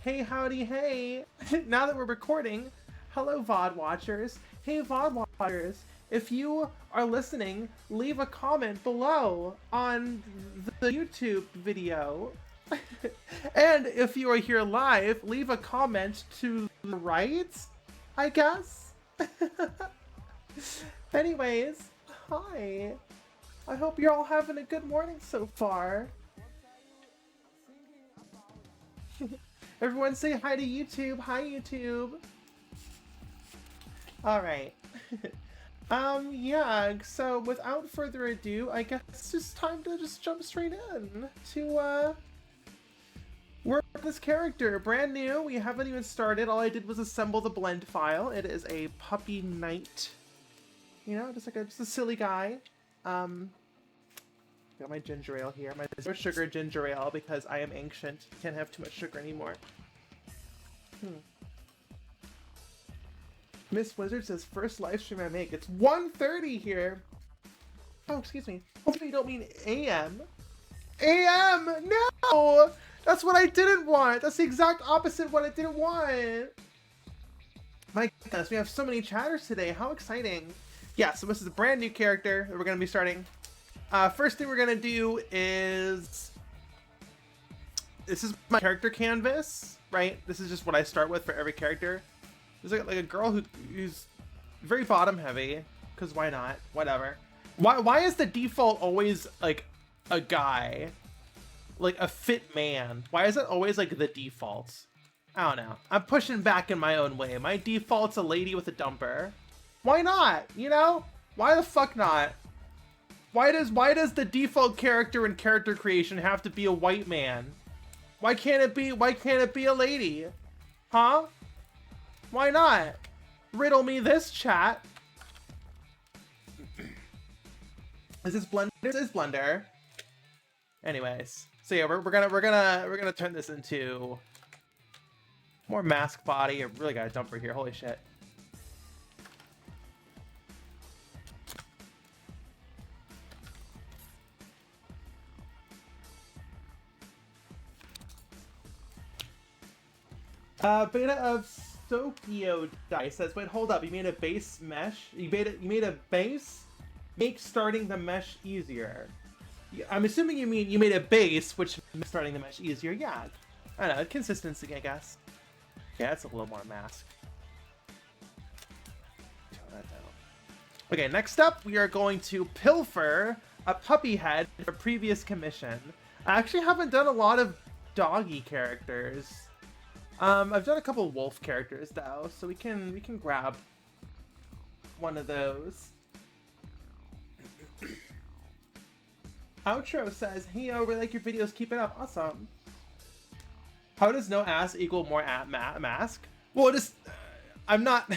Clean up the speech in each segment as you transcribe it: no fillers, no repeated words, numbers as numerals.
Hey, howdy, hey. Now that we're recording, hello, VOD watchers. Hey, VOD watchers. If you are listening, leave a comment below on the YouTube video. And if you are here live, leave a comment to the right, I guess. Anyways, hi. I hope you're all having a good morning so far. Everyone say hi to YouTube. Hi, YouTube. Alright. Yeah, so without further ado, I guess it's just time to just jump straight in to, work with this character. Brand new, we haven't even started. All I did was assemble the blend file. It is a puppy knight. You know, just a silly guy. Got my ginger ale here. My zero sugar ginger ale because I am ancient. Can't have too much sugar anymore. Miss Wizard says first live stream I make. It's 1:30 here. Oh, excuse me. Hopefully you don't mean AM. AM! No! That's what I didn't want. That's the exact opposite of what I didn't want. My goodness, we have so many chatters today. How exciting. Yeah, so this is a brand new character that we're going to be starting. First thing we're going to do is... This is my character canvas, right? This is just what I start with for every character. There's like a girl who's very bottom heavy, because why not? Whatever. Why is the default always like a guy? Like a fit man? Why is it always like the default? I don't know. I'm pushing back in my own way. My default's a lady with a dumper. Why not? You know? Why the fuck not? Why does the default character in character creation have to be a white man? Why can't it be a lady? Huh? Why not? Riddle me this, chat. Is this Blender? This is Blender. Anyways, so yeah, we're gonna turn this into more mask body. I really got a dumper here. Holy shit. Beta of Sokio Dai says, wait, hold up, you made a base mesh? You made a base? Make starting the mesh easier. I'm assuming you mean you made a base, which makes starting the mesh easier. Yeah, I don't know, consistency, I guess. Yeah, that's a little more mask. Turn that down. Okay, next up, we are going to pilfer a puppy head for previous commission. I actually haven't done a lot of doggy characters. I've done a couple wolf characters though, so we can grab one of those. Outro says, hey yo, really like your videos, keep it up, awesome. How does no ass equal more mask? Well, just, I'm not...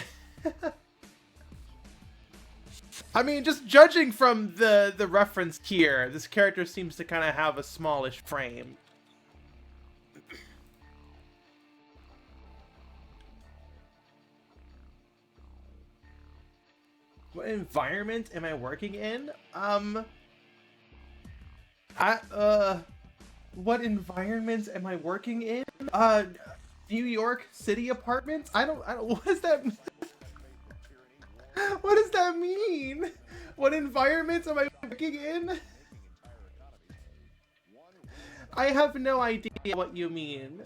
I mean, just judging from the reference here, this character seems to kind of have a smallish frame. What environment am I working in? What environment am I working in? New York City apartments? I don't, what does that mean? What does that mean? What environments am I working in? I have no idea what you mean.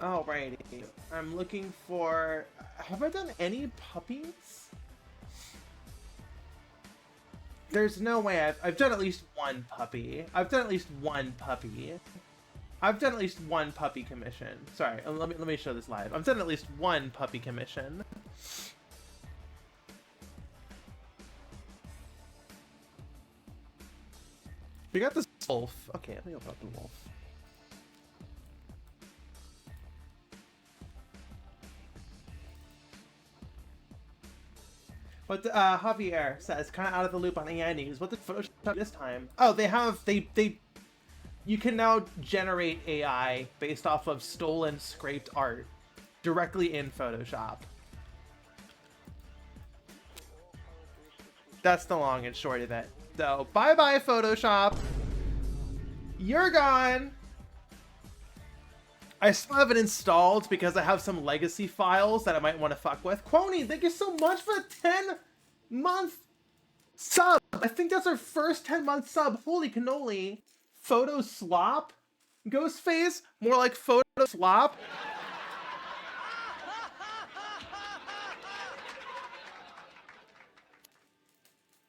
Alrighty, I'm looking for... Have I done any puppies? There's no way I've done at least one puppy. I've done at least one puppy commission. Sorry, let me show this live. I've done at least one puppy commission. We got this wolf. Okay, let me open up the wolf. But Javier says, kind of out of the loop on AI news. What did Photoshop this time? Oh, you can now generate AI based off of stolen, scraped art directly in Photoshop. That's the long and short of it. So, bye-bye, Photoshop. You're gone. I still have it installed because I have some legacy files that I might want to fuck with. Quoni, thank you so much for the 10-month sub. I think that's our first 10-month sub. Holy cannoli. Photo slop? Ghostface? More like photo slop?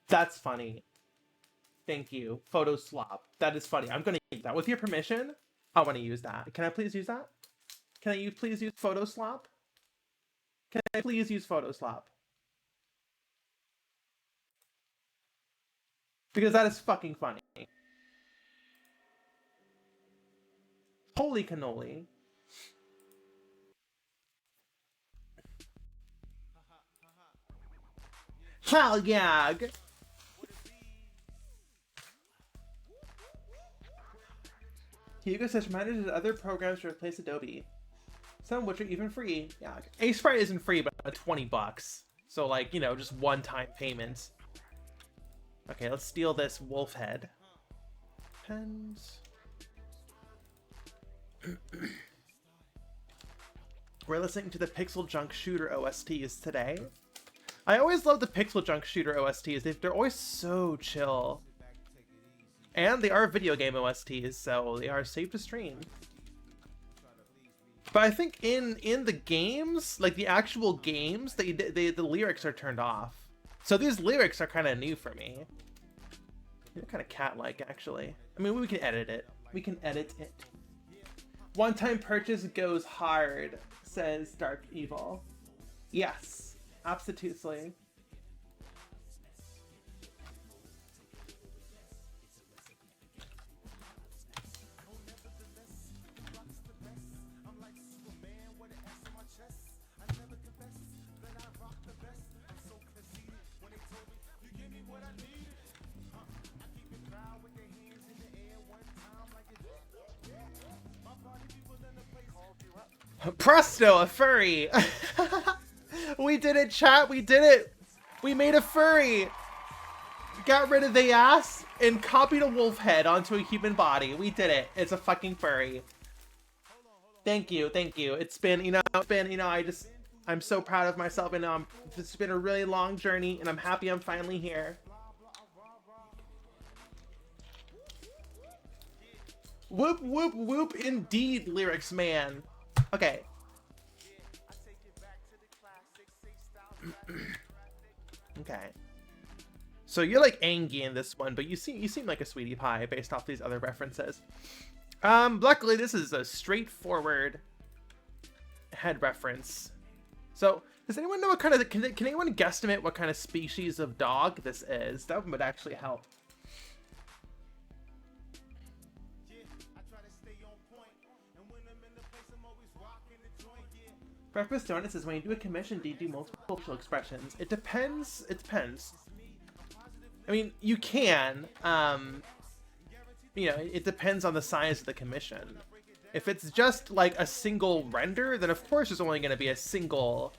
That's funny. Thank you. Photo slop. That is funny. I'm gonna use that. With your permission, I want to use that. Can I please use that? Can I please use photo slop? Can I please use photo slop? Because that is fucking funny. Holy cannoli. Hell yeah! Hugo says reminders of other programs to replace Adobe. Some of which are even free. Yeah, A-Sprite isn't free, but $20. So like, you know, just one-time payments. Okay, let's steal this wolf head. Pens. We're listening to the Pixel Junk Shooter OSTs today. I always love the Pixel Junk Shooter OSTs. They're always so chill. And they are video game OSTs, so they are safe to stream. But I think in the games, like the actual games, the lyrics are turned off. So these lyrics are kind of new for me. They're kind of cat-like, actually. I mean, we can edit it. We can edit it. One-time purchase goes hard, says Dark Evil. Yes, absolutely. Presto, a furry! We did it, chat, we did it! We made a furry! Got rid of the ass and copied a wolf head onto a human body. We did it. It's a fucking furry. Thank you, thank you. It's been, I'm so proud of myself, and it's been a really long journey, and I'm happy I'm finally here. Whoop, whoop, whoop, indeed, lyrics man. Okay. Okay. So you're like Angie in this one, but you seem like a sweetie pie based off these other references. Luckily this is a straightforward head reference. So does anyone know what kind of, can anyone guesstimate what kind of species of dog this is? That would actually help. Breakfast Donut says, when you do a commission, do you do multiple facial expressions? It depends. It depends. I mean, you can. You know, it depends on the size of the commission. If it's just like a single render, then of course there's only going to be a single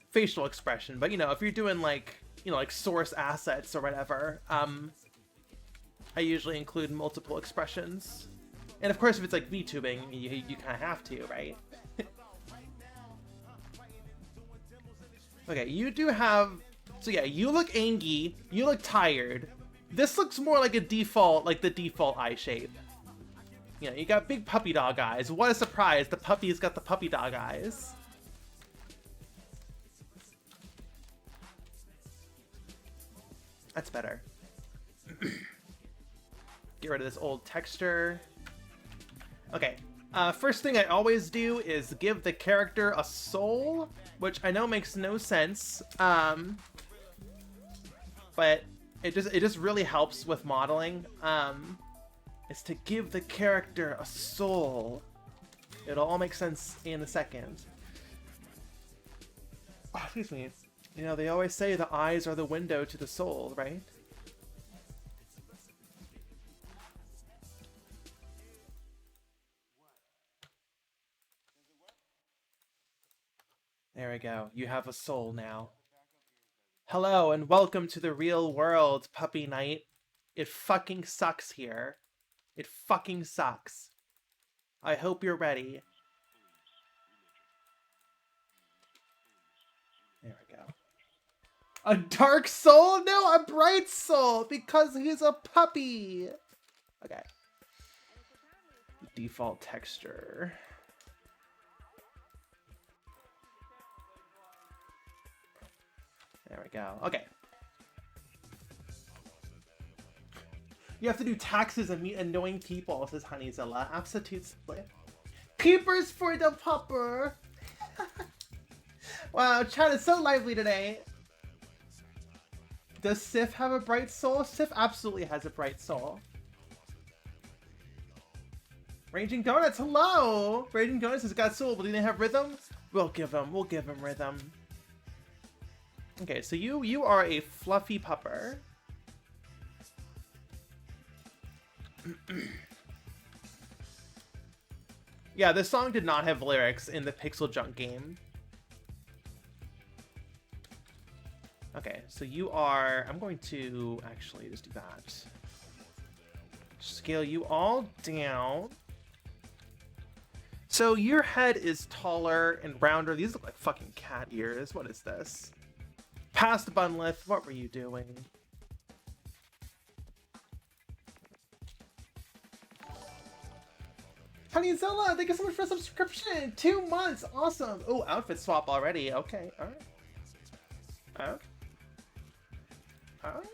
facial expression. But you know, if you're doing like, you know, like source assets or whatever, I usually include multiple expressions. And of course, if it's like VTubing, you kind of have to, right? Okay, you do have... So yeah, you look angry, you look tired. This looks more like a default, like the default eye shape. You know, you got big puppy dog eyes. What a surprise, the puppy's got the puppy dog eyes. That's better. Get rid of this old texture. Okay, first thing I always do is give the character a soul, which I know makes no sense, but it just really helps with modeling, is to give the character a soul. It'll all make sense in a second. Oh, excuse me. You know, they always say the eyes are the window to the soul, right? There we go. You have a soul now. Hello and welcome to the real world, Puppy Knight. It fucking sucks here. It fucking sucks. I hope you're ready. A dark soul? No, a bright soul, because he's a puppy. Okay. Default texture. There we go. Okay. You have to do taxes and meet annoying people, says Honeyzilla. Absolutely. Peepers for the pupper. Wow, chat is so lively today. Does Sif have a bright soul? Sif absolutely has a bright soul. Raging Donuts, hello! Raging Donuts has got soul, but do they have rhythm? We'll give him rhythm. Okay, so you are a fluffy pupper. Yeah, this song did not have lyrics in the Pixel Junk game. Okay, so you are... I'm going to actually just do that. Scale you all down. So your head is taller and rounder. These look like fucking cat ears. What is this? Past Bunlith, what were you doing? Honeyzilla, thank you so much for the subscription. 2 months, awesome. Oh, outfit swap already. Okay, all right. Okay. All right.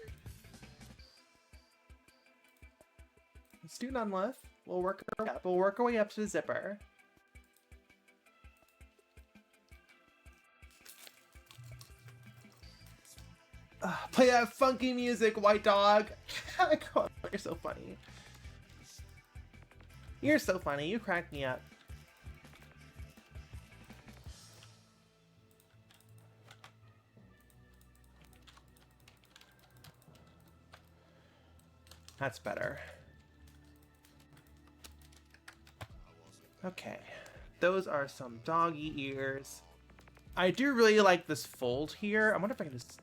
Let's do none left. We'll work our way up. We'll work our way up to the zipper. Play that funky music, white dog. You're so funny. You're so funny. You crack me up. That's better. Okay. Those are some doggy ears. I do really like this fold here. I wonder if I can just...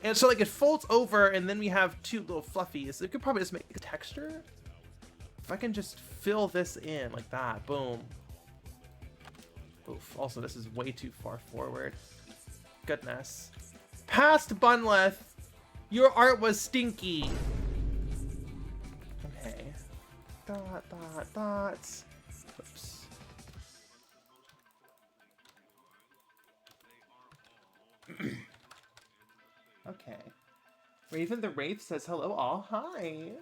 And so, like, it folds over, and then we have two little fluffies. It could probably just make a texture. If I can just fill this in like that. Boom. Oof. Also, this is way too far forward. Goodness. Past Bunleth, your art was stinky. Okay. Dots. Oops. Okay. Raven the Wraith says hello all. Hi.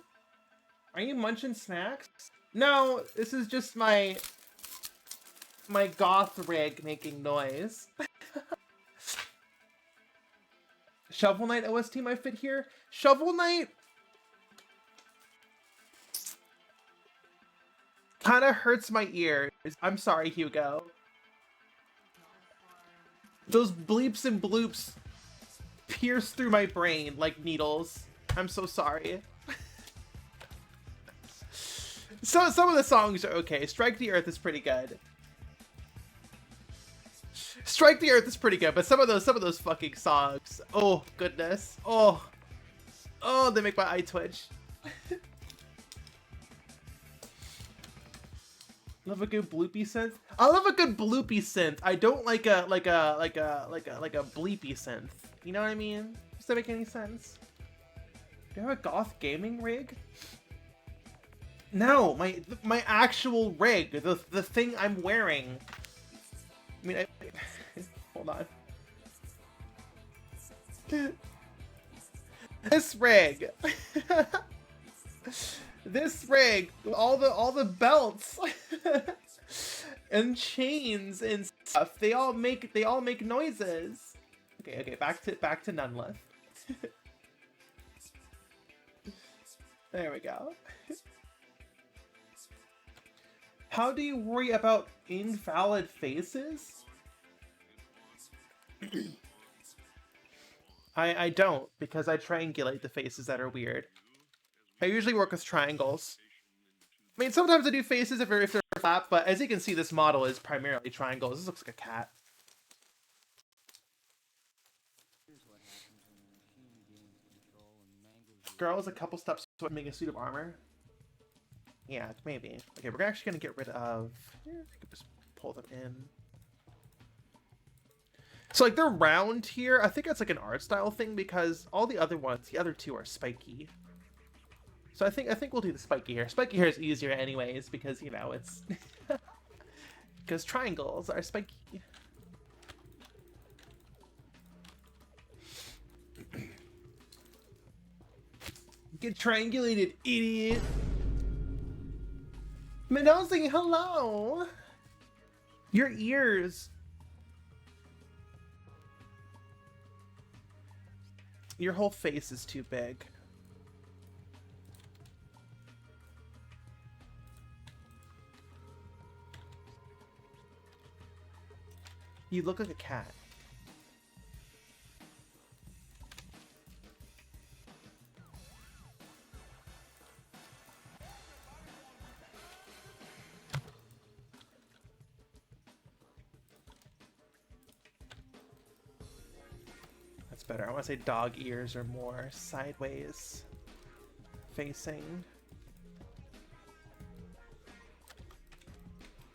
Are you munching snacks? No, this is just my goth rig making noise. Shovel Knight OST might fit here. Shovel Knight kind of hurts my ears. I'm sorry, Hugo. Those bleeps and bloops pierce through my brain like needles. I'm so sorry. So some of the songs are okay. Strike the Earth is pretty good. Strike the Earth is pretty good, but some of those fucking songs. Oh goodness. Oh, they make my eye twitch. Love a good bloopy synth. I love a good bloopy synth. I don't like a bleepy synth. You know what I mean? Does that make any sense? Do you have a goth gaming rig? No, my actual rig, the thing I'm wearing. I mean, hold on. This rig. This rig, all the belts and chains and stuff, they all make noises. Okay, back to Nunlith. There we go. How do you worry about invalid faces? I don't, because I triangulate the faces that are weird. I usually work with triangles. I mean, sometimes I do faces if they're flat, but as you can see, this model is primarily triangles. This looks like a cat. Girl is a couple steps to make a suit of armor. Yeah, maybe. Okay, we're actually gonna get rid of... Here, I could just pull them in. So like they're round here. I think it's like an art style thing because all the other ones, the other two are spiky. So I think we'll do the spiky hair. Spiky hair is easier anyways because, you know, it's because triangles are spiky. Get triangulated, idiot. Menozzi, hello. Your ears. Your whole face is too big. You look like a cat. That's better. I want to say dog ears or more sideways facing.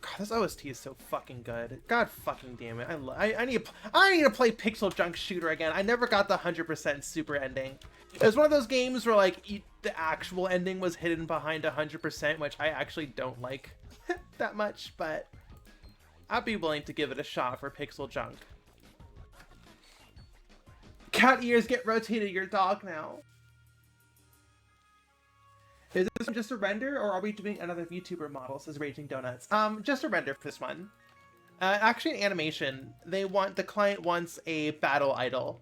God, this OST is so fucking good. God fucking damn it. I need to play Pixel Junk Shooter again. I never got the 100% super ending. It was one of those games where like the actual ending was hidden behind 100%, which I actually don't like that much, but I'd be willing to give it a shot for Pixel Junk. Cat ears get rotated, your dog now. Is this just a render, or are we doing another VTuber model, says Raging Donuts? Just a render for this one. Actually, in animation, the client wants a battle idol.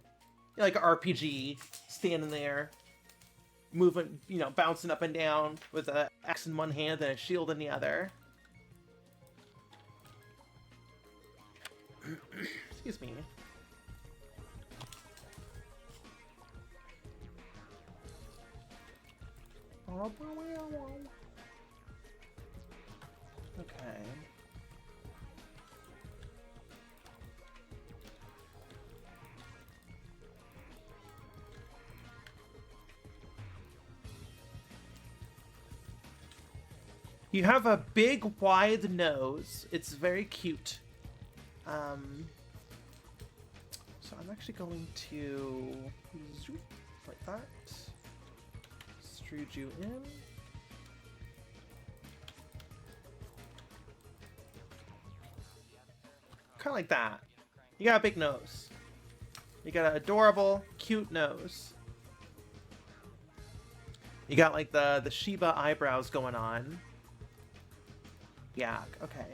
Like an RPG, standing there, moving, you know, bouncing up and down with an axe in one hand and a shield in the other. Excuse me. Okay. You have a big, wide nose. It's very cute. So I'm actually going to zoop like that. Extrude you in. Kind of like that. You got a big nose. You got an adorable, cute nose. You got like the Shiba eyebrows going on. Yeah, okay.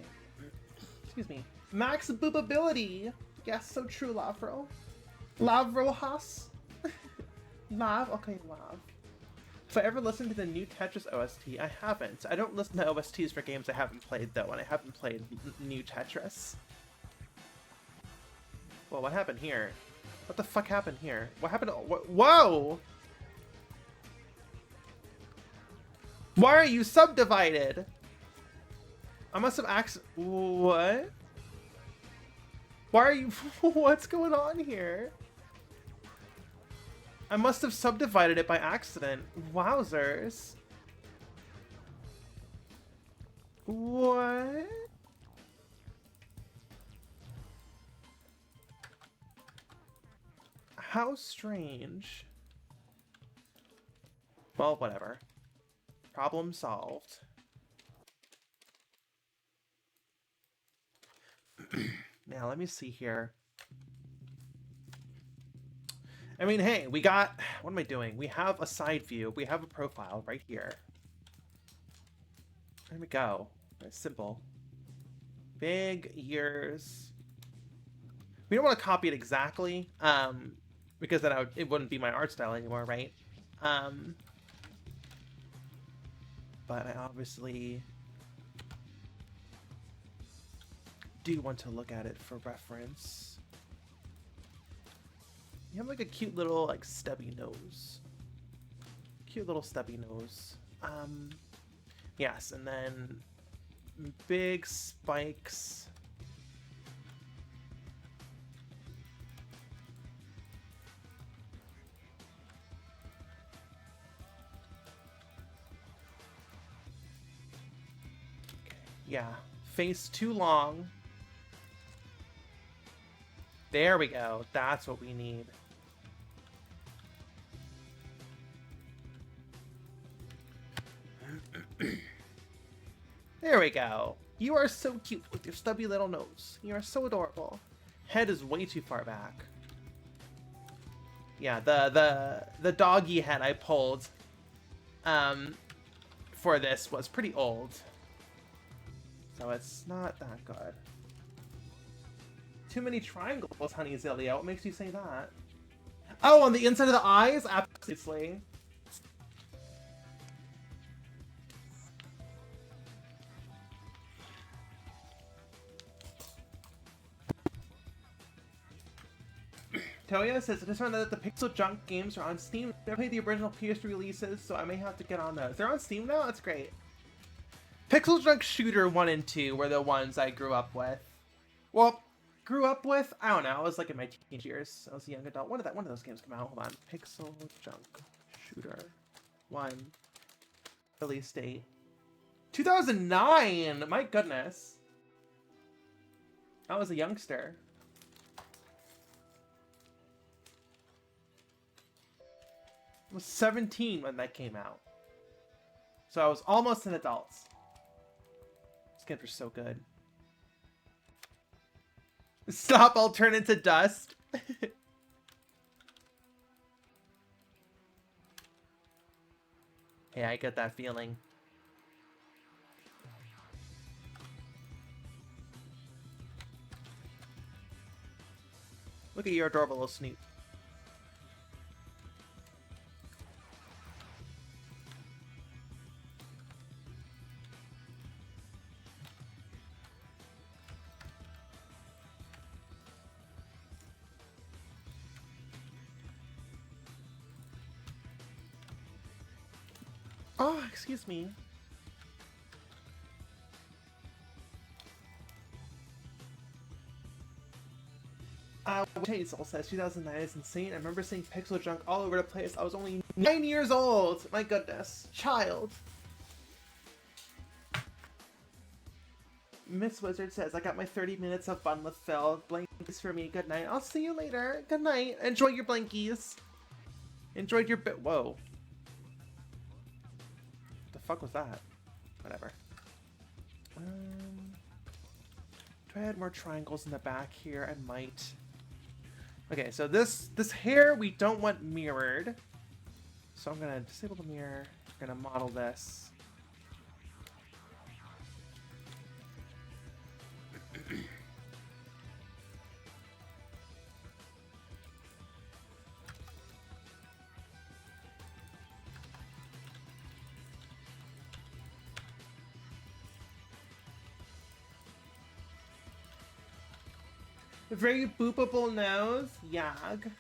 Excuse me. Max boobability. Yes, so true, Lavro. Lavrohas. Lav? Okay, Lav. If I ever listened to the new Tetris OST, I haven't. I don't listen to OSTs for games I haven't played, though, and I haven't played new Tetris. Well, what happened here? What the fuck happened here? What happened to... Whoa! Why are you subdivided? I must have What? Why are you... What's going on here? I must have subdivided it by accident. Wowzers. What? How strange. Well, whatever. Problem solved. Now, let me see here. I mean, hey, we got... What am I doing? We have a side view. We have a profile right here. There we go. Very simple. Big ears. We don't want to copy it exactly, because then it wouldn't be my art style anymore, right? But I obviously do want to look at it for reference. You have like a cute little like stubby nose. Cute little stubby nose. Yes, and then big spikes. Okay, yeah, face too long. There we go. That's what we need. There we go. You are so cute with your stubby little nose. You are so adorable. Head is way too far back. Yeah, the doggy head I pulled for this was pretty old. So it's not that good. Too many triangles, honey Zillia. What makes you say that? Oh, on the inside of the eyes? Absolutely. Toya says, I just found out that the Pixel Junk games are on Steam. I never played the original PS3 releases, so I may have to get on those. They're on Steam now? That's great. Pixel Junk Shooter 1 and 2 were the ones I grew up with. Well, grew up with? I don't know. I was like in my teenage years. I was a young adult. When did those games come out? Hold on. Pixel Junk Shooter 1. Release date. 2009! My goodness. I was a youngster. I was 17 when that came out. So I was almost an adult. These games were so good. Stop, I'll turn into dust. Yeah, I get that feeling. Look at your adorable little snoot. Oh, excuse me. Hazel says 2009 is insane. I remember seeing Pixel Junk all over the place. I was only 9 years old. My goodness. Child. Miss Wizard says, I got my 30 minutes of fun with Phil. Blankies for me. Good night. I'll see you later. Good night. Enjoy your blankies. Enjoyed your bit. Whoa. The fuck was that? Whatever. Do I add more triangles in the back here? I might. Okay, so this hair we don't want mirrored. So I'm gonna disable the mirror. I'm gonna model this. A very boopable nose. Yag.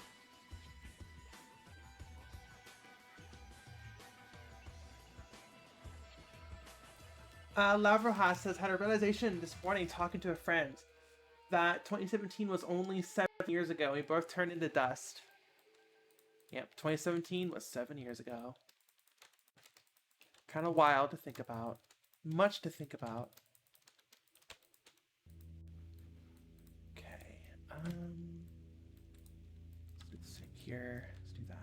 Lavroha says, had a realization this morning talking to a friend that 2017 was only 7 years ago. We both turned into dust. Yep, 2017 was 7 years ago. Kind of wild to think about. Much to think about. Let's do this here. Let's do that.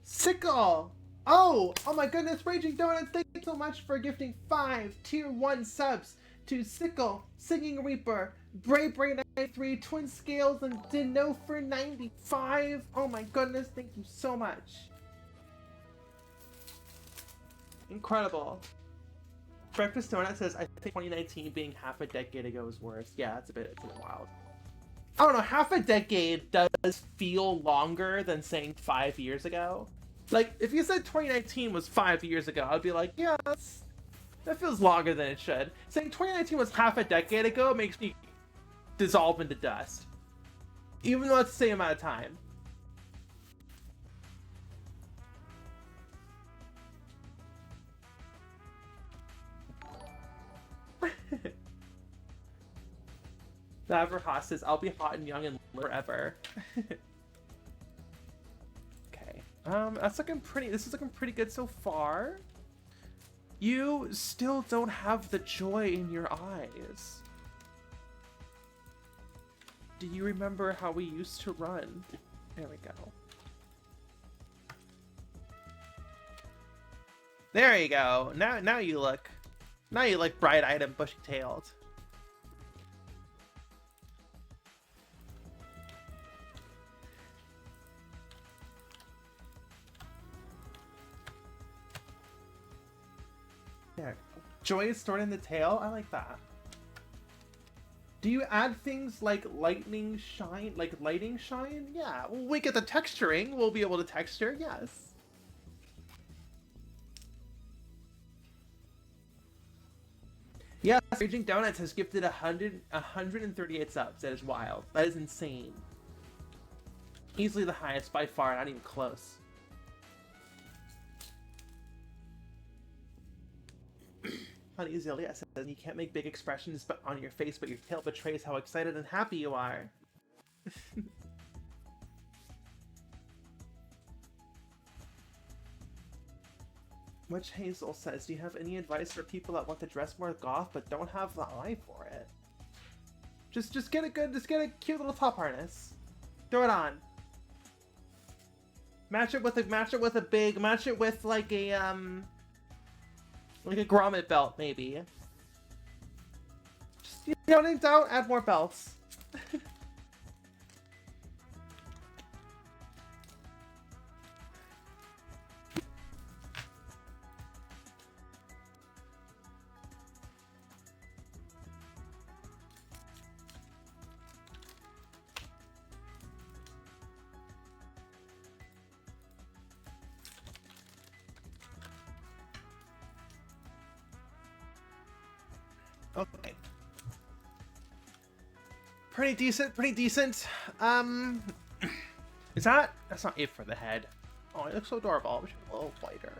Sickle! Oh my goodness, Raging Donuts, thank you so much for gifting 5 Tier 1 subs to Sickle, Singing Reaper, Bray 93, Twin Scales, and Dino for 95. Oh my goodness, thank you so much. Incredible. Breakfast Donut says, I think 2019 being half a decade ago is worse. Yeah, it's a bit wild. I don't know, half a decade does feel longer than saying 5 years ago. Like, if you said 2019 was 5 years ago, I'd be like, yeah, that feels longer than it should. Saying 2019 was half a decade ago makes me dissolve into dust. Even though it's the same amount of time. Haas says, I'll be hot and young and forever. Okay. That's looking pretty. This is looking pretty good so far. You still don't have the joy in your eyes. Do you remember how we used to run? There we go. There you go. Now you look bright-eyed and bushy-tailed. There. Joy is stored in the tail. I like that. Do you add things like lighting shine? Yeah. When we get the texturing, we'll be able to texture. Yes. Yes, Raging Donuts has gifted 138 subs. That is wild. That is insane. Easily the highest by far, not even close. Honey Zelia says you can't make big expressions on your face, but your tail betrays how excited and happy you are. Witch Hazel says, do you have any advice for people that want to dress more goth but don't have the eye for it? Just get a cute little top harness. Throw it on. Match it with like a grommet belt, maybe. Just, you know, in doubt, add more belts. Okay. Pretty decent. Is that? That's not it for the head. Oh, it looks so adorable. We should a little lighter.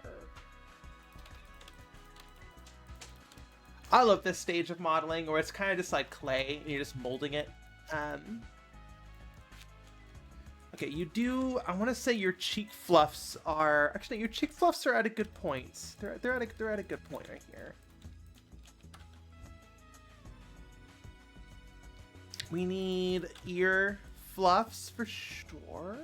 I love this stage of modeling where it's kind of just like clay and you're just molding it. Okay, you do. I want to say your cheek fluffs are actually your cheek fluffs are at a good point. They're at a good point right here. We need ear fluffs for sure.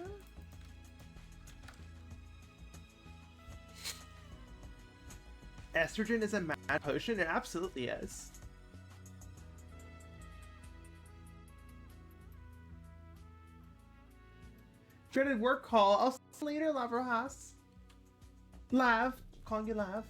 Estrogen is a mad potion? It absolutely is. Dreaded work call. I'll see you later, Lavrojas. Lav. Calling you Lav.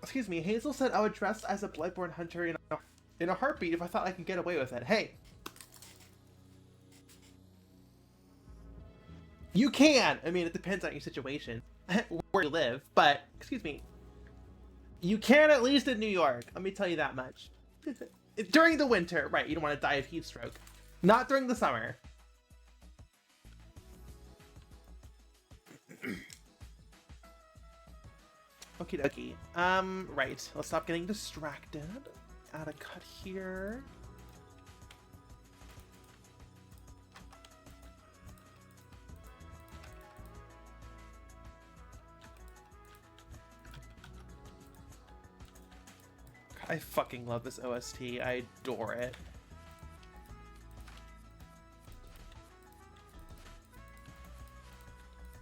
Excuse me, Hazel said I would dress as a Bloodborne hunter in a heartbeat if I thought I could get away with it. Hey! You can! I mean, it depends on your situation, where you live, but, excuse me, you can at least in New York, let me tell you that much. During the winter, right, you don't want to die of heat stroke. Not during the summer. Okie dokie. Right. Let's stop getting distracted. Add a cut here. God, I fucking love this OST. I adore it.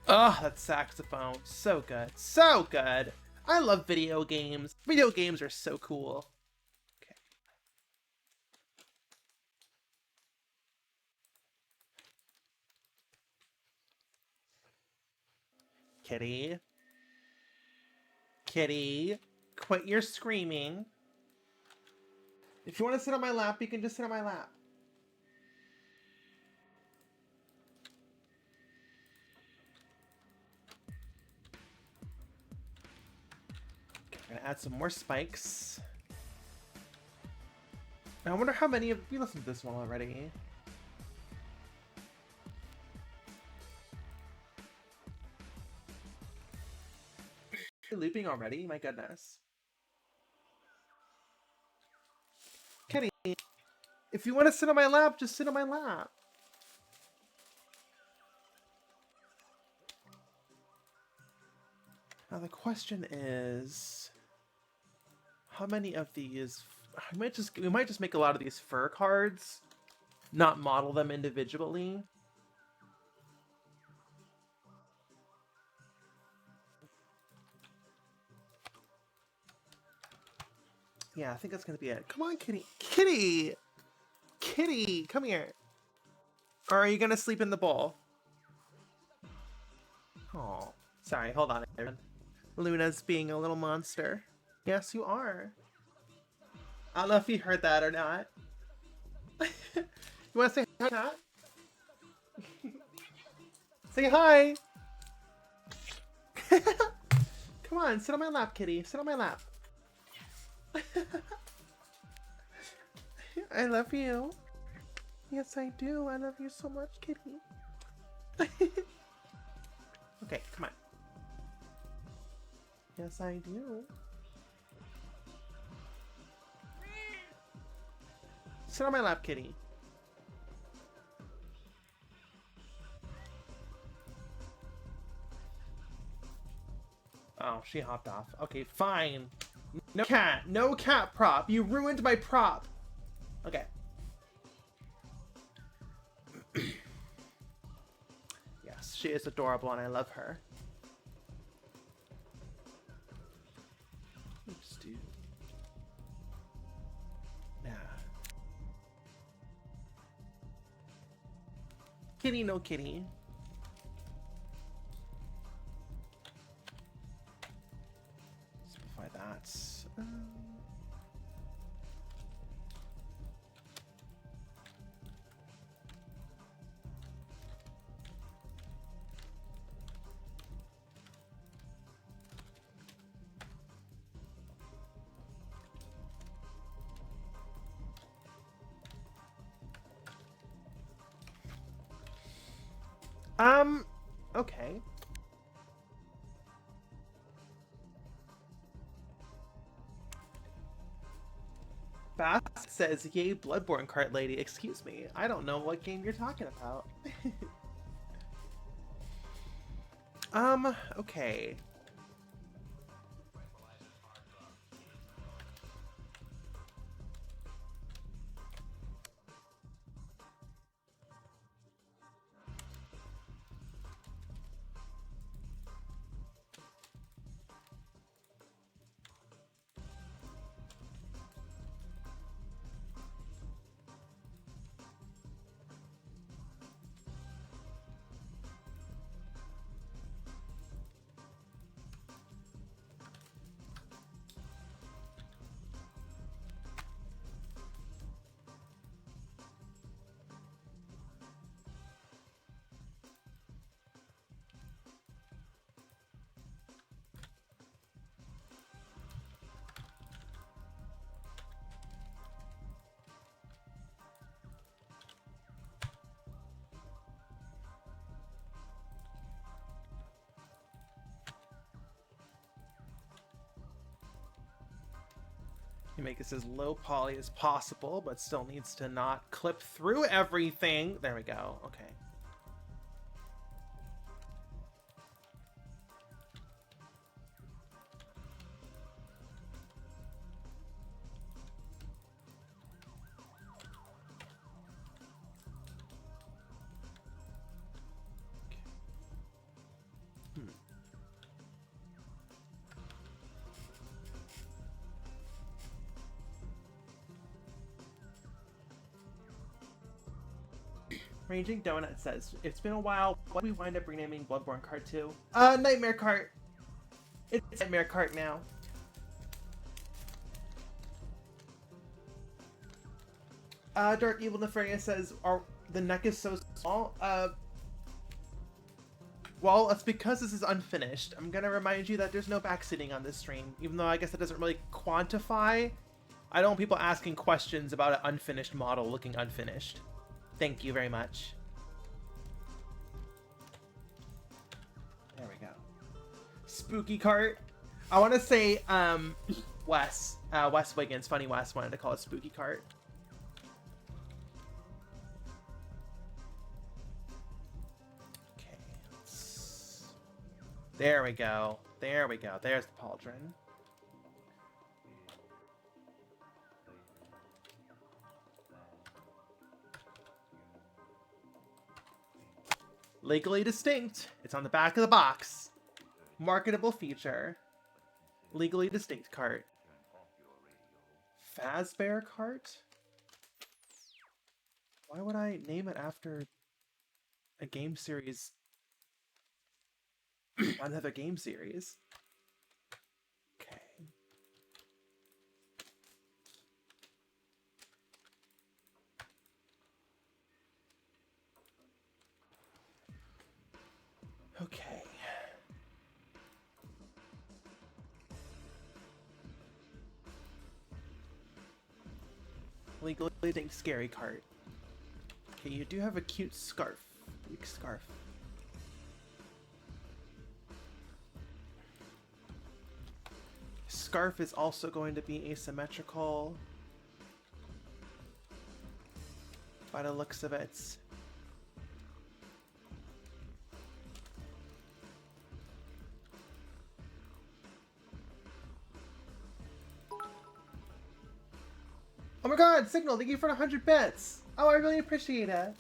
Oh, that saxophone. So good. So good. I love video games. Video games are so cool. Okay. Kitty. Kitty. Quit your screaming. If you want to sit on my lap, you can just sit on my lap. Gonna add some more spikes. I wonder how many of you listened to this one already. looping already? My goodness. Kitty, if you want to sit on my lap, just sit on my lap. Now the question is, how many of these? We might just make a lot of these fur cards, not model them individually. Yeah, I think that's gonna be it. Come on, Kitty. Kitty! Kitty, come here. Or are you gonna sleep in the bowl? Oh, sorry, hold on, everyone. Luna's being a little monster. Yes, you are. I don't know if you heard that or not. You wanna say hi, Kat? Say hi! Come on, sit on my lap, Kitty. Sit on my lap. I love you. Yes, I do. I love you so much, Kitty. Okay, come on. Yes, I do. Sit on my lap, Kitty. Oh, she hopped off. Okay, fine. No cat. No cat prop. You ruined my prop. Okay. Yes, she is adorable and I love her. Let's do... Yeah. Kitty, no kitty. Simplify that. Okay. Bass says, yay, Bloodborne cart lady. Excuse me, I don't know what game you're talking about. Okay. You make this as low poly as possible, but still needs to not clip through everything. There we go. Okay. Raging Donut says, it's been a while. Why did we wind up renaming Bloodborne Kart 2? Nightmare Kart. It's Nightmare Kart now. Dark Evil Nefarious says, the neck is so small. Well, it's because this is unfinished. I'm gonna remind you that there's no backseating on this stream, even though I guess that doesn't really quantify. I don't want people asking questions about an unfinished model looking unfinished. Thank you very much. There we go. Spooky Cart. I want to say Wes Wiggins, Funny Wes, wanted to call it Spooky Kart. Okay, there we go. There we go. There's the pauldron. Legally distinct. It's on the back of the box. Marketable feature. Legally distinct cart. Fazbear cart? Why would I name it after a game series? Another game series. Okay. Okay. Legally distinct scary cart. Okay, you do have a cute scarf. Weak scarf. Scarf is also going to be asymmetrical by the looks of it. Oh my god, Signal, thank you for 100 bits! Oh, I really appreciate it.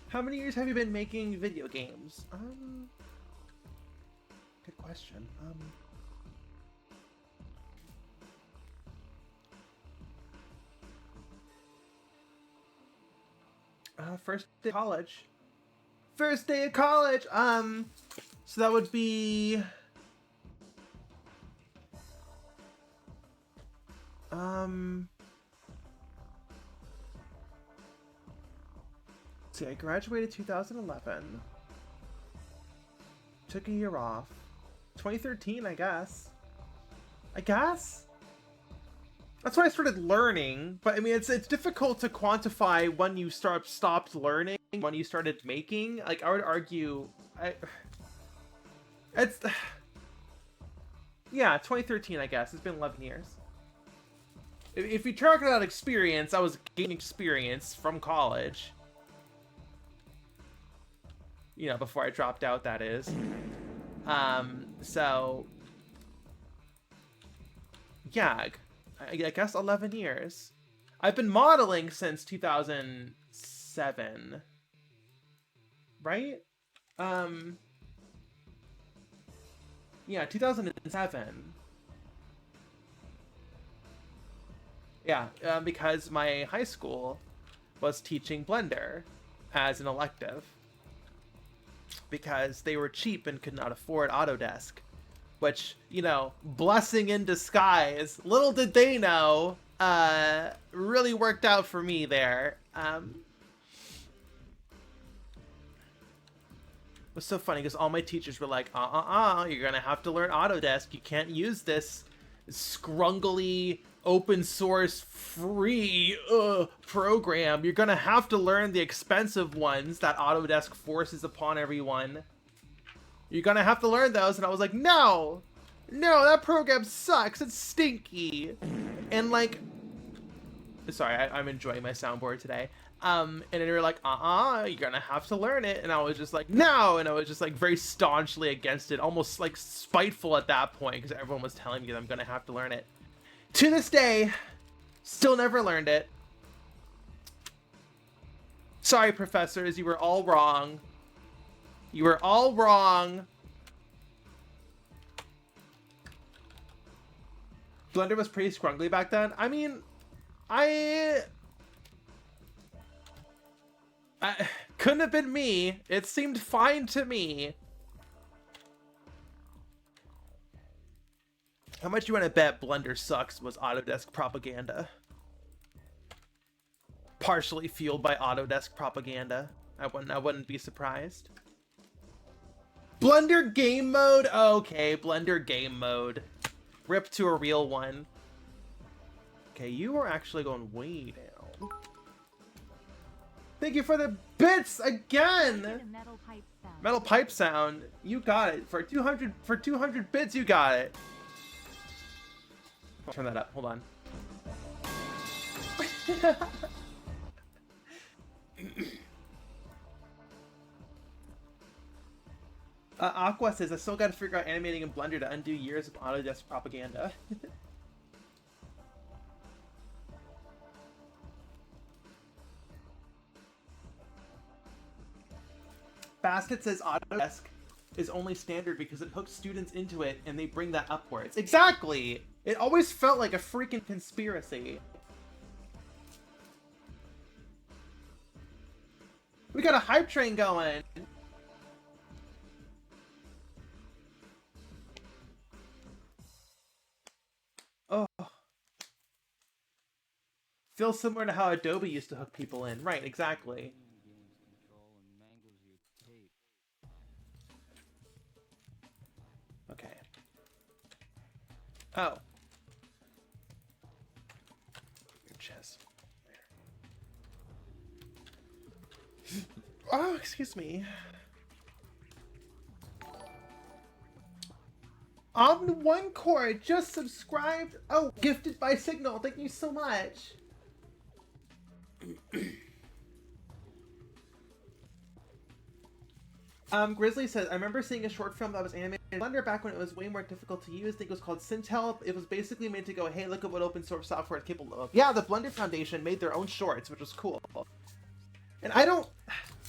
How many years have you been making video games? Good question. First day of college. First day of college! So that would be... See, I graduated 2011. Took a year off. 2013, I guess. That's when I started learning, but I mean, it's difficult to quantify when you stopped learning, when you started making. Like, I would argue, yeah, 2013, I guess. It's been 11 years. If you talk about experience, I was gaining experience from college. You know, before I dropped out, that is. So, yeah, I guess 11 years. I've been modeling since 2007. Right? Yeah, 2007. Yeah, because my high school was teaching Blender as an elective. Because they were cheap and could not afford Autodesk. Which, you know, blessing in disguise. Little did they know, really worked out for me there. It was so funny because all my teachers were like, you're gonna have to learn Autodesk. You can't use this scrungly, open source, free program. You're gonna have to learn the expensive ones that Autodesk forces upon everyone. You're gonna have to learn those. And I was like, no, that program sucks. It's stinky. And like, sorry, I'm enjoying my soundboard today. And then they were like, you're gonna have to learn it. And I was just like, no. And I was just like very staunchly against it, almost like spiteful at that point because everyone was telling me that I'm gonna have to learn it. To this day, still never learned it. Sorry, professors, you were all wrong. You were all wrong. Blender was pretty scrungly back then. I mean, I couldn't have been me. It seemed fine to me. How much you want to bet Blender sucks was Autodesk propaganda? Partially fueled by Autodesk propaganda. I wouldn't be surprised. Blender game mode? Okay, Blender game mode. Rip to a real one. Okay, you are actually going way down. Thank you for the bits again! Metal pipe sound. You got it. For 200 bits, you got it. I'll turn that up. Hold on. Aqua says, I still gotta figure out animating in Blender to undo years of Autodesk propaganda. Basket says Autodesk is only standard because it hooks students into it and they bring that upwards. Exactly! It always felt like a freaking conspiracy. We got a hype train going! Oh. Feels similar to how Adobe used to hook people in. Right, exactly. Okay. Oh. Your chest. There. Oh, excuse me. One Core just subscribed. Oh, gifted by Signal. Thank you so much. Grizzly says, I remember seeing a short film that was animated in Blender back when it was way more difficult to use. I think it was called Syntel. It was basically made to go, hey, look at what open source software is capable of. Yeah, the Blender Foundation made their own shorts, which was cool. And I don't...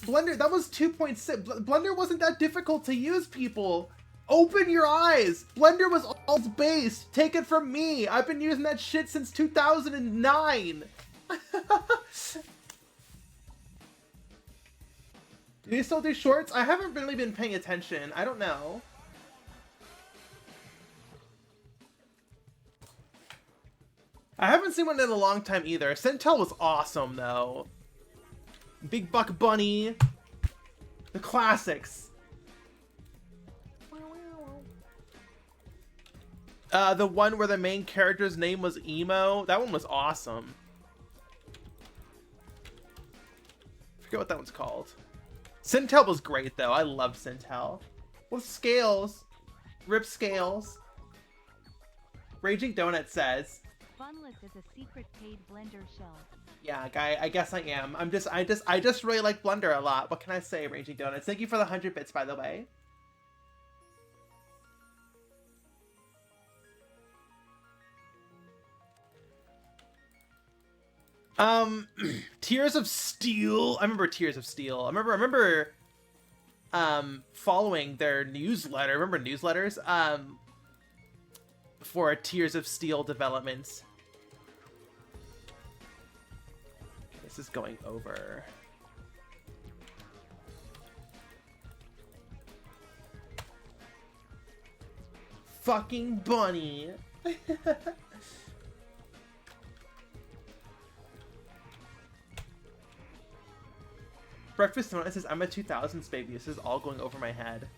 Blender, that was 2.6. Blender wasn't that difficult to use, people. Open your eyes! Blender was all based. Take it from me. I've been using that shit since 2009. Do you still do shorts? I haven't really been paying attention. I don't know. I haven't seen one in a long time either. Syntel was awesome, though. Big Buck Bunny. The classics. The one where the main character's name was Emo. That one was awesome. I forget what that one's called. Syntel was great, though. I love Syntel. With scales. Rip scales. Raging Donut says. Funless is a secret paid Blender shell. Yeah, guy, I guess I am. I just really like Blender a lot. What can I say, Raging Donuts? Thank you for the 100 bits, by the way. Tears of Steel. I remember Tears of Steel. I remember following their newsletter. Remember newsletters? For Tears of Steel developments. Okay, this is going over. Fucking bunny. Breakfast Donut says, I'm a 2000s baby. This is all going over my head.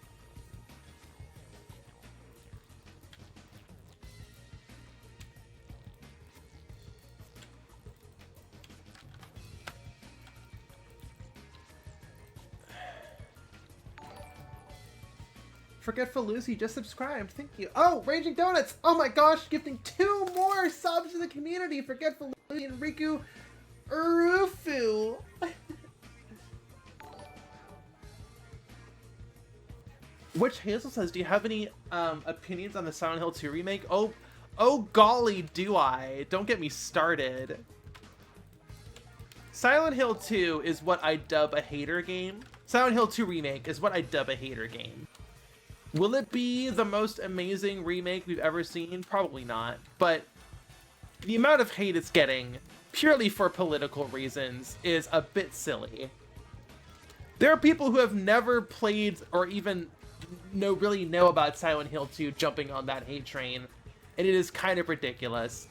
Forgetful Lucy just subscribed. Thank you. Oh, Raging Donuts. Oh my gosh, gifting 2 more subs to the community. Forgetful Lucy and Riku Urufu. Which Hazel says, do you have any opinions on the Silent Hill 2 remake? Oh golly, do I. Don't get me started. Silent Hill 2 is what I dub a hater game. Silent Hill 2 remake is what I dub a hater game. Will it be the most amazing remake we've ever seen? Probably not. But the amount of hate it's getting, purely for political reasons, is a bit silly. There are people who have never played or even really know about Silent Hill 2 jumping on that hate train, and it is kind of ridiculous.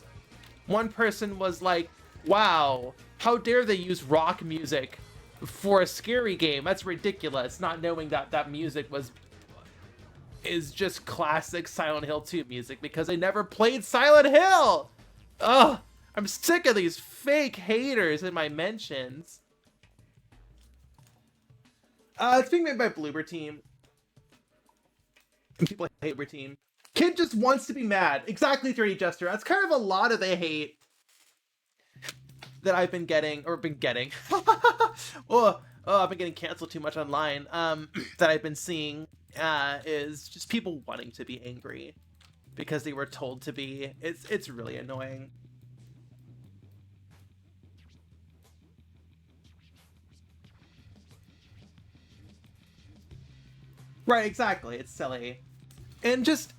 One person was like, wow, how dare they use rock music for a scary game? That's ridiculous, not knowing that that music was is just classic Silent Hill 2 music because I never played Silent Hill. Ugh, I'm sick of these fake haters in my mentions. It's being made by Bloober Team. People hate Bloober Team. Kid just wants to be mad. Exactly, 3D Jester. That's kind of a lot of the hate that I've been getting, or been getting. I've been getting canceled too much online. That I've been seeing is just people wanting to be angry because they were told to be. It's really annoying. Right, exactly. It's silly. And just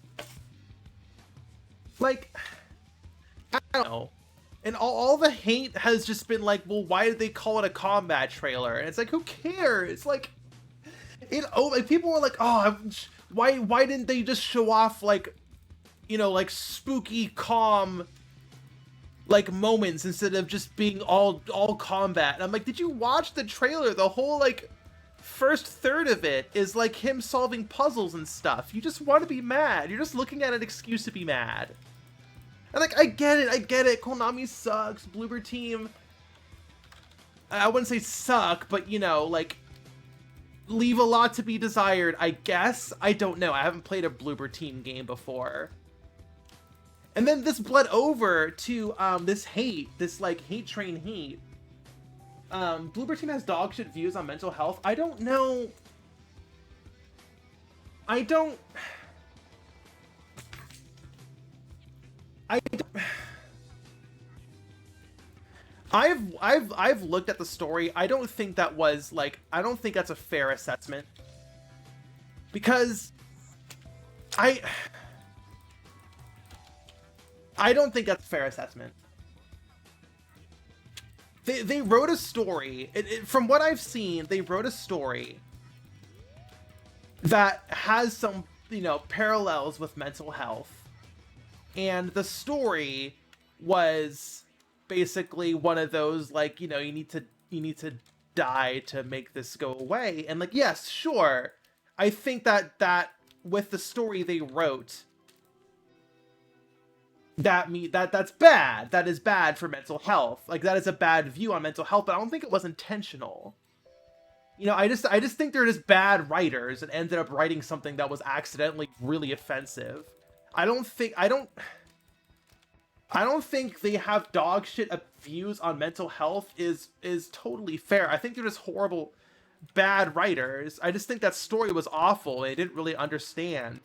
like, I don't know. And all the hate has just been like, well, why did they call it a combat trailer? And it's like, who cares? Like, like people were like, oh, why didn't they just show off like, you know, like spooky, calm, like moments instead of just being all combat? And I'm like, did you watch the trailer? The whole like first third of it is like him solving puzzles and stuff. You just want to be mad. You're just looking at an excuse to be mad. And like, I get it. Konami sucks. Bloober Team, I wouldn't say suck, but you know, like, leave a lot to be desired, I guess. I don't know. I haven't played a Bloober Team game before. And then this bled over to this hate, this like hate train hate. Bloober Team has dog shit views on mental health. I don't know. I've looked at the story. I don't think that was like, I don't think that's a fair assessment, because I don't think that's a fair assessment. They wrote a story. From what I've seen, they wrote a story that has some, you know, parallels with mental health. And the story was basically one of those, like, you know, you need to die to make this go away. And like, yes, sure. I think that with the story they wrote, that's bad. That is bad for mental health. Like, that is a bad view on mental health, but I don't think it was intentional. You know, I just think they're just bad writers and ended up writing something that was accidentally really offensive. I don't think they have dog shit views on mental health is totally fair. I think they're just horrible, bad writers. I just think that story was awful. They didn't really understand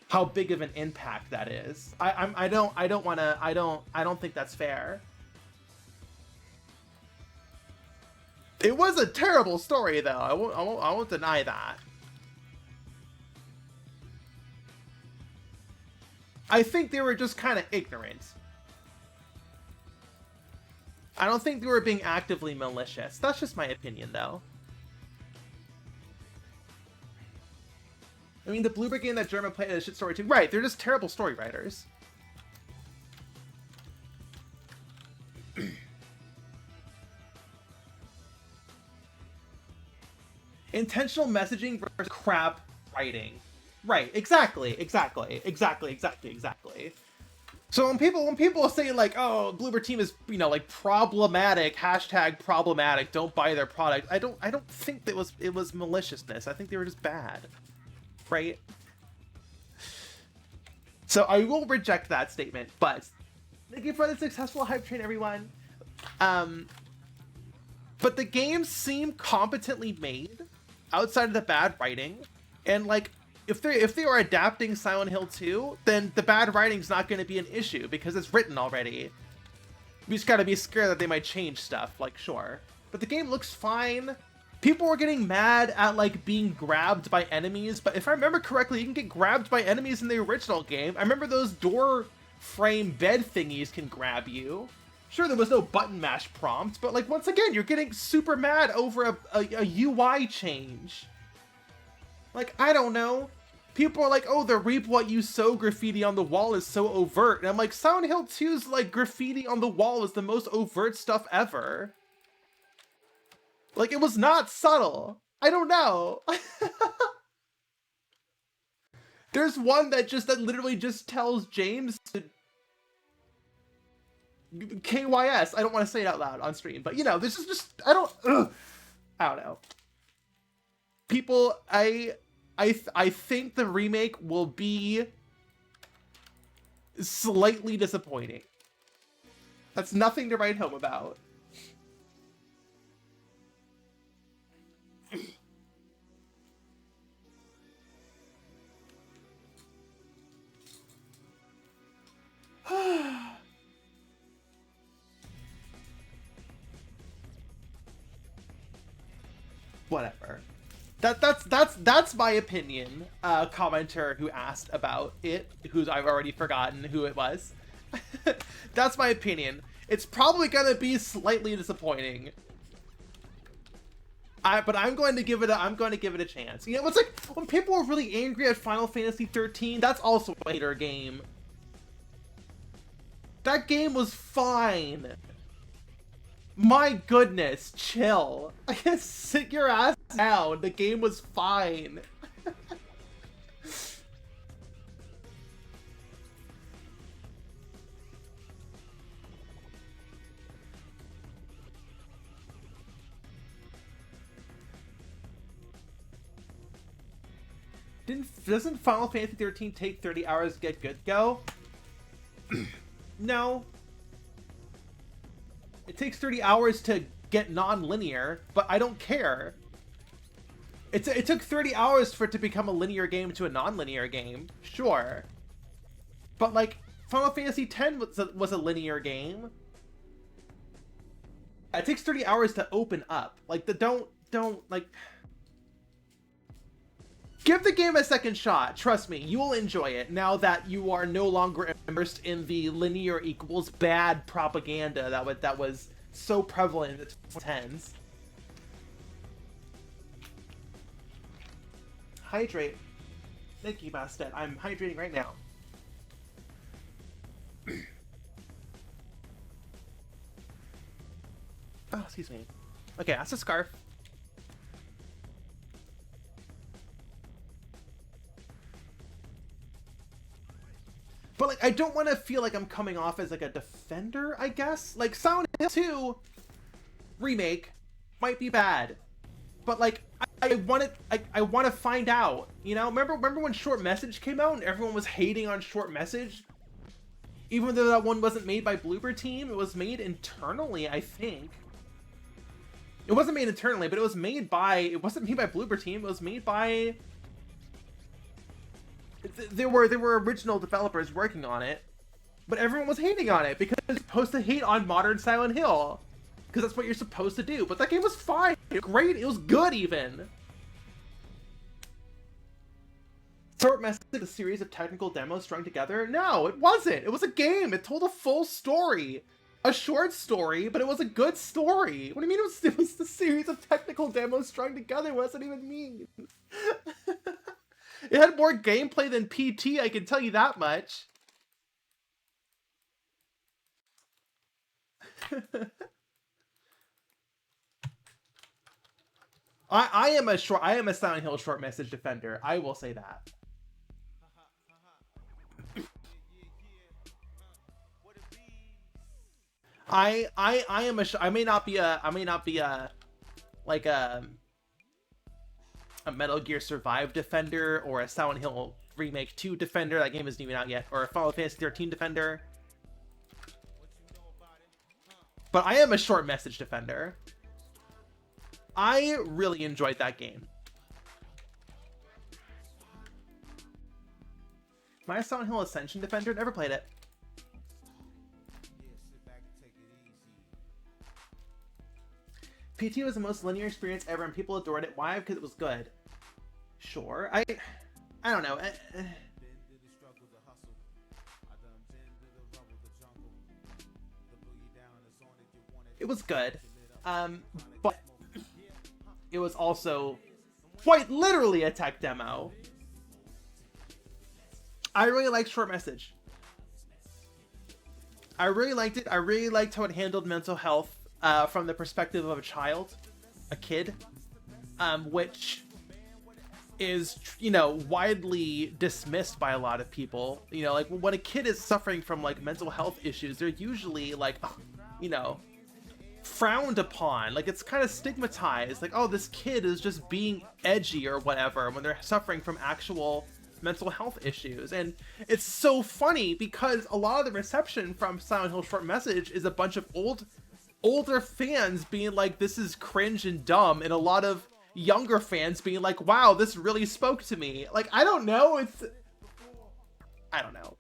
how big of an impact that is. I don't think that's fair. It was a terrible story, though. I won't deny that. I think they were just kind of ignorant. I don't think they were being actively malicious. That's just my opinion, though. I mean, the Bloober game that German played a shit story too. Right, they're just terrible story writers. Intentional messaging versus crap writing. Right, exactly. So when people say like, oh, Bloober Team is, you know, like problematic, #problematic, don't buy their product, I don't think that it was maliciousness. I think they were just bad. Right? So I will reject that statement, but thank you for the successful hype train, everyone. But the games seem competently made outside of the bad writing, and like, if they are adapting Silent Hill 2, then the bad writing's not going to be an issue because it's written already. We just gotta be scared that they might change stuff, like, sure. But the game looks fine. People were getting mad at, like, being grabbed by enemies, but if I remember correctly, you can get grabbed by enemies in the original game. I remember those door frame bed thingies can grab you. Sure, there was no button mash prompt, but, like, once again, you're getting super mad over a UI change. Like, I don't know. People are like, oh, the reap what you sow graffiti on the wall is so overt. And I'm like, Silent Hill 2's, like, graffiti on the wall is the most overt stuff ever. Like, it was not subtle. I don't know. There's one that literally just tells James to KYS. I don't want to say it out loud on stream, but you know, this is just I don't know. People, I think the remake will be slightly disappointing. That's nothing to write home about. Whatever. That's my opinion. Commenter who asked about it, who's I've already forgotten who it was. That's my opinion. It's probably gonna be slightly disappointing. But I'm going to give it a chance. You know, it's like when people were really angry at Final Fantasy 13, that's also a hater game. That game was fine. My goodness, chill. I guess sit your ass down. The game was fine. Doesn't Final Fantasy 13 take 30 hours to get good go? No. It takes 30 hours to get non-linear, but I don't care. It took 30 hours for it to become a linear game to a non-linear game, sure. But like, Final Fantasy X was a linear game. It takes 30 hours to open up. Like, don't, like... Give the game a second shot. Trust me, you will enjoy it now that you are no longer immersed in the linear equals bad propaganda that was so prevalent in the 2010s. Hydrate. Thank you, Bastet. I'm hydrating right now. Oh, excuse me. Okay, that's a scarf. But, like, I don't want to feel like I'm coming off as, like, a defender, I guess? Like, Silent Hill 2 remake might be bad. But, like, I want to find out, you know? Remember when Short Message came out and everyone was hating on Short Message? Even though that one wasn't made by Bloober Team, it was made internally, I think. It wasn't made internally, but it was made by... It wasn't made by Bloober Team, it was made by... There were original developers working on it, but everyone was hating on it because you're supposed to hate on modern Silent Hill, because that's what you're supposed to do. But that game was fine, it was great, it was good even. Short Message, a series of technical demos strung together? No, it wasn't. It was a game. It told a full story, a short story, but it was a good story. What do you mean it was a series of technical demos strung together? What does that even mean? It had more gameplay than PT, I can tell you that much. I am a Silent Hill Short Message defender. I will say that. I may not be a like a Metal Gear Survive defender or a Silent Hill Remake 2 defender. That game isn't even out yet. Or a Final Fantasy 13 defender. But I am a Short Message defender. I really enjoyed that game. Am I a Silent Hill Ascension defender? Never played it. PT was the most linear experience ever and people adored it. Why? Because it was good. Sure. I don't know. It was good. But it was also quite literally a tech demo. I really liked Short Message. I really liked it. I really liked how it handled mental health from the perspective of a child, a kid, which is, you know, widely dismissed by a lot of people. You know, like when a kid is suffering from like mental health issues, they're usually like, you know, frowned upon. Like it's kind of stigmatized. Like, oh, this kid is just being edgy or whatever when they're suffering from actual mental health issues. And it's so funny because a lot of the reception from Silent Hill Short Message is a bunch of older fans being like, this is cringe and dumb, and a lot of younger fans being like, wow, this really spoke to me. Like, I don't know, I don't know.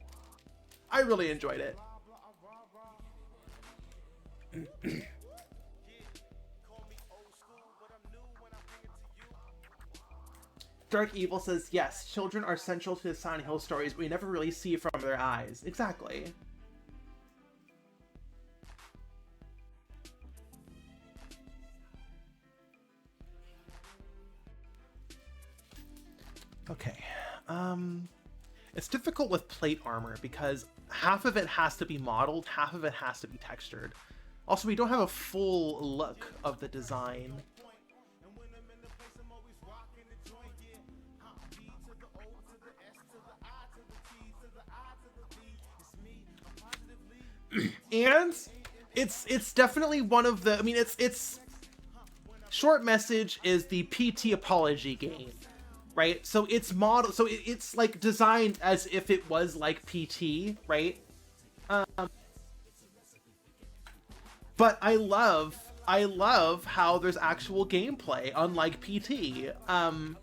I really enjoyed it. Dark Evil says, yes, children are central to the Silent Hill stories, but we never really see from their eyes. Exactly. Okay, it's difficult with plate armor because half of it has to be modeled, half of it has to be textured. Also, we don't have a full look of the design. And it's definitely one of the, I mean, it's Short Message is the PT apology game. Right, so it's model, so it's like designed as if it was like PT, right? But I love how there's actual gameplay, unlike PT. How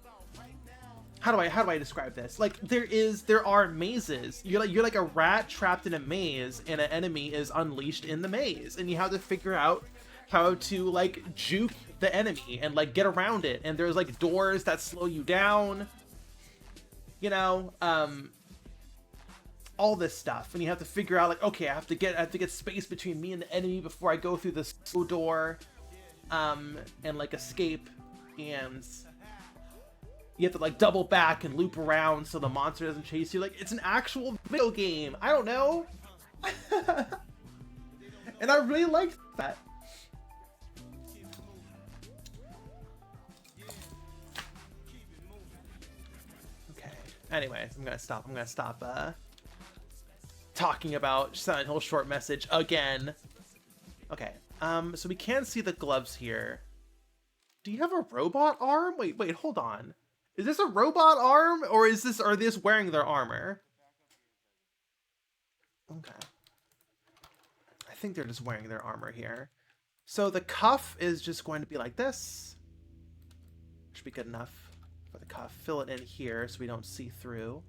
do I describe this? Like there are mazes. You're like a rat trapped in a maze, and an enemy is unleashed in the maze, and you have to figure out how to like juke the enemy and like get around it, and there's like doors that slow you down, you know, all this stuff, and you have to figure out like, okay, I have to get space between me and the enemy before I go through this slow door, and like escape, and you have to like double back and loop around so the monster doesn't chase you. Like, it's an actual video game. I don't know. And I really liked that. Anyways, I'm gonna stop talking about Silent Hill Short Message again. Okay, so we can see the gloves here. Do you have a robot arm? Wait, hold on. Is this a robot arm, or are they just wearing their armor? Okay. I think they're just wearing their armor here. So the cuff is just going to be like this. Should be good enough. For the cuff, fill it in here so we don't see through.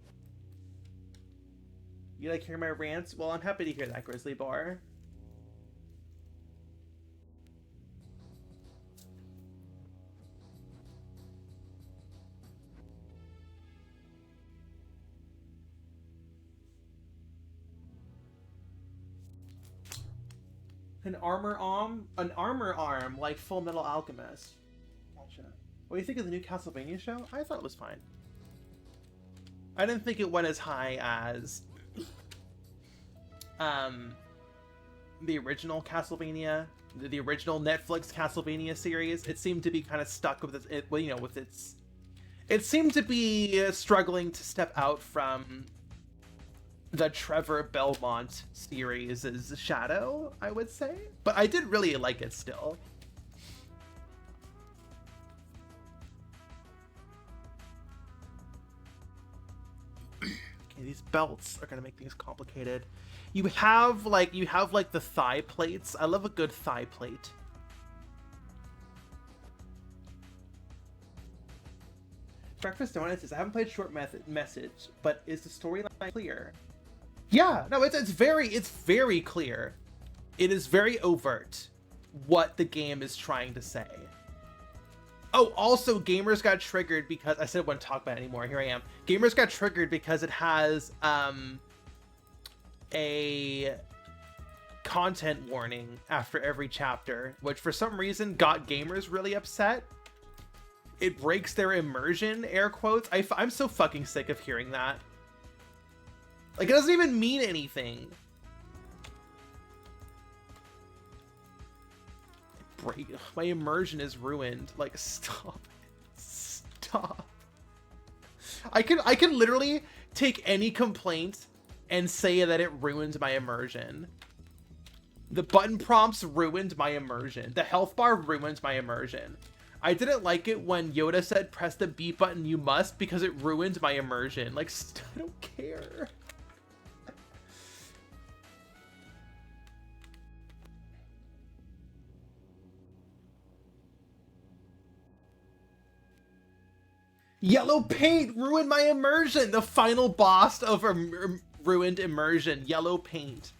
You like hearing my rants? Well, I'm happy to hear that, Grizzly Bar. An armor arm like Full Metal Alchemist. Gotcha. What do you think of the new Castlevania show? I thought it was fine. I didn't think it went as high as the original Castlevania, the original Netflix Castlevania series. It seemed to be kind of stuck with it, you know, with its. It seemed to be struggling to step out from the Trevor Belmont series' shadow, I would say. But I did really like it still. These belts are gonna make things complicated. You have like the thigh plates. I love a good thigh plate. Breakfast Donuts says, I haven't played Short Message, but is the storyline clear? Yeah, no, it's very clear. It is very overt what the game is trying to say. Oh, also, gamers got triggered because I said I wouldn't talk about it anymore. Here I am. Gamers got triggered because it has a content warning after every chapter, which for some reason got gamers really upset. It breaks their immersion, air quotes. I'm so fucking sick of hearing that. Like, it doesn't even mean anything. My immersion is ruined. Like, stop. Stop. I can literally take any complaint and say that it ruined my immersion. The button prompts ruined my immersion. The health bar ruined my immersion. I didn't like it when Yoda said press the B button you must because it ruined my immersion. Like, I don't care. Yellow paint ruined my immersion. The final boss of ruined immersion. Yellow paint.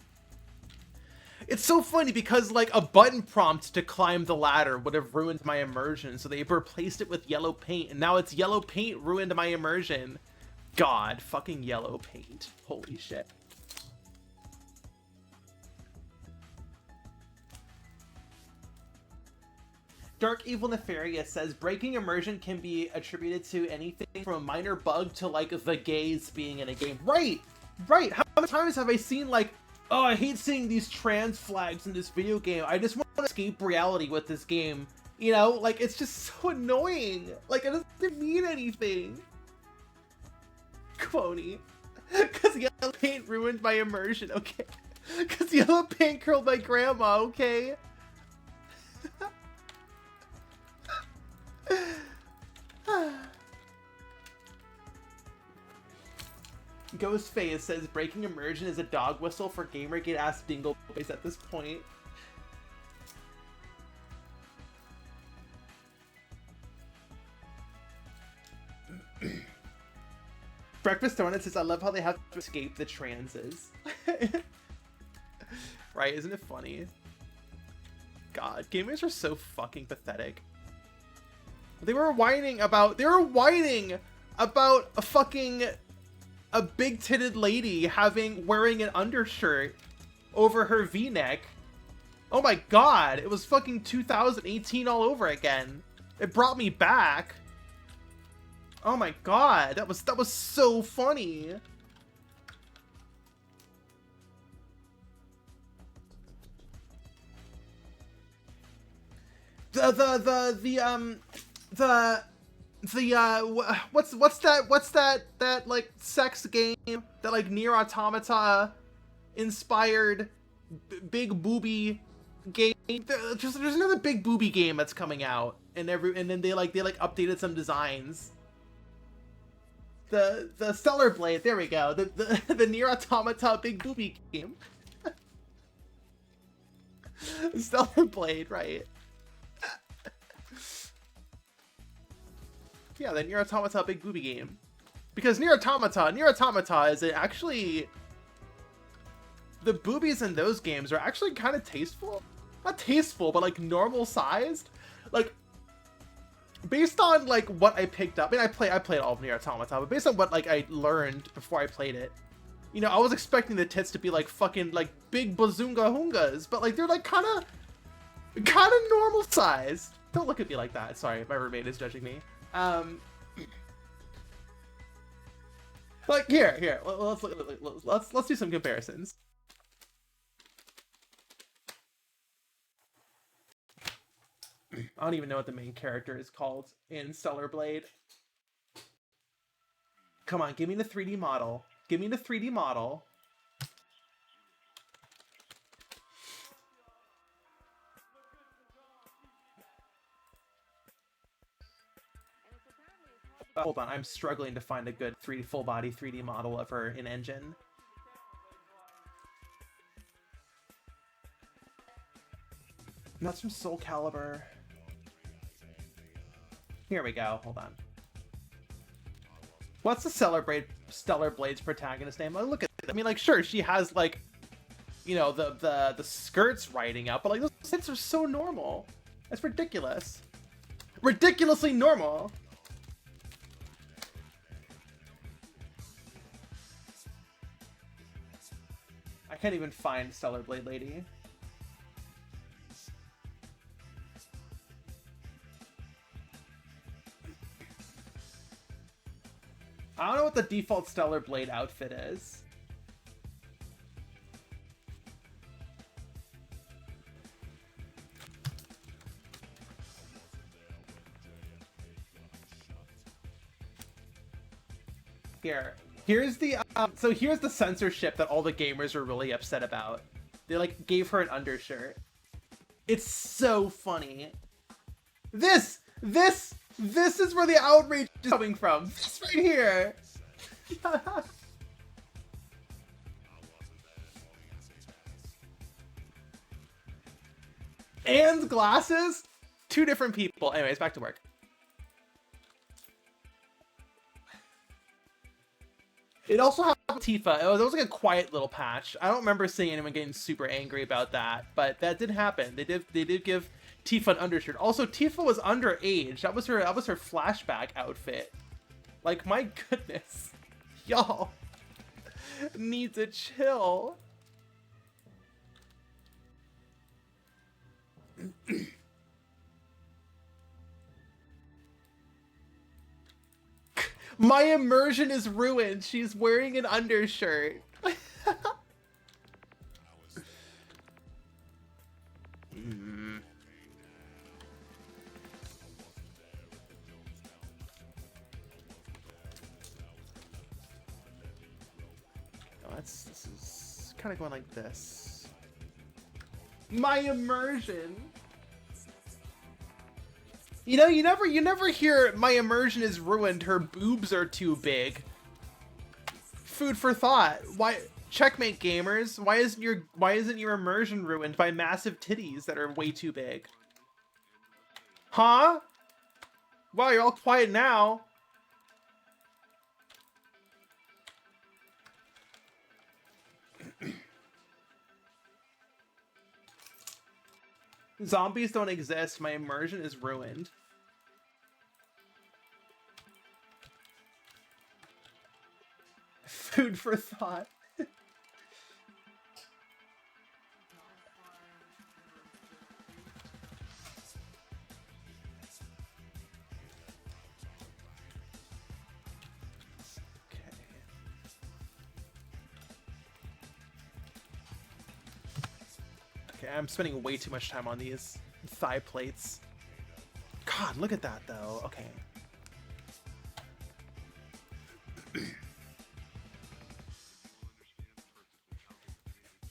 It's so funny because like a button prompt to climb the ladder would have ruined my immersion. So they replaced it with yellow paint. And now it's yellow paint ruined my immersion. God, fucking yellow paint. Holy shit. Dark Evil Nefarious says breaking immersion can be attributed to anything from a minor bug to like the gays being in a game. Right, right. How many times have I seen like, oh, I hate seeing these trans flags in this video game. I just want to escape reality with this game. You know, like it's just so annoying. Like it doesn't mean anything. Quony. Because yellow paint ruined my immersion, okay? Because yellow paint curled my grandma, okay? Ghostface says breaking immersion is a dog whistle for Gamergate ass dingle boys at this point. Breakfast Donut says I love how they have to escape the transes. Right, isn't it funny? God, gamers are so fucking pathetic. They were whining about a big-titted lady wearing an undershirt over her V-neck. Oh my god, it was fucking 2018 all over again. It brought me back. Oh my god, that was so funny. What's that like sex game that like Nier Automata inspired big booby game? There's another big booby game that's coming out, and then they updated some designs. The Stellar Blade, there we go. The Nier Automata big booby game. Stellar Blade, right? Yeah, the Nier Automata big booby game. Because Nier Automata is actually... The boobies in those games are actually kind of tasteful. Not tasteful, but like normal sized. Like, based on like what I picked up, I mean, I played all of Nier Automata, but based on what like I learned before I played it, you know, I was expecting the tits to be like fucking like big bazunga hungas, but like they're like kind of normal sized. Don't look at me like that. Sorry, my roommate is judging me. Like here, let's do some comparisons. I don't even know what the main character is called in Stellar Blade. Come on, give me the 3D model. Give me the 3D model. Hold on, I'm struggling to find a good full body 3D model of her in engine. That's from Soul Calibur. Here we go. Hold on. What's the Stellar Blade's protagonist name? Oh, look at it. I mean, like, sure, she has like, you know, the skirts riding out, but like those tits are so normal. That's ridiculous. Ridiculously normal. I can't even find Stellar Blade Lady. I don't know what the default Stellar Blade outfit is. Here's the so here's the censorship that all the gamers are really upset about. They like gave her an undershirt. It's so funny. This is where the outrage is coming from. This right here. And glasses? Two different people. Anyways, back to work. It also had Tifa. It was like a quiet little patch. I don't remember seeing anyone getting super angry about that, but that did happen. They did give Tifa an undershirt. Also, Tifa was underage. That was her flashback outfit. Like, my goodness. Y'all need to chill. My immersion is ruined. She's wearing an undershirt. Oh, this is kind of going like this. My immersion. You know, you never hear my immersion is ruined. Her boobs are too big. Food for thought. Why, checkmate gamers? Why isn't your immersion ruined by massive titties that are way too big? Huh? Wow, you're all quiet now. Zombies don't exist. My immersion is ruined. Food for thought. Okay, I'm spending way too much time on these thigh plates. God, look at that though. Okay.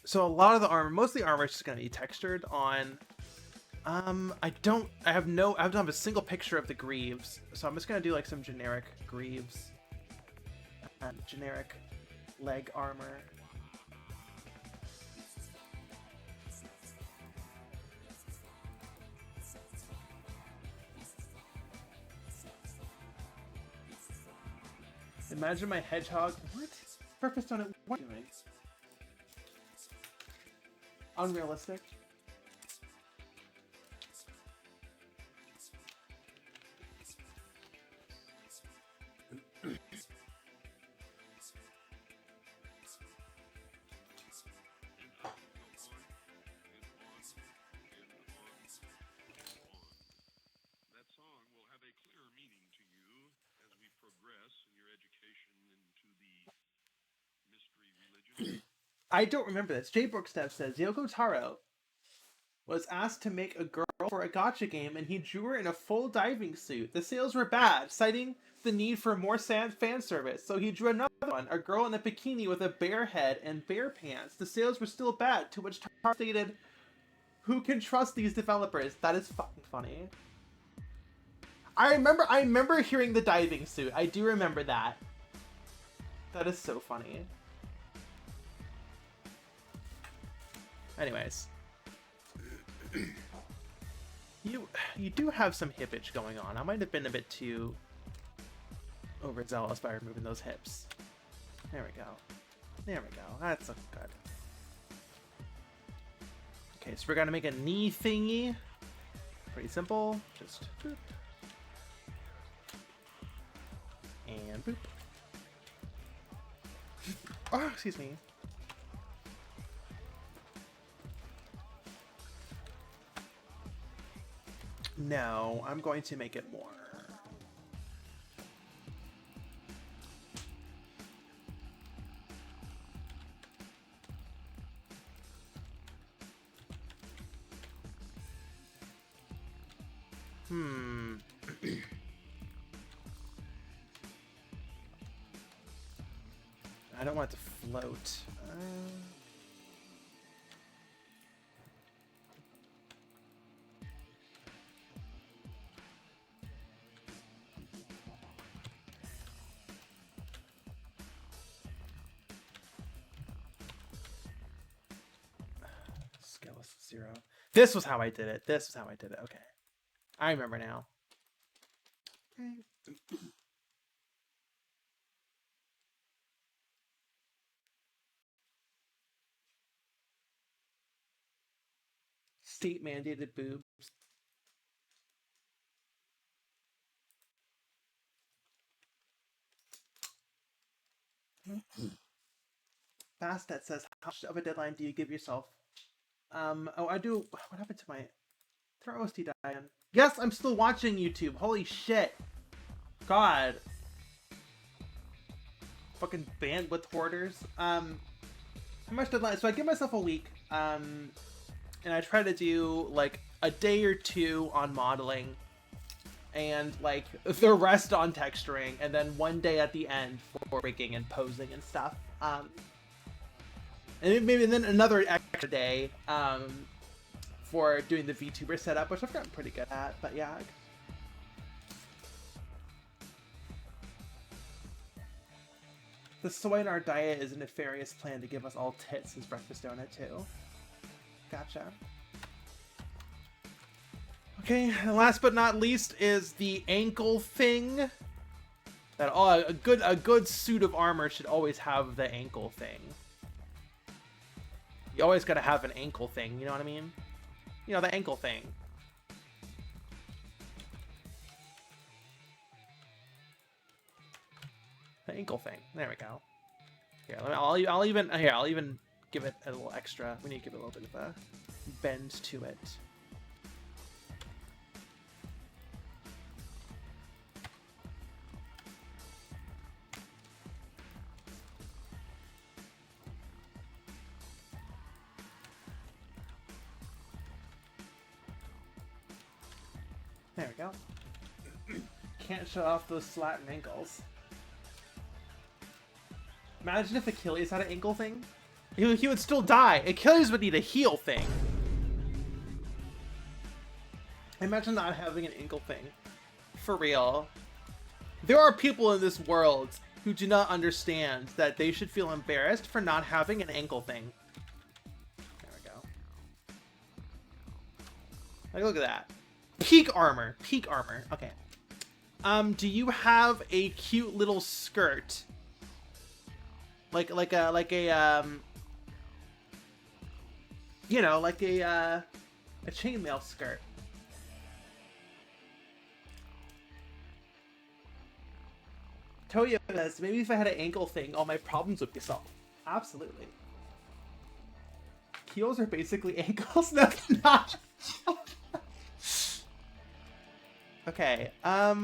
So a lot of the armor, most of the armor is just gonna be textured on. I don't have a single picture of the greaves, so I'm just gonna do like some generic greaves, generic leg armor. Imagine my hedgehog. What? Breakfast on it. What are you doing? Unrealistic. I don't remember this. Jay Brookstep says Yoko Taro was asked to make a girl for a gacha game, and he drew her in a full diving suit. The sales were bad, citing the need for more fan service. So he drew another one, a girl in a bikini with a bear head and bear pants. The sales were still bad, to which Taro stated, "Who can trust these developers?" That is fucking funny. I remember hearing the diving suit. I do remember that. That is so funny. Anyways. You do have some hippage going on. I might have been a bit too overzealous by removing those hips. There we go. There we go. That's looking good. Okay, so we're gonna make a knee thingy. Pretty simple. Just boop. And boop. Oh, excuse me. No, I'm going to make it more. I don't want it to float. Scale is 0. This was how I did it. This was how I did it. Okay. I remember now. Okay. State mandated boobs. Bastet says, how much of a deadline do you give yourself? Oh, I do. What happened to my OST died? Yes, I'm still watching YouTube. Holy shit. God. Fucking bandwidth hoarders. How much deadline? So I give myself a week. And I try to do like a day or 2 on modeling, and like the rest on texturing, and then 1 day at the end for rigging and posing and stuff. And maybe then another extra day for doing the VTuber setup, which I've gotten pretty good at. But yeah. The soy in our diet is a nefarious plan to give us all tits as breakfast donut too. Gotcha. Okay, and last but not least is the ankle thing. That a good suit of armor should always have the ankle thing. You always gotta have an ankle thing, you know what I mean? You know, the ankle thing. The ankle thing. There we go. Here, I'll even give it a little extra. We need to give it a little bit of a bend to it. There we go. Can't show off those slat ankles. Imagine if Achilles had an ankle thing. He would still die. Achilles would need a heel thing. Imagine not having an ankle thing. For real. There are people in this world who do not understand that they should feel embarrassed for not having an ankle thing. There we go. Like, look at that. Peak armor. Peak armor. Okay. Do you have a cute little skirt? Like a you know, like a chainmail skirt. Toya says, maybe if I had an ankle thing, all my problems would be solved. Absolutely. Heels are basically ankles? No, they're not. Okay, I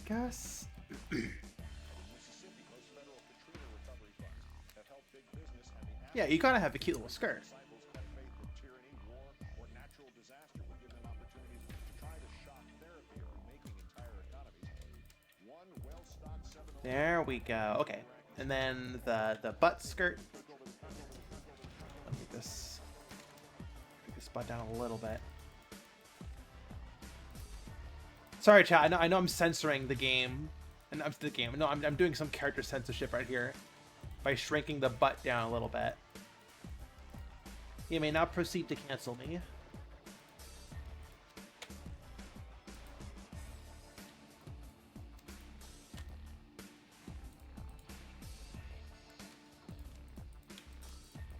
guess... Yeah, you gotta have a cute little skirt. There we go. Okay, and then the butt skirt. Let me make this butt down a little bit. Sorry, chat. I know I'm censoring the game, and I'm the game. No, I'm doing some character censorship right here by shrinking the butt down a little bit. You may now proceed to cancel me.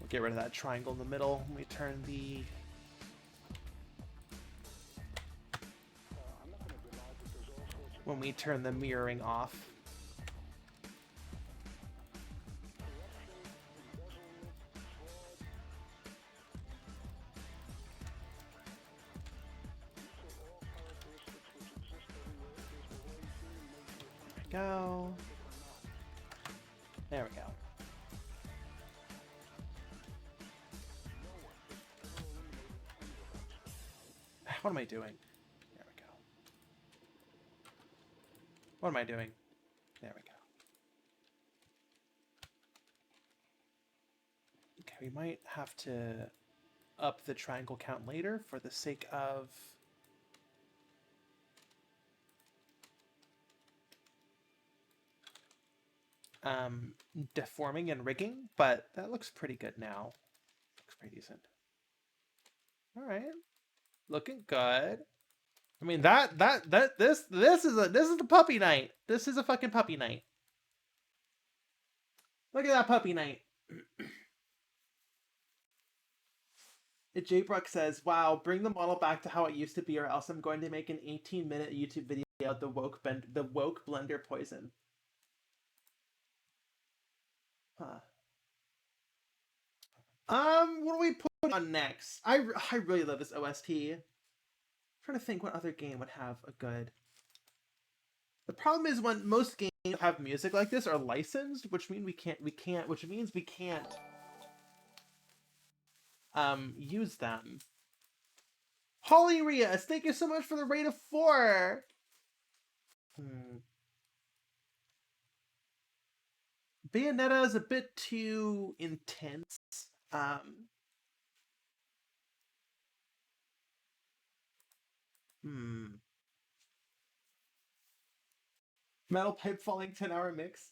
We'll get rid of that triangle in the middle. Let me turn the... When we turn the mirroring off. Go. There we go. What am I doing? There we go. What am I doing? There we go. We might have to up the triangle count later for the sake of deforming and rigging, but that looks pretty good now. Looks pretty decent. All right, looking good. I mean this is the puppy night. This is a fucking puppy night. Look at that puppy night. J. Brook says, "Wow, bring the model back to how it used to be, or else I'm going to make an 18-minute YouTube video about the woke blender poison." Huh. What do we put on next? I really love this OST. I'm trying to think what other game would have a good. The problem is when most games have music like this are licensed, which means we can't use them. Holly Rias, thank you so much for the rate of 4. Bayonetta is a bit too intense. Metal pipe falling 10-hour mix.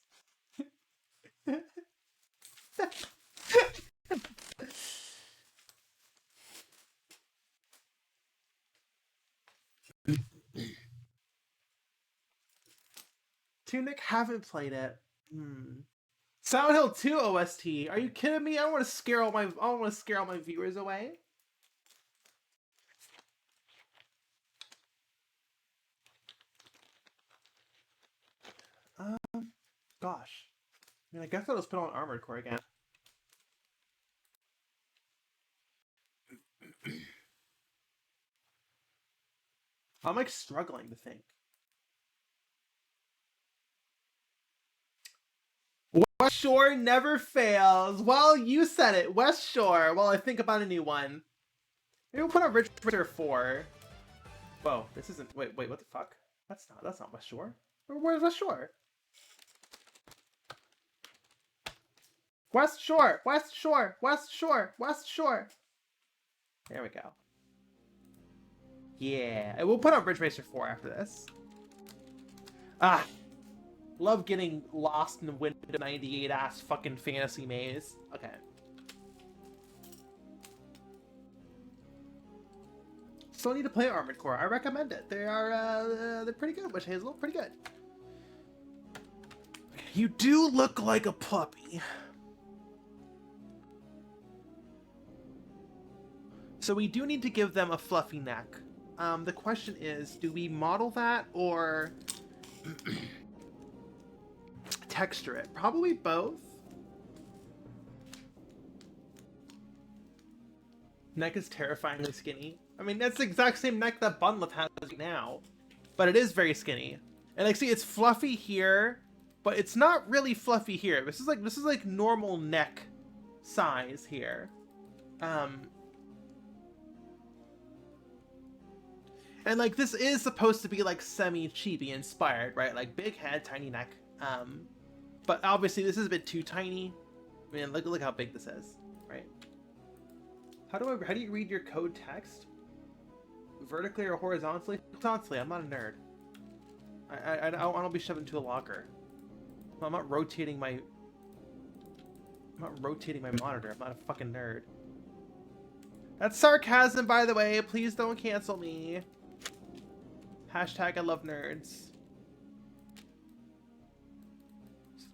Tunic, haven't played it. Silent Hill 2 OST. Are you kidding me? I want to scare all my viewers away. Gosh. I mean, I guess I'll just put on Armored Core again. I'm like struggling to think. West Shore never fails. Well, you said it. West Shore. Well, I think about a new one. Maybe we'll put on Richter 4. Whoa, this isn't. Wait, what the fuck? That's not West Shore. Where's West Shore? West Shore. West Shore. West Shore. West Shore. There we go. Yeah, we'll put on Bridge Racer 4 after this. Love getting lost in the Windows 98 ass fucking fantasy maze. Okay. Still need to play Armored Core. I recommend it. They're pretty good. Witch Hazel, pretty good. You do look like a puppy. So we do need to give them a fluffy neck. The question is, do we model that or texture it? Probably both. Neck is terrifyingly skinny. I mean, that's the exact same neck that Bunlith has now, but it is very skinny. And like, see, it's fluffy here, but it's not really fluffy here. This is like normal neck size here. And like, this is supposed to be like semi-chibi inspired, right? Like big head, tiny neck. But obviously this is a bit too tiny. I mean, look how big this is, right? How do you read your code text? Vertically or horizontally? Horizontally. I'm not a nerd. I don't be shoved into a locker. I'm not rotating my monitor. I'm not a fucking nerd. That's sarcasm, by the way. Please don't cancel me. Hashtag I love nerds.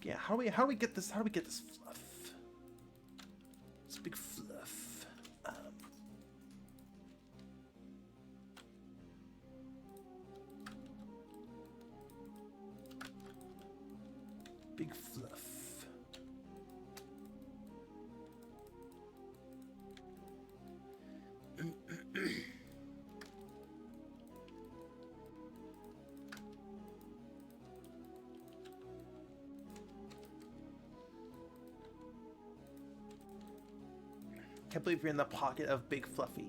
Yeah, how do we get this? How do we get this fluff? This big fluff. Big fluff. I can't believe you're in the pocket of Big Fluffy.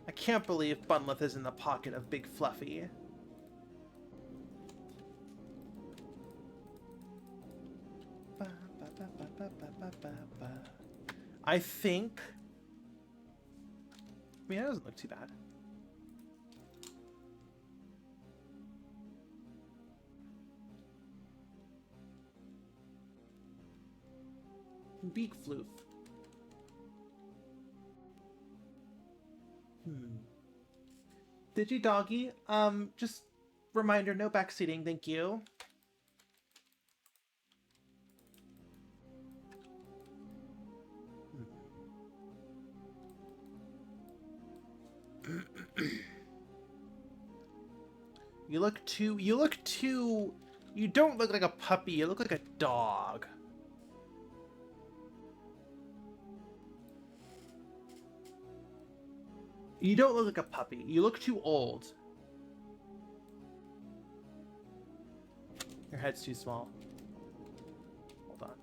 I can't believe Bunlith is in the pocket of Big Fluffy. I think... I mean, that doesn't look too bad. Beak floof. Digi doggy, just reminder, no backseating, thank you. You don't look like a puppy, you look like a dog. You don't look like a puppy. You look too old. Your head's too small. Hold on.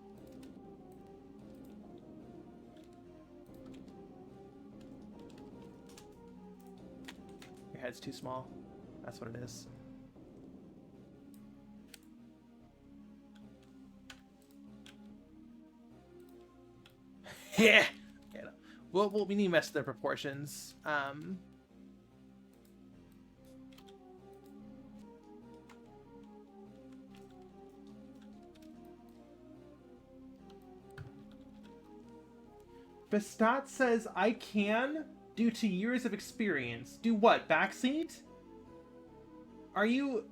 Your head's too small. That's what it is. Yeah. Well, we need to mess with their proportions. Bastat says, I can, due to years of experience. Do what, backseat? Are you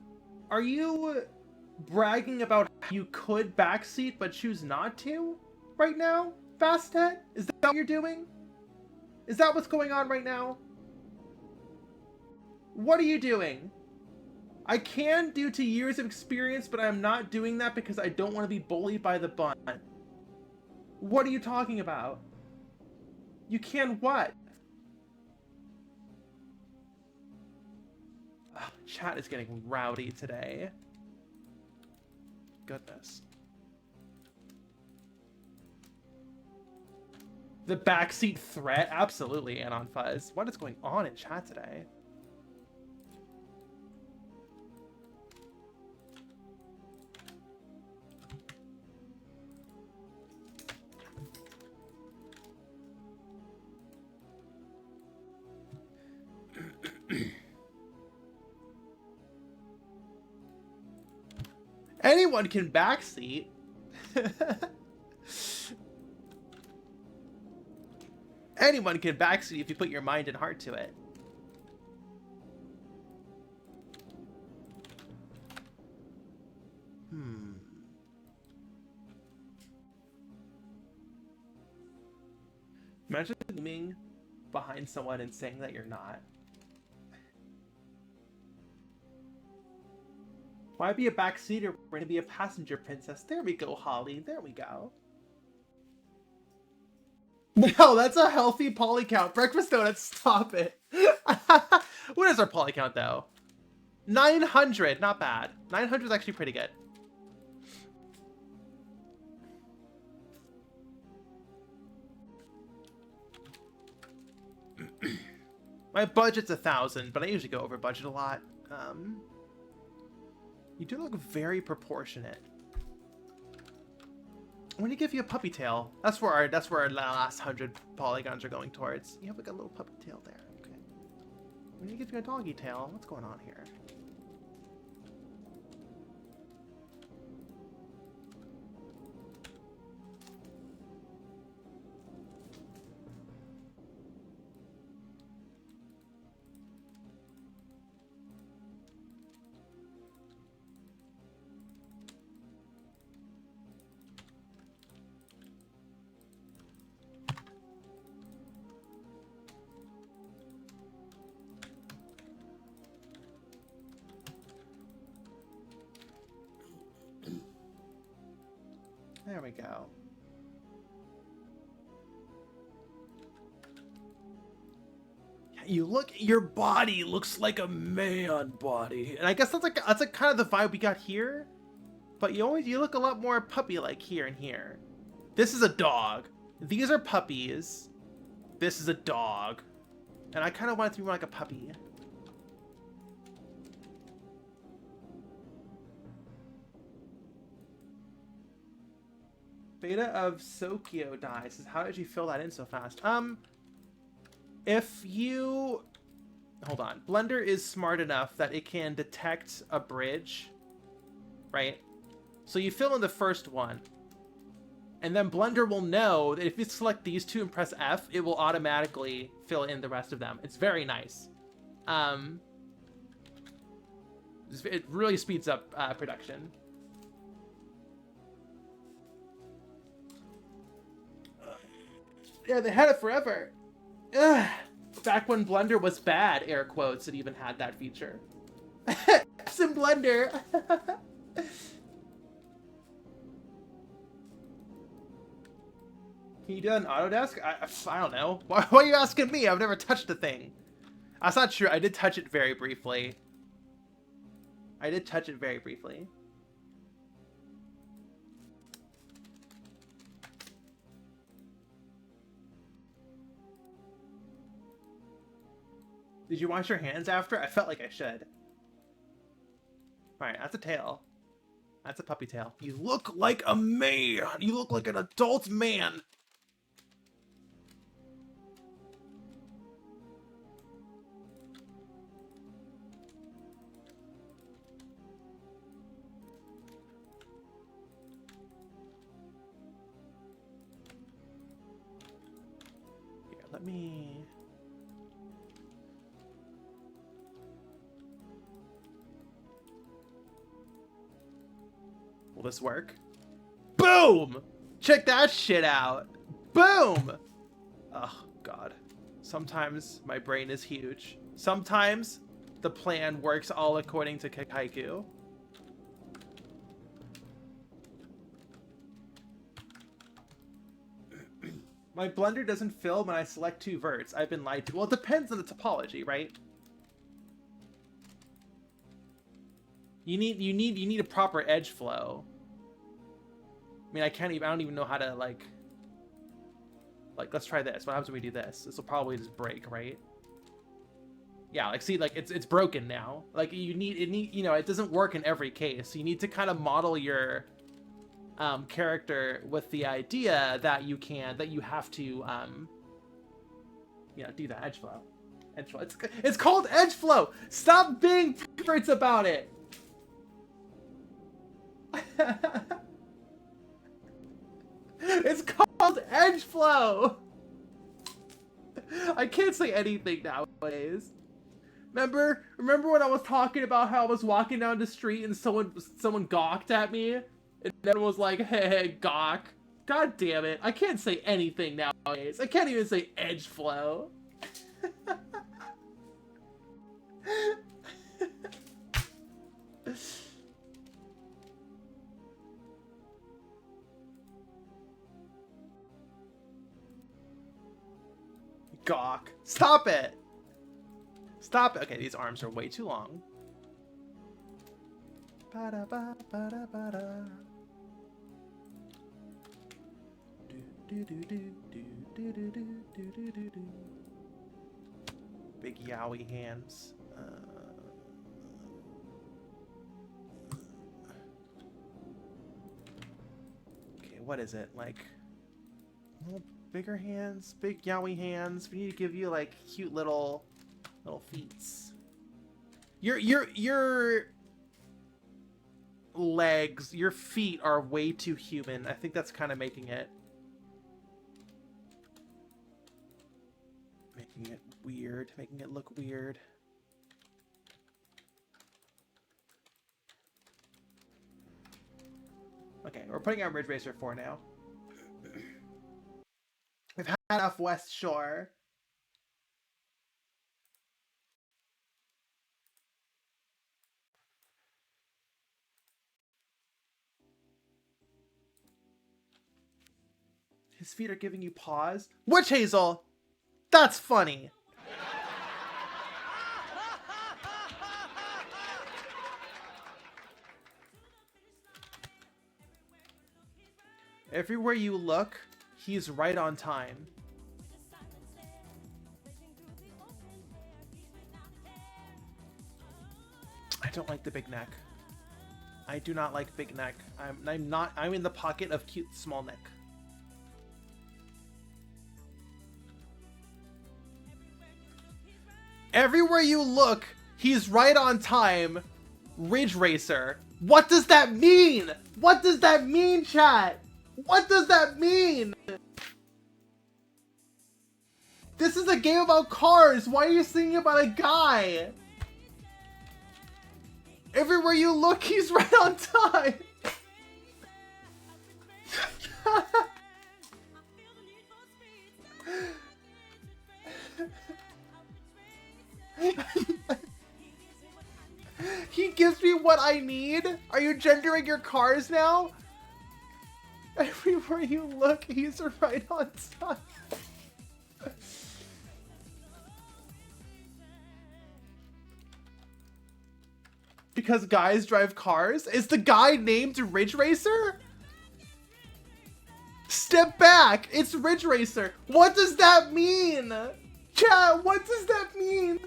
bragging about how you could backseat but choose not to right now, Bastet? Is that what you're doing? Is that what's going on right now? What are you doing? I can due to years of experience, but I'm not doing that because I don't want to be bullied by the bun. What are you talking about? You can what? Oh, chat is getting rowdy today. Goodness. The backseat threat? Absolutely, Anon Fuzz. What is going on in chat today? Anyone can backseat. Anyone can backseat if you put your mind and heart to it. Imagine being behind someone and saying that you're not. Why be a backseater? We're gonna be a passenger princess. There we go, Holly. There we go. No, that's a healthy poly count. Breakfast donuts, stop it. What is our poly count, though? 900, not bad. 900 is actually pretty good. My budget's 1,000, but I usually go over budget a lot. You do look very proportionate. I'm gonna give you a puppy tail. That's where our last 100 polygons are going towards. You have like a little puppy tail there. Okay. I'm gonna give you a doggy tail. What's going on here? There we go. Your body looks like a man body. And I guess that's like kind of the vibe we got here. But you look a lot more puppy-like here and here. This is a dog. These are puppies. This is a dog. And I kind of want it to be more like a puppy. Beta of Sokyo dies. How did you fill that in so fast? If you... Hold on. Blender is smart enough that it can detect a bridge, right? So you fill in the first one, and then Blender will know that if you select these two and press F, it will automatically fill in the rest of them. It's very nice. It really speeds up production. Yeah, they had it forever. Ugh. Back when Blender was bad, air quotes, it even had that feature. Some Blender. Can you do that in Autodesk? I don't know. Why are you asking me? I've never touched the thing. That's not true. I did touch it very briefly. Did you wash your hands after? I felt like I should. Alright, that's a tail. That's a puppy tail. You look like a man! You look like an adult man! Here, let me... Will this work? Boom! Check that shit out! Boom! Oh, God. Sometimes my brain is huge. Sometimes the plan works all according to Kaikaiku. My Blender doesn't fill when I select two verts. I've been lied to. Well, it depends on the topology, right? You need a proper edge flow. I mean, I don't even know how to like, let's try this. What happens when we do this? This will probably just break, right? Yeah, like, see, like, it's broken now. Like, you know, it doesn't work in every case. You need to kind of model your character with the idea that you have to, you know, do that edge flow. Edge flow. It's called edge flow. Stop being experts about it. It's called edge flow. I can't say anything nowadays. Remember when I was talking about how I was walking down the street and someone gawked at me, and then was like, "Hey, gawk." God damn it! I can't say anything nowadays. I can't even say edge flow. Gawk. Stop it! Stop it! Okay, these arms are way too long. Big yowie hands. Okay, what is it? Like, little bigger hands, big yowie hands. We need to give you like cute little feets. Your legs, your feet are way too human. I think that's kind of making it weird, making it look weird. Okay, we're putting on Ridge Racer 4 now. We've had enough West Shore. His feet are giving you pause. Witch Hazel! That's funny! Everywhere you look, he's right on time. I don't like the big neck. I do not like big neck. I'm in the pocket of cute small neck. Everywhere you look, he's right on time. Ridge Racer. What does that mean? What does that mean, chat? What does that mean? This is a game about cars. Why are you singing about a guy? Everywhere you look, he's right on time. He gives me what I need? Are you gendering your cars now? Everywhere you look, he's right on time. Because guys drive cars? Is the guy named Ridge Racer? Step back! It's Ridge Racer. What does that mean? Chat, what does that mean?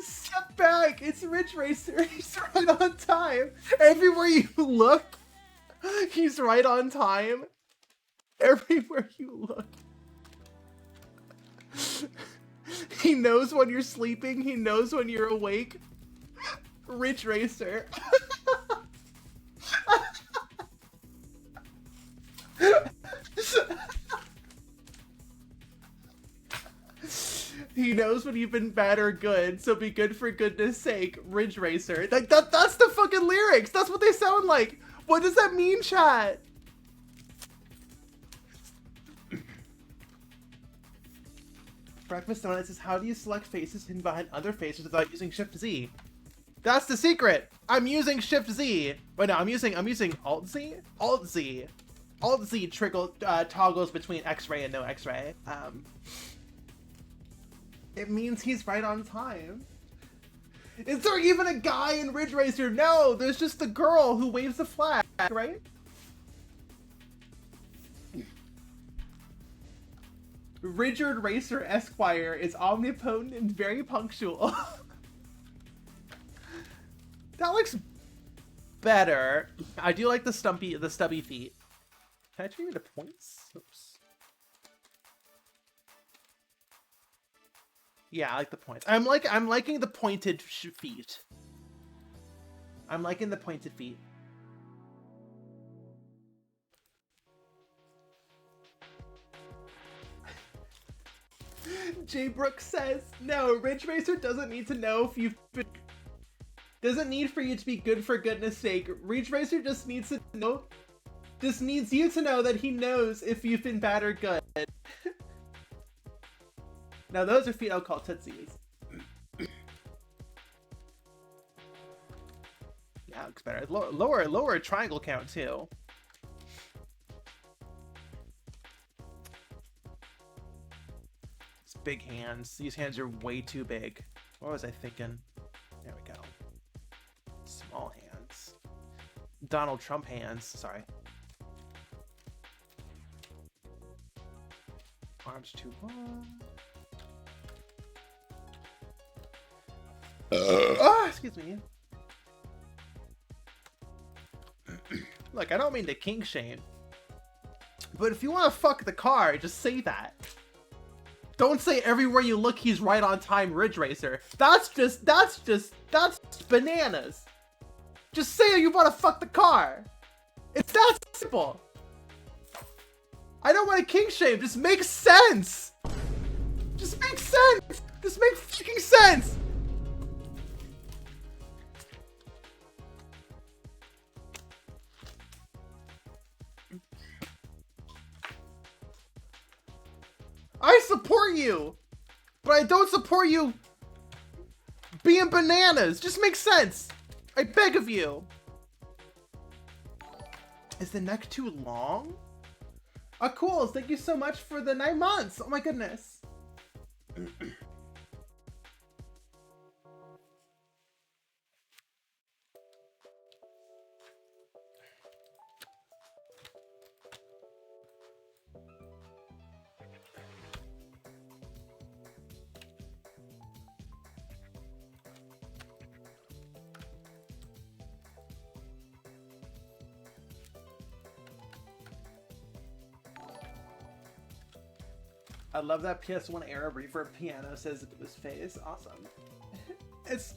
Step back! It's Ridge Racer. He's right on time. Everywhere you look, he's right on time. Everywhere you look. He knows when you're sleeping. He knows when you're awake. Ridge Racer. He knows when you've been bad or good, so be good for goodness sake, Ridge Racer. Like that's the fucking lyrics. That's what they sound like. What does that mean, chat? Breakfast Donuts says, how do you select faces hidden behind other faces without using Shift Z? That's the secret. I'm using Shift Z. Wait, no, I'm using Alt Z. Alt Z. Alt Z toggles between X-ray and no X-ray. It means he's right on time. Is there even a guy in Ridge Racer? No, there's just the girl who waves the flag, right? Richard Racer Esquire is omnipotent and very punctual. That looks better. I do like the stubby feet. Can I change it to points? Oops. Yeah, I like the points. I'm liking the pointed feet. I'm liking the pointed feet. J Brooks says, no, Ridge Racer doesn't need to know if you've been... Doesn't need for you to be good for goodness sake. Ridge Racer just needs to know... Just needs you to know that he knows if you've been bad or good. Now those are feet I'll call tootsies. Yeah, looks better. Lower triangle count too. It's big hands. These hands are way too big. What was I thinking? There we go. Small hands. Donald Trump hands. Sorry. Arms too long. Excuse me. Look, I don't mean to kink shame, but if you want to fuck the car, just say that. Don't say everywhere you look he's right on time, Ridge Racer. That's bananas. Just say you want to fuck the car. It's that simple. I don't want to kink shame. Just make sense. Just make sense. Just make fucking sense. I support you, but I don't support you being bananas. Just make sense. I beg of you. Is the neck too long? Cool. Thank you so much for the 9 months. Oh my goodness. I love that PS1 era reverb piano says it was phase. Awesome. It's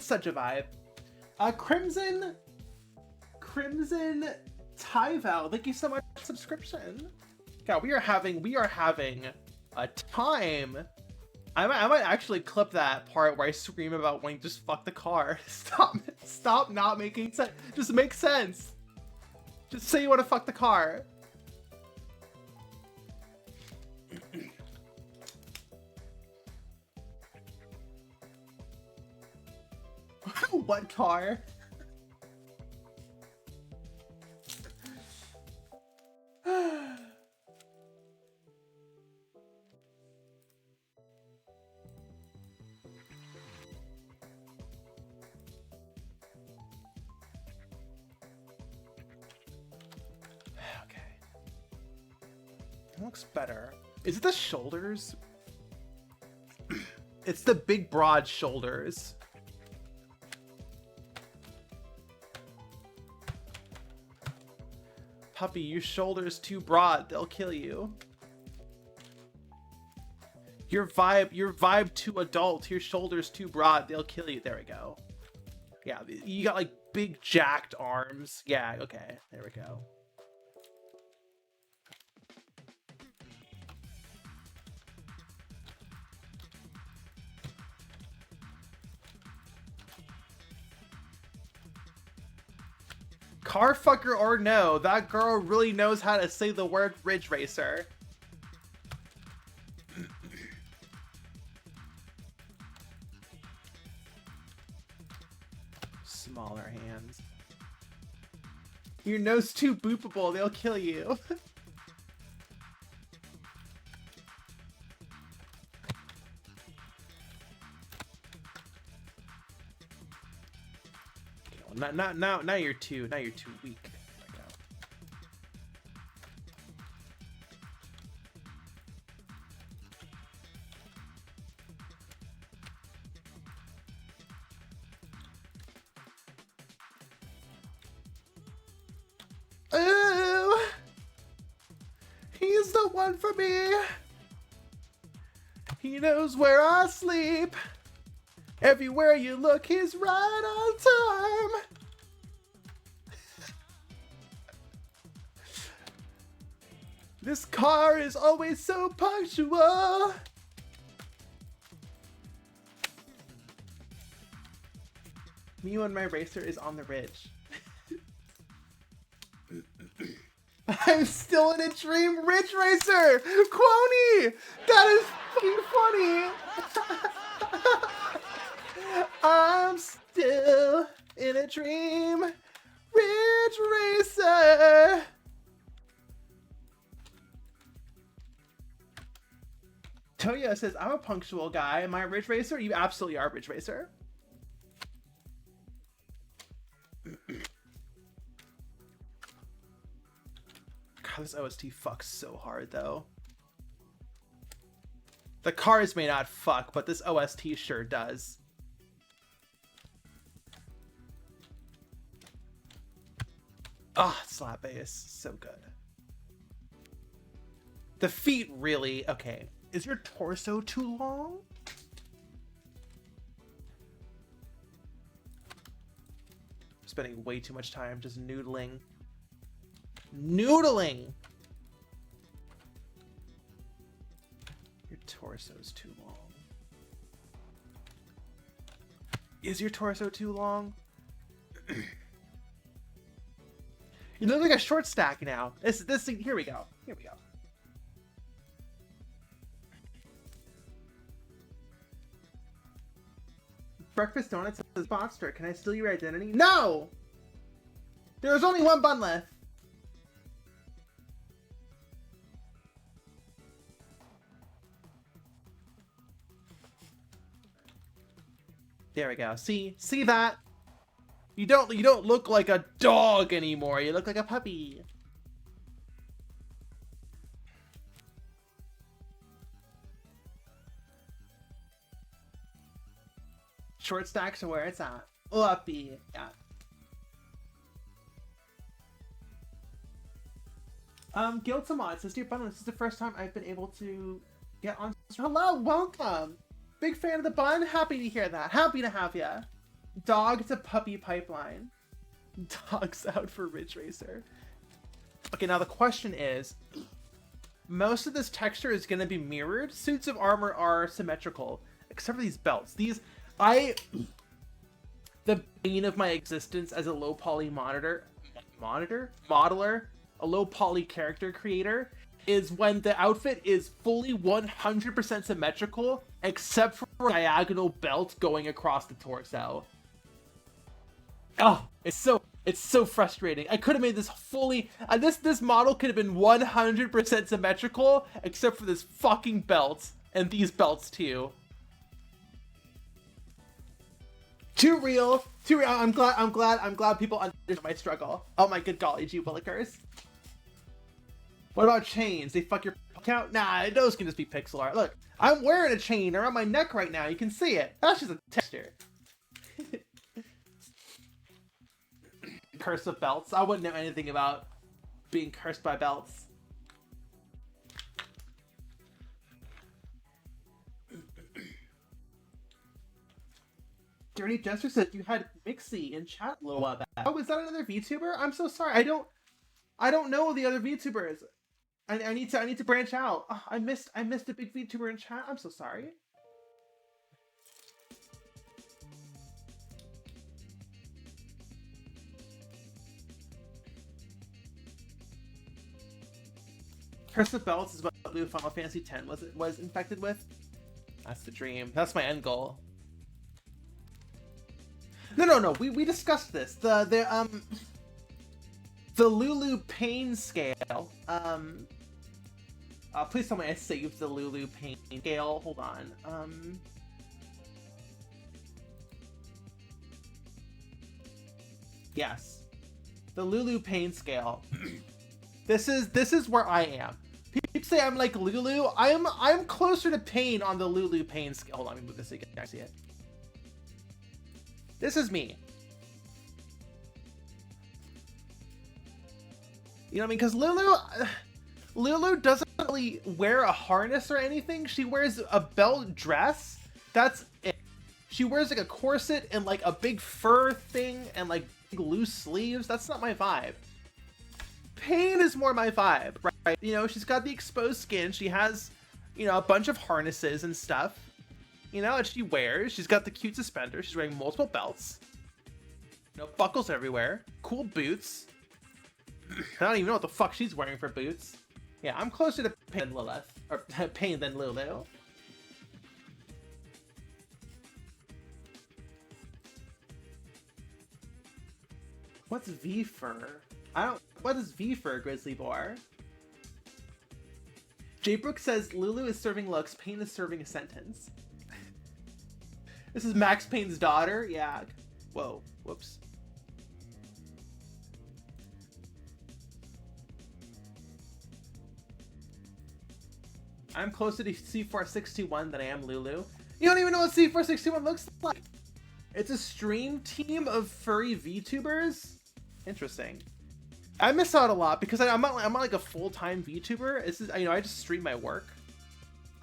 such a vibe. Crimson Tyval, thank you so much for the subscription. God, we are having a time. I might actually clip that part where I scream about wanting to just fuck the car. Stop not making sense. Just make sense. Just say you want to fuck the car. What car? Looks better. Is it the shoulders? It's the big broad shoulders. Puppy, your shoulders too broad, they'll kill you. Your vibe too adult, your shoulders too broad, they'll kill you. There we go. Yeah, you got like big jacked arms. Yeah, okay, there we go. Car fucker or no, that girl really knows how to say the word Ridge Racer. Smaller hands. Your nose too boopable, they'll kill you. Now you're too weak. Ooh, he's the one for me. He knows where I sleep. Everywhere you look, he's right on time. This car is always so punctual. Me and my racer is on the ridge. I'm still in a dream Ridge Racer! Quony! That is fucking funny! I'm still in a dream Ridge Racer! Toya says, I'm a punctual guy. Am I a Ridge Racer? You absolutely are a Ridge Racer. God, this OST fucks so hard, though. The cars may not fuck, but this OST sure does. Ah, slap bass. So good. The feet really... Okay. Is your torso too long? Spending way too much time just noodling. Noodling! Your torso's too long. Is your torso too long? You look like a short stack now. This thing, here we go. Here we go. Breakfast Donuts says, Monster, can I steal your identity? No! There's only one bun left. There we go. See that? You don't look like a dog anymore. You look like a puppy. Short stacks are where it's at. Uppy. Yeah. Guild Samad says, Dear Bundle, this is the first time I've been able to Get on. Hello, welcome. Big fan of the bun. Happy to hear that. Happy to have ya. Dog to puppy pipeline. Dogs out for Ridge Racer. Okay, now the question is, most of this texture is going to be mirrored. Suits of armor are symmetrical, except for these belts. The bane of my existence as a low poly modeler, a low poly character creator, is when the outfit is fully 100% symmetrical, except for a diagonal belt going across the torso. Oh, it's so frustrating. I could have made this fully, this model could have been 100% symmetrical, except for this fucking belt, and these belts too. Too real. I'm glad people understand my struggle. Oh my good golly, gee willikers. What about chains? They fuck your account? Nah, those can just be pixel art. Look, I'm wearing a chain around my neck right now. You can see it. That's just a texture. Curse of belts. I wouldn't know anything about being cursed by belts. Dirty Jester said you had Mixie in chat a little while back. Oh, is that another VTuber? I'm so sorry. I don't know the other VTubers. I need to branch out. Oh, I missed a big VTuber in chat. I'm so sorry. Curse of Belts is what Blue Final Fantasy X was infected with. That's the dream. That's my end goal. No. We discussed this. The Lulu pain scale. Please tell me I saved the Lulu pain scale. Hold on. Yes, the Lulu pain scale. This is where I am. People say I'm like Lulu. I'm closer to pain on the Lulu pain scale. Hold on, let me move this again. I see it. This is me. You know what I mean? Because Lulu doesn't really wear a harness or anything. She wears a belt dress. That's it. She wears like a corset and like a big fur thing and like big loose sleeves. That's not my vibe. Pain is more my vibe, right? You know, she's got the exposed skin. She has, you know, a bunch of harnesses and stuff. You know, and she wears. She's got the cute suspenders. She's wearing multiple belts. You know, buckles everywhere. Cool boots. I don't even know what the fuck she's wearing for boots. Yeah, I'm closer to Pain than Lilith. Or Pain than Lulu. What's V-Fur? What is V-Fur, Grizzly Boar? Jaybrook says Lulu is serving looks, Pain is serving a sentence. This is Max Payne's daughter? Yeah. Whoa. Whoops. I'm closer to C4621 than I am Lulu. You don't even know what C4621 looks like. It's a stream team of furry VTubers. Interesting. I miss out a lot because I'm not like a full-time VTuber. This is, you know, I just stream my work.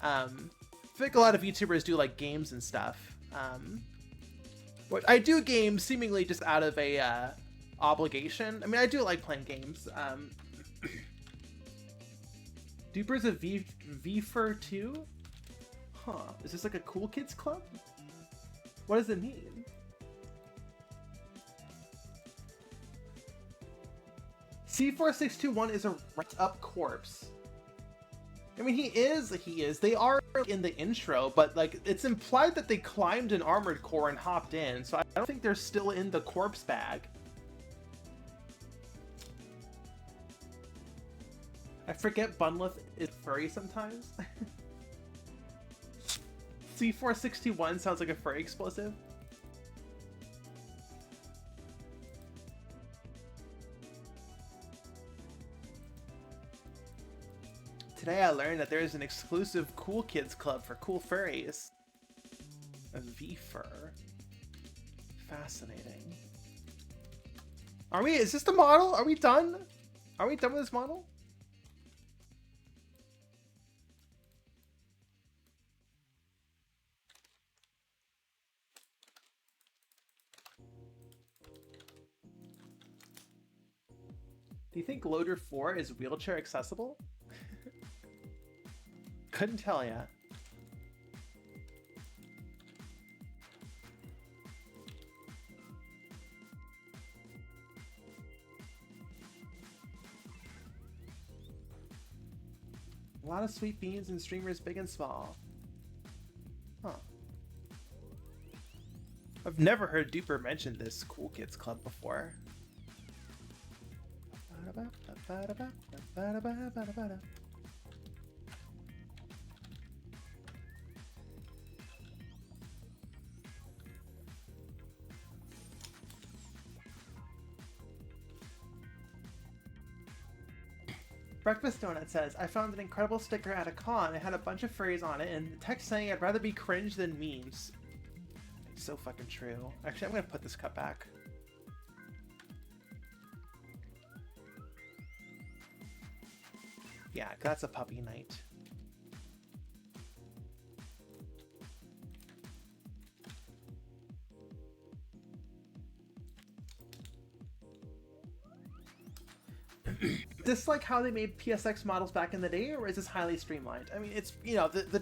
I feel like a lot of VTubers do like games and stuff. But I do games seemingly just out of a obligation. I mean, I do like playing games. Duper's a V-Fur too? Huh. Is this like a cool kids club? What does it mean? C4621 is a wrapped up corpse. I mean, he is. They are in the intro, but like it's implied that they climbed an armored core and hopped in, so I don't think they're still in the corpse bag. I forget Bunlith is furry sometimes. C461 sounds like a furry explosive. Today I learned that there is an exclusive cool kids club for cool furries. A V-Fur. Fascinating. Is this the model? Are we done? Are we done with this model? Do you think Loader 4 is wheelchair accessible? Couldn't tell ya. A lot of sweet beans and streamers big and small. Huh. I've never heard Duper mention this Cool Kids Club before. Breakfast Donut says, I found an incredible sticker at a con. It had a bunch of furries on it, and the text saying I'd rather be cringe than memes. It's so fucking true. Actually, I'm gonna put this cup back. Yeah, that's a puppy night. Is this like how they made PSX models back in the day, or is this highly streamlined? I mean, it's, you know, the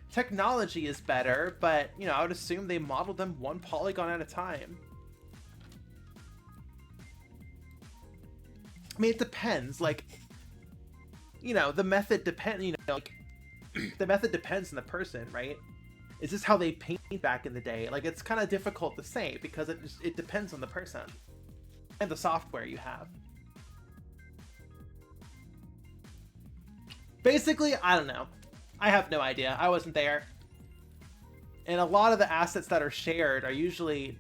technology is better, but, you know, I would assume they modeled them one polygon at a time. I mean, it depends. Like, you know, the method depends. You know, like the method depends on the person, right? Is this how they paint back in the day? Like, it's kind of difficult to say because it depends on the person and the software you have. Basically, I don't know. I have no idea. I wasn't there. And a lot of the assets that are shared are usually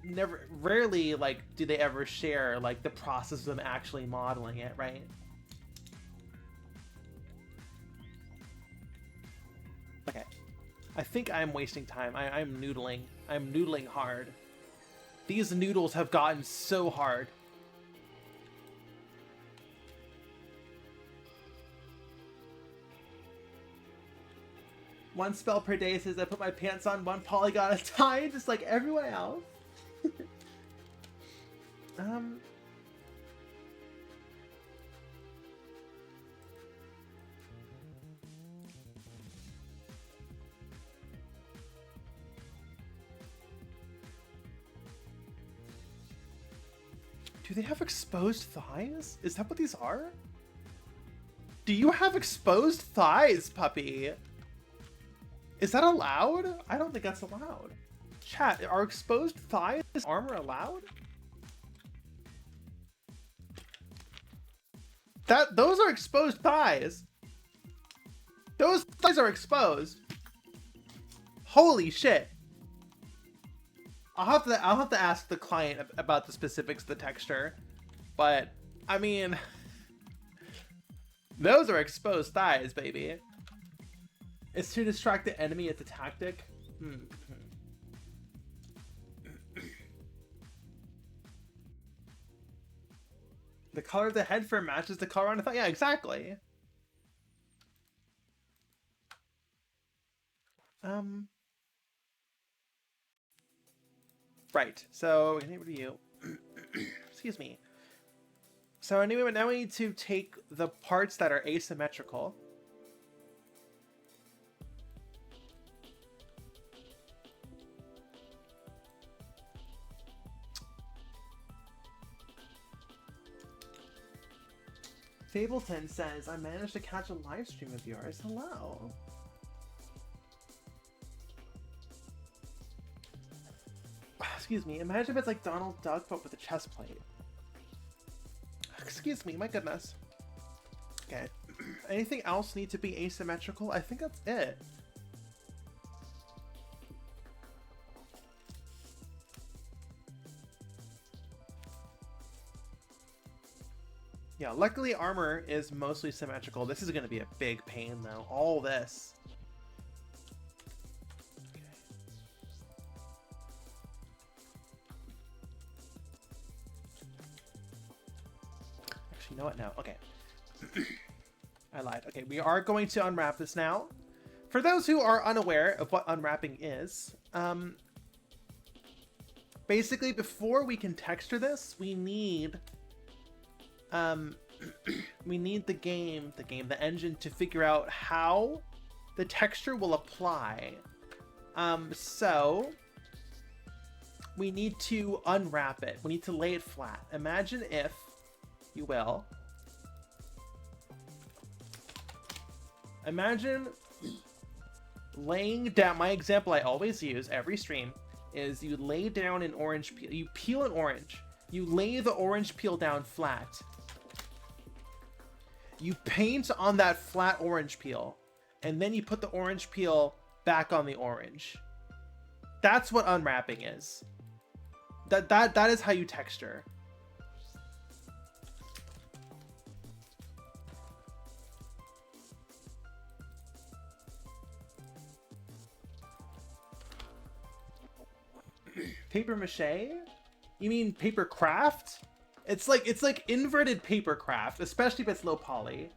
rarely, like, do they ever share, like, the process of them actually modeling it, right? Okay. I think I'm wasting time. I'm noodling. I'm noodling hard. These noodles have gotten so hard. One spell per day says I put my pants on one polygon at a time, just like everyone else. Do they have exposed thighs? Is that what these are? Do you have exposed thighs, puppy? Is that allowed? I don't think that's allowed. Chat, are exposed thighs armor allowed? Those are exposed thighs. Those thighs are exposed. Holy shit. I'll have to ask the client about the specifics of the texture, but I mean, those are exposed thighs, baby. It's to distract the enemy. It's a tactic. The color of the head fur matches the color on the thigh. Yeah, exactly. Right. So, what are you? Excuse me. So anyway, now we need to take the parts that are asymmetrical. Fableton says, I managed to catch a live stream of yours. Hello. Excuse me. Imagine if it's like Donald Duck, but with a chest plate. Excuse me. My goodness. Okay. Anything else need to be asymmetrical? I think that's it. Yeah, luckily armor is mostly symmetrical. This is going to be a big pain, though. All this. Okay. Actually, you know what? No. Okay. I lied. Okay, we are going to unwrap this now. For those who are unaware of what unwrapping is, basically, before we can texture this, we need um, we need the engine to figure out how the texture will apply. So we need to unwrap it. We need to lay it flat. Imagine if, you will, imagine laying down, my example I always use every stream is you lay down an orange peel, you peel an orange, you lay the orange peel down flat, you paint on that flat orange peel, and then you put the orange peel back on the orange. That's what unwrapping is. That is how you texture. Paper mache? You mean paper craft? It's like inverted paper craft, especially if it's low poly.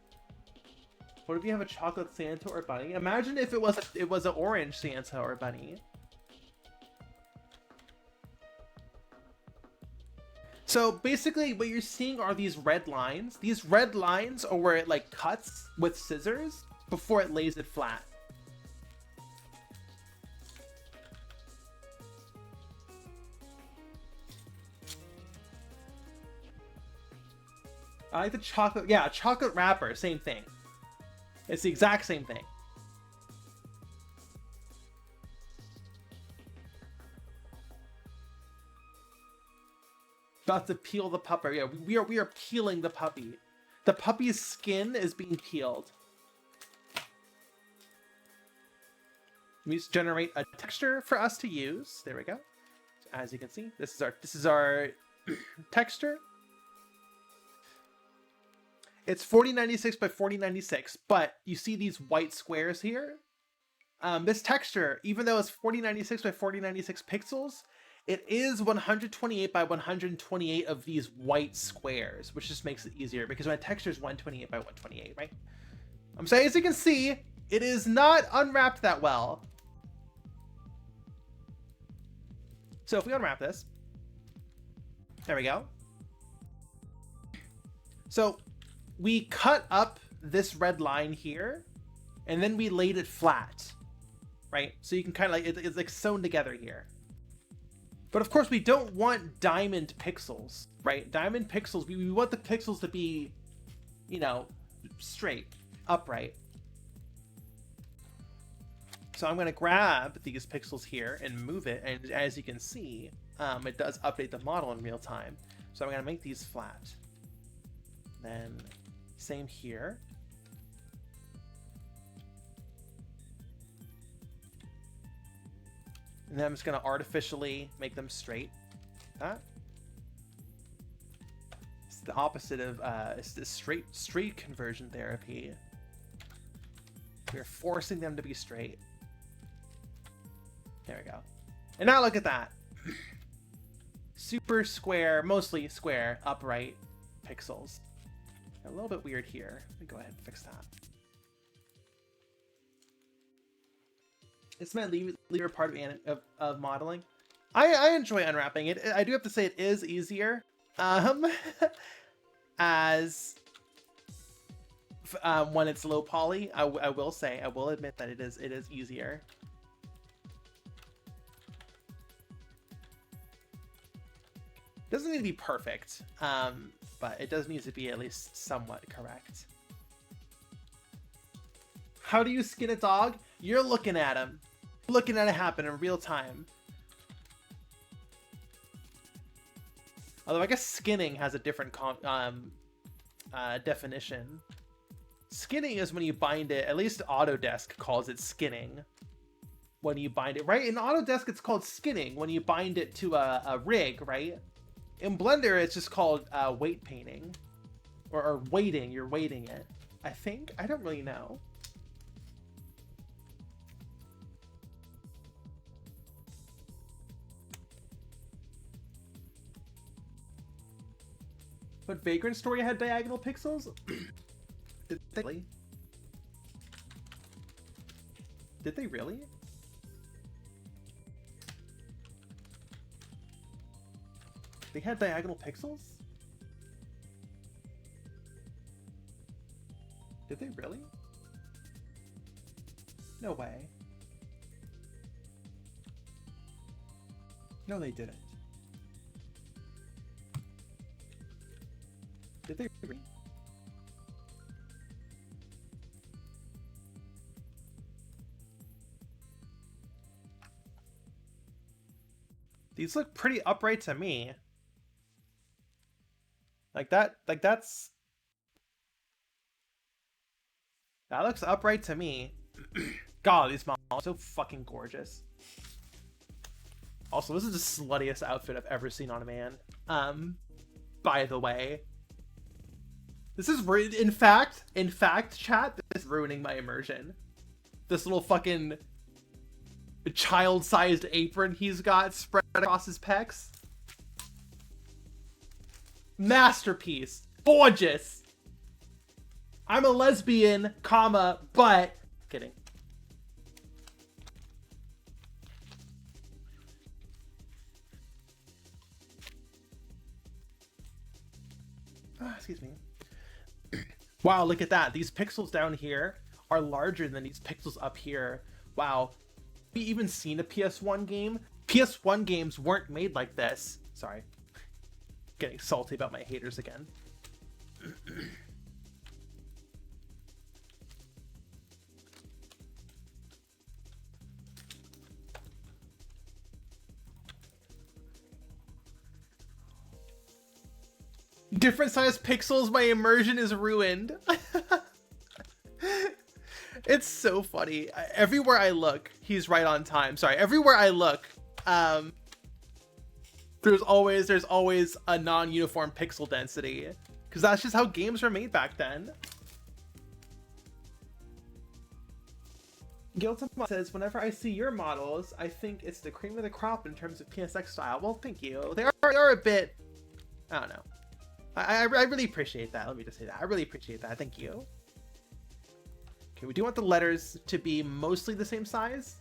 What if you have a chocolate Santa or bunny? Imagine if it was an orange Santa or bunny. So basically what you're seeing are these red lines. These red lines are where it like cuts with scissors before it lays it flat. I like the chocolate, yeah, chocolate wrapper, same thing. It's the exact same thing. About to peel the pupper. Yeah, we are peeling the puppy. The puppy's skin is being peeled. We just generate a texture for us to use. There we go. So as you can see, this is our texture. It's 4096 by 4096, but you see these white squares here? This texture, even though it's 4096 by 4096 pixels, it is 128 by 128 of these white squares, which just makes it easier because my texture is 128 by 128, right? So as you can see, it is not unwrapped that well. So if we unwrap this, there we go. So we cut up this red line here, and then we laid it flat, right? So you can kind of like, it's like sewn together here. But of course we don't want diamond pixels, right? Diamond pixels, we want the pixels to be, you know, straight, upright. So I'm gonna grab these pixels here and move it, and as you can see, it does update the model in real time. So I'm gonna make these flat. Then same here. And then I'm just going to artificially make them straight. That. It's the opposite of it's this straight conversion therapy. We're forcing them to be straight. There we go. And now look at that. Super square, mostly square, upright pixels. A little bit weird here. Let me go ahead and fix that. It's my leader part of modeling. I enjoy unwrapping it. I do have to say it is easier. As when it's low poly, I will admit that it is easier. Doesn't need to be perfect, but it does need to be at least somewhat correct. How do you skin a dog? You're looking at him. Looking at it happen in real time. Although I guess skinning has a different definition. Skinning is when you bind it, at least Autodesk calls it skinning. When you bind it, right? In Autodesk it's called skinning when you bind it to a rig, right? In Blender it's just called weight painting. Or weighting, you're weighting it. I think? I don't really know. But Vagrant Story had diagonal pixels? Did they really? Did they really? They had diagonal pixels? Did they really? No way. No, they didn't. Did they really? These look pretty upright to me. Like that looks upright to me. God, these models are so fucking gorgeous. Also, this is the sluttiest outfit I've ever seen on a man. By the way. This is, in fact, chat, this is ruining my immersion. This little fucking child-sized apron he's got spread across his pecs. Masterpiece. Gorgeous. I'm a lesbian, comma, but... Kidding. Excuse me. Wow, look at that. These pixels down here are larger than these pixels up here. Wow. Have we even seen a PS1 game? PS1 games weren't made like this. Sorry. Getting salty about my haters again. Different size pixels, my immersion is ruined. It's so funny. Everywhere I look, he's right on time. Sorry, everywhere I look, there's always a non-uniform pixel density, because that's just how games were made back then. Guiltama says, whenever I see your models, I think it's the cream of the crop in terms of PSX style. Well, thank you. They are a bit, I don't know. I really appreciate that. Let me just say that. I really appreciate that. Thank you. Okay, we do want the letters to be mostly the same size.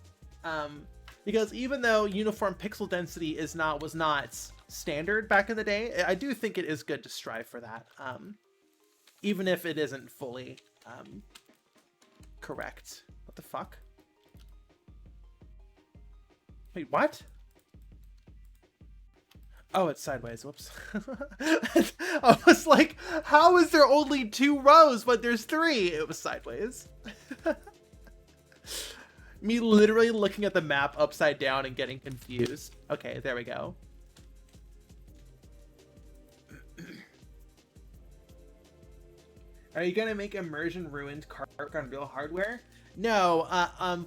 Because even though uniform pixel density was not standard back in the day, I do think it is good to strive for that. Even if it isn't fully correct. What the fuck? Wait, what? Oh, it's sideways. Whoops. I was like, how is there only 2 rows, but there's 3? It was sideways. Me literally looking at the map upside down and getting confused. Okay, there we go. Are you gonna make Immersion Ruined Kart on real hardware? No,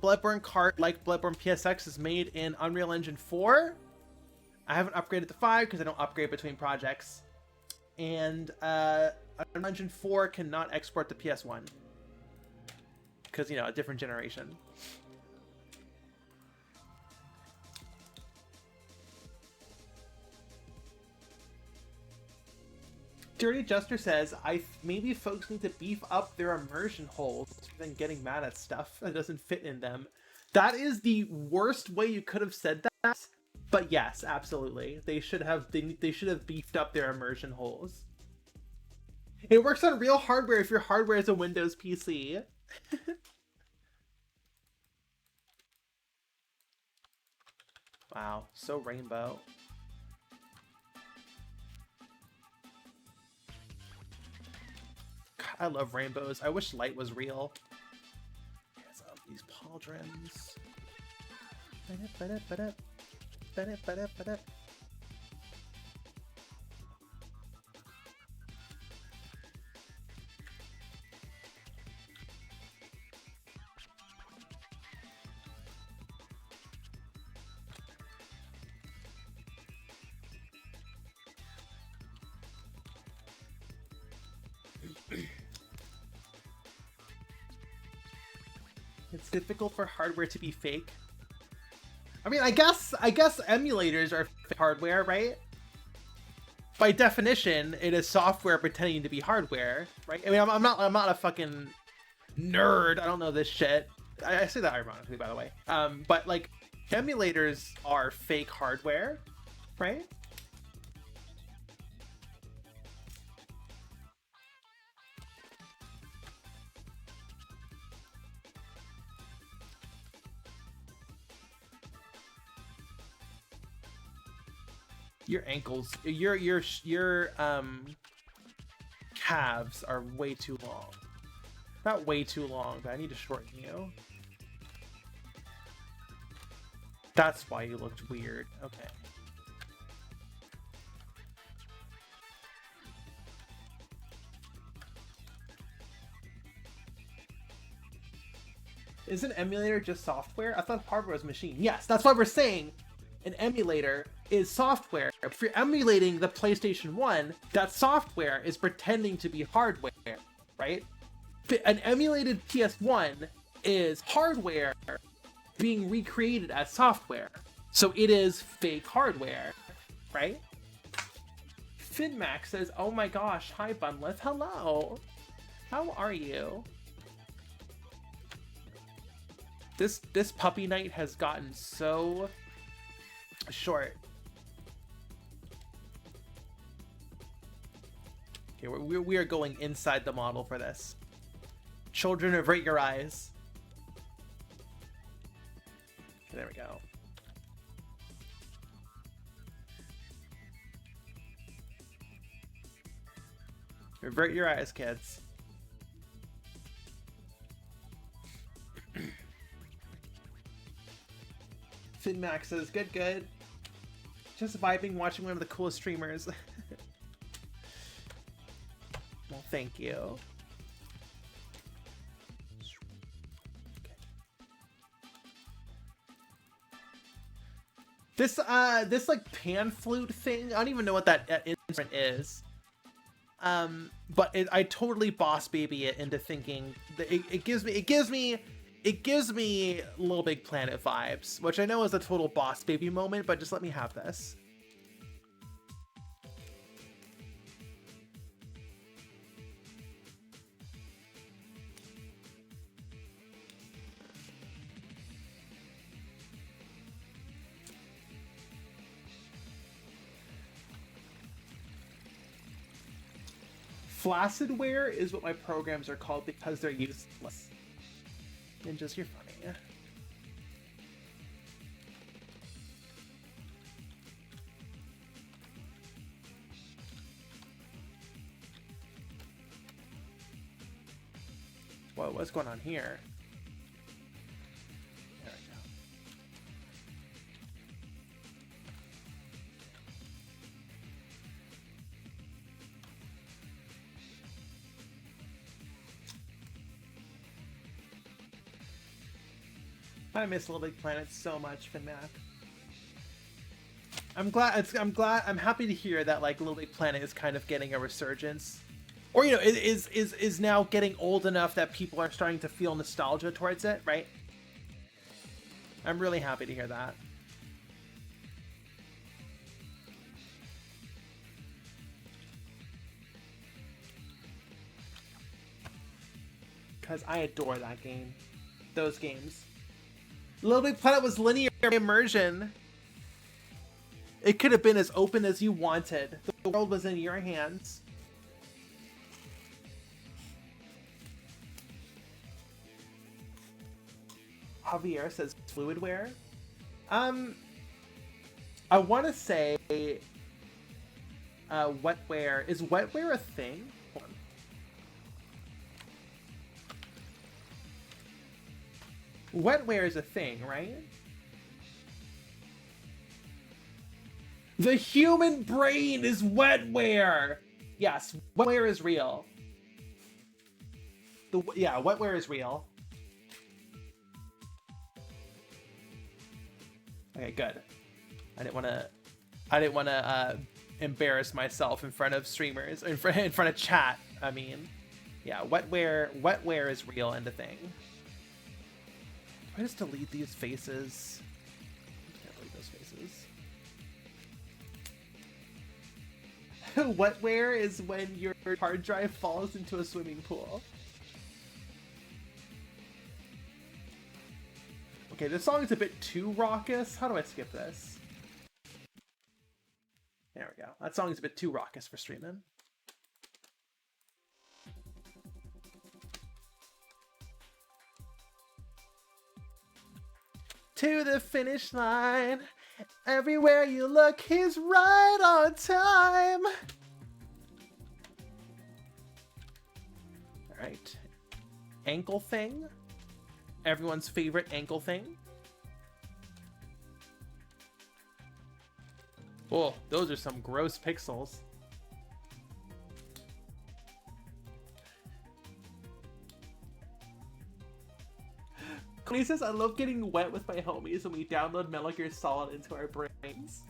Bloodborne Kart, like Bloodborne PSX, is made in Unreal Engine 4. I haven't upgraded to 5 because I don't upgrade between projects. And Unreal Engine 4 cannot export to PS1. Because, you know, a different generation. Dirty Juster says, maybe folks need to beef up their immersion holes than getting mad at stuff that doesn't fit in them. That is the worst way you could have said that. But yes, absolutely. They should have beefed up their immersion holes. It works on real hardware if your hardware is a Windows PC. Wow, so rainbow. God, I love rainbows. I wish light was real. Yes, these pauldrons. It's difficult for hardware to be fake. I mean, I guess emulators are fake hardware, right? By definition, it is software pretending to be hardware, right? I mean, I'm not a fucking nerd. I don't know this shit. I say that ironically, by the way. But like, emulators are fake hardware, right? Your ankles, your calves are way too long. Not way too long, but I need to shorten you. That's why you looked weird. Okay. Is an emulator just software? I thought hardware was machine. Yes, that's why we're saying an emulator is software. If you're emulating the PlayStation 1, that software is pretending to be hardware, right? An emulated PS1 is hardware being recreated as software. So it is fake hardware, right? Finmax says, oh my gosh, hi Bunless, hello. How are you? This puppy night has gotten so short. Okay, we are going inside the model for this. Children, avert your eyes. Okay, there we go. Avert your eyes, kids. Finmax says, good. Just vibing watching one of the coolest streamers. Well, thank you. Okay. This like pan flute thing, I don't even know what that instrument is. But I totally boss baby it into thinking that it gives me Little Big Planet vibes, which I know is a total boss baby moment, but just let me have this. Flaccidware is what my programs are called because they're useless. Ninjas, you're funny. Whoa, what's going on here? There we go. I miss Little Big Planet so much, Finmac. I'm happy to hear that like Little Big Planet is kind of getting a resurgence. Or you know, is now getting old enough that people are starting to feel nostalgia towards it, right? I'm really happy to hear that. Because I adore that game. Those games. Little Big Planet was linear immersion. It could have been as open as you wanted. The world was in your hands. Javier says fluidware. I want to say wetware. Is wetware a thing? Hold on. Wetware is a thing, right? The human brain is wetware! Yes, wetware is real. Yeah, wetware is real. Okay, good. I didn't want to embarrass myself in front of streamers, in front of chat. I mean, yeah, wetware is real and a thing. I just delete these faces. I can't delete those faces. Wetware is when your hard drive falls into a swimming pool. Okay, this song is a bit too raucous. How do I skip this? There we go. That song is a bit too raucous for streaming. To the finish line. Everywhere you look, he's right on time. All right. Ankle thing. Everyone's favorite ankle thing. Oh, those are some gross pixels. He says, I love getting wet with my homies when we download Metal Gear Solid into our brains.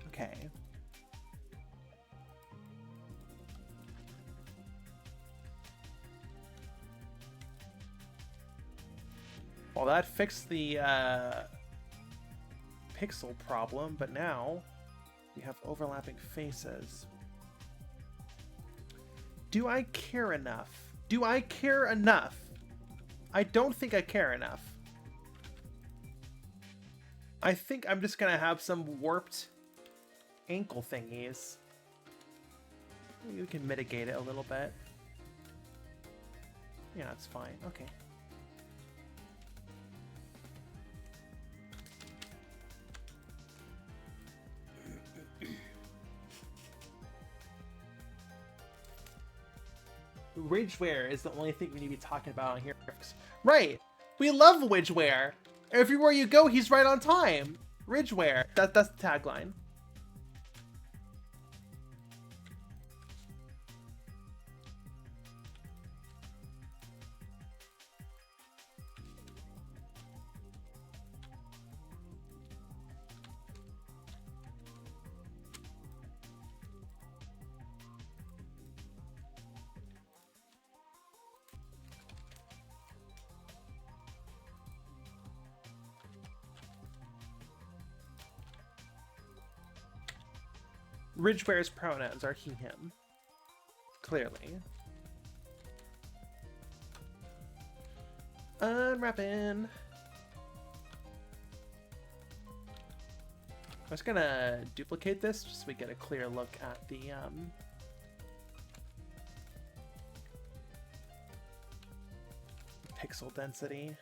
Okay. Well, that fixed the pixel problem, but now we have overlapping faces. Do I care enough? Do I care enough? I don't think I care enough. I think I'm just gonna have some warped ankle thingies. Maybe we can mitigate it a little bit. Yeah, that's fine. Okay. Ridgeware is the only thing we need to be talking about on here. Right! We love Ridgeware! Everywhere you go, he's right on time! Ridgeware. That's the tagline. Ridgeware's pronouns are he, him. Clearly. Unwrapping. I'm just gonna duplicate this just so we get a clear look at the pixel density.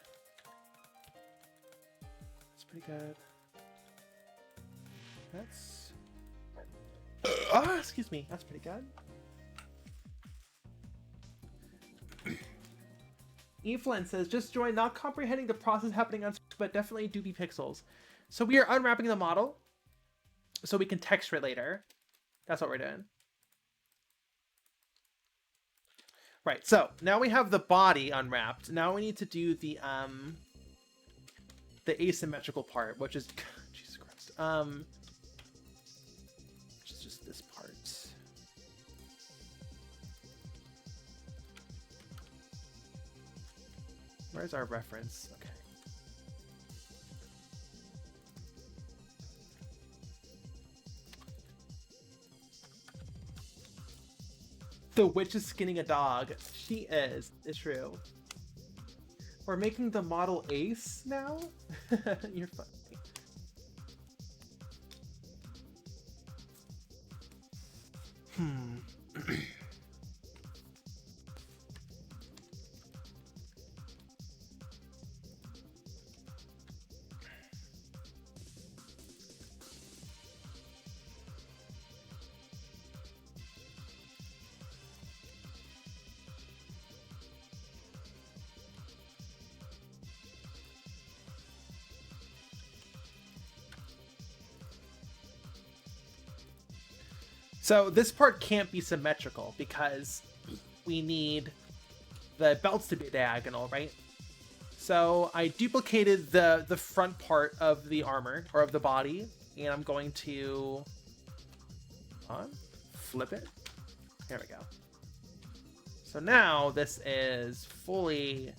That's pretty good. That's excuse me. That's pretty good. Eflin says, just join, not comprehending the process happening on screen, but definitely do be pixels. So we are unwrapping the model so we can texture it later. That's what we're doing. Right, so now we have the body unwrapped. Now we need to do the asymmetrical part, which is Jesus Christ. Which is just this part. Where's our reference? Okay. The witch is skinning a dog. She is. It's true. We're making the model ace now? You're funny. So this part can't be symmetrical because we need the belts to be diagonal, right? So I duplicated the front part of the armor, or of the body, and I'm going to flip it. There we go. So now this is fully,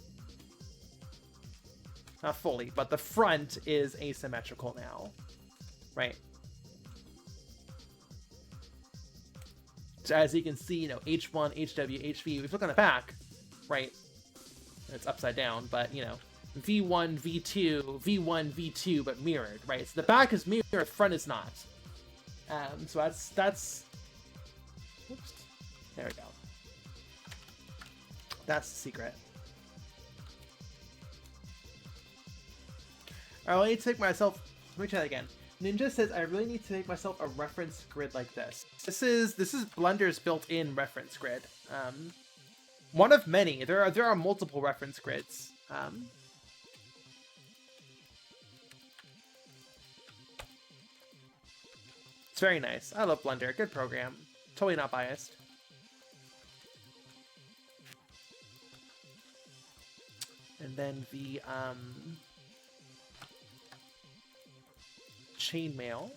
not fully, but the front is asymmetrical now, right? So as you can see, you know, H1, HW, HV, if you look on the back, right, it's upside down, but, you know, V1, V2, V1, V2, but mirrored, right? So the back is mirrored, the front is not. So that's, oops, there we go. That's the secret. I really need to make myself. Let me try that again. Ninja says I really need to make myself a reference grid like this. This is Blender's built-in reference grid. One of many. There are multiple reference grids. It's very nice. I love Blender. Good program. Totally not biased. And then the chainmail.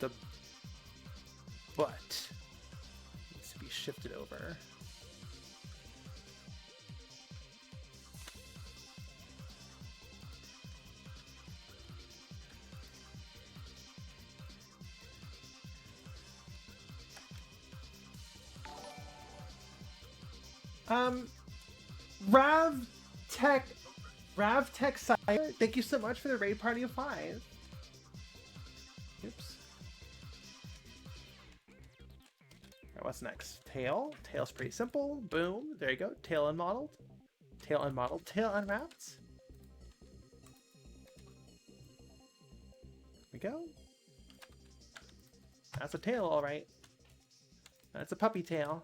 The butt needs to be shifted over. Rav Tech Sire, thank you so much for the raid party of 5. Oops. Alright, what's next? Tail. Tail's pretty simple. Boom. There you go. Tail unmodeled. Tail unmodeled. Tail unwrapped. There we go. That's a tail, alright. That's a puppy tail.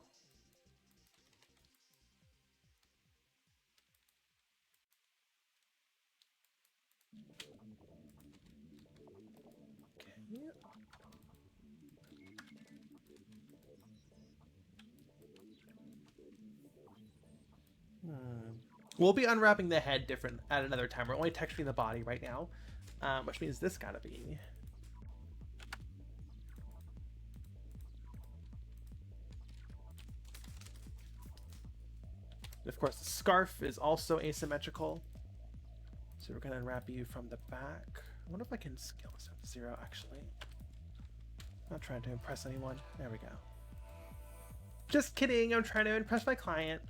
We'll be unwrapping the head different at another time. We're only texturing the body right now, which means this gotta be. Of course, the scarf is also asymmetrical. So we're gonna unwrap you from the back. I wonder if I can scale this up to 0, actually. Not trying to impress anyone. There we go. Just kidding, I'm trying to impress my client.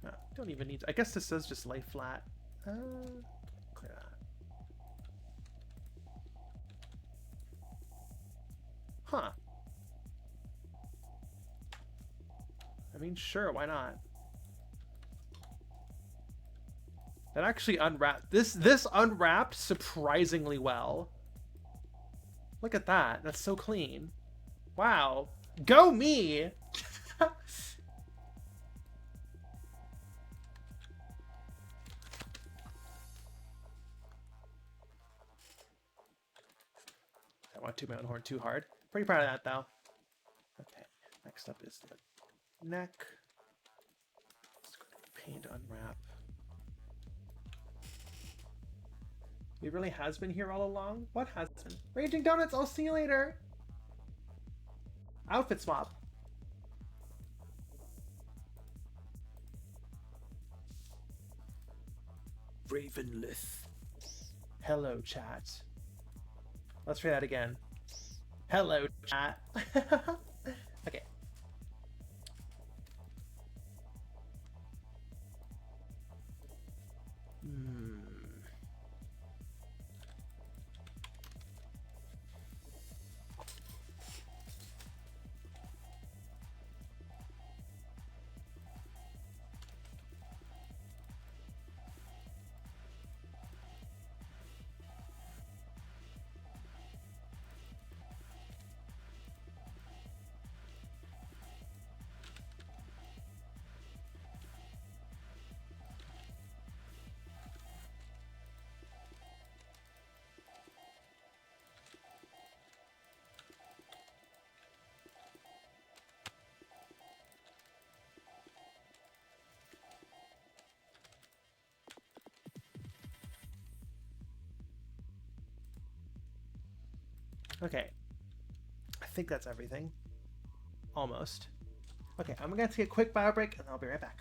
No, don't even need to. I guess this does just lay flat. Clear that. Huh. I mean, sure, why not? That actually unwrapped. This unwrapped surprisingly well. Look at that. That's so clean. Wow. Go me! I want to toot my own horn too hard. Pretty proud of that, though. Okay. Next up is the neck. Let's go to paint unwrap. He really has been here all along? What has been? Raging Donuts, I'll see you later! Outfit swap. Ravenlith. Hello, chat. Let's try that again. Hello, chat. Okay. Okay. I think that's everything. Almost. Okay, I'm gonna take a quick bio break and I'll be right back.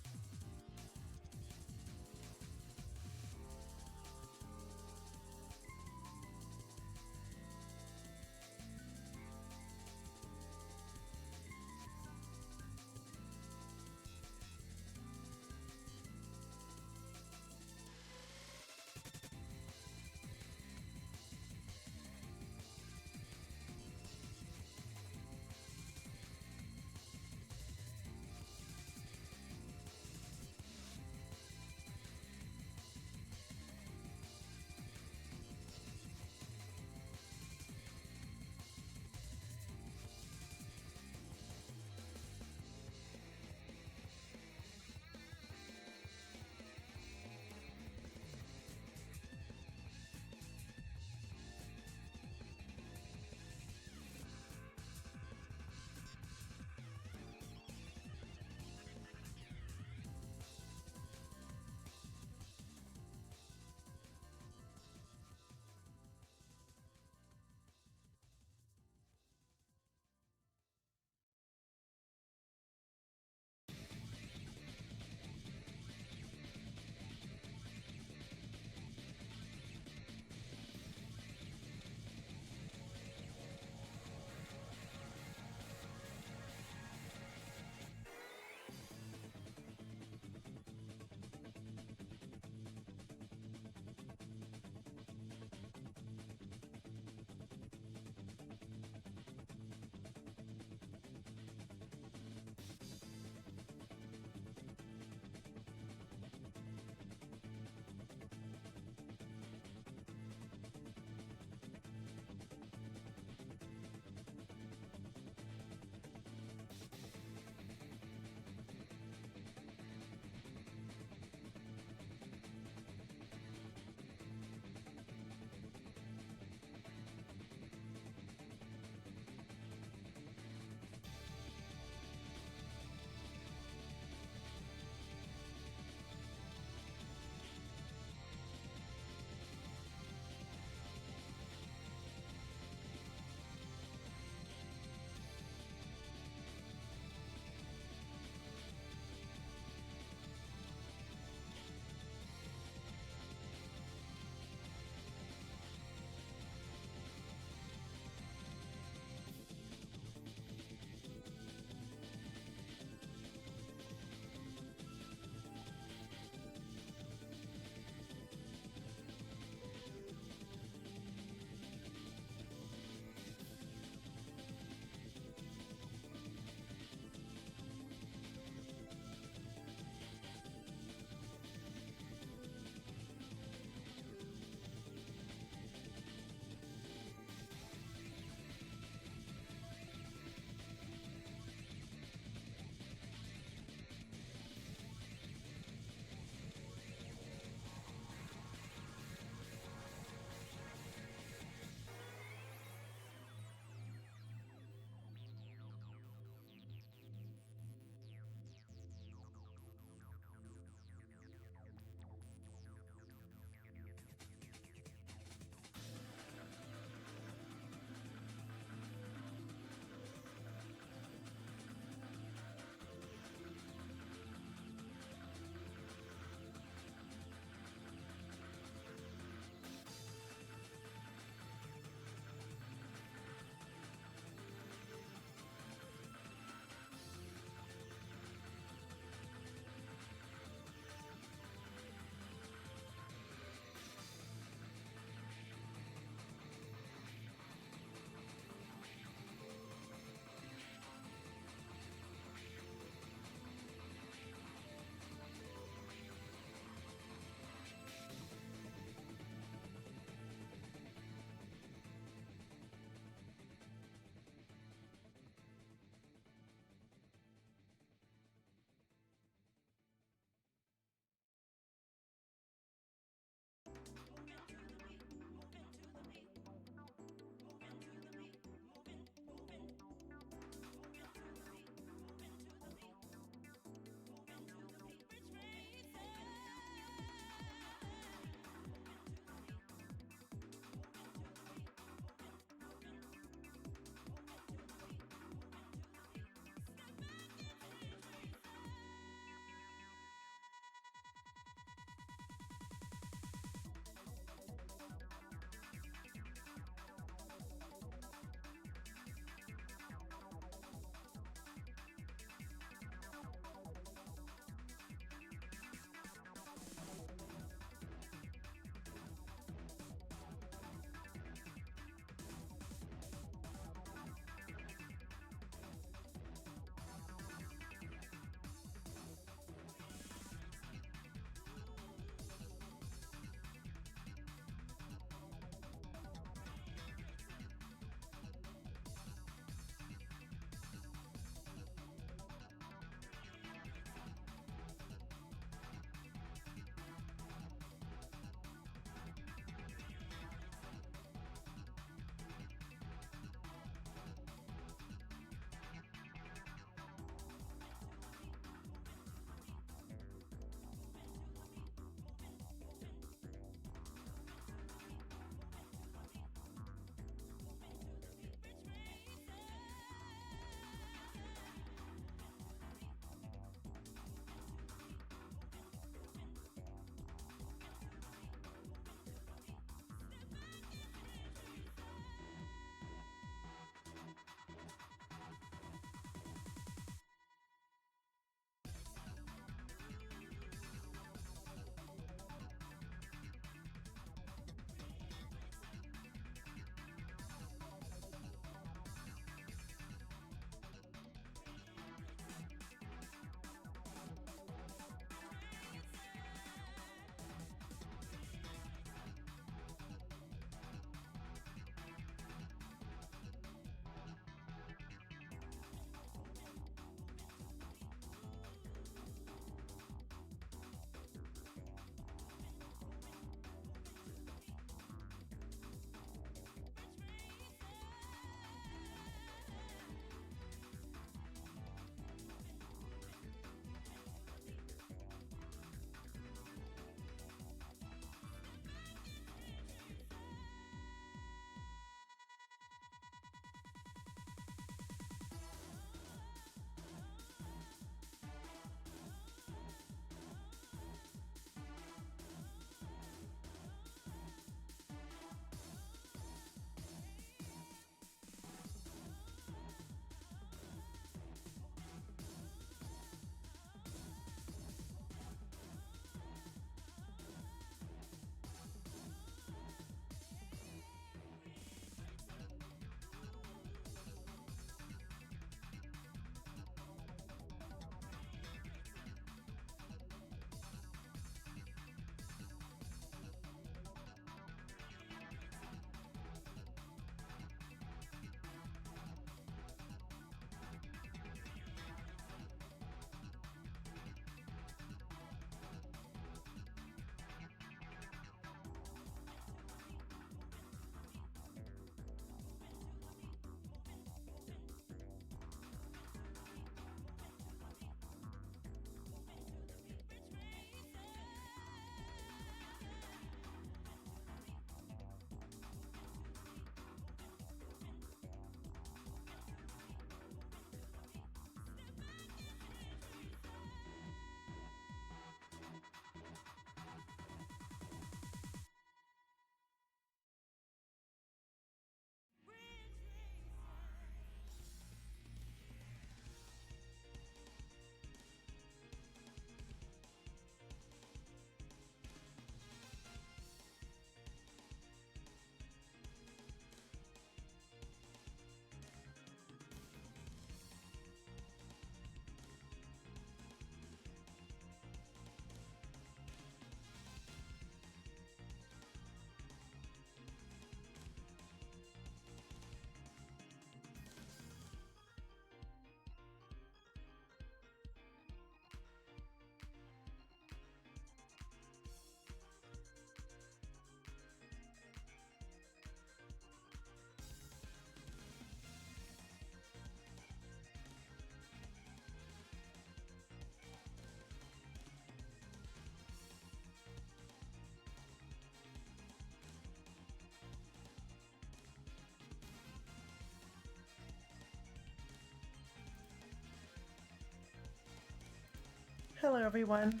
Hello everyone.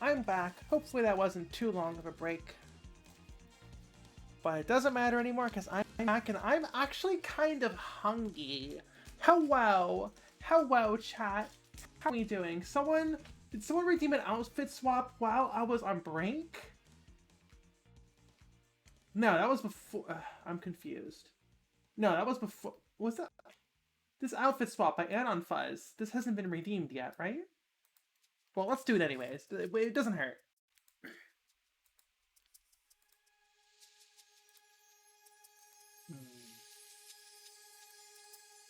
I'm back. Hopefully that wasn't too long of a break. But it doesn't matter anymore because I'm back and I'm actually kind of hungry. Hello. Hello, chat. How are we doing? Did someone redeem an outfit swap while I was on break? No, that was before. I'm confused. No, that was before. Was that? This outfit swap by Anon Fuzz. This hasn't been redeemed yet, right? Well, let's do it anyways. It doesn't hurt.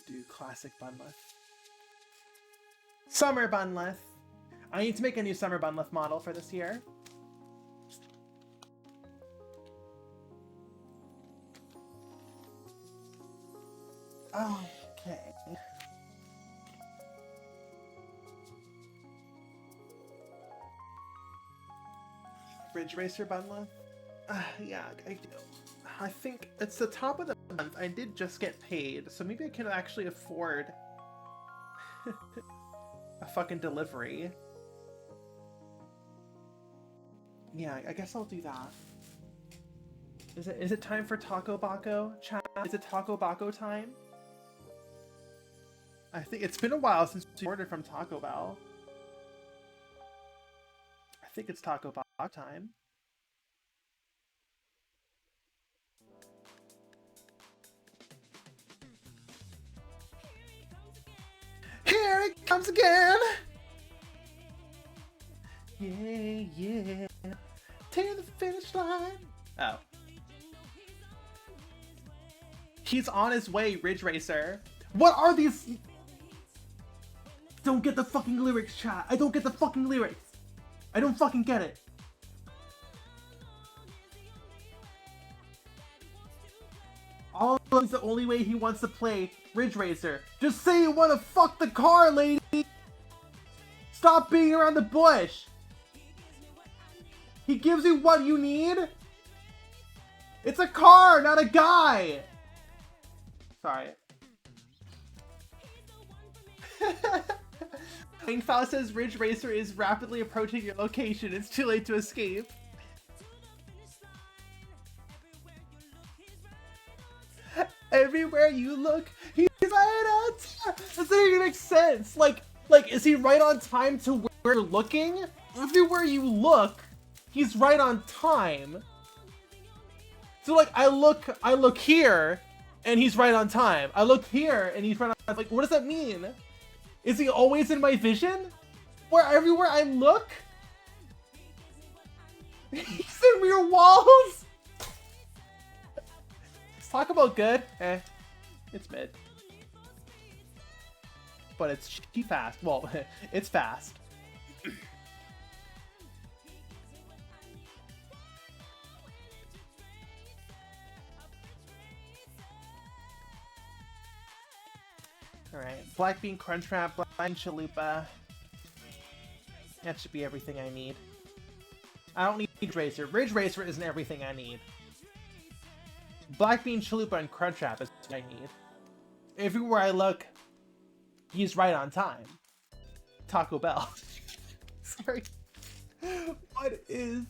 Do classic bunleth. Summer bunleth. I need to make a new summer bunleth model for this year. Okay. Ridge Racer bunleth? Yeah, I do. I think it's the top of the month. I did just get paid, so maybe I can actually afford a fucking delivery. Yeah, I guess I'll do that. Is it time for Taco Baco? Chat? Is it Taco Baco time? I think it's been a while since we ordered from Taco Bell. I think it's Taco Baco time. Here it comes again! Yeah, yeah. To the finish line. Oh. He's on his way, Ridge Racer. What are these? Don't get the fucking lyrics, chat. I don't get the fucking lyrics. I don't fucking get it. All is the only way he wants to play Ridge Racer. Just say you want to fuck the car, lady. Stop beating around the bush. He gives you what you need. It's a car, not a guy. Sorry. Wingfowl says Ridge Racer is rapidly approaching your location. It's too late to escape. Everywhere you look, he's right on time. That doesn't even make sense. Like, is he right on time to where you're looking? Everywhere you look, he's right on time. So like, I look here, and he's right on time. I look here, and he's right on time. Like, what does that mean? Is he always in my vision? Where everywhere I look? He's in rear walls? Let's talk about good. It's mid. But it's fast. Well, it's fast. Alright, Black Bean Crunchwrap, Black Bean Chalupa. That should be everything I need. I don't need Ridge Racer. Ridge Racer isn't everything I need. Black Bean Chalupa and Crunchwrap is what I need. Everywhere I look, he's right on time. Taco Bell. Sorry. What is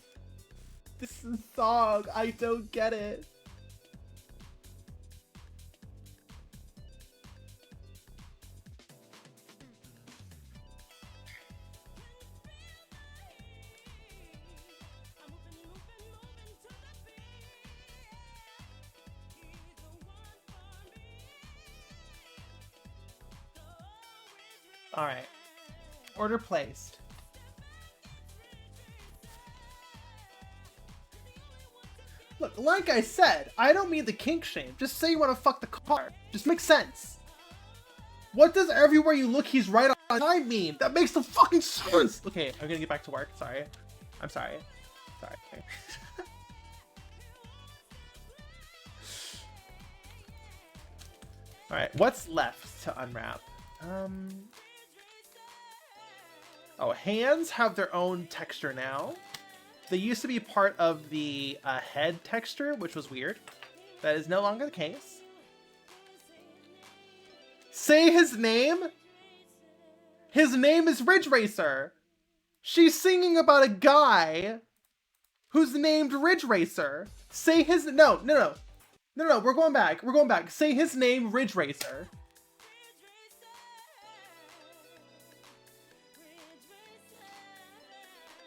this song? I don't get it. Alright. Order placed. Look, like I said, I don't mean the kink shame. Just say you want to fuck the car. Just makes sense. What does everywhere you look he's right on time mean? That makes no fucking sense! Okay, I'm gonna get back to work. Sorry. I'm sorry. Sorry. Alright, what's left to unwrap? Oh, hands have their own texture now. They used to be part of the head texture, which was weird. That is no longer the case. Say his name? His name is Ridge Racer! She's singing about a guy who's named Ridge Racer. Say his no. We're going back. Say his name, Ridge Racer.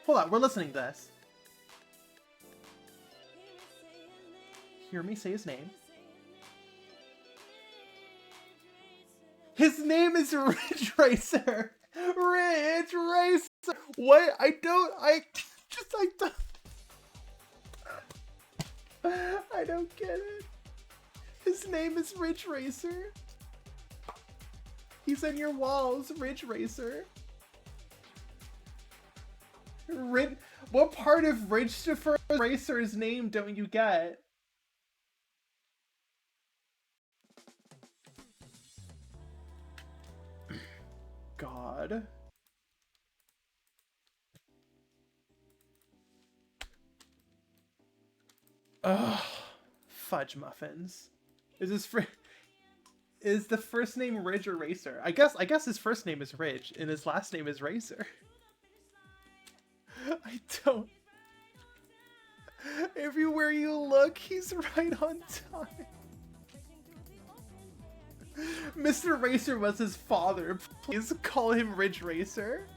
Hold on, we're listening to this. Hear me say his name. His name is Ridge Racer. Ridge Racer. What? I don't get it. His name is Ridge Racer. He's in your walls, Ridge Racer. What part of Ridge Racer's name don't you get? God. Ugh. Fudge muffins. Is the first name Ridge or Racer? I guess his first name is Ridge and his last name is Racer. I don't. Everywhere you look, he's right on time. Mr. Racer was his father. Please call him Ridge Racer.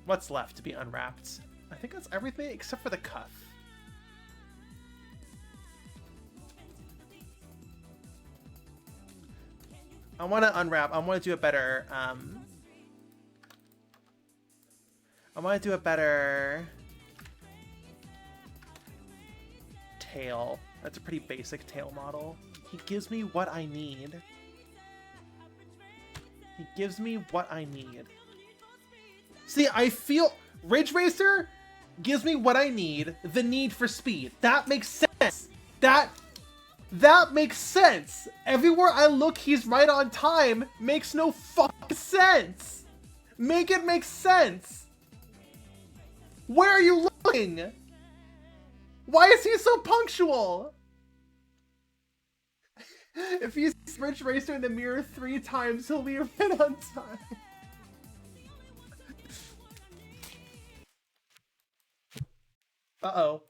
What's left to be unwrapped? I think that's everything except for the cuff. I want to unwrap. I want to do a better. I want to do a better tail. That's a pretty basic tail model. He gives me what I need. He gives me what I need. See, I feel Ridge Racer gives me what I need. The need for speed. That makes sense. That makes sense. Everywhere I look, he's right on time. Makes no fucking sense. Make it make sense. Where are you looking? Why is he so punctual? If he sees Ridge Racer in the mirror 3 times, he'll be right on time. Uh-oh.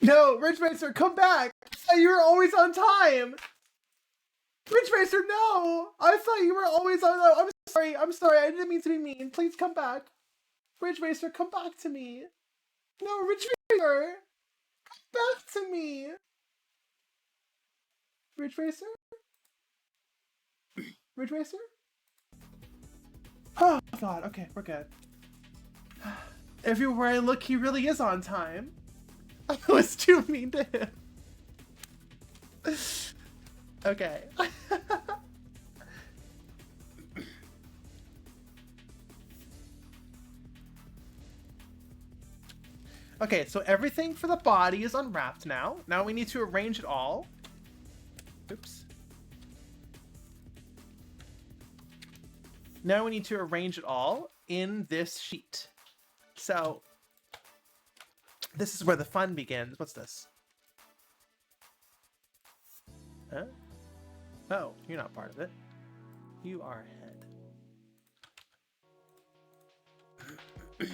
No, Ridge Racer, come back! I thought you were always on time! Ridge Racer, no! I thought you were always on time. I'm sorry, I didn't mean to be mean. Please come back. Ridge Racer, come back to me. No, Ridge Racer! Come back to me! Ridge Racer? Ridge Racer? Oh, God, okay, we're good. Everywhere I look, he really is on time. I was too mean to him. Okay. Okay, so everything for the body is unwrapped now. Now we need to arrange it all. Oops. Now we need to arrange it all in this sheet. So, this is where the fun begins. What's this? Huh? Oh, you're not part of it. You are head.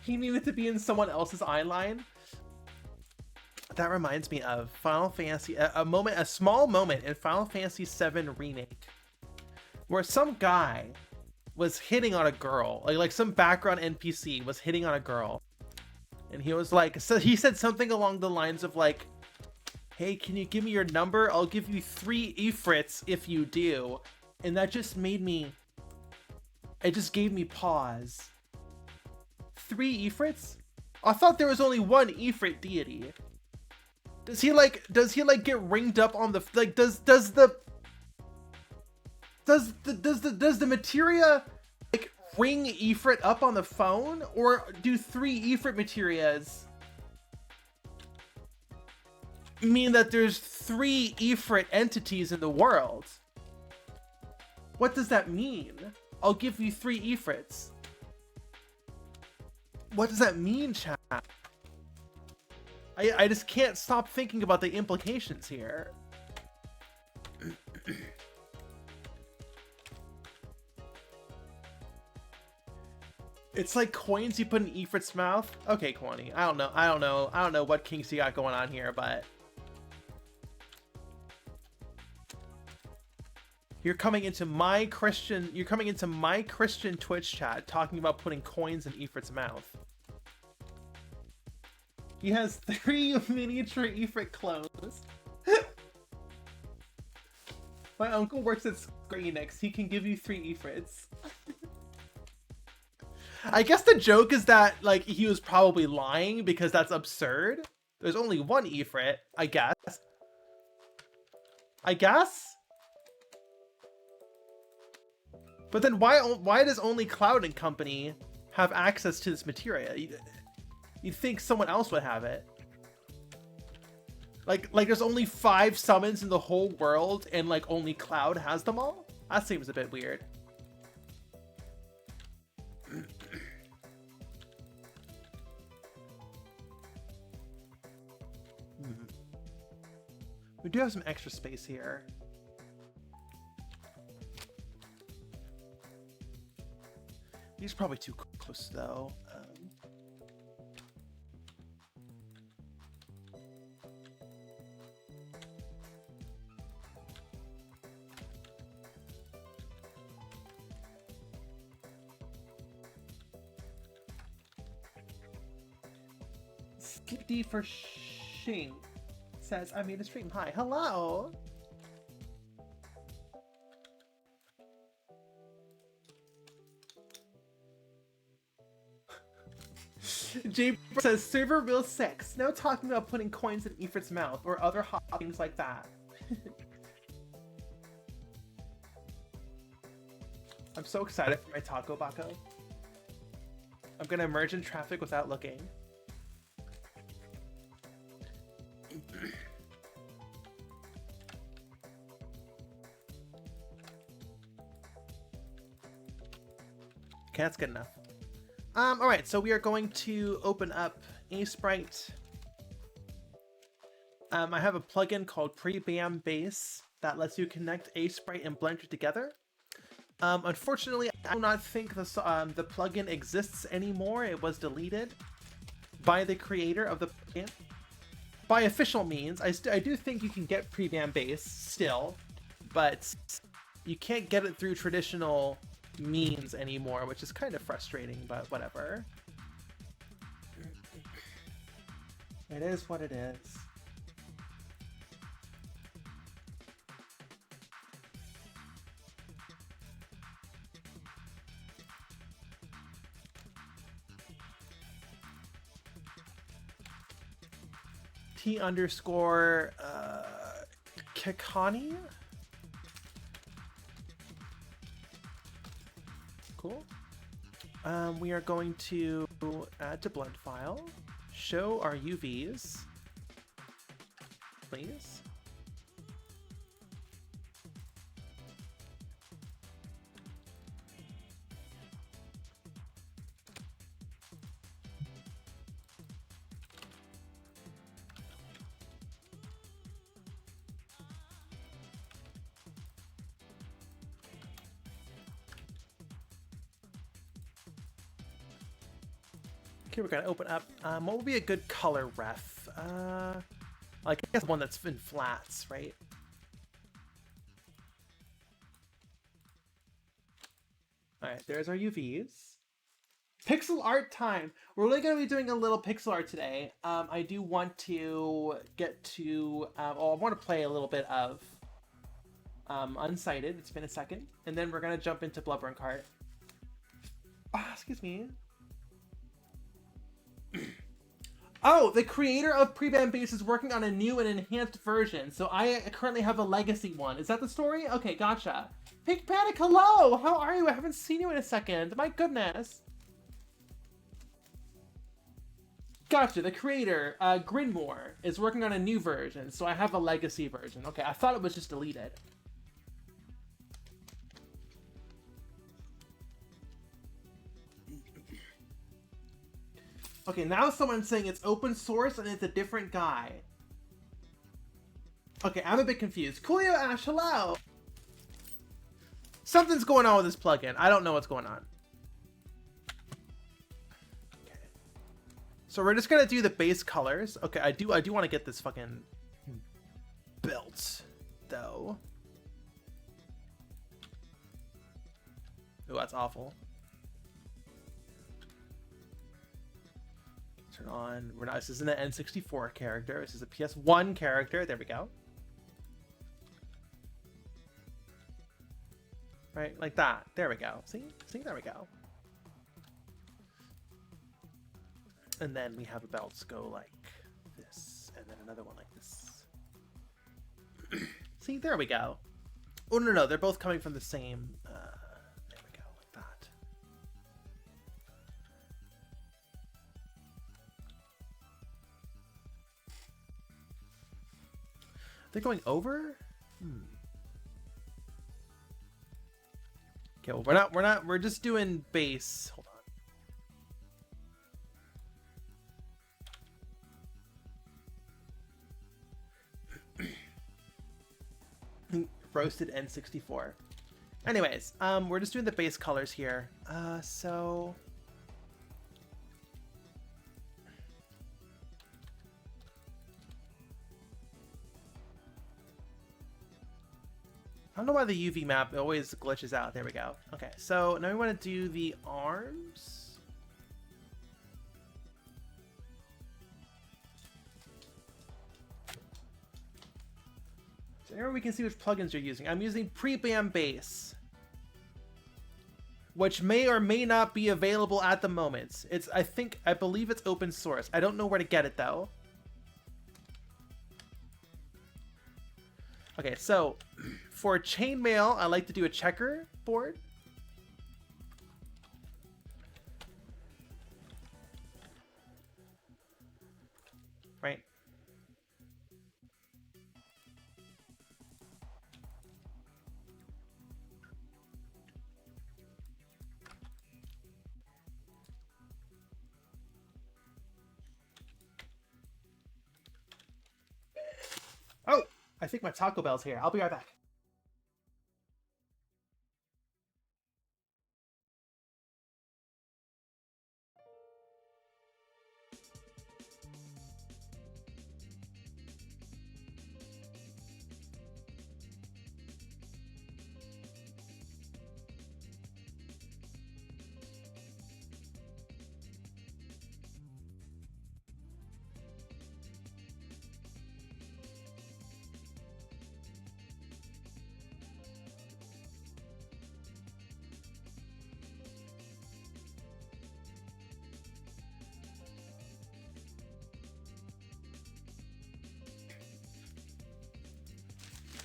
He needed to be in someone else's eye line. That reminds me of Final Fantasy, a small moment in Final Fantasy VII Remake, where some guy was hitting on a girl, like some background NPC was hitting on a girl, and he was like, so he said something along the lines of like, "Hey, can you give me your number? I'll give you 3 Ifrits if you do," and that just made me. It just gave me pause. 3 Ifrits? I thought there was only 1 Ifrit deity. Does he like get ringed up on the like? Does the materia like ring Ifrit up on the phone, or do 3 Ifrit materias mean that there's 3 Ifrit entities in the world? What does that mean? I'll give you 3 Ifrits. What does that mean, chat? I just can't stop thinking about the implications here. It's like coins you put in Ifrit's mouth. Okay, Kwani. I don't know what kinks you got going on here, but you're coming into my Christian Twitch chat talking about putting coins in Ifrit's mouth. He has 3 miniature Ifrit clones. My uncle works at Square Enix. He can give you 3 Ifrits. I guess the joke is that, like, he was probably lying because that's absurd. There's only 1 Ifrit, I guess. But then why does only Cloud and Company have access to this materia? You'd think someone else would have it. Like there's only 5 summons in the whole world and like only Cloud has them all? That seems a bit weird. We do have some extra space here. These are probably too close though. Skip D for Shing says, I made a stream. Hi. Hello. J says, server real 6. No talking about putting coins in Ifrit's mouth or other hot things like that. I'm so excited for my Taco Bako. I'm gonna emerge in traffic without looking. Okay, that's good enough. Alright, so we are going to open up a Sprite. I have a plugin called Pre-Bam Base that lets you connect a Sprite and Blender together. Unfortunately, I do not think the plugin exists anymore. It was deleted by the creator of the plugin. By official means, I do think you can get Pre-Bam Base still, but you can't get it through traditional means anymore, which is kind of frustrating, but whatever. It is what it is. T underscore Kekani? Cool. We are going to add to blend file, show our UVs, please. Okay, we're gonna open up. What would be a good color ref? I guess one that's in flats, right? All right, there's our UVs. Pixel art time. We're really gonna be doing a little pixel art today. I do want to get to. I want to play a little bit of Unsighted. It's been a second, and then we're gonna jump into Blubber and Kart. Oh, excuse me. Oh, the creator of Pre-Bam Base is working on a new and enhanced version, so I currently have a legacy one. Is that the story? Okay, gotcha. Pink Panic, hello! How are you? I haven't seen you in a second. My goodness. Gotcha, the creator, Grinmore, is working on a new version, so I have a legacy version. Okay, I thought it was just deleted. Okay, now someone's saying it's open source and it's a different guy. Okay, I'm a bit confused. Coolio Ash, hello! Something's going on with this plugin. I don't know what's going on. Okay. So we're just gonna do the base colors. Okay, I do want to get this fucking belt, though. Ooh, that's awful. Turn on. We're not. This isn't an N64 character. This is a PS1 character. There we go. Right, like that. There we go. See? See? There we go. And then we have the belts go like this, and then another one like this. See? There we go. Oh, no, no. They're both coming from the same... there we go, like that. They're going over? Okay, well, we're just doing base. Hold on. Roasted N64. Anyways, we're just doing the base colors here. So... I don't know why the UV map always glitches out. There we go. Okay, so now we want to do the arms. So here we can see which plugins you're using. I'm using Prebam Base, which may or may not be available at the moment. I believe it's open source. I don't know where to get it though. Okay, so for chainmail, I like to do a checker board. Right. Oh, I think my Taco Bell's here. I'll be right back.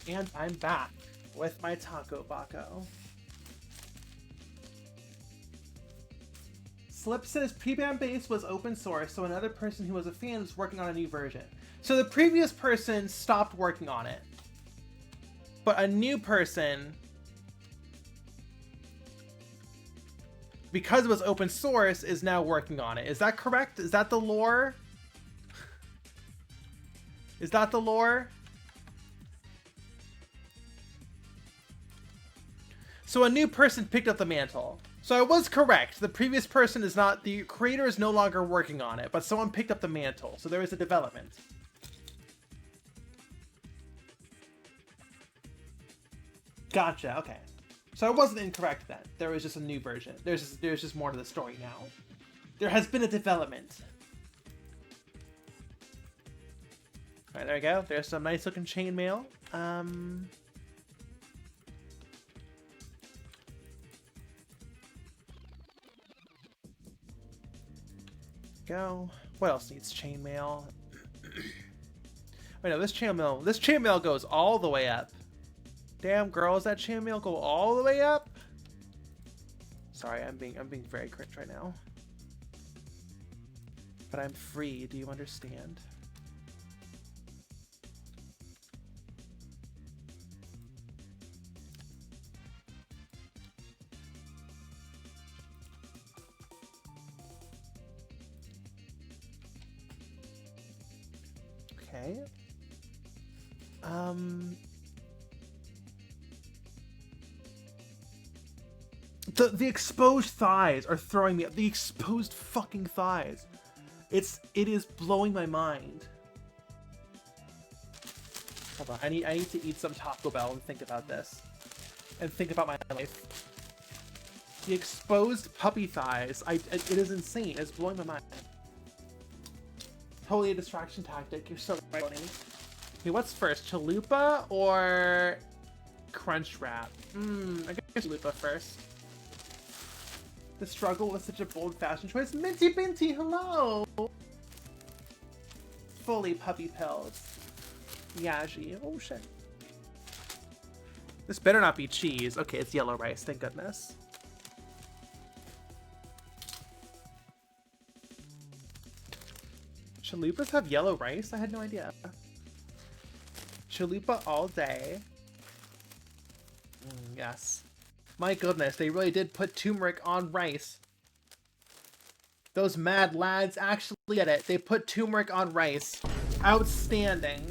And I'm back with my Taco Baco. Slip says Prebam Base was open source, so another person who was a fan is working on a new version. So the previous person stopped working on it, but a new person, because it was open source, is now working on it. Is that correct? Is that the lore? Is that the lore? So a new person picked up the mantle. So I was correct. The previous person is not... The creator is no longer working on it, but someone picked up the mantle. So there is a development. Gotcha, okay. So I wasn't incorrect then. There was just a new version. There's just more to the story now. There has been a development. Alright, there we go. There's some nice looking chainmail. Go. What else needs chainmail? Wait, no, this chainmail goes all the way up. Damn, girl, does that chainmail go all the way up? Sorry, I'm being very cringe right now. But I'm free, do you understand? Okay. The exposed thighs are throwing me up. The exposed fucking thighs. It is blowing my mind. Hold on, I need to eat some Taco Bell and think about this. And think about my life. The exposed puppy thighs, it is insane. It's blowing my mind. Totally a distraction tactic. You're so right, Bonnie. Okay, what's first? Chalupa or Crunch Wrap? I guess Chalupa first. The struggle was such a bold fashion choice. Minty Binty, hello! Fully puppy pills. Yaji. Oh shit. This better not be cheese. Okay, it's yellow rice, thank goodness. Chalupas have yellow rice? I had no idea. Chalupa all day. Yes. My goodness, they really did put turmeric on rice. Those mad lads actually get it. They put turmeric on rice. Outstanding.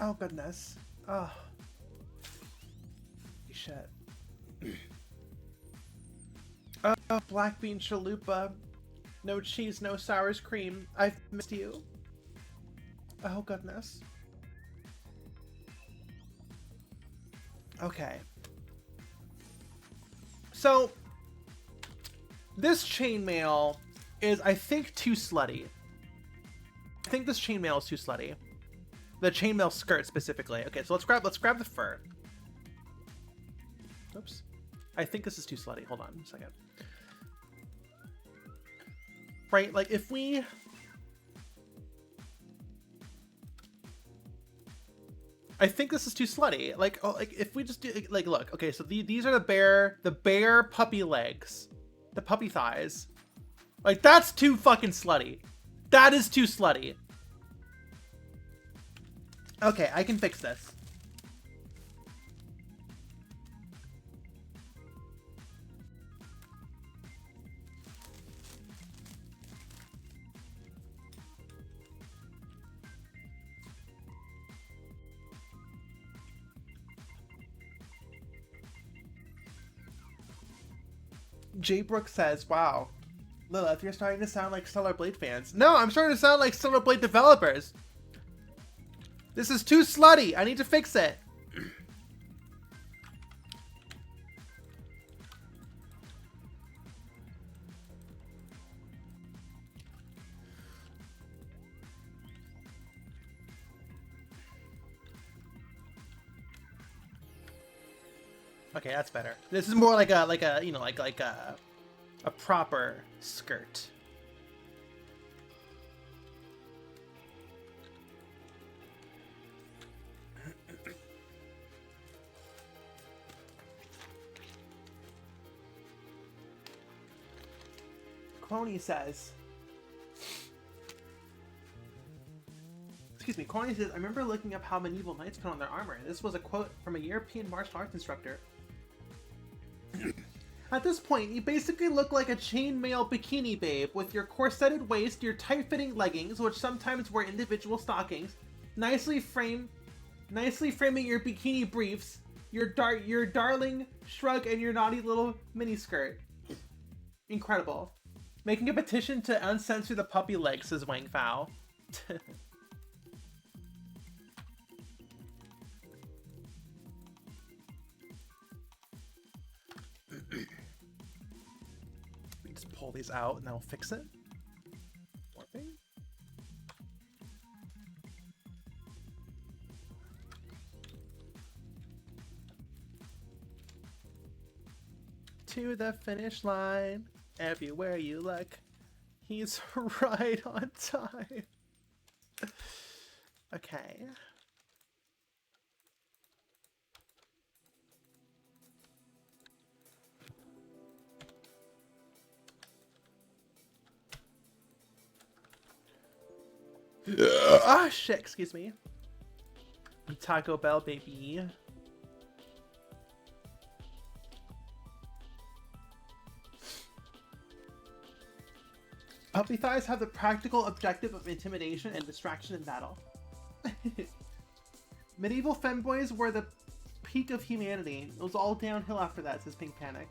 Oh goodness. Oh. Shit. Oh, black bean chalupa. No cheese, no sour cream. I've missed you. Oh goodness. Okay. So, this chainmail is, I think, too slutty. I think this chainmail is too slutty. The chainmail skirt specifically. Okay, so let's grab the fur. Oops. I think this is too slutty. Hold on a second. Right, like if we... I think this is too slutty. Like, oh, like if we just do, like, look. Okay, so these are the bare puppy legs. The puppy thighs. Like, that's too fucking slutty. That is too slutty. Okay, I can fix this. J. Brooks says, wow, Lilith, you're starting to sound like Stellar Blade fans. No, I'm starting to sound like Stellar Blade developers. This is too slutty. I need to fix it. Okay, that's better. This is more like a you know, like a proper skirt. Cloney says, excuse me, Cloney says, I remember looking up how medieval knights put on their armor. This was a quote from a European martial arts instructor. At this point, you basically look like a chainmail bikini babe with your corseted waist, your tight-fitting leggings, which sometimes wear individual stockings, nicely framing your bikini briefs, your darling shrug, and your naughty little miniskirt. Incredible. Making a petition to uncensor the puppy legs, says Wang Fao. Just pull these out and that'll fix it. Warping. To the finish line. Everywhere you look, he's right on time. Okay. Ah, shit, excuse me. Taco Bell, baby. Puppy thighs have the practical objective of intimidation and distraction in battle. Medieval femboys were the peak of humanity. It was all downhill after that, says Pink Panic.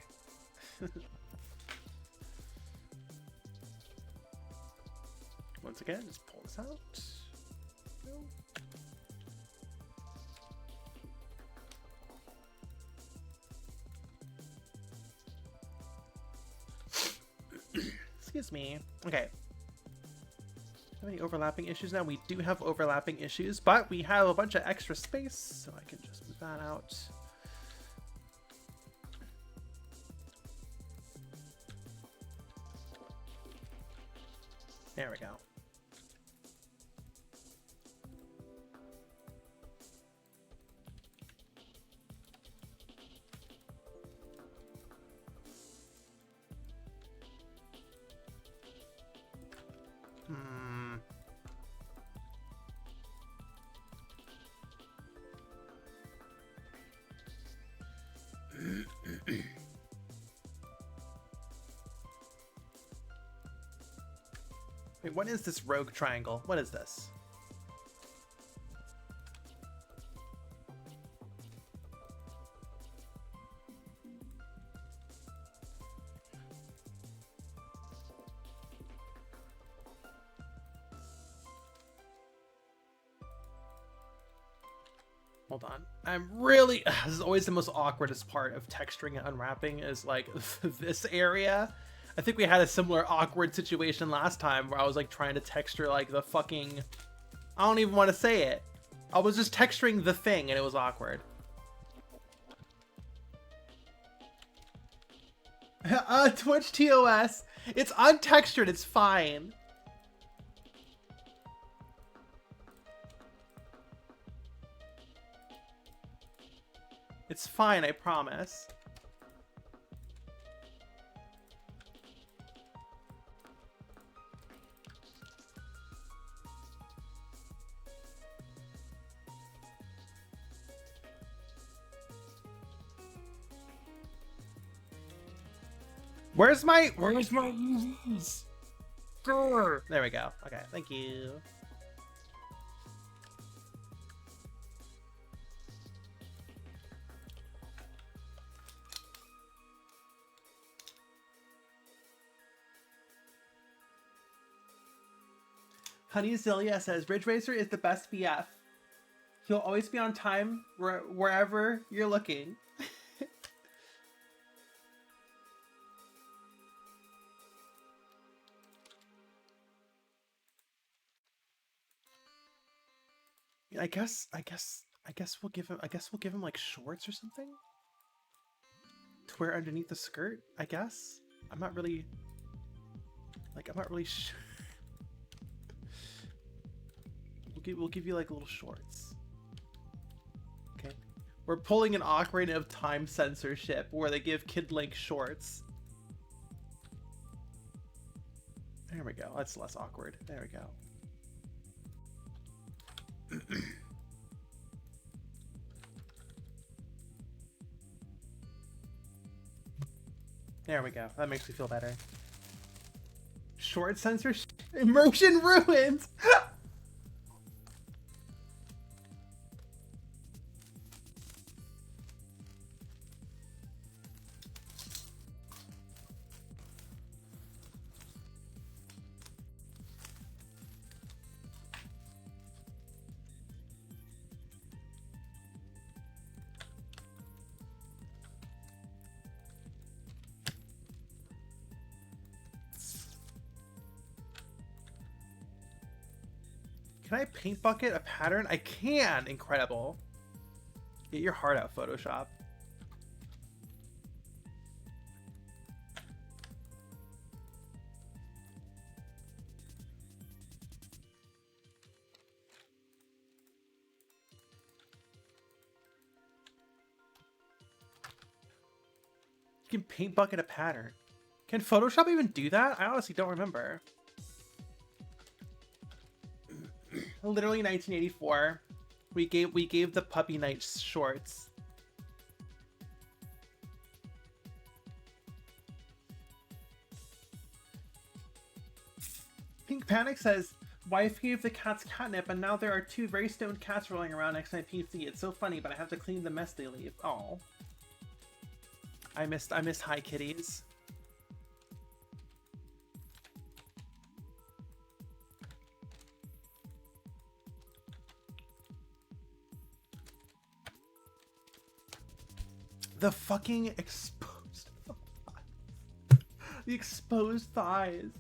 Once again, just pull this out. Excuse me. Okay. Have any overlapping issues now? We do have overlapping issues, but we have a bunch of extra space, so I can just move that out. There we go. Wait, what is this rogue triangle? What is this? Hold on. I'm really... This is always the most awkwardest part of texturing and unwrapping is like this area. I think we had a similar awkward situation last time where I was like trying to texture like the fucking... I don't even want to say it. I was just texturing the thing and it was awkward. Twitch TOS. It's untextured. It's fine. It's fine, I promise. Where's my UVs? There we go. Okay, thank you. Honey Zilia says Ridge Racer is the best BF. He'll always be on time wherever you're looking. I guess we'll give him like shorts or something to wear underneath the skirt. I guess I'm not really sure. We'll give you like little shorts. Okay, we're pulling an Ocarina of Time censorship where they give Kid Link shorts. There we go. That's less awkward. There we go. There we go. That makes me feel better. Short censorship. Immersion ruined. Can I paint bucket a pattern? I can! Incredible. Get your heart out, Photoshop. You can paint bucket a pattern. Can Photoshop even do that? I honestly don't remember. Literally 1984. We gave the puppy night shorts. Pink Panic says, wife gave the cats catnip and now there are 2 very stoned cats rolling around next to my PC. It's so funny, but I have to clean the mess they leave. Oh. I missed Hi Kitties. The fucking exposed thighs. The exposed thighs.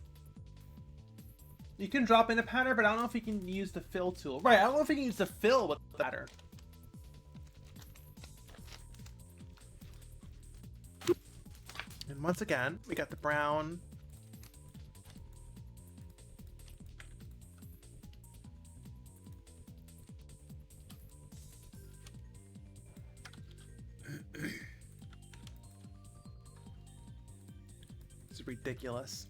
You can drop in a pattern, but I don't know if you can use the fill tool. Right, I don't know if you can use the fill with the pattern. And once again, we got the brown. It's ridiculous.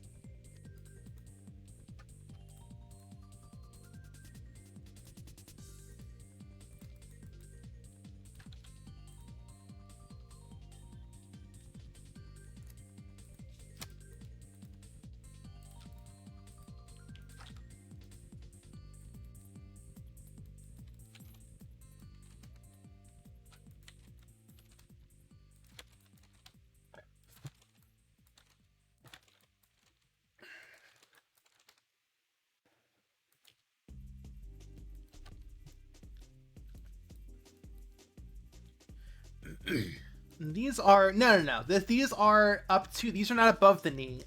These are no. These are up to. These are not above the knee.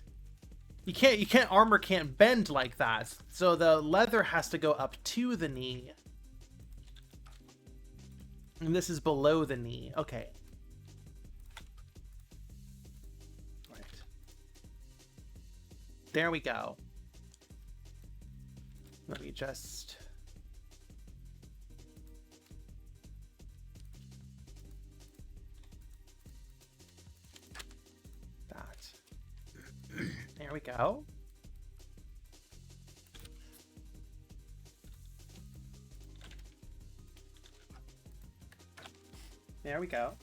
You can't armor can't bend like that. So the leather has to go up to the knee. And this is below the knee. Okay. Right. There we go. Let me just. There we go. There we go.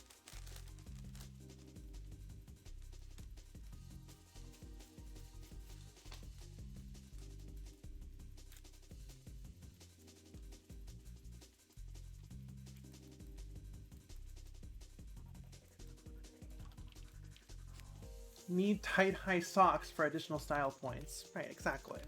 Need tight high socks for additional style points. Right, exactly.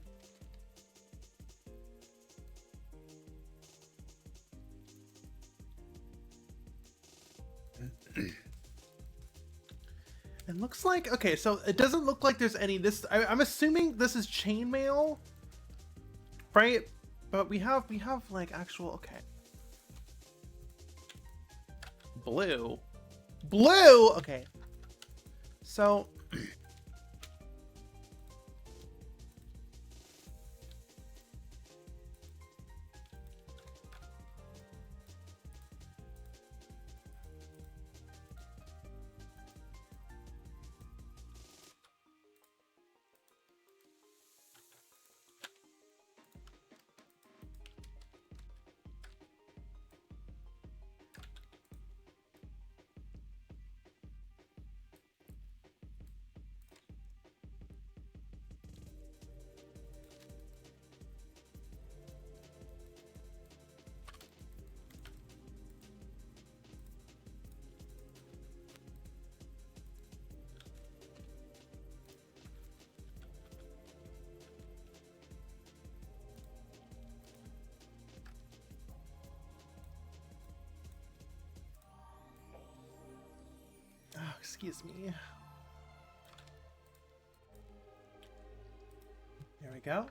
It looks like, okay, so it doesn't look like there's any, I'm assuming this is chainmail, right? But we have like actual, okay. Blue, okay. So, oh, excuse me. There we go.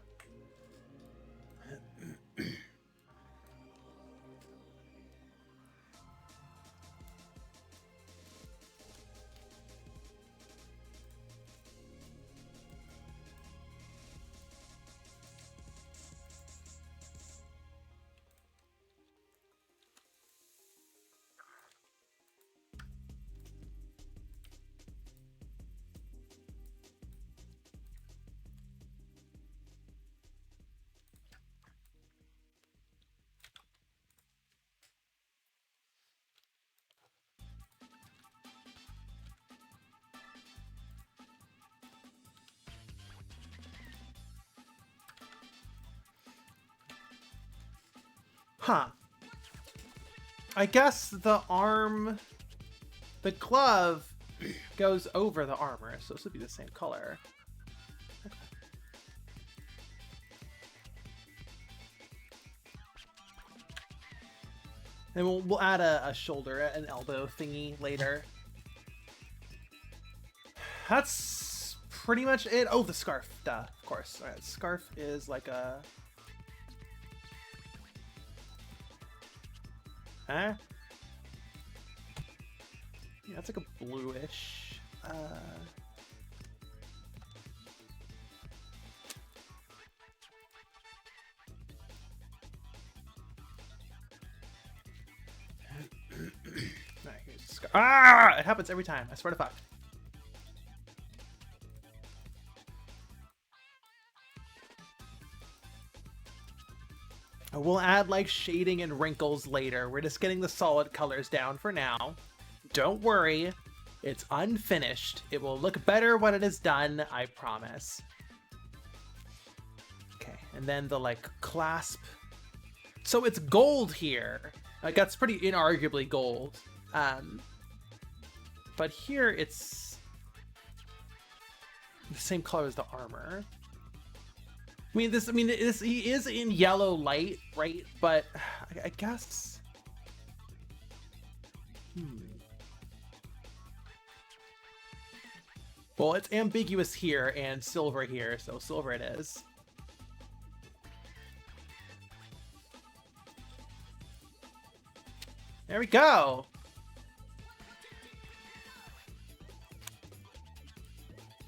Huh. I guess the glove goes over the armor, so this would be the same color. Okay. And we'll add a shoulder, an elbow thingy later. That's pretty much it. Oh, the scarf, duh, of course. All right, scarf is like a... Huh? Yeah, it's like a bluish. Here's the scarf. Ah! It happens every time. I swear to fuck. We'll add like shading and wrinkles later. We're just getting the solid colors down for now. Don't worry, it's unfinished. It will look better when it is done, I promise. Okay, and then the like clasp. So it's gold here. Like that's pretty inarguably gold. But here it's the same color as the armor. He is in yellow light, right? But I guess. Well, it's ambiguous here and silver here, so silver it is. There we go.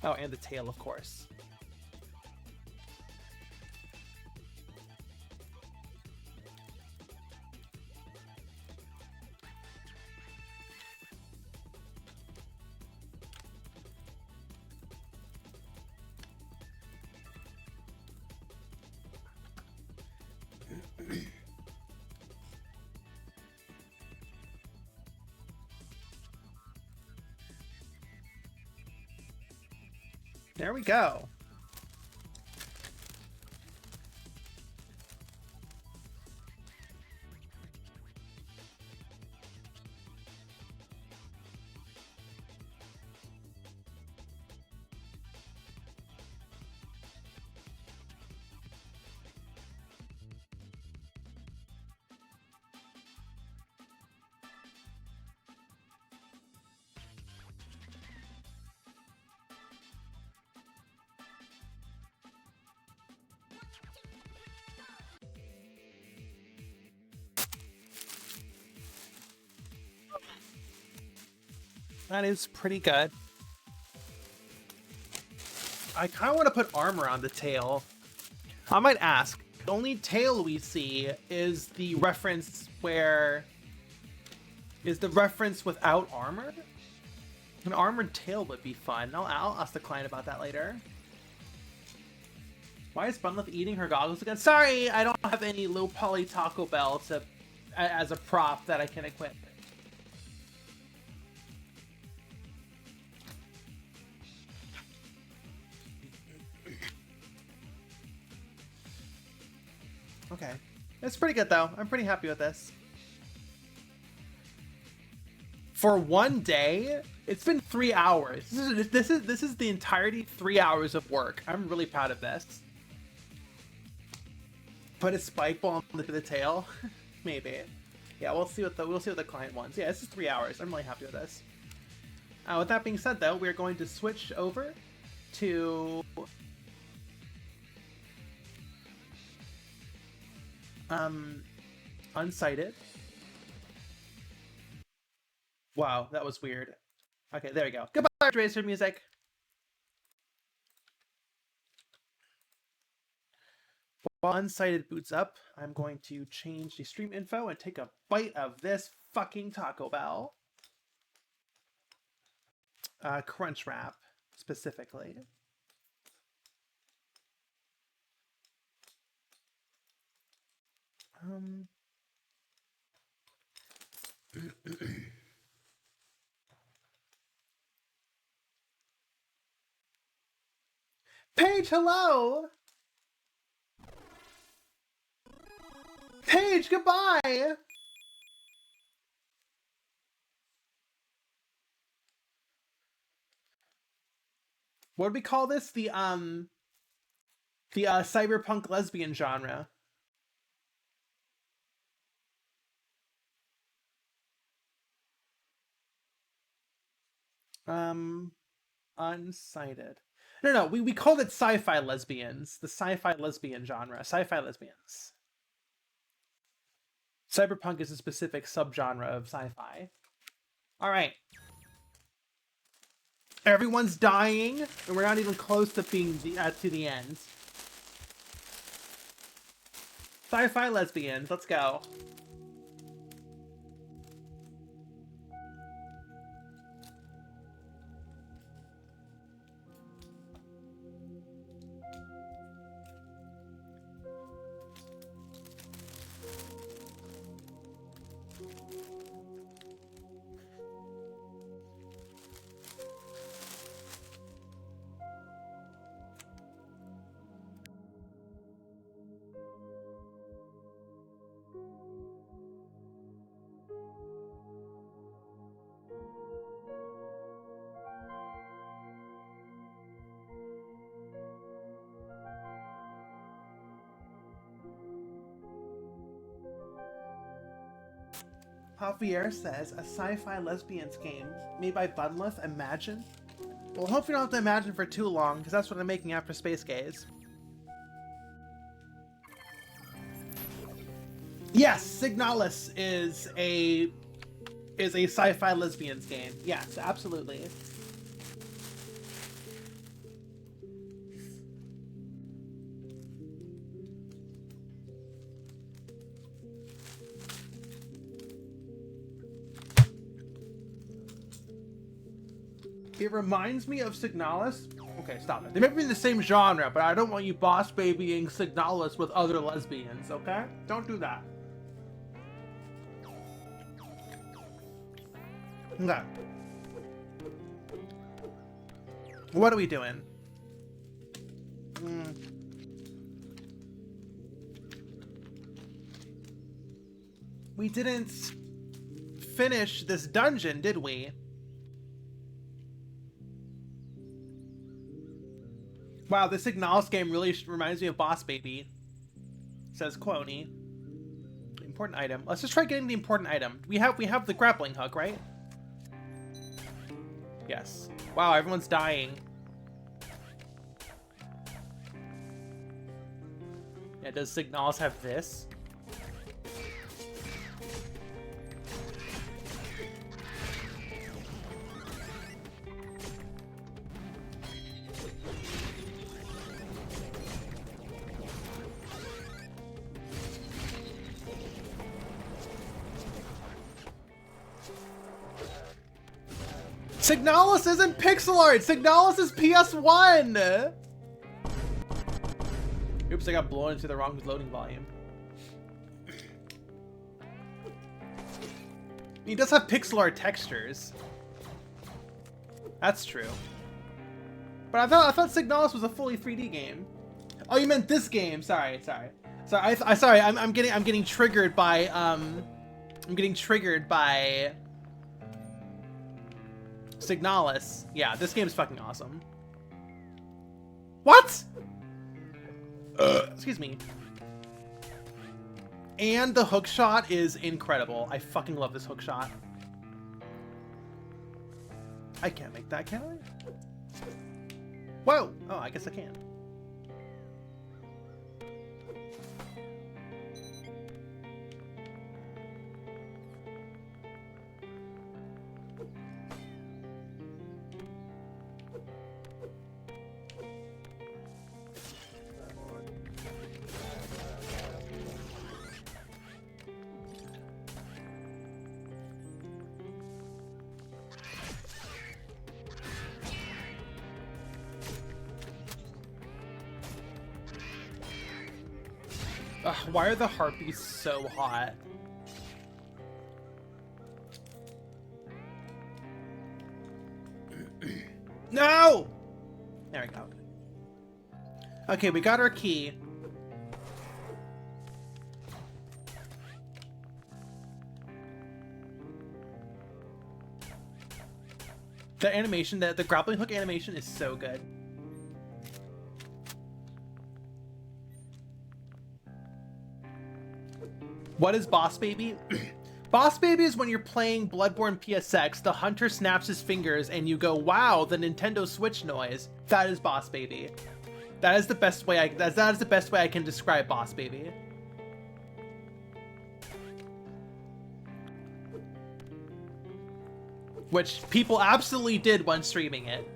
Oh, and the tail, of course. There we go. That is pretty good. I kind of want to put armor on the tail. I might ask, the only tail we see is the reference where... Is the reference without armor? An armored tail would be fun. I'll ask the client about that later. Why is Bunleth eating her goggles again? Sorry, I don't have any low poly Taco Bell as a prop that I can equip. Okay, it's pretty good though. I'm pretty happy with this. For one day, it's been 3 hours. This is the entirety 3 hours of work. I'm really proud of this. Put a spike ball on the tail, maybe. Yeah, we'll see what the client wants. Yeah, this is 3 hours. I'm really happy with this. With that being said, though, we're going to switch over to Unsighted. Wow, that was weird. Okay, there we go. Goodbye, Tracer music. While Unsighted boots up, I'm going to change the stream info and take a bite of this fucking Taco Bell. Crunch wrap, specifically. Paige, hello! Paige, goodbye! What do we call this? The cyberpunk lesbian genre. Unsighted. No, we called it sci-fi lesbians. The sci-fi lesbian genre. Sci-fi lesbians. Cyberpunk is a specific subgenre of sci-fi. Alright. Everyone's dying, and we're not even close to being to the end. Sci-fi lesbians, let's go. Javier says, a sci-fi lesbians game made by Bunleth, Imagine? Well, hope you don't have to imagine for too long, because that's what I'm making after Space Gaze. Yes, Signalis is a sci-fi lesbians game. Yes, absolutely. It reminds me of Signalis. Okay, stop it. They may be in the same genre, but I don't want you boss babying Signalis with other lesbians, okay? Don't do that. Okay. What are we doing? We didn't finish this dungeon, did we? Wow, this Ignalis game really reminds me of Boss Baby, says Quony. Important item. Let's just try getting the important item. We have the grappling hook, right? Yes. Wow, everyone's dying. Yeah, does Signalis have this? Signalis isn't pixel art! Signalis is PS1! Oops, I got blown into the wrong loading volume. He does have pixel art textures. That's true. But I thought Signalis was a fully 3D game. Oh, you meant this game. Sorry. I'm getting triggered by Signalis. Yeah, this game's fucking awesome. What? Excuse me. And the hook shot is incredible. I fucking love this hook shot. I can't make that, can I? Whoa! Oh, I guess I can. Ugh, why are the harpies so hot? No! There we go. Okay, we got our key. The animation, the grappling hook animation is so good. What is Boss Baby? Boss Baby is when you're playing Bloodborne PSX, the hunter snaps his fingers and you go, wow, the Nintendo Switch noise. That is Boss Baby. That is the best way that is the best way I can describe Boss Baby. Which people absolutely did when streaming it.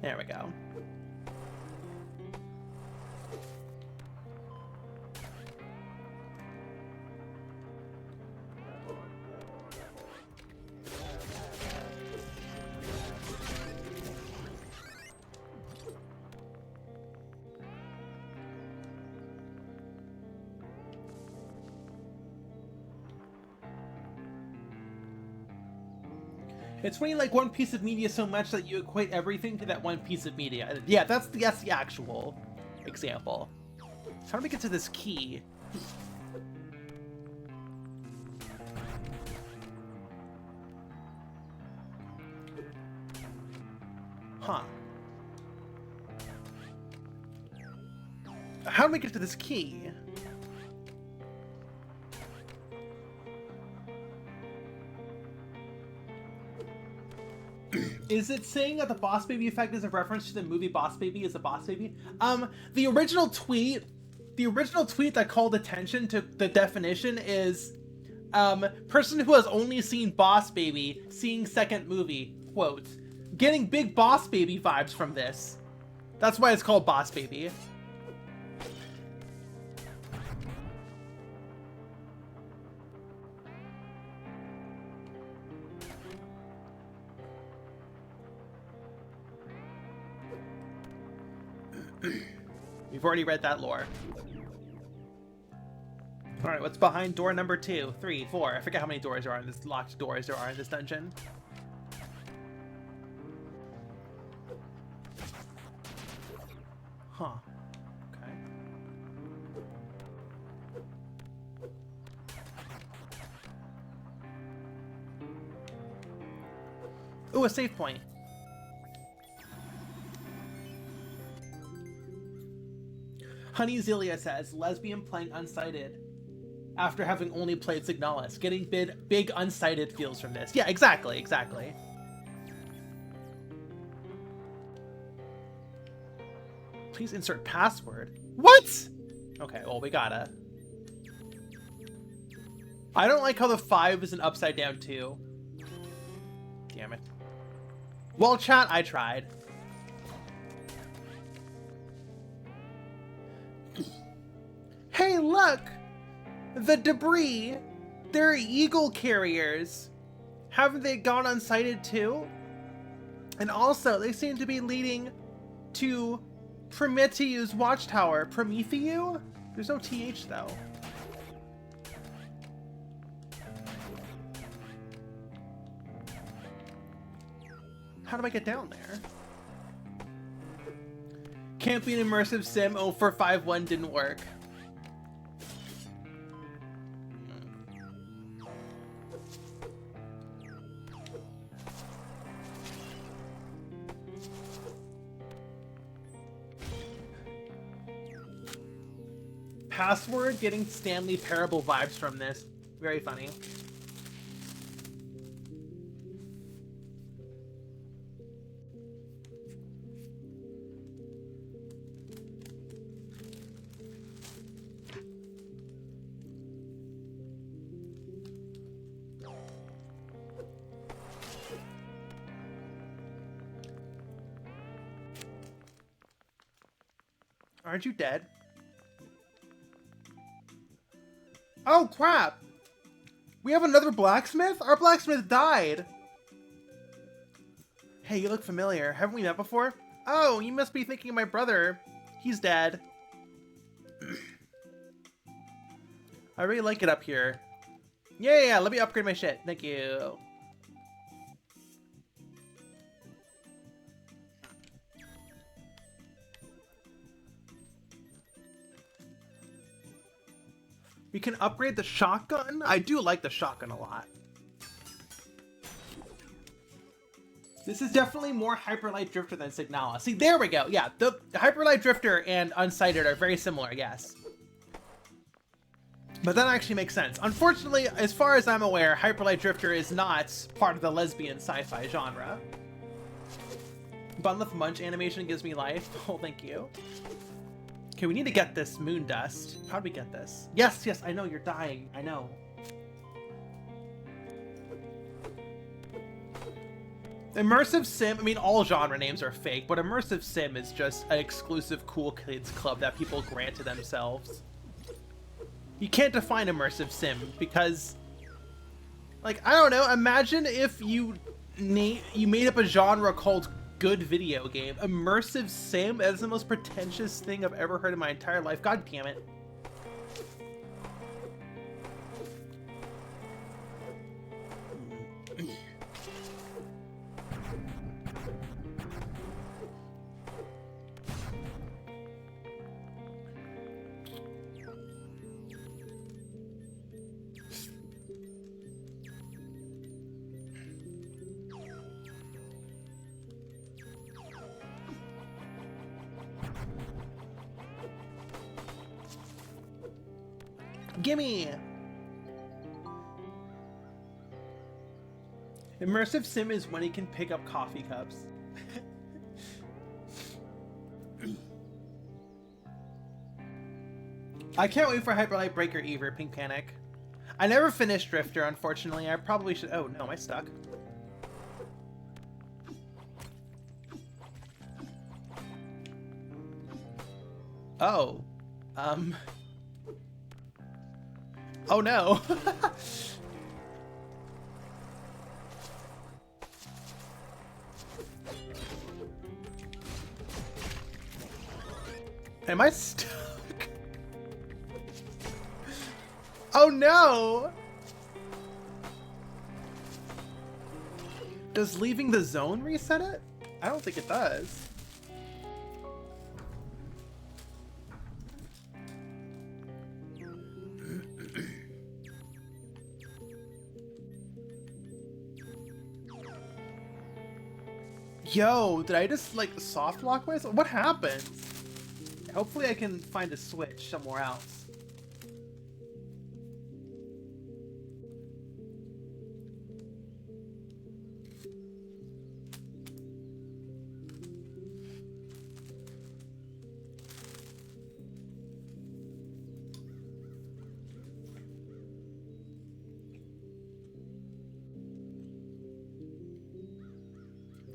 There we go. It's when you like one piece of media so much that you equate everything to that one piece of media. Yeah, that's the actual example. How do we get to this key? Huh. How do we get to this key? Is it saying that the Boss Baby effect is a reference to the movie Boss Baby is a Boss Baby? The original tweet that called attention to the definition is, person who has only seen Boss Baby, seeing second movie, quote, getting big Boss Baby vibes from this. That's why it's called Boss Baby. We've already read that lore. Alright, what's behind door number 2, 3, 4? I forget how many doors there are in this, locked doors there are in this dungeon. Huh. Okay. Ooh, a save point. Honey Zelia says, lesbian playing Unsighted after having only played Signalis. Getting big Unsighted feels from this. Yeah, exactly, exactly. Please insert password. What? Okay, well, we gotta. I don't like how the 5 is an upside down 2. Damn it. Well, chat, I tried. Hey, look! The debris! They're eagle carriers! Haven't they gone unsighted too? And also, they seem to be leading to Prometheus Watchtower. Prometheus? There's no TH though. How do I get down there? Can't be an immersive sim. 0451 didn't work. Password, getting Stanley Parable vibes from this. Very funny. Aren't you dead? Oh, crap! We have another blacksmith? Our blacksmith died! Hey, you look familiar. Haven't we met before? Oh, you must be thinking of my brother. He's dead. I really like it up here. Yeah, let me upgrade my shit. Thank you. We can upgrade the shotgun. I do like the shotgun a lot. This is definitely more Hyperlight Drifter than Signala. See, there we go. Yeah, the Hyperlight Drifter and Unsighted are very similar, yes. But that actually makes sense. Unfortunately, as far as I'm aware, Hyperlight Drifter is not part of the lesbian sci-fi genre. Bunleth Munch animation gives me life. Oh, thank you. Okay, we need to get this moon dust. How do we get this? Yes, yes, I know, you're dying. I know. Immersive Sim, I mean, all genre names are fake, but Immersive Sim is just an exclusive cool kids club that people grant to themselves. You can't define Immersive Sim because, like, I don't know, imagine if you made up a genre called good video game. Immersive Sim? That is the most pretentious thing I've ever heard in my entire life. God damn it. Gimme! Immersive Sim is when he can pick up coffee cups. I can't wait for Hyperlight Breaker Eve or Pink Panic. I never finished Drifter, unfortunately. I probably should. Oh no, am I stuck? Oh. Oh no. Am I stuck? Oh no! Does leaving the zone reset it? I don't think it does. Yo, did I just like soft lock myself? What happened? Hopefully I can find a switch somewhere else.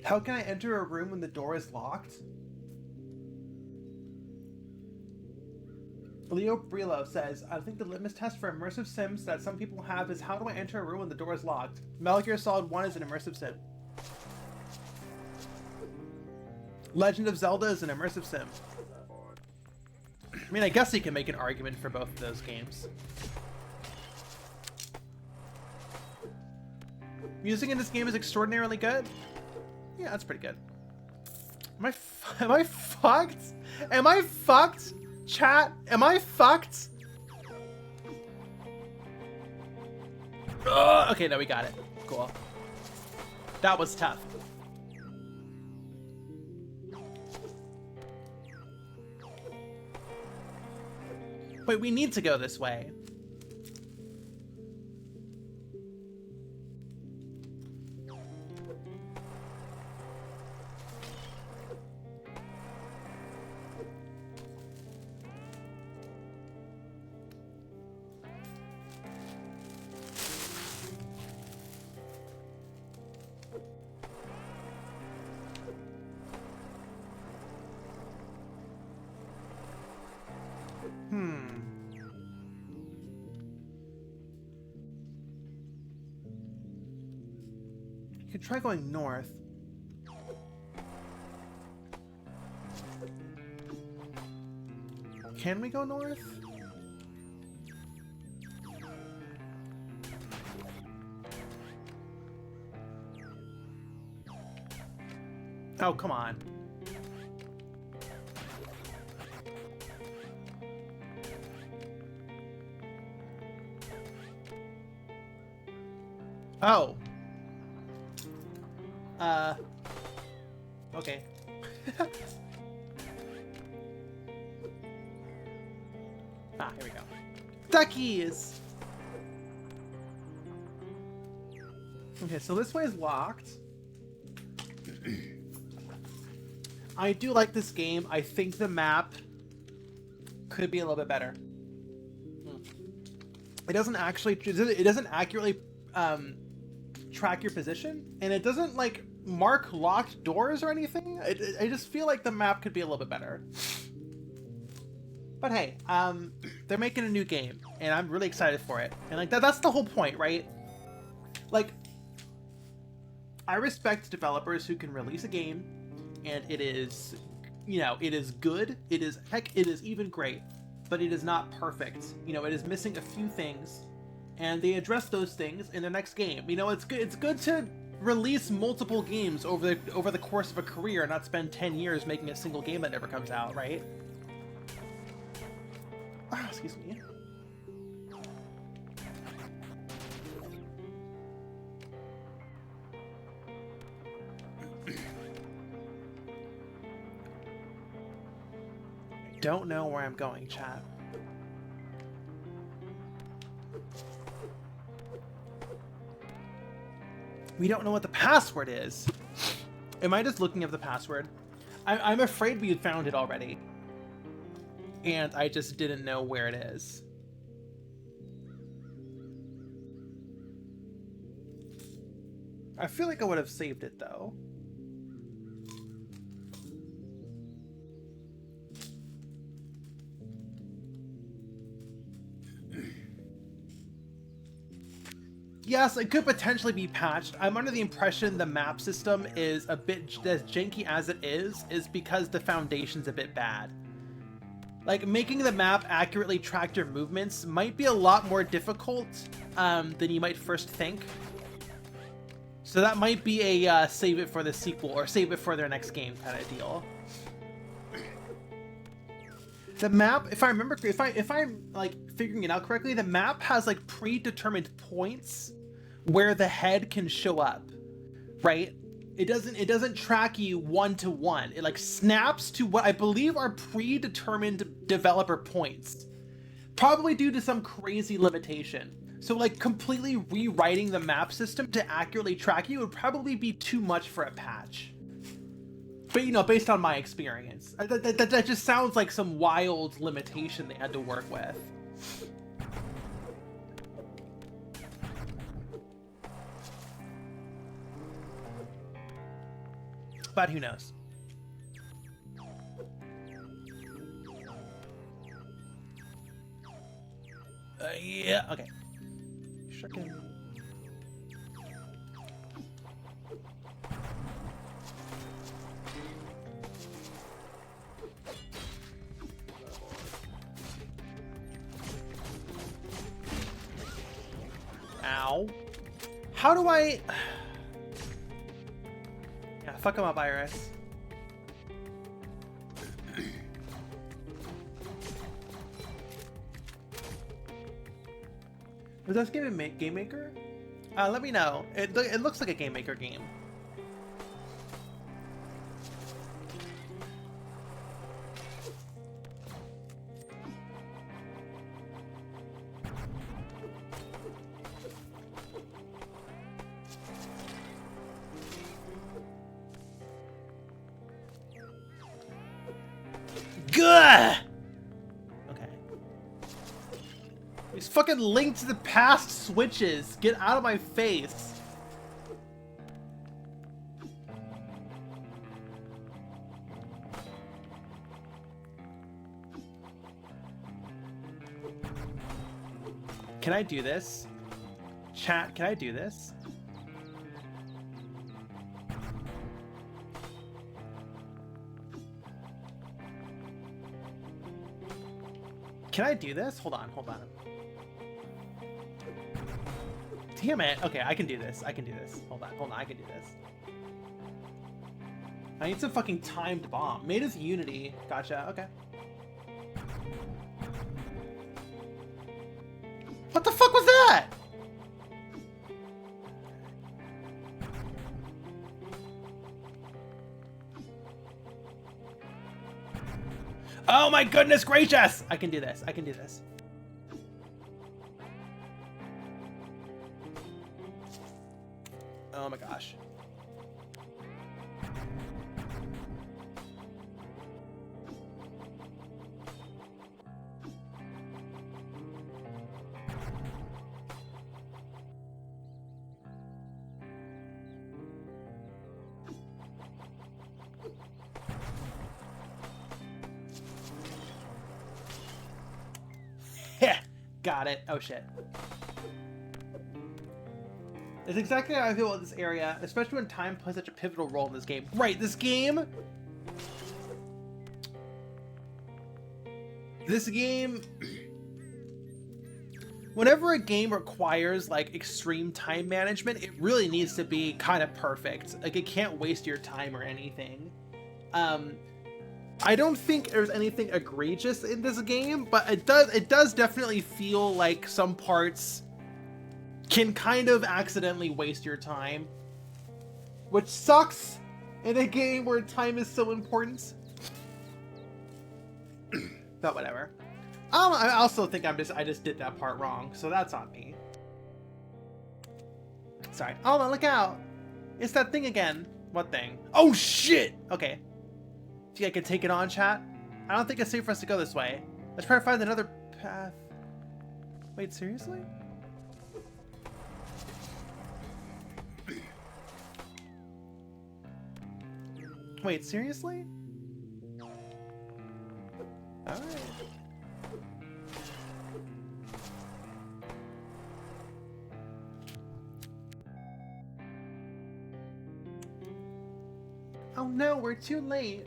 How can I enter a room when the door is locked? Leo Brillo says, I think the litmus test for immersive sims that some people have is how do I enter a room when the door is locked? Metal Gear Solid 1 is an immersive sim. Legend of Zelda is an immersive sim. I mean, I guess you can make an argument for both of those games. Music in this game is extraordinarily good. Yeah, that's pretty good. Am I fucked? Am I fucked? Chat, am I fucked? Okay, no, we got it. Cool. That was tough. Wait, we need to go this way. You could try going north. Can we go north? Oh, come on. Oh. Okay. Ah, here we go. Duckies! Okay, so this way is locked. I do like this game. I think the map could be a little bit better. It doesn't accurately track your position, and it doesn't like mark locked doors or anything. I just feel like the map could be a little bit better. But hey, they're making a new game, and I'm really excited for it. And like that's the whole point, right? Like, I respect developers who can release a game, and it is, you know, it is good. It is, heck, it is even great, but it is not perfect. You know, it is missing a few things, and they address those things in their next game. You know, it's good. It's good to release multiple games over the course of a career, and not spend 10 years making a single game that never comes out, right? Ah, excuse me. I don't know where I'm going, chat. We don't know what the password is. Am I just looking up the password? I'm afraid we had found it already. And I just didn't know where it is. I feel like I would have saved it though. Yes, it could potentially be patched. I'm under the impression the map system is a bit as janky as it is because the foundation's a bit bad. Like, making the map accurately track your movements might be a lot more difficult than you might first think. So that might be a save it for the sequel or save it for their next game kind of deal. The map, if I remember, if I'm like figuring it out correctly, the map has like predetermined points where the head can show up, right? It doesn't track you one-to-one. It like snaps to what I believe are predetermined developer points, probably due to some crazy limitation. So like completely rewriting the map system to accurately track you would probably be too much for a patch. But you know, based on my experience, that just sounds like some wild limitation they had to work with. But who knows? Yeah, okay. Shuckin'. Ow. How do I... Yeah, fuck him up, Iris. Was this game a Game Maker? Let me know. It looks like a Game Maker game. Good. Okay. These fucking Link to the Past switches. Get out of my face. Can I do this? Chat, can I do this? Can I do this? Hold on, hold on. Damn it. Okay, I can do this. I can do this. Hold on, I can do this. I need some fucking timed bomb. Made as Unity. Gotcha, okay. What the fuck was that? Oh my goodness gracious! I can do this. I can do this. Oh my gosh. Got it. Oh shit. It's exactly how I feel about this area, especially when time plays such a pivotal role in this game. Right, this game... Whenever a game requires, like, extreme time management, it really needs to be kind of perfect. Like, it can't waste your time or anything. I don't think there's anything egregious in this game, but it does definitely feel like some parts can kind of accidentally waste your time, which sucks in a game where time is so important. But whatever. I also think I just did that part wrong, so that's on me. Sorry. Oh, look out! It's that thing again. What thing? Oh shit! Okay. Do you think I can take it on, chat? I don't think it's safe for us to go this way. Let's try to find another path. Wait, seriously? Wait, seriously? Alright. Oh no, we're too late.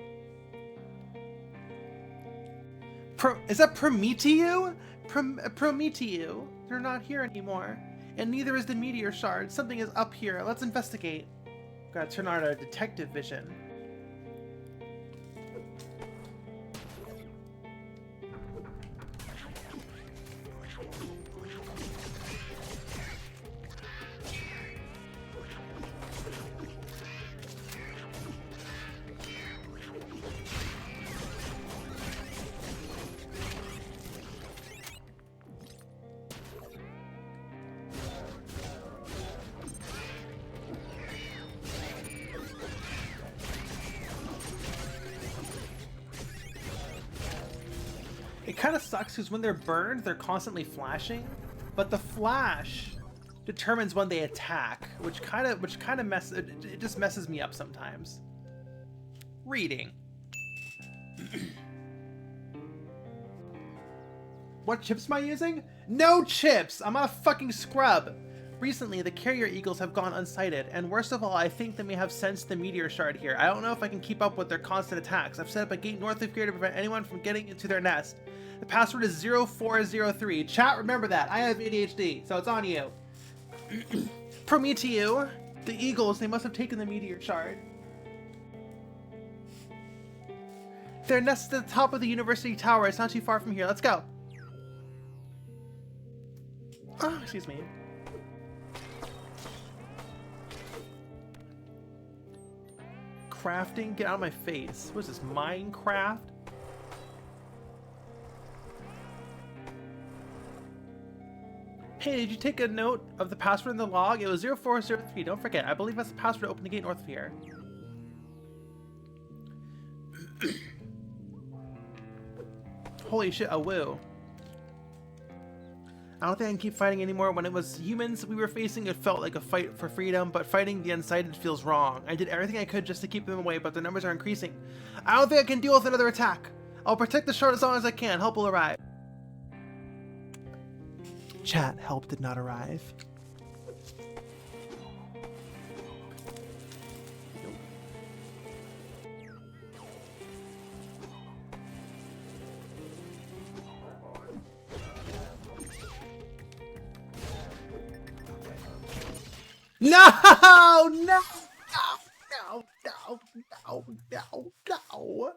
Is that Prometeu? Prometeu. They're not here anymore. And neither is the meteor shard. Something is up here. Let's investigate. Gotta turn on our detective vision. It kind of sucks because when they're burned, they're constantly flashing, but the flash determines when they attack, which kind of it just messes me up sometimes. Reading. What chips am I using? No chips! I'm not a fucking scrub! Recently, the carrier eagles have gone unsighted, and worst of all, I think they may have sensed the meteor shard here. I don't know if I can keep up with their constant attacks. I've set up a gate north of here to prevent anyone from getting into their nest. The password is 0403. Chat, remember that. I have ADHD, so it's on you. Prometeu. The eagles, they must have taken the meteor shard. Their nest is at the top of the university tower. It's not too far from here. Let's go. Oh, excuse me. Crafting? Get out of my face. What is this, Minecraft? Hey, did you take a note of the password in the log? It was 0403. Don't forget. I believe that's the password to open the gate north of here. Holy shit, a woo. I don't think I can keep fighting anymore. When it was humans we were facing, it felt like a fight for freedom, but fighting the Unsighted feels wrong. I did everything I could just to keep them away, but the numbers are increasing. I don't think I can deal with another attack. I'll protect the shard as long as I can. Help will arrive. Chat, help did not arrive. No! No! No! No! No! No! No! No!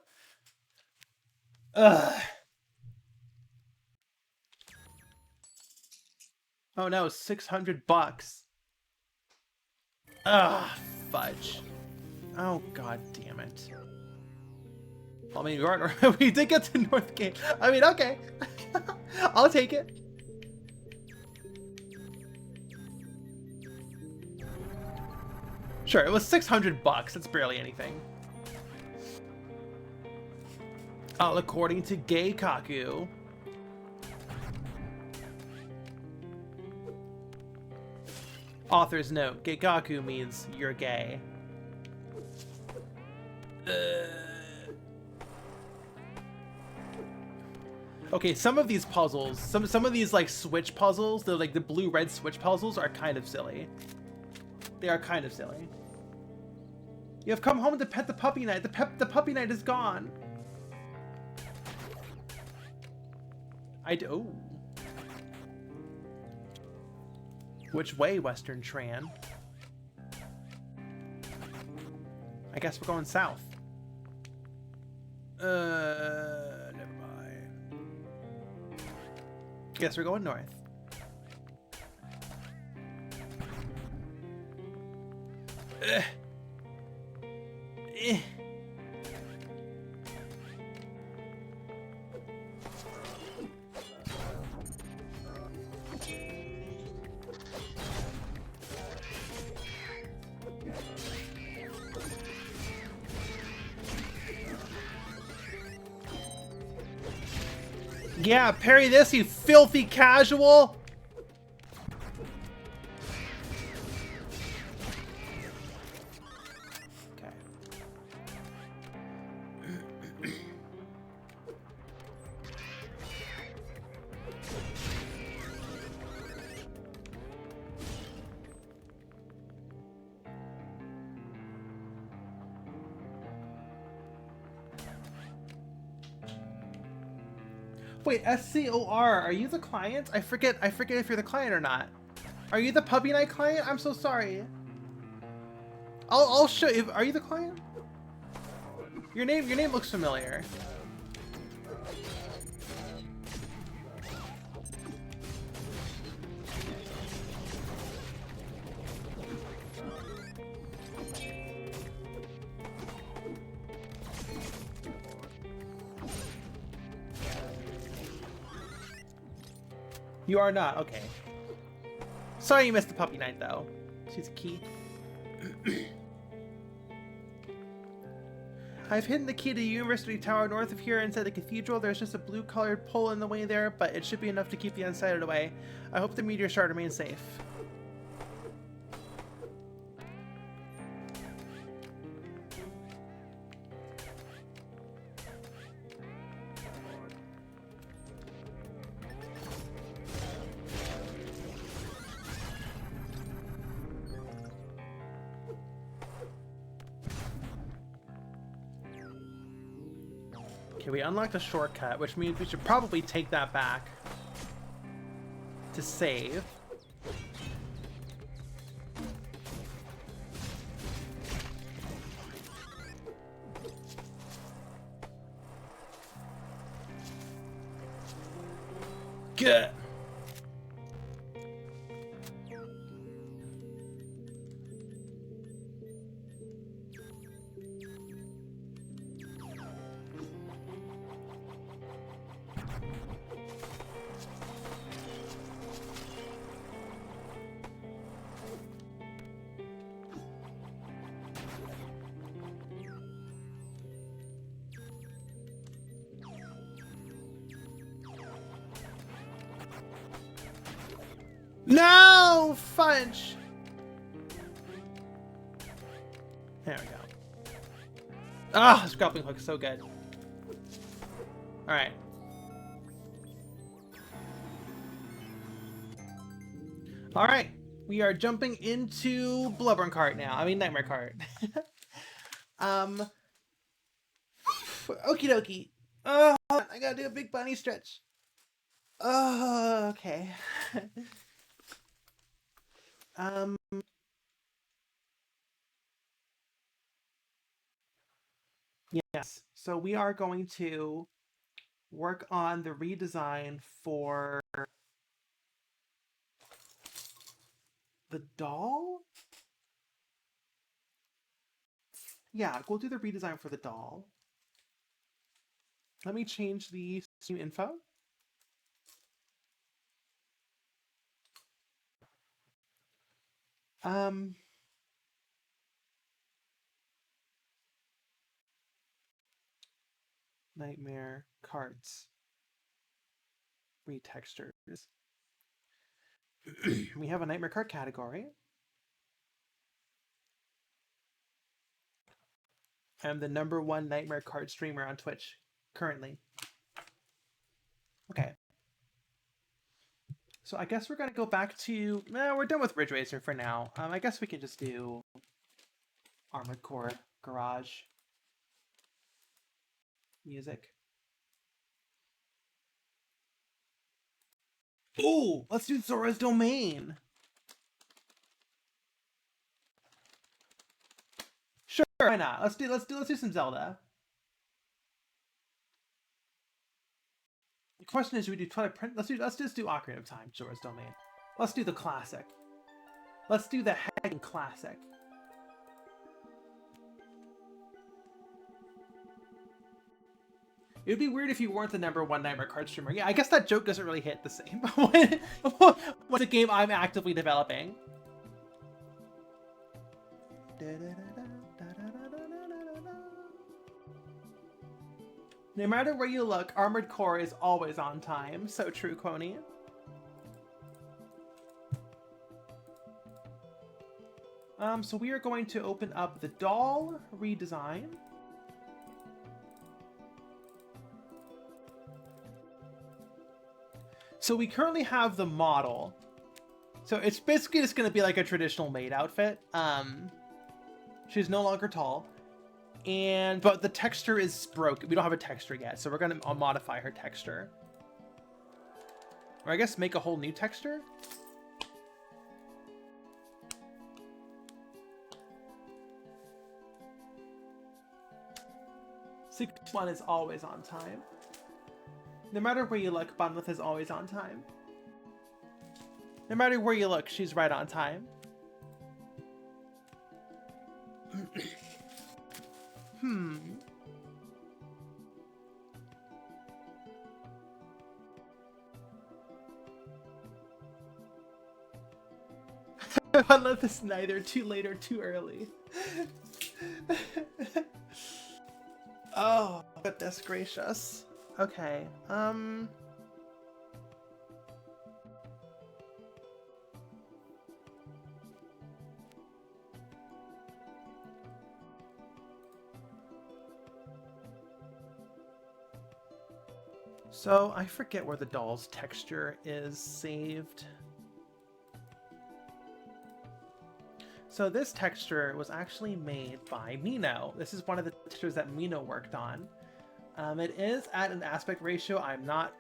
Ugh. Oh no, $600. Ugh, fudge. Oh god damn it. I mean, we did get to North Gate. I mean, okay. I'll take it. Sure, it was $600. That's barely anything. According to Geikaku. Author's note, Geikaku means you're gay. Okay, some of these puzzles, some of these like switch puzzles, the like the blue-red switch puzzles are kind of silly. They are kind of silly. You have come home to pet the puppy knight. The puppy knight is gone. Oh. Which way, Western Tran? I guess we're going south. Never mind. Guess we're going north. Eh. Yeah, parry this, you filthy casual! Okay. Wait, SCOR, are you the client? I forget if you're the client or not. Are you the Puppy Night client? I'm so sorry. I'll show you. Are you the client? Your name looks familiar. You are not, okay. Sorry you missed the puppy night though. She's a key. I've hidden the key to the University Tower north of here inside the cathedral. There's just a blue colored pole in the way there, but it should be enough to keep the Unsighted away. I hope the meteor shard remains safe. Okay, we unlocked a shortcut, which means we should probably take that back to save. Good. No! Fudge! There we go. Ah, this grappling hook is so good. Alright. Alright. We are jumping into Blubbering Kart now. I mean, Nightmare Kart. Okie dokie. Oh, I gotta do a big bunny stretch. Oh, okay. Yes, so we are going to work on the redesign for the doll? Yeah, we'll do the redesign for the doll. Let me change the stream info. Nightmare cards. Retextures. We have a nightmare card category. I'm the #1 nightmare card streamer on Twitch currently. Okay. So I guess we're gonna go back to. We're done with Ridge Racer for now. I guess we can just do Armored Core Garage music. Ooh, let's do Zora's Domain. Sure, why not? Let's do some Zelda. The question is, do we do Twilight Princess? Let's just do Ocarina of Time, Zora's Domain. Let's do the classic. Let's do the heckin' classic. It would be weird if you weren't the #1 nightmare card streamer. Yeah, I guess that joke doesn't really hit the same when a game I'm actively developing. No matter where you look, Armored Core is always on time. So true, Quony. So we are going to open up the doll redesign. So we currently have the model. So it's basically just going to be like a traditional maid outfit. She's no longer tall. But the texture is broken. We don't have a texture yet, so we're going to modify her texture. Or I guess make a whole new texture? Secret one is always on time. No matter where you look, Bunlith is always on time. No matter where you look, she's right on time. Bunlith is neither too late or too early. Oh, goodness gracious. Okay, so I forget where the doll's texture is saved. So this texture was actually made by Mino. This is one of the textures that Mino worked on. It is at an aspect ratio I'm not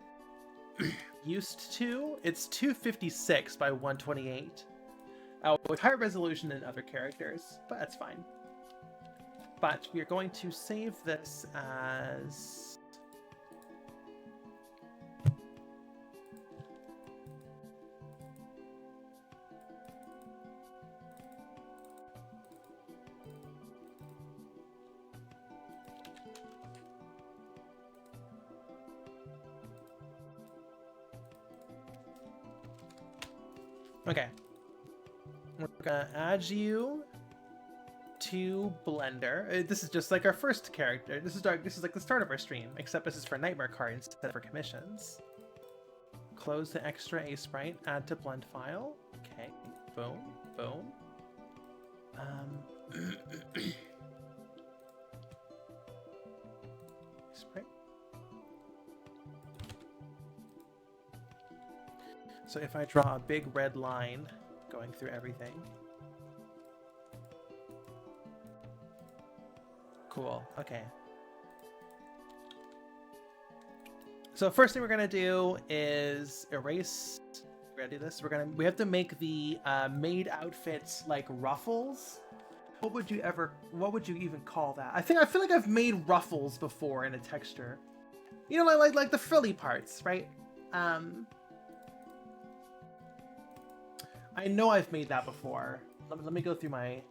used to. It's 256 by 128. With higher resolution than other characters, but that's fine. But we are going to save this as... Okay. We're gonna add you to Blender. This is just like our first character. This is like the start of our stream, except this is for Nightmare Card instead of for commissions. Close the extra A sprite, add to blend file. Okay, boom, boom. Sprite. So if I draw a big red line going through everything. Cool, okay. So first thing we're gonna do is erase. We're gonna do this. We have to make the maid outfits like ruffles. What would you even call that? I feel like I've made ruffles before in a texture. You know, like the frilly parts, right? I know I've made that before. Let me go through my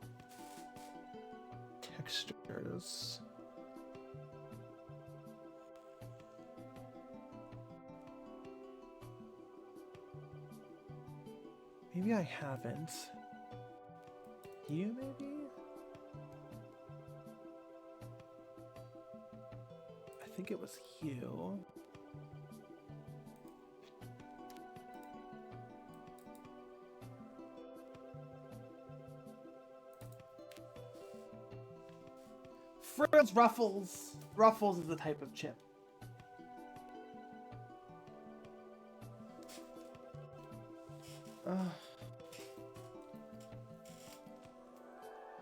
textures. Maybe I haven't. You, maybe? I think it was you. Frills, Ruffles. Ruffles is the type of chip.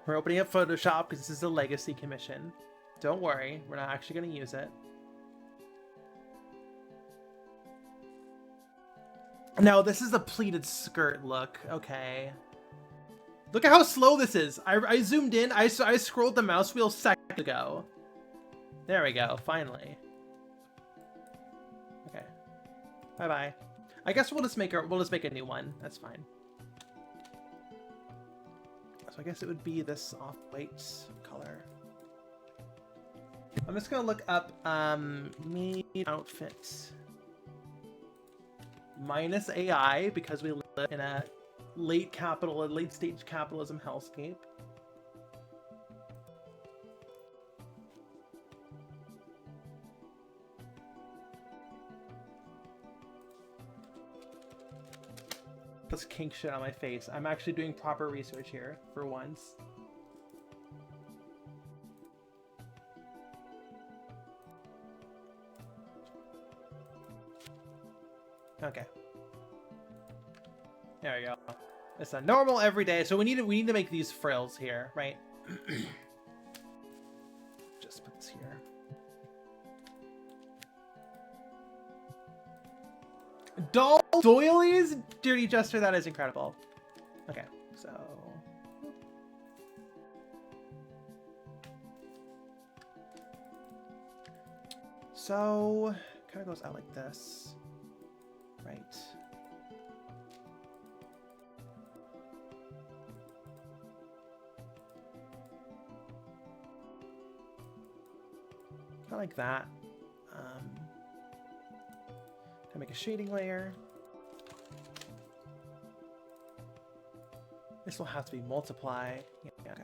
We're opening up Photoshop because this is a legacy commission. Don't worry, we're not actually going to use it. No, this is a pleated skirt look. Okay. Look at how slow this is. I zoomed in. I scrolled the mouse wheel seconds ago. There we go. Finally. Okay. Bye bye. I guess we'll just make a new one. That's fine. So I guess it would be this off-white color. I'm just gonna look up me outfit minus AI because we live in a late stage capitalism hellscape. This kink shit on my face. I'm actually doing proper research here for once. Okay. There we go. It's a normal everyday. So we need to make these frills here, right? Just put this here. Doilies? Dirty Jester, that is incredible. Okay, so... So, kind of goes out like this. Right. Kind of like that. Gonna make a shading layer. This will have to be multiply. Yeah, okay.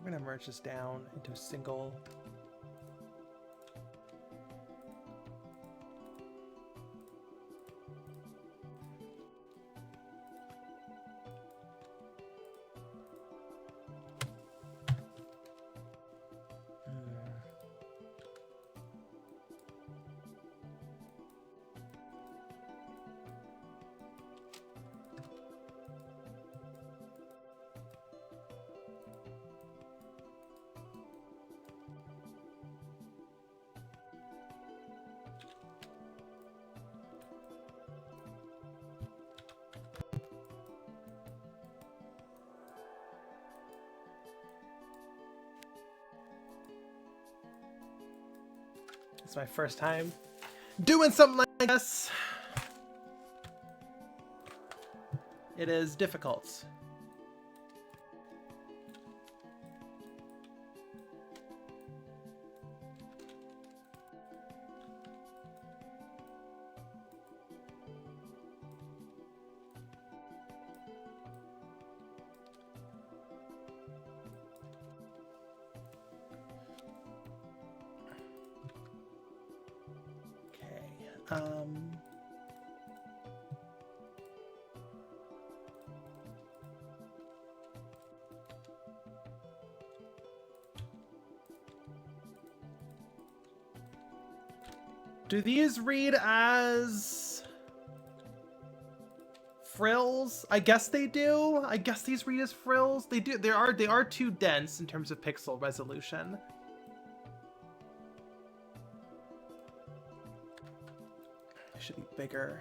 We're gonna merge this down into a single. It's my first time doing something like this. It is difficult. Do these read as frills? I guess they do. I guess these read as frills. They do. They are too dense in terms of pixel resolution. They should be bigger.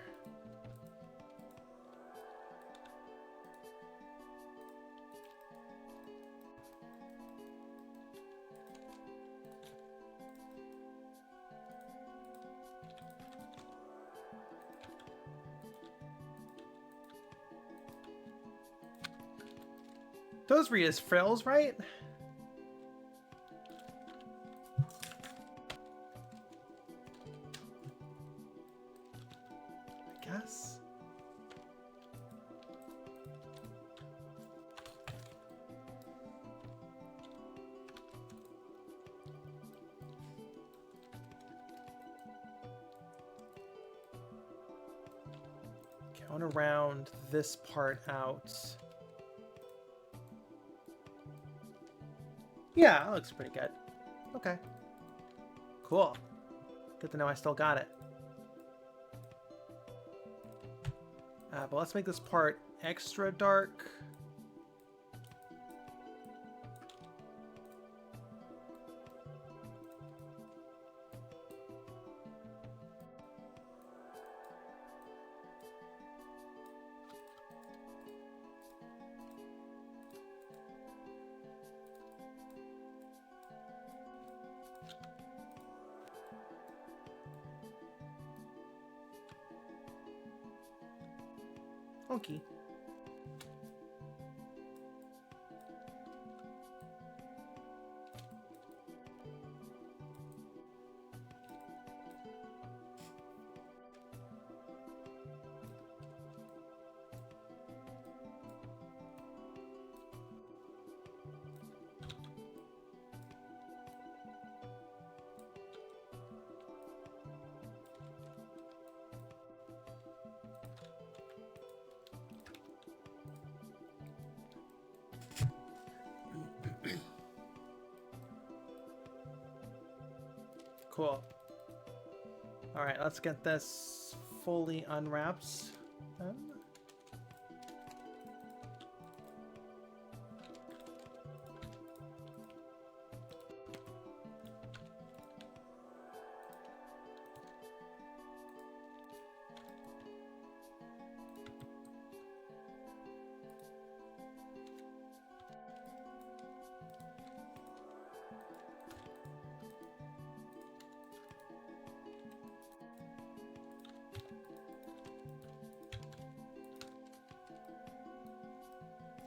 Those read as frills, right? I guess. Okay, I want to round this part out. Yeah, that looks pretty good. Okay. Cool. Good to know I still got it. But let's make this part extra dark. Okay. Cool. All right, let's get this fully unwrapped then.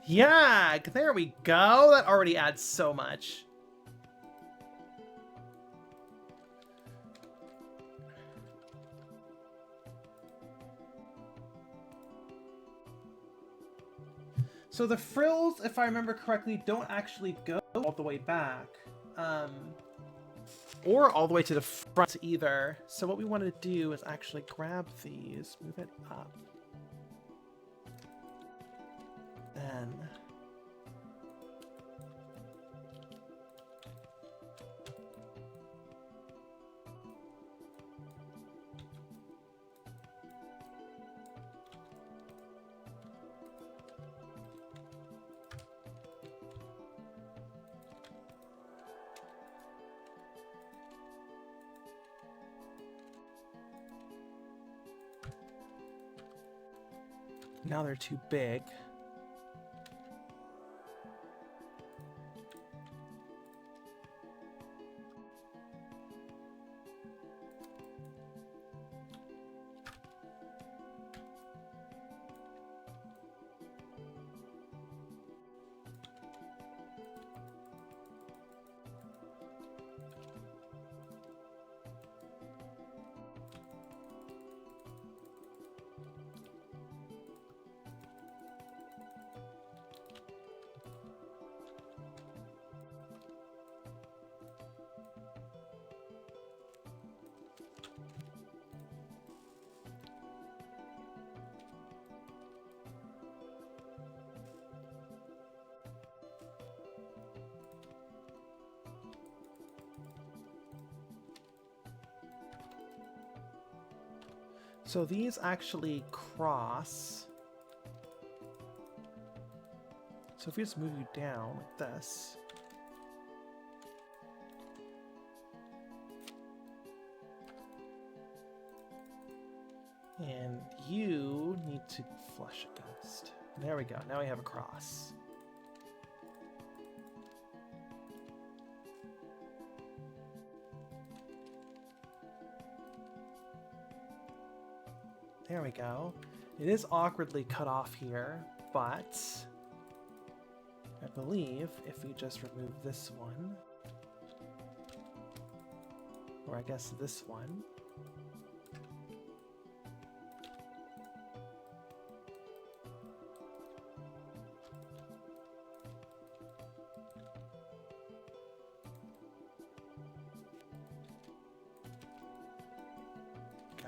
Yeah, there we go. That already adds so much. So the frills, if I remember correctly, don't actually go all the way back. Or all the way to the front either. So what we want to do is actually grab these, move it up. Then now they're too big. So these actually cross. So if we just move you down like this. And you need to flush against. There we go. Now we have a cross. There we go. It is awkwardly cut off here, but I believe if we just remove this one, or I guess this one,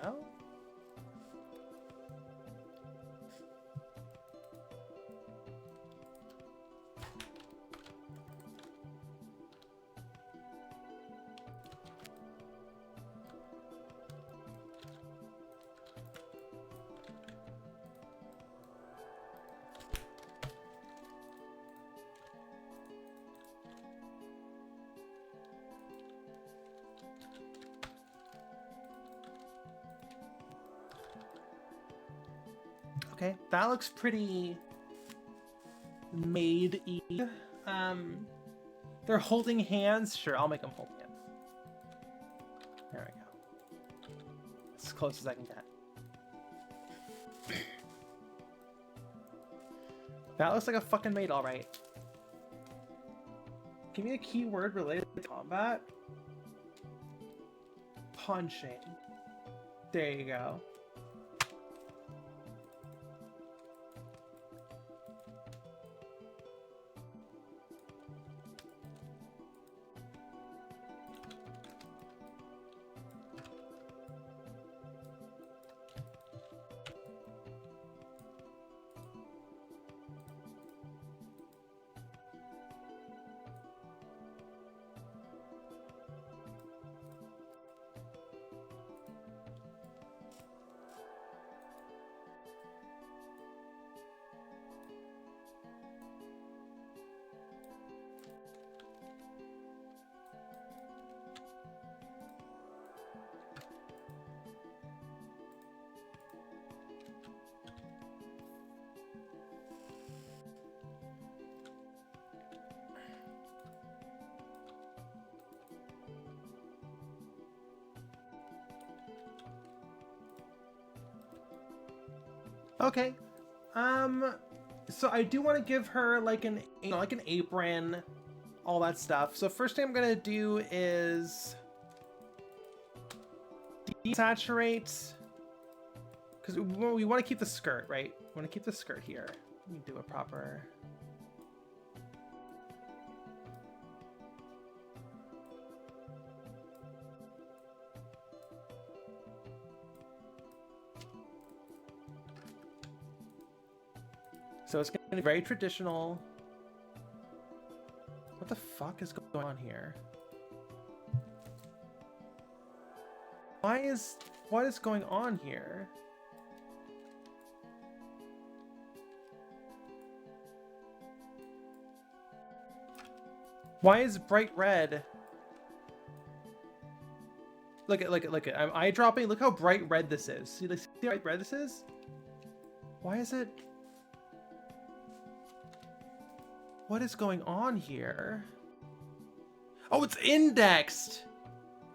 go. Okay, that looks pretty maid-y. They're holding hands. Sure, I'll make them hold hands. There we go. As close as I can get. That looks like a fucking maid, alright. Give me a keyword related to combat. Punching. There you go. Okay. So I do want to give her like an, you know, like an apron, all that stuff. So first thing I'm gonna do is desaturate, because we want to keep the skirt, right? We want to keep the skirt here. Let me do a proper. So it's going to be very traditional. What the fuck is going on here? What is going on here? Why is bright red? Look at. I'm eye dropping. Look how bright red this is. See how bright red this is? Why is it? What is going on here? Oh, it's indexed!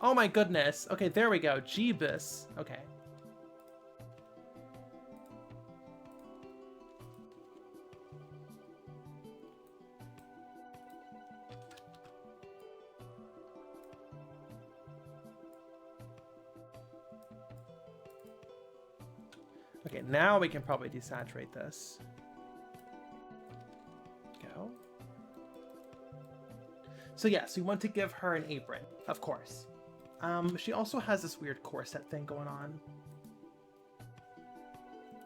Oh my goodness. Okay, there we go. Jeebus. Okay. Okay, now we can probably desaturate this. Go. So yes, we want to give her an apron, of course. She also has this weird corset thing going on,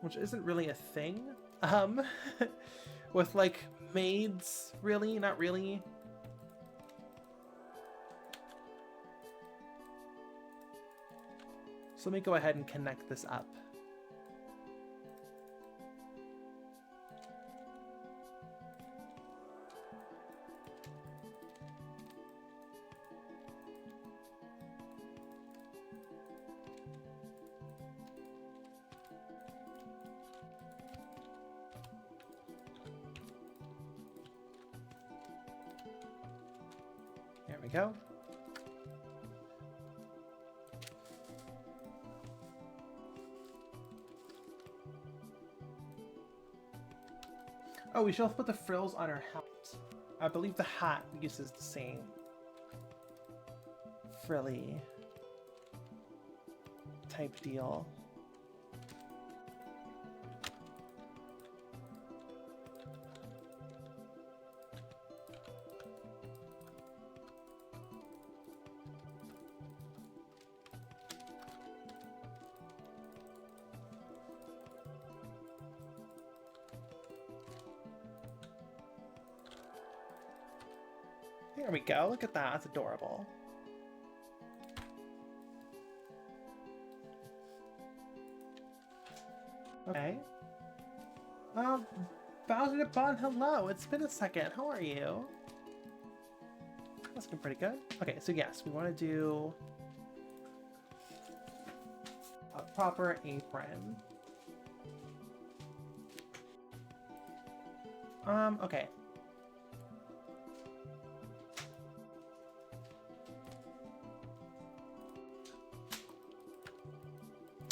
which isn't really a thing. With like maids, really, not really. So let me go ahead and connect this up. There we go. Oh, we should also put the frills on her hat. I believe the hat uses the same frilly type deal. There we go. Look at that. That's adorable. Okay. Bowser to Bond, hello. It's been a second. How are you? That's looking pretty good. Okay, so yes, we want to do a proper apron. Okay.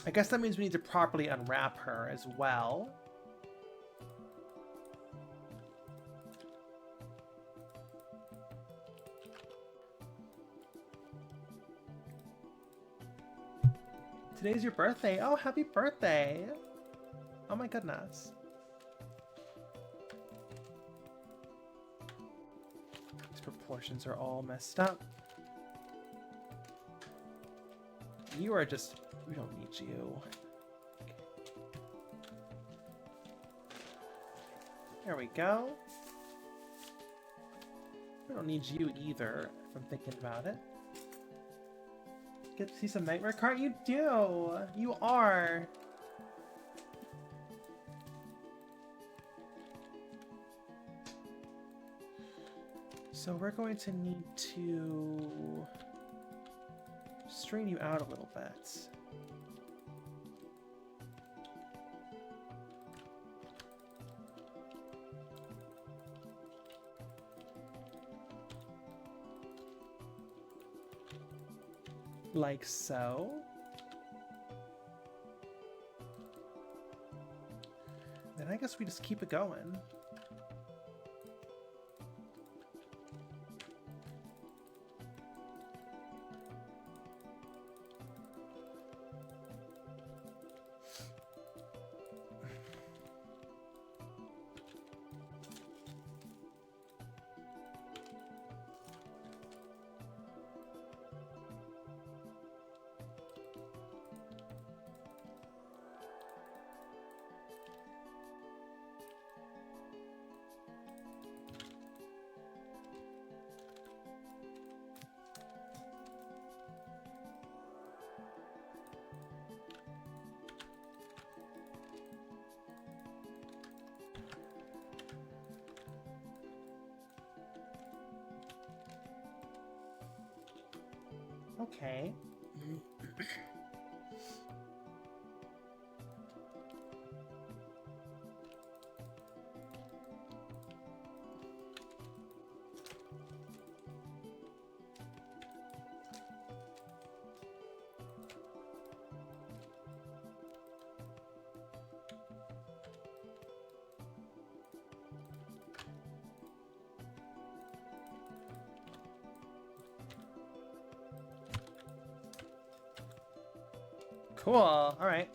I guess that means we need to properly unwrap her as well. Today's your birthday. Oh, happy birthday. Oh my goodness. These proportions are all messed up. You are just... We don't need you. There we go. We don't need you either, if I'm thinking about it. Get to see some Nightmare Kart? You do! You are! So we're going to need to straighten you out a little bit. Like so. Then I guess we just keep it going. Okay. Cool. All right.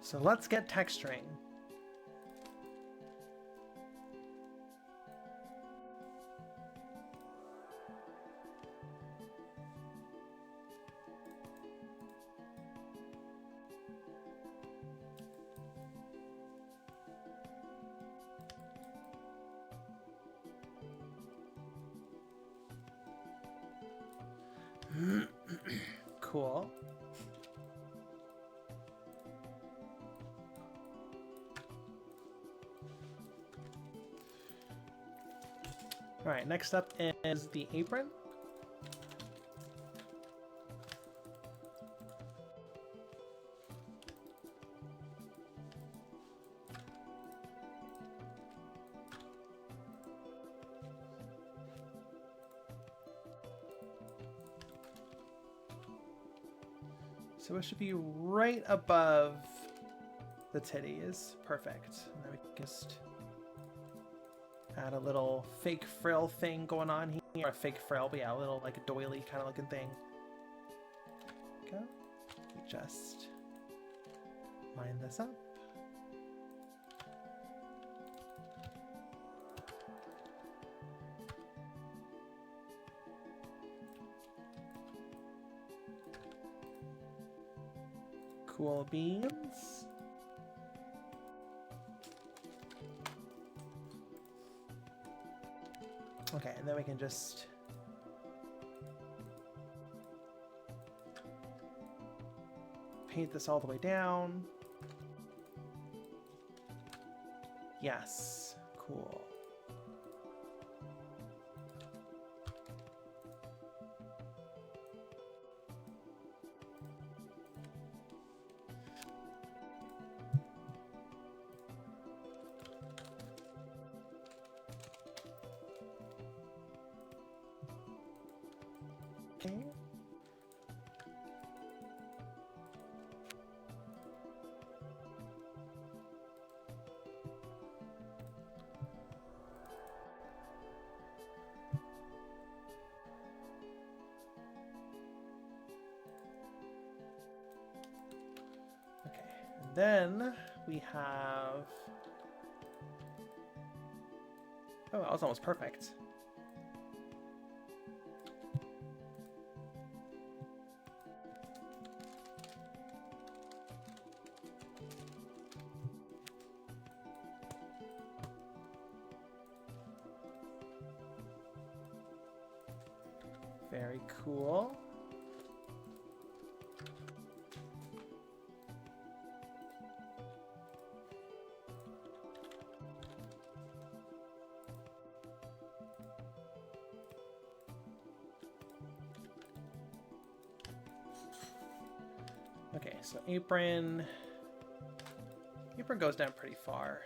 So let's get texturing. Cool. All right, next up is the apron. So it should be right above the titties. Perfect. And then we can just add a little fake frill thing going on here. Or a fake frill, but yeah, a little like a doily kind of looking thing. Go. We just line this up. Cool beans. Okay, and then we can just paint this all the way down. Yes, cool. Okay. Okay, and then we have... Oh, that was almost perfect. Very cool. Okay, so apron goes down pretty far.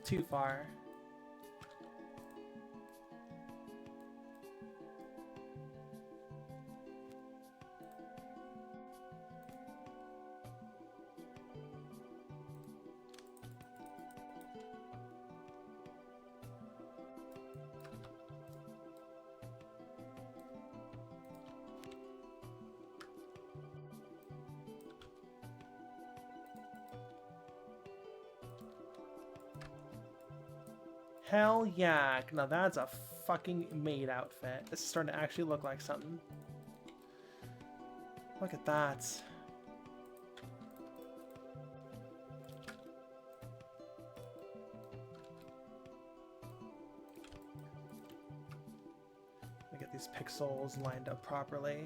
Too far. Hell yeah. Now that's a fucking maid outfit. This is starting to actually look like something. Look at that. Let me get these pixels lined up properly.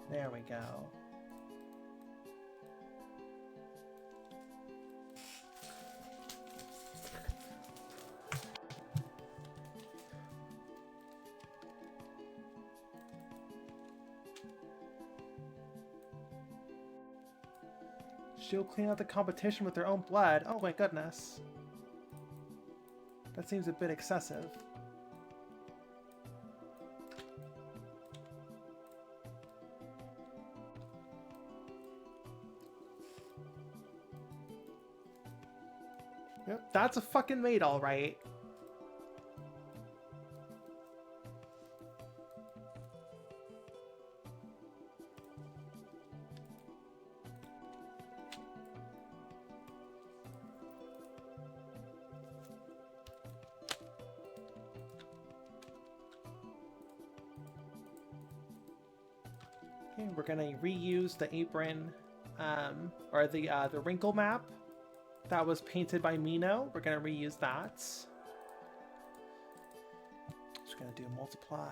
There we go. She'll clean out the competition with her own blood. Oh my goodness. That seems a bit excessive. Yep, that's a fucking maid, all right. Okay, we're gonna reuse the apron, or the wrinkle map that was painted by Mino. We're gonna reuse that. Just gonna do multiply.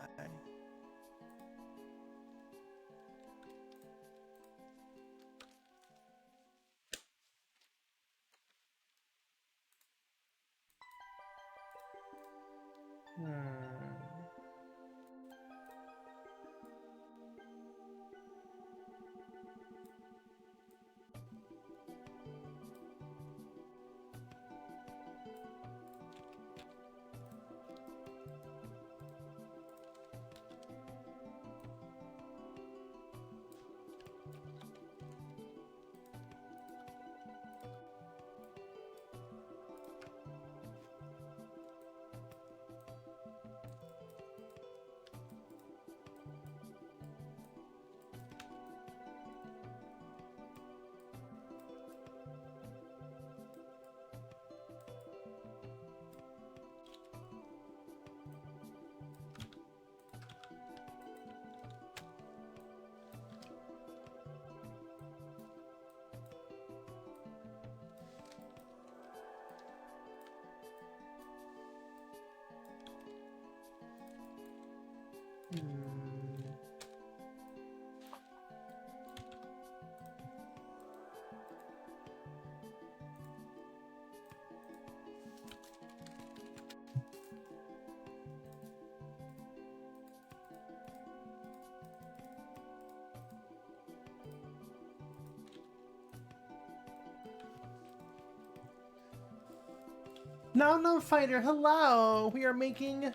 No fighter, hello! We are making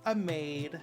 a maid.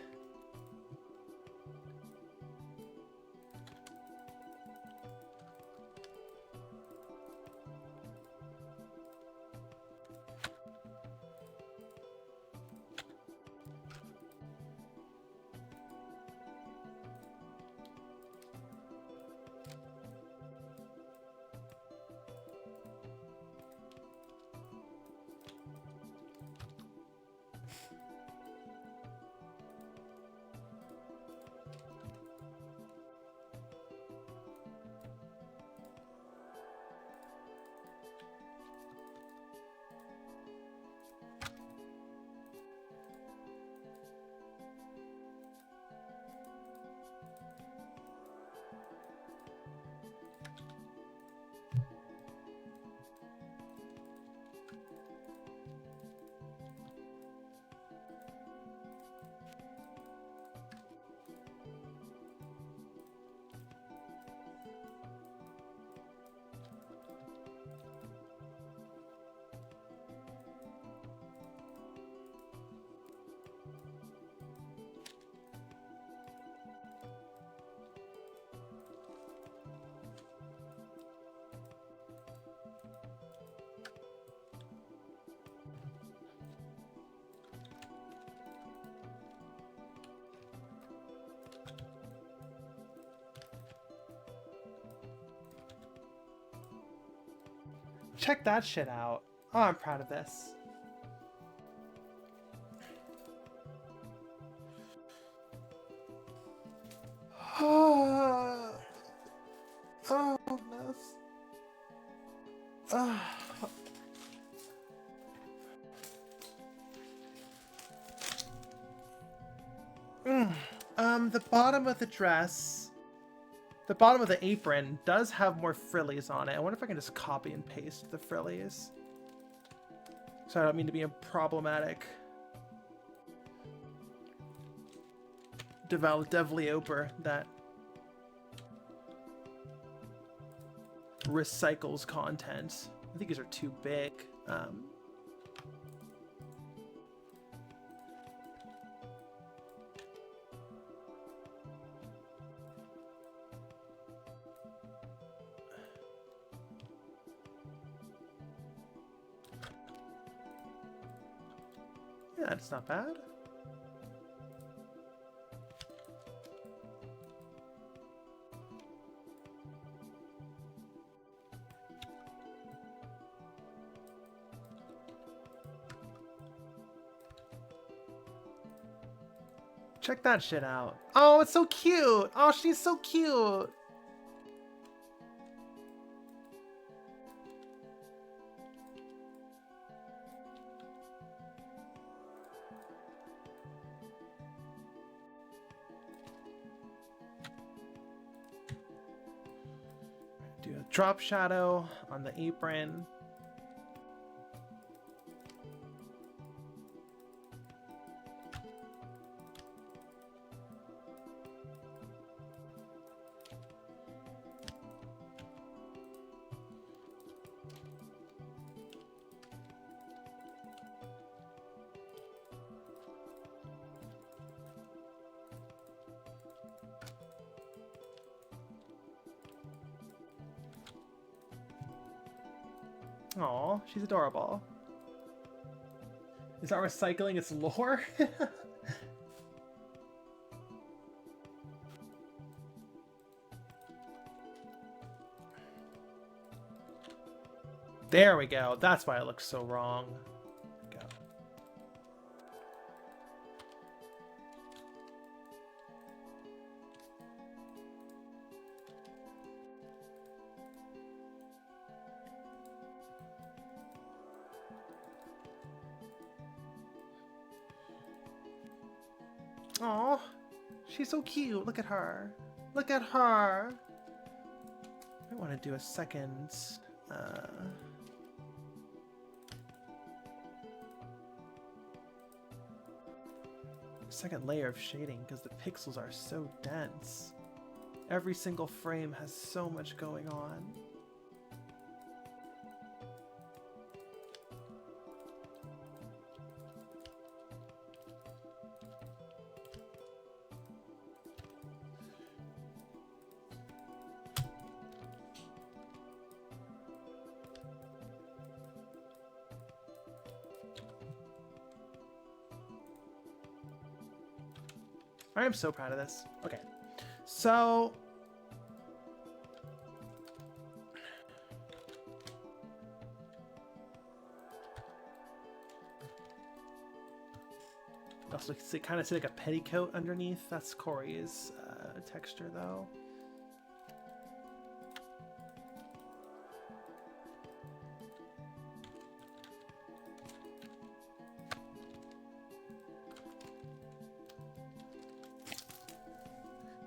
Check that shit out. Oh, I'm proud of this. Oh, goodness. The bottom of the dress, the bottom of the apron does have more frillies on it. I wonder if I can just copy and paste the frillies. So I don't mean to be a problematic developer that recycles content. I think these are too big. Yeah, that's not bad. Check that shit out. Oh, it's so cute. Oh, she's so cute. Do a drop shadow on the apron. Aw, she's adorable. Is that recycling its lore? There we go. That's why it looks so wrong. Go. Aw, she's so cute. Look at her. Look at her. I want to do a second. Second layer of shading because the pixels are so dense. Every single frame has so much going on. I am so proud of this. Okay, so also kind of see like a petticoat underneath. That's Corey's texture, though.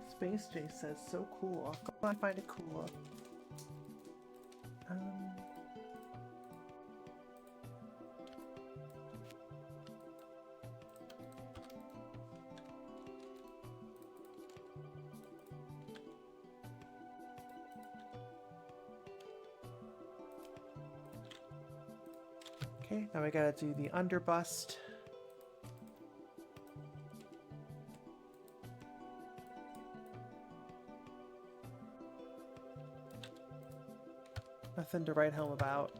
Space J says, so cool. I find it cool. Okay, now we gotta do the underbust. Nothing to write home about.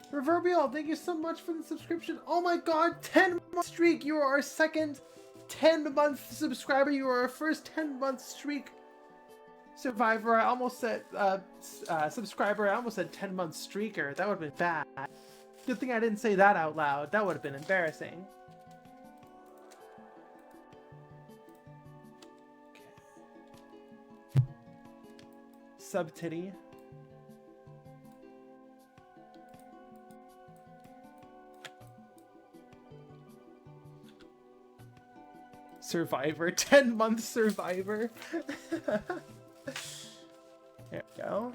Proverbial, thank you so much for the subscription. Oh my god, 10-month streak! You are our second 10-month subscriber. You are our first 10-month streak survivor. I almost said subscriber. I almost said 10-month streaker. That would have been bad. Good thing I didn't say that out loud. That would have been embarrassing. Sub titty. Survivor. 10-month survivor. There we go.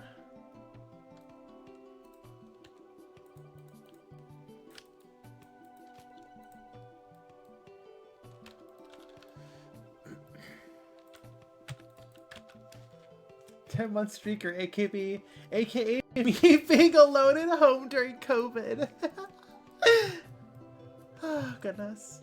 Month streaker, aka me being alone at home during COVID. Oh, goodness.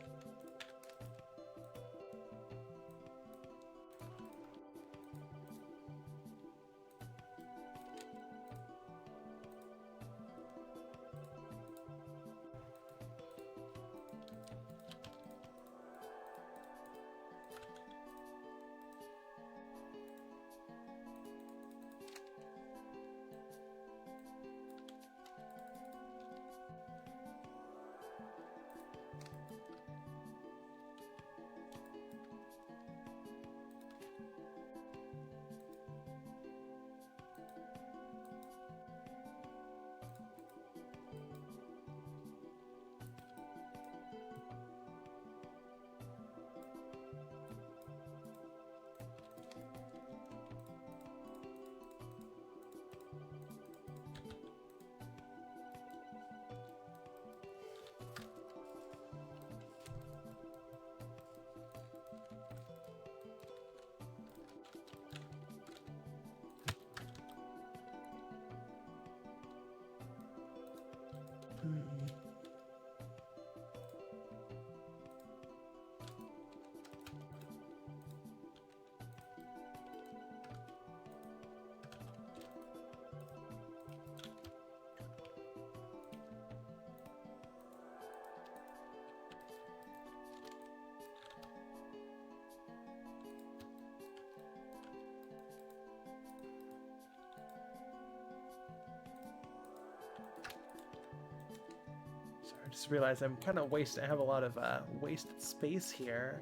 I just realized I'm kind of wasting. I have a lot of wasted space here.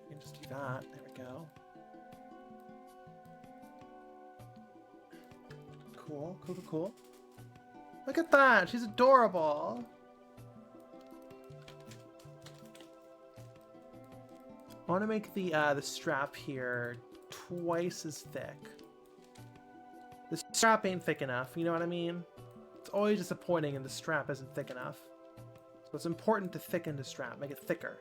I can just do that. There we go. Cool, cool, cool, cool. Look at that. She's adorable. I want to make the strap here twice as thick. The strap ain't thick enough. You know what I mean? It's always disappointing and the strap isn't thick enough. So it's important to thicken the strap, make it thicker.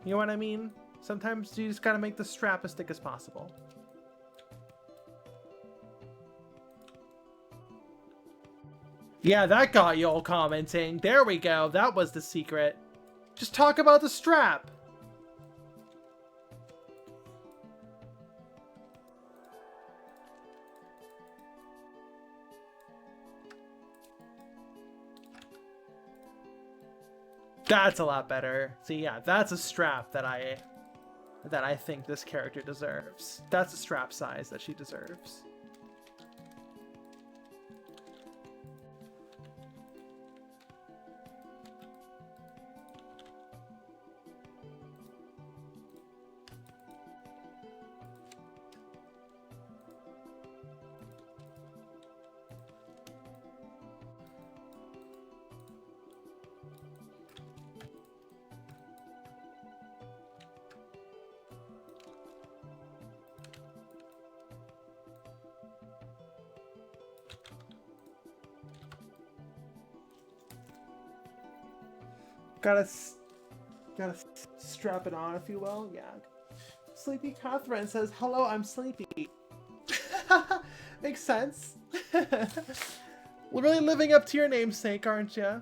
You know what I mean? Sometimes you just gotta make the strap as thick as possible. Yeah, that got you all commenting. There we go. That was the secret. Just talk about the strap. That's a lot better. See, yeah, that's a strap that I think this character deserves. That's a strap size that she deserves. Gotta strap it on, if you will. Yeah. Sleepy Catherine says, "Hello, I'm sleepy." Makes sense. Really living up to your namesake, aren't you?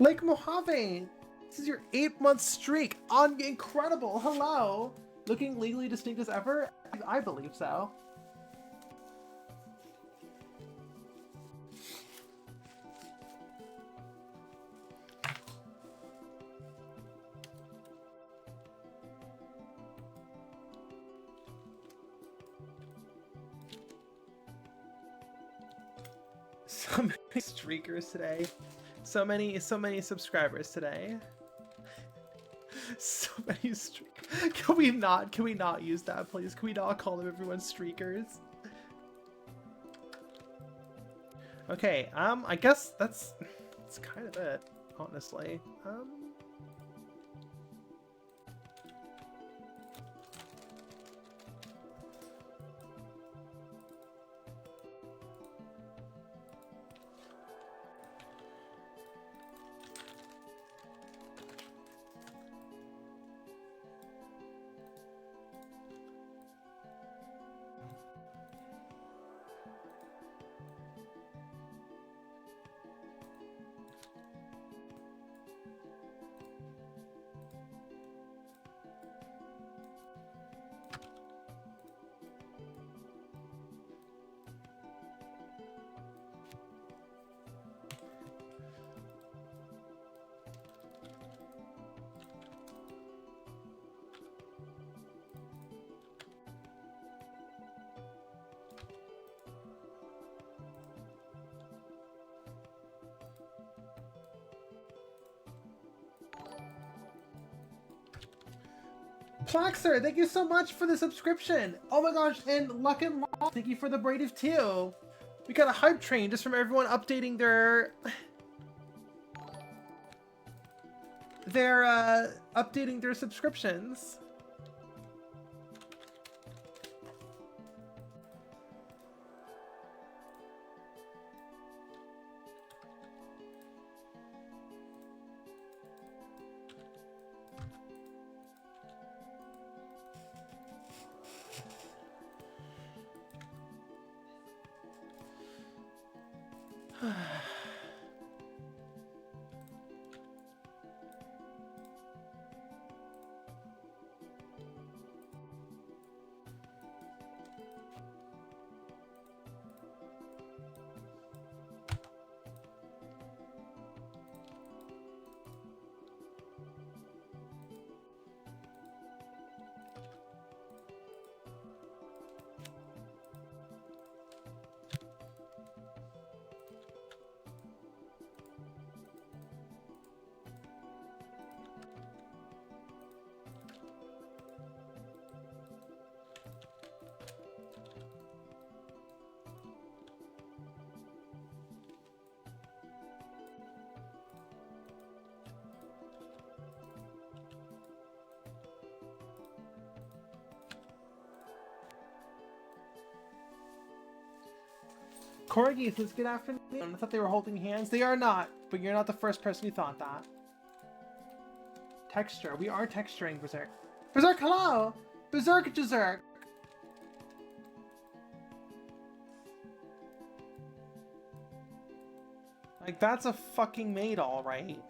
Lake Mojave, this is your 8-month streak. Incredible. Hello. Looking legally distinct as ever? I believe so. So many streakers today. So many subscribers today. So many streakers. Can we not use that, please? Can we not call them everyone streakers? Okay, I guess that's kind of it, honestly. Plaxer, thank you so much for the subscription. Oh my gosh, and Luck and Law, thank you for the braid of 2. We got a hype train just from everyone updating their updating their subscriptions. Corgi says, good afternoon. I thought they were holding hands. They are not, but you're not the first person who thought that. Texture. We are texturing Berserk. Berserk, hello! Berserk, Berserk! Like, that's a fucking maid, alright.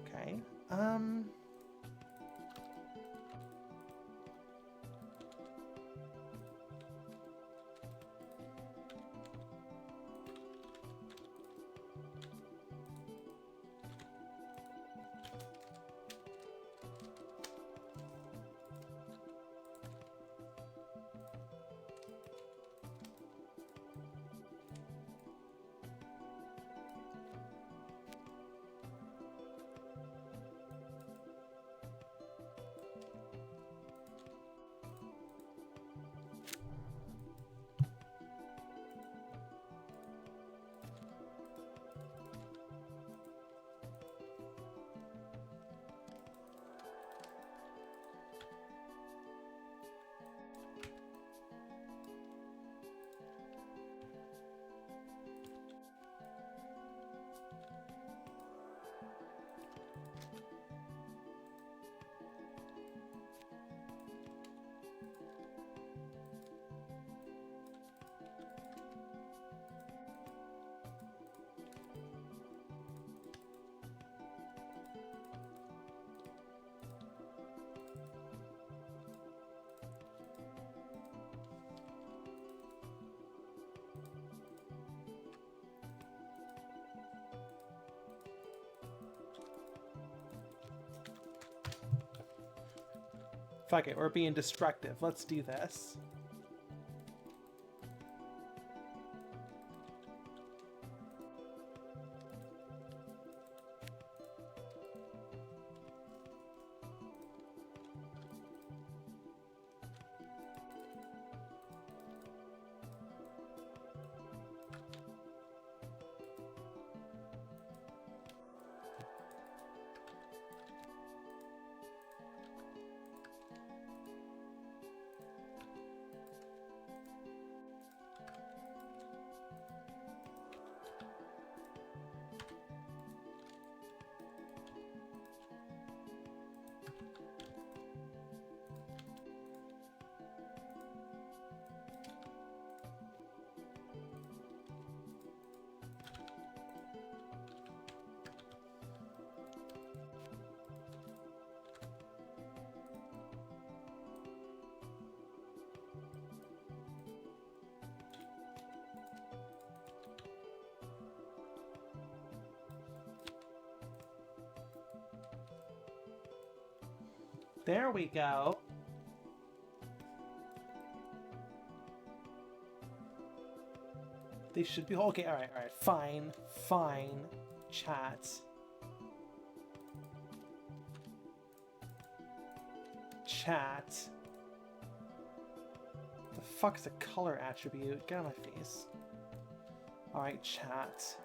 Okay. Fuck it, we're being destructive. Let's do this. There we go. They should be okay. All right, fine, chat. The fuck is a color attribute? Get out of my face. All right, chat.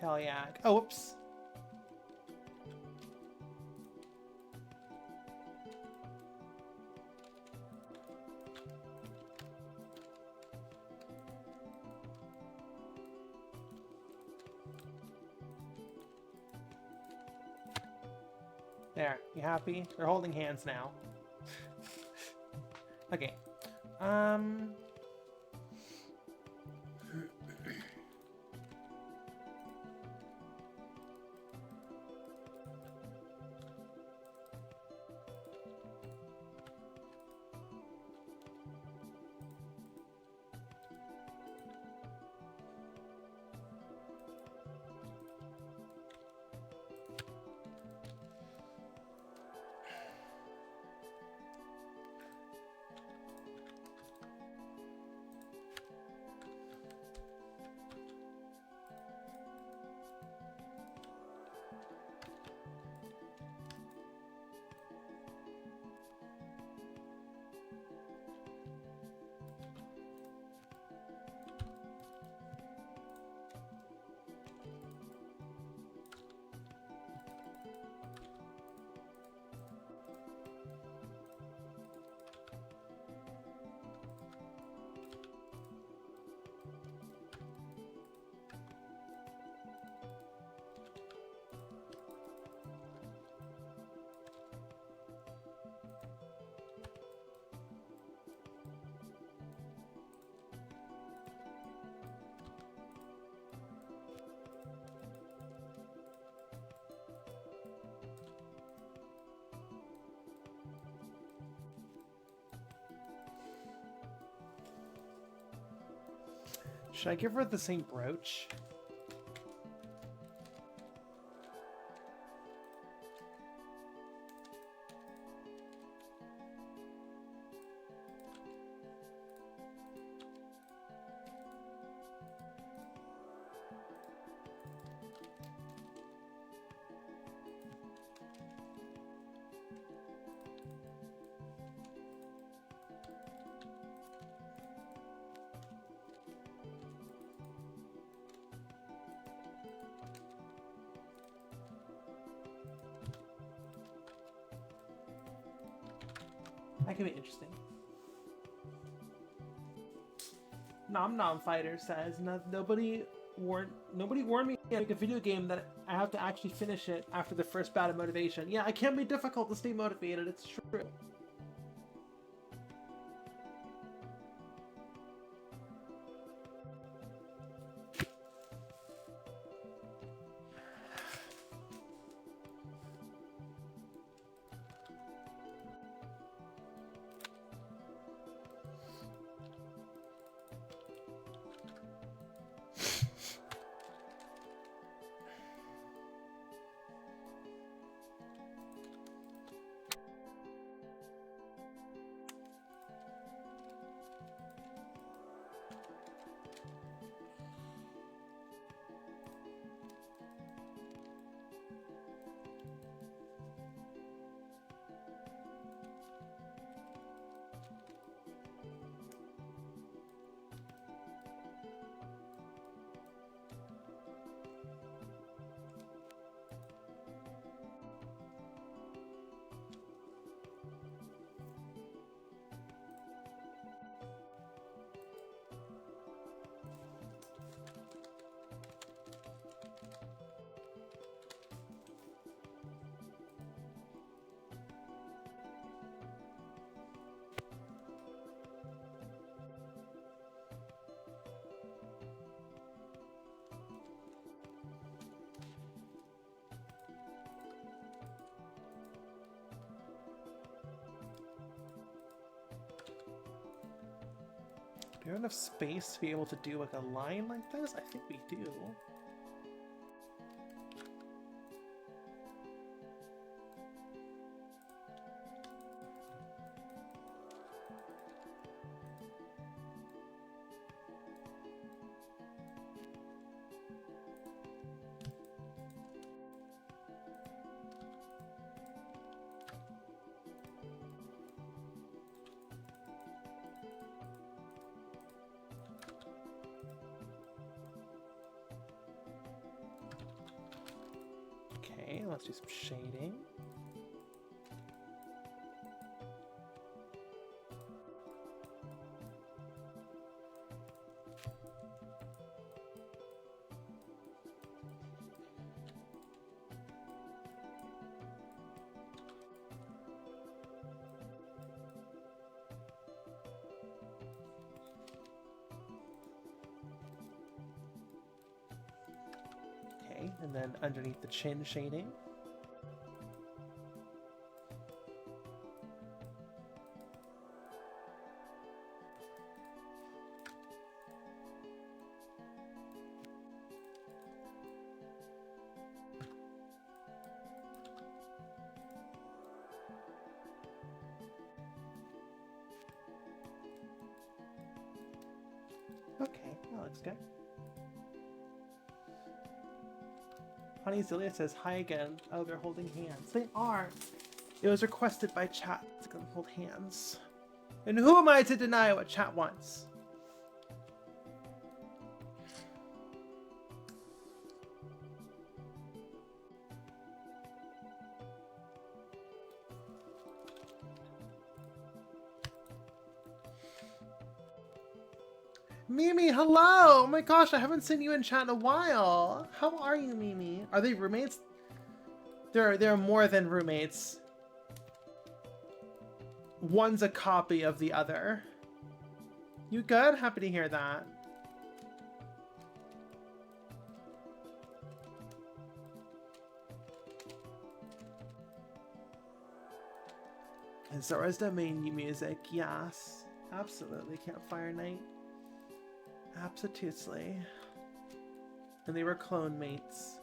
Hell yeah. Oh, whoops. There, you happy? They're holding hands now. Okay. Um... Should I give her the same brooch? That could be interesting. Nom Nom Fighter says nobody warned me to make a video game that I have to actually finish it after the first bout of motivation. Yeah, it can be difficult to stay motivated, it's true. Do we have enough space to be able to do like a line like this? I think we do. Okay, let's do some shading. Okay, and then underneath the chin shading. Okay, that looks good. Honey Zilia says hi again. Oh, they're holding hands. They are. It was requested by chat to hold hands. And who am I to deny what chat wants? Mimi, hello! Oh my gosh, I haven't seen you in chat in a while. How are you, Mimi? Are they roommates? They're more than roommates. One's a copy of the other. You good? Happy to hear that. And Zora's domain new music, yes. Absolutely, Campfire Night. Absolutely. And they were clone mates.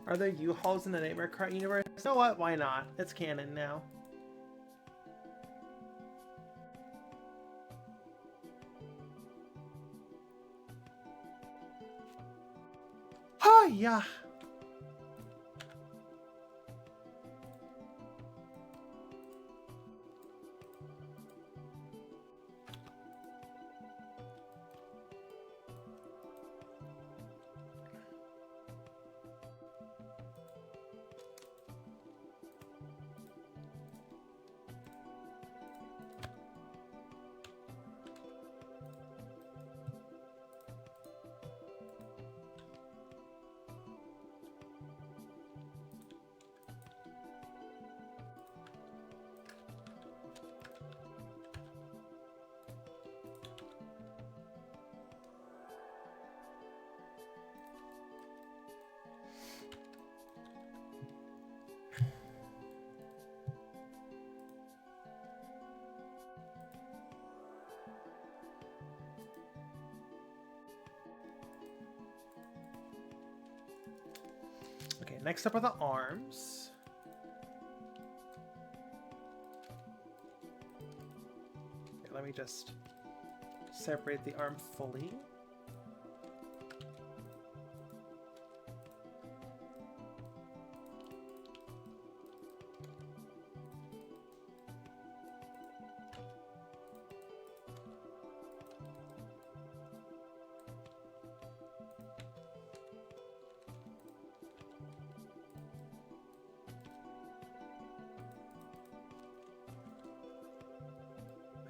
Are there U-Hauls in the Nightmare Kart universe? You know what? Why not? It's canon now. Oh, yeah. Okay, next up are the arms. Okay, let me just separate the arm fully.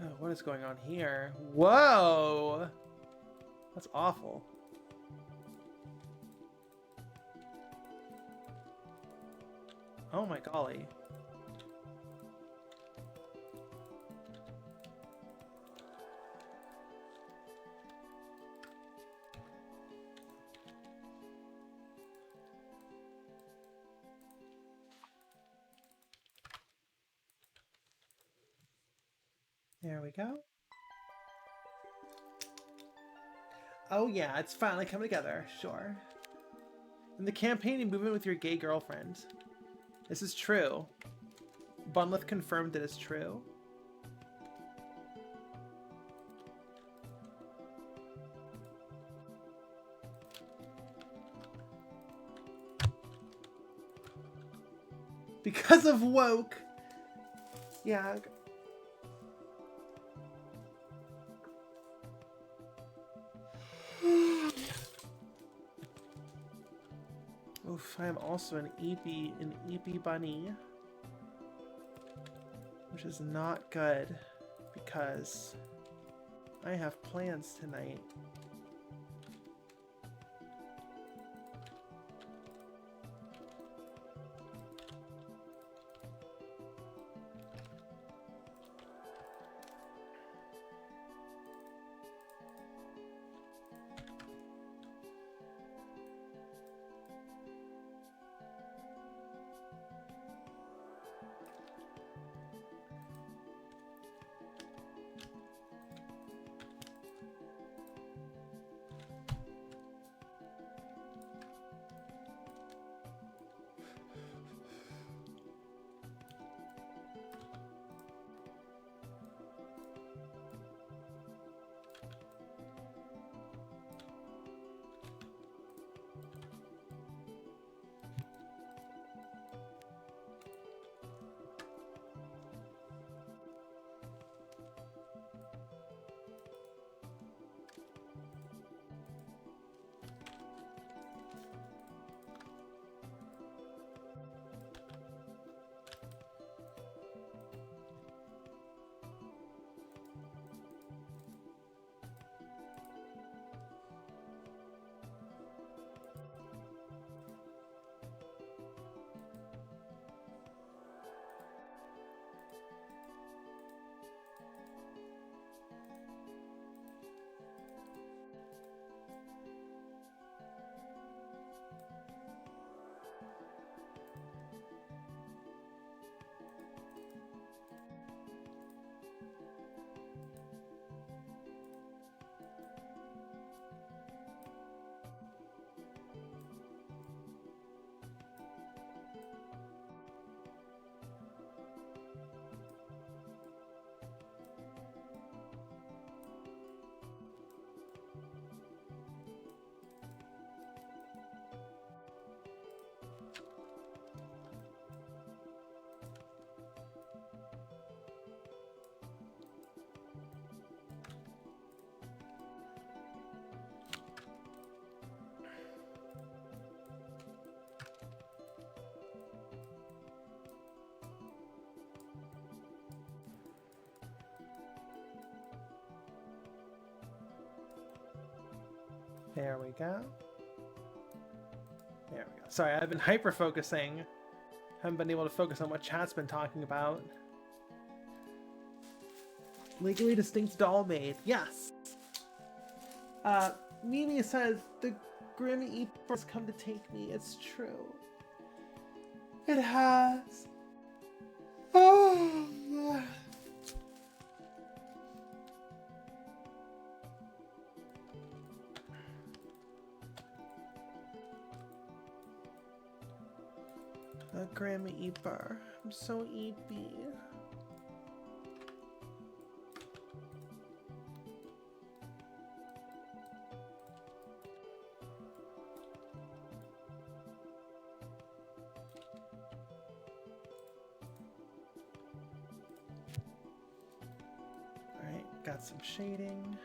Oh, what is going on here? Whoa! That's awful. Oh my golly. There we go. Oh yeah, it's finally coming together, sure. In the campaigning movement with your gay girlfriend. This is true. Bunlith confirmed that it's true. Because of woke. Yeah. Oof, I am also an EP bunny. Which is not good because I have plans tonight. There we go. There we go. Sorry, I've been hyper-focusing. Haven't been able to focus on what chat's been talking about. Legally distinct doll made. Yes! Mimi says, the Grim Reaper's come to take me. It's true. It has. Oh. The Grim Reaper. I'm so eepy. Alright, got some shading.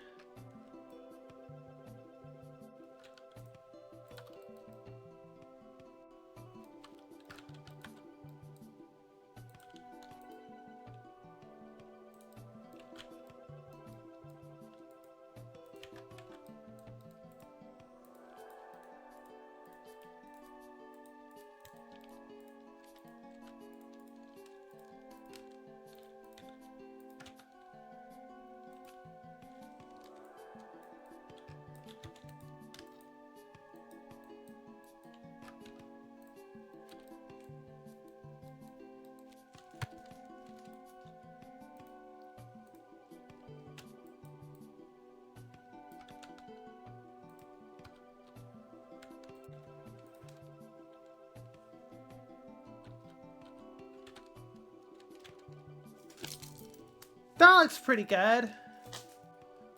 That looks pretty good,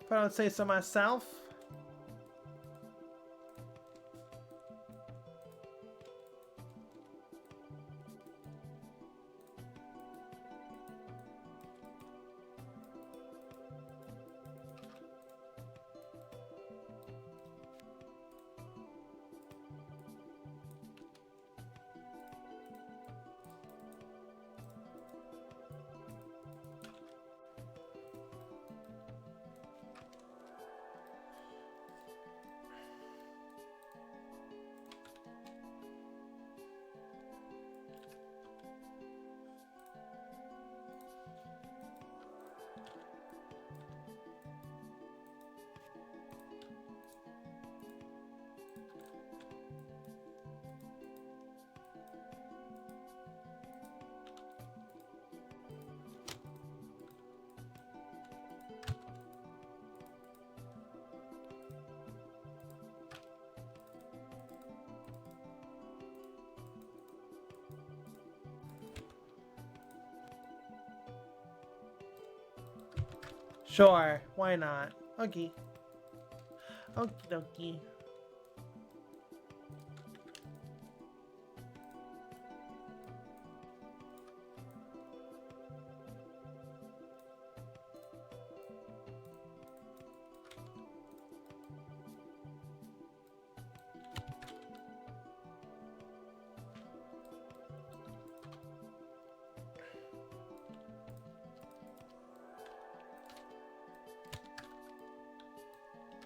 if I don't say so myself. Sure, why not? Okay. Okie dokie.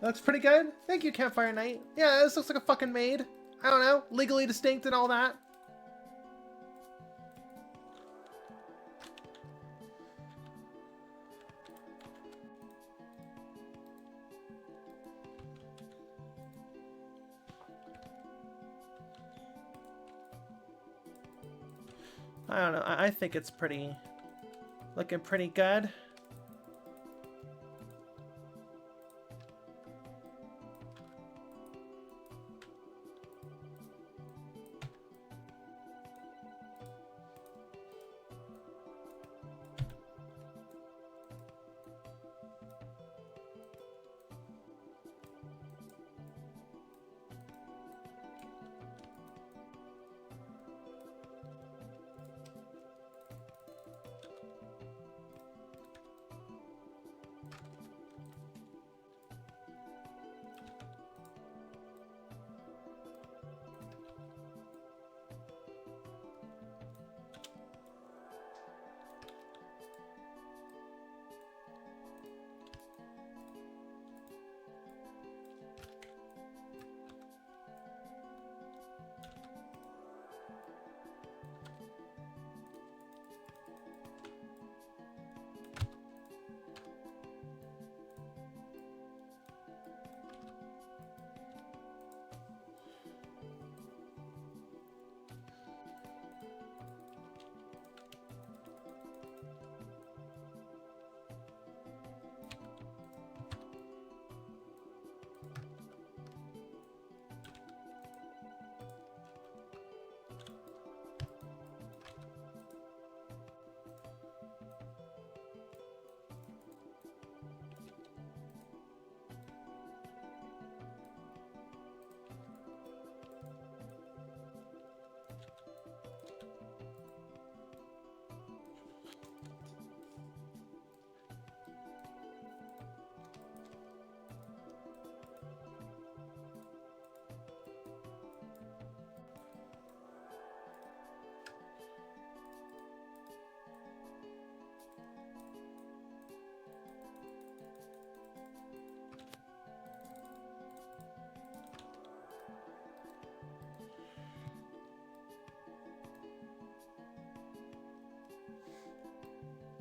That's pretty good. Thank you, Campfire Knight. Yeah, this looks like a fucking maid. I don't know, legally distinct and all that. I don't know, I think it's pretty... looking pretty good.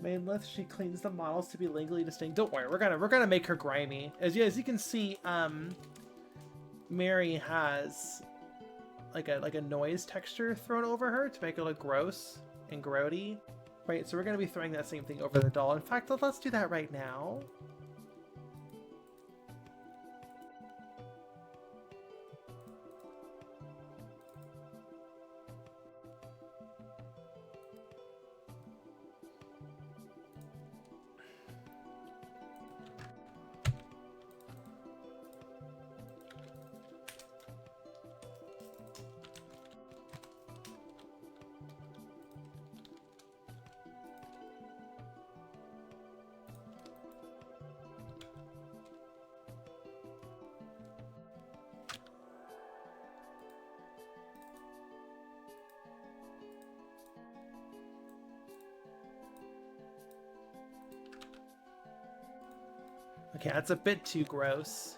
Mainless, she cleans the models to be legally distinct. Don't worry, we're gonna make her grimy. As you can see, Mary has like a noise texture thrown over her to make it look gross and grody. Right, so we're gonna be throwing that same thing over the doll. In fact, let's do that right now. Okay, that's a bit too gross.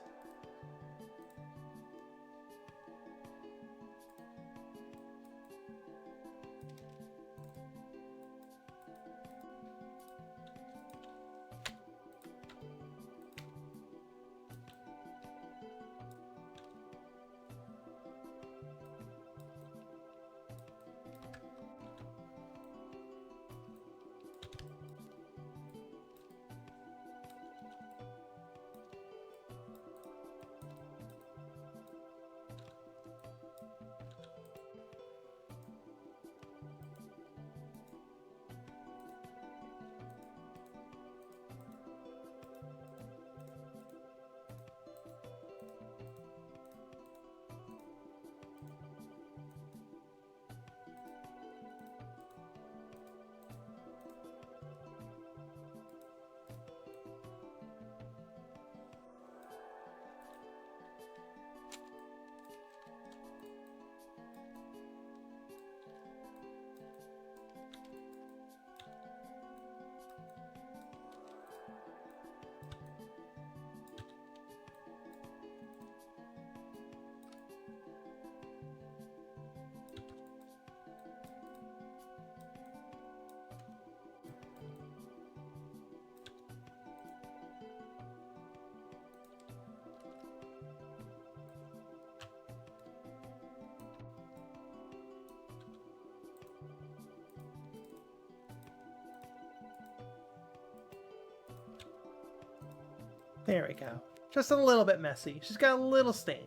There we go. Just a little bit messy. She's got a little stain.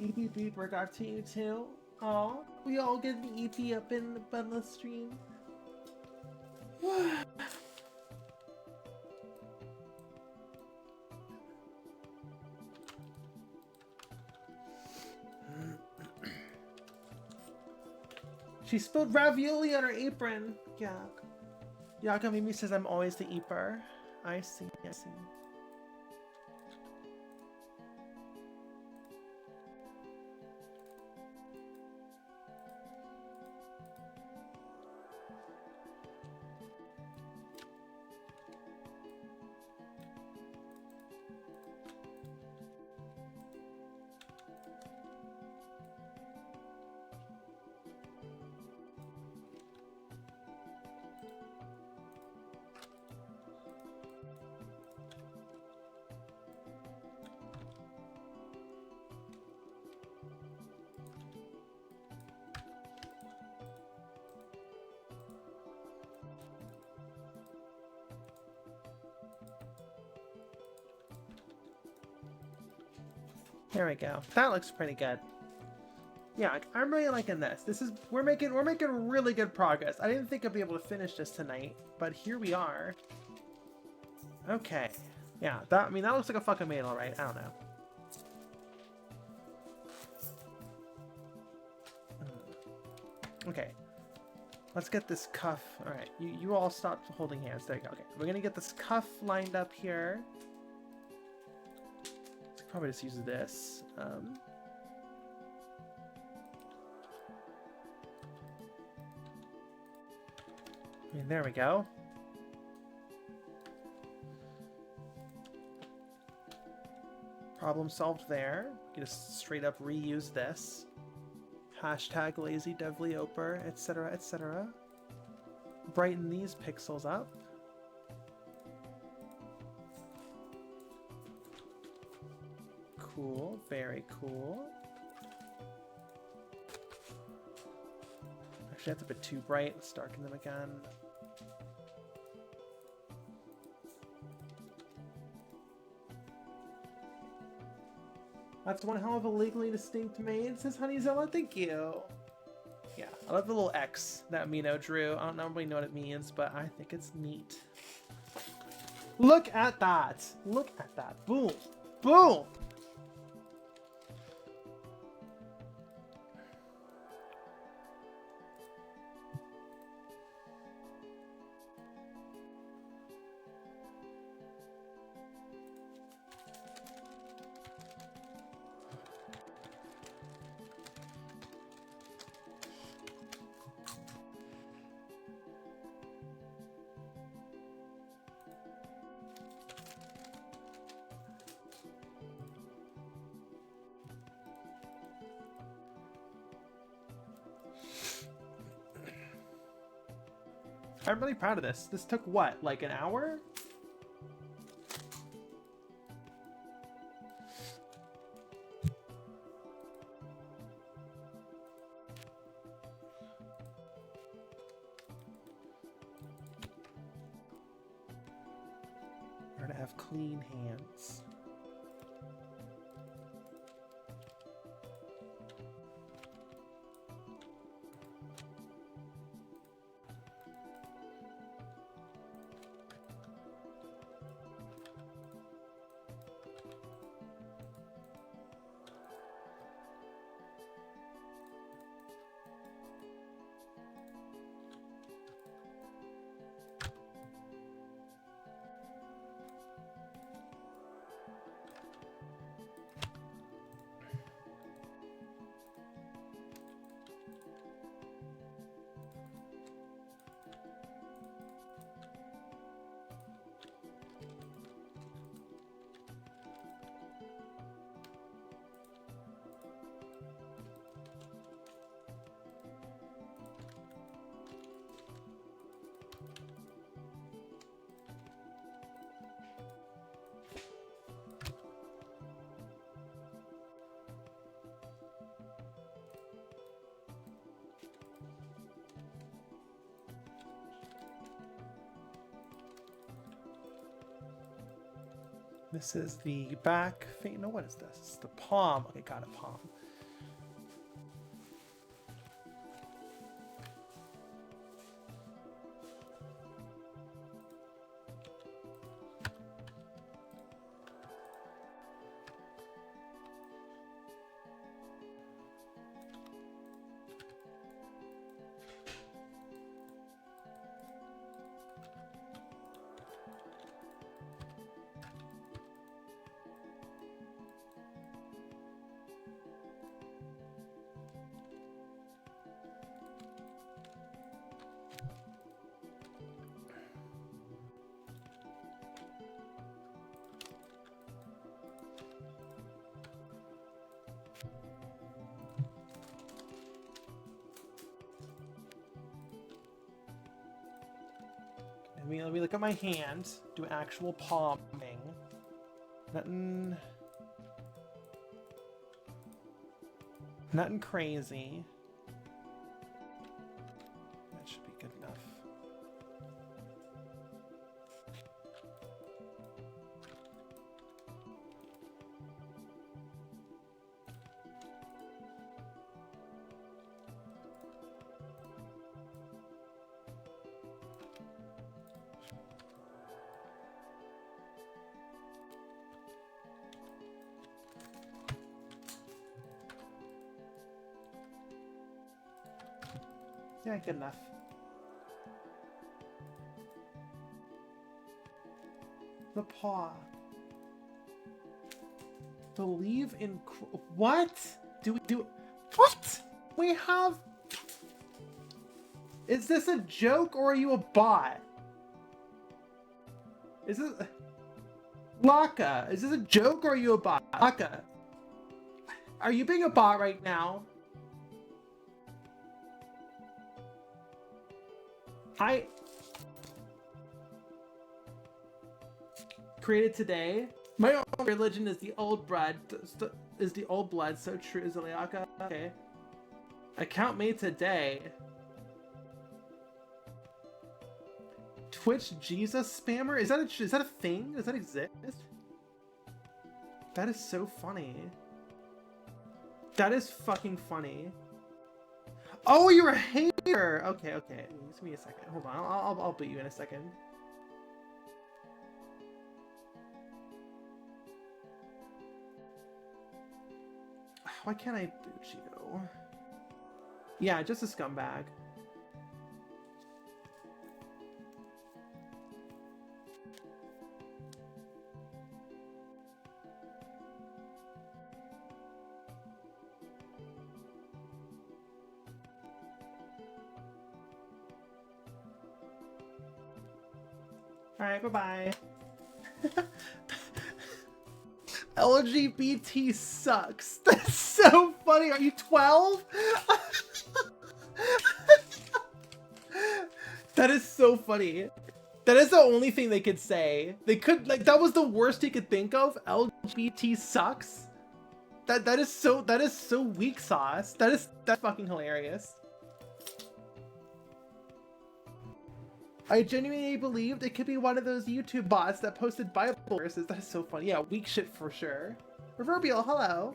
EP Beeper got to you too. Aw, we all get the EP up in the stream. She spilled ravioli on her apron. Yuck. Yaka Mimi says I'm always the eeper. I see, I see. There we go. That looks pretty good. Yeah, I'm really liking this. We're making really good progress. I didn't think I'd be able to finish this tonight, but here we are. Okay. Yeah, that looks like a fucking maid, alright. I don't know. Okay. Let's get this cuff. Alright, you all stop holding hands. There you go. Okay, we're gonna get this cuff lined up here. Probably just use this. There we go. Problem solved there. You can just straight up reuse this. Hashtag lazy devlyoper, etc., etc. brighten these pixels up. Cool, very cool. Actually, that's a bit too bright. Let's darken them again. That's one hell of a legally distinct maid, says Honeyzilla. Thank you. Yeah, I love the little X that Mino drew. I don't normally know what it means, but I think it's neat. Look at that. Look at that. Boom. Boom. I'm really proud of this. This took what, like an hour? We're gonna have clean hands. This is the back. No, what is this? It's the palm. Okay, got it, palm. Let me look at my hand. Do actual palming. Nothing crazy. That should be good enough. Yeah, good enough. The paw. The leave in... What? Do we do... What? We have... Is this a joke or are you a bot? Is this... Laka, is this a joke or are you a bot? Laka, are you being a bot right now? I created today. My own religion is the old blood. Is the old blood so true, Zaliaka? Okay. Account made today. Twitch Jesus spammer? Is that a thing? Does that exist? That is so funny. That is fucking funny. Oh, you're a hater. Okay, okay. Give me a second. Hold on. I'll beat you in a second. Why can't I boot you? Yeah, just a scumbag. Alright, bye-bye. LGBT sucks. That's so funny. Are you 12? That is so funny. That is the only thing they could say. They could, like, that was the worst he could think of. LGBT sucks. That is so weak sauce. That's fucking hilarious. I genuinely believed it could be one of those YouTube bots that posted Bible verses. That is so funny. Yeah, weak shit for sure. Proverbial, hello.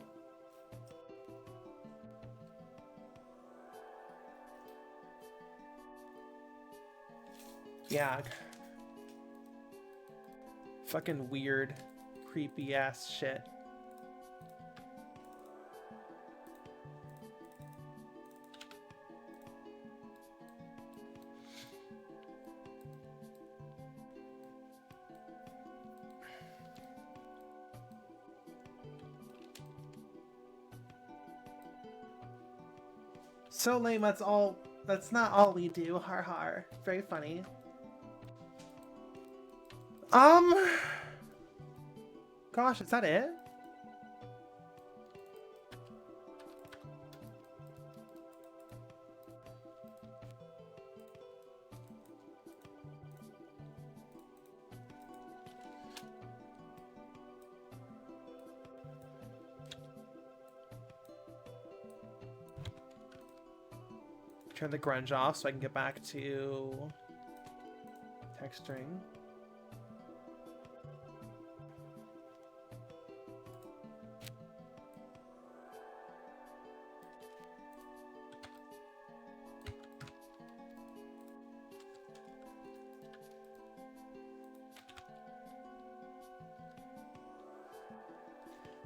Yeah. Fucking weird, creepy ass shit. So lame, that's not all we do, har har. Very funny. Gosh, is that it? Turn the grunge off so I can get back to texturing.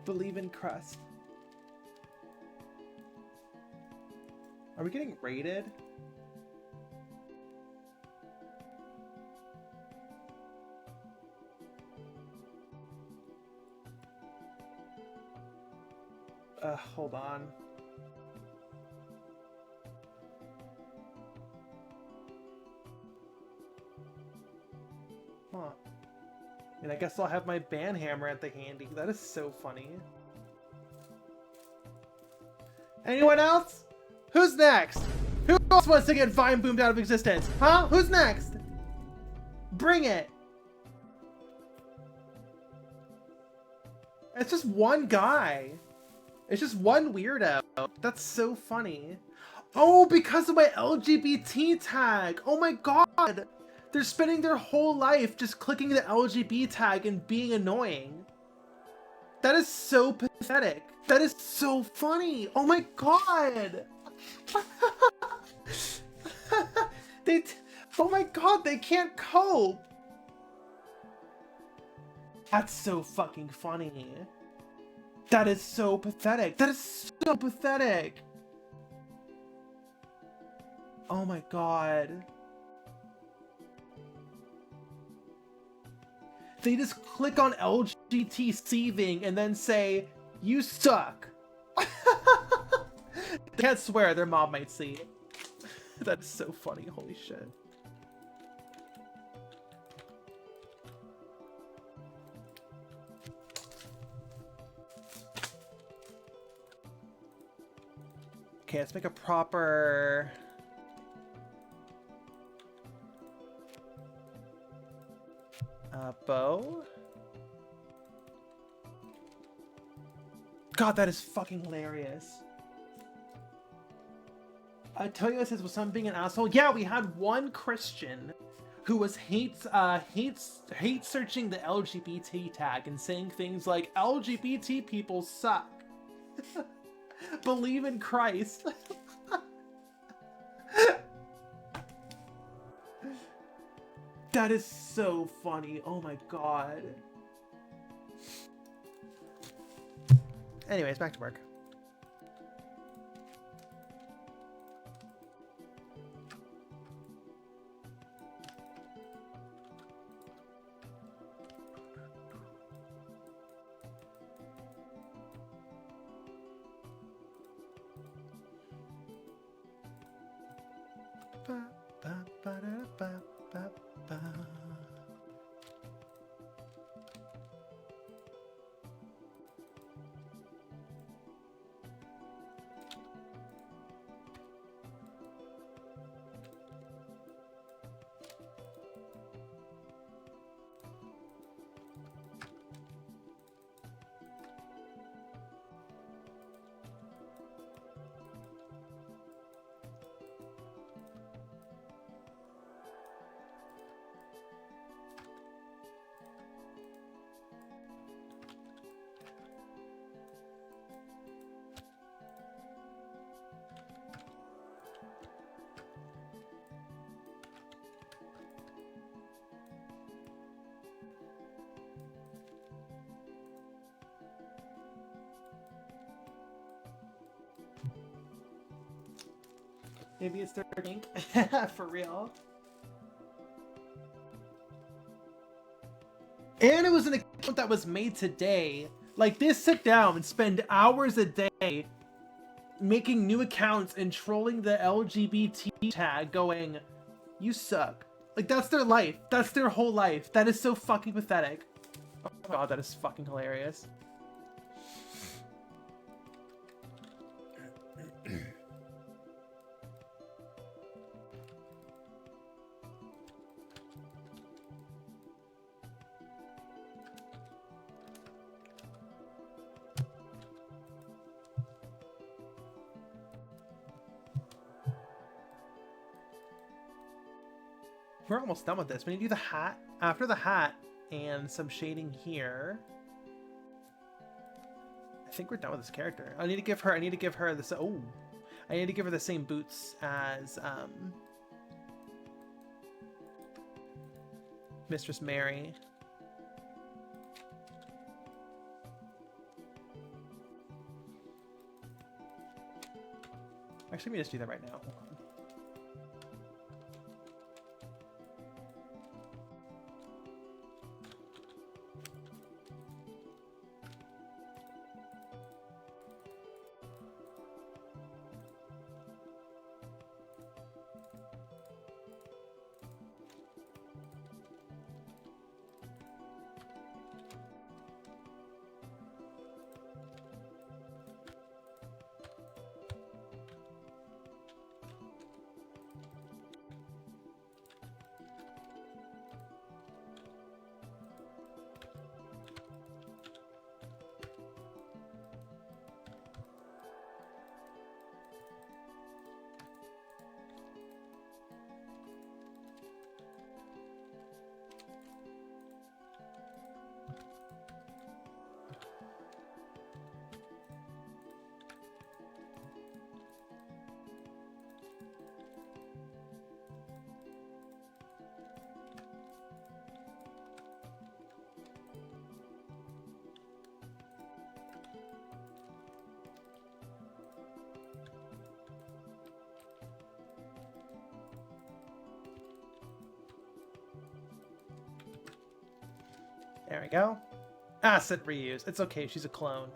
Believe in crust. Are we getting raided? Hold on. Huh. And I guess I'll have my ban hammer at the handy. That is so funny. Anyone else? Who's next? Who else wants to get Vine boomed out of existence? Huh? Who's next? Bring it! It's just one guy. It's just one weirdo. That's so funny. Oh, because of my LGBT tag! Oh my god! They're spending their whole life just clicking the LGBT tag and being annoying. That is so pathetic. That is so funny. Oh my god! Oh my god, they can't cope. That's so fucking funny. That is so pathetic. That is so pathetic. Oh my god. They just click on LGBT seething and then say, you suck. They can't swear, their mom might see. That's so funny, holy shit. Okay, let's make a proper... Bo. God, that is fucking hilarious. I tell you, this was some being an asshole. Yeah, we had one Christian who was hate searching the LGBT tag and saying things like LGBT people suck. Believe in Christ. That is so funny. Oh my god. Anyways, back to work. Maybe it's their ink. For real. And it was an account that was made today. Like, they sit down and spend hours a day making new accounts and trolling the LGBT tag going, you suck. Like, that's their life. That's their whole life. That is so fucking pathetic. Oh my god, that is fucking hilarious. We're almost done with this. We need to do the hat. After the hat and some shading here, I think we're done with this character. I need to give her this. Oh, I need to give her the same boots as Mistress Mary. Actually, let me just do that right now. Hold on. There we go. Asset reuse. It's okay, she's a clone.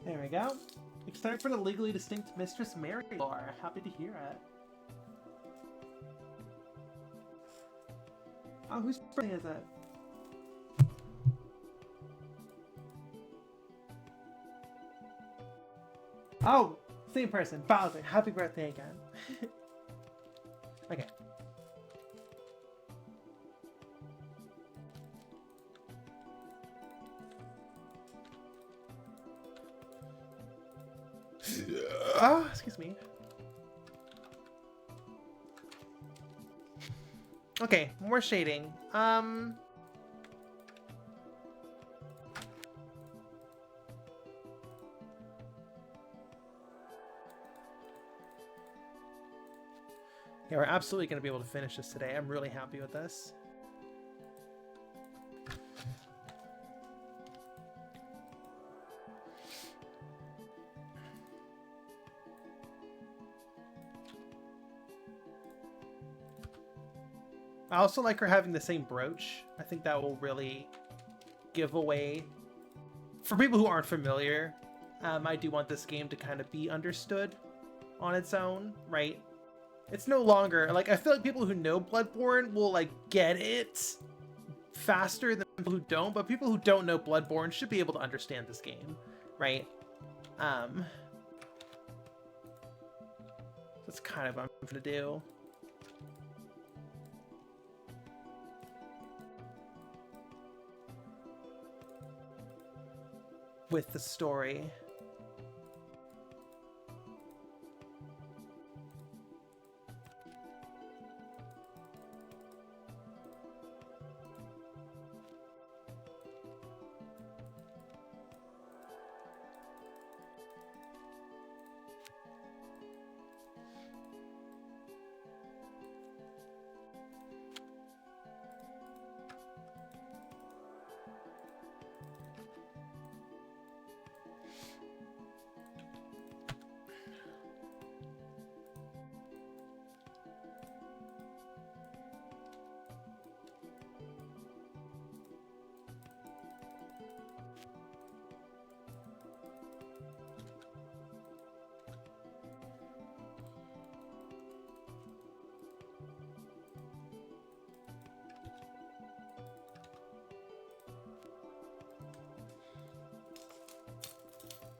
There we go. Excited for the legally distinct Mistress Mary lore. Happy to hear it. Oh, whose birthday is it? Oh, same person. Bowser. Happy birthday again. Okay. Oh, excuse me. Okay, more shading. Yeah, we're absolutely going to be able to finish this today. I'm really happy with this. I also like her having the same brooch. I think that will really give away... For people who aren't familiar, I do want this game to kind of be understood on its own, right? It's no longer... Like, I feel like people who know Bloodborne will, like, get it faster than people who don't, but people who don't know Bloodborne should be able to understand this game, right? That's kind of what I'm going to do. With the story.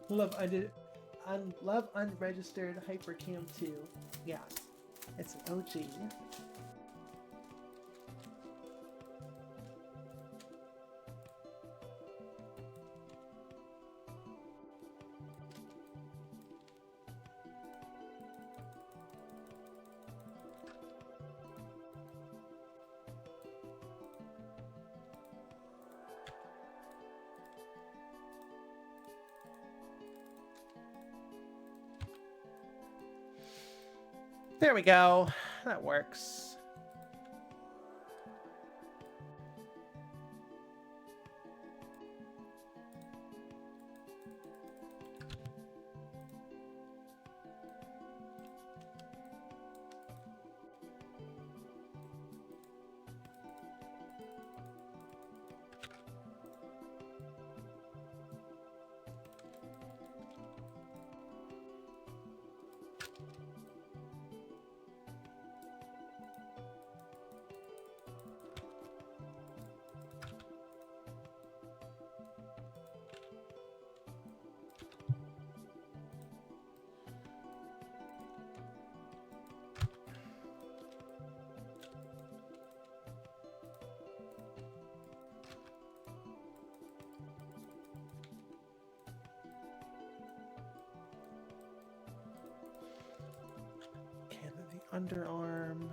Love unregistered Hypercam 2. Yeah, it's an OG. There we go. That works. Underarm.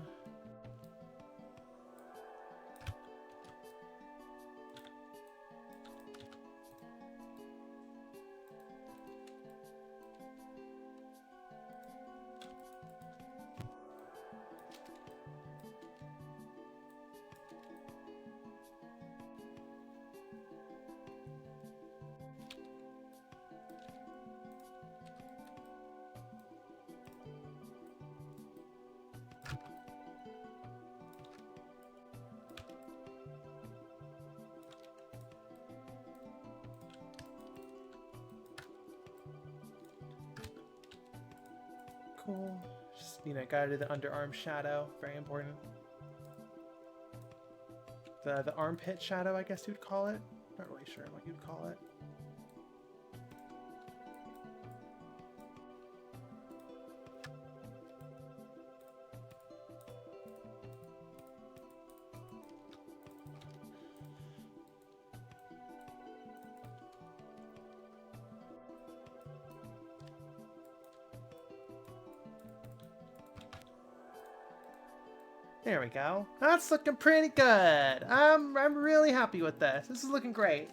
Cool. Just, you know, gotta do the underarm shadow. Very important. The armpit shadow, I guess you'd call it. Not really sure what you'd call it. There we go. That's looking pretty good. I'm really happy with this. This is looking great.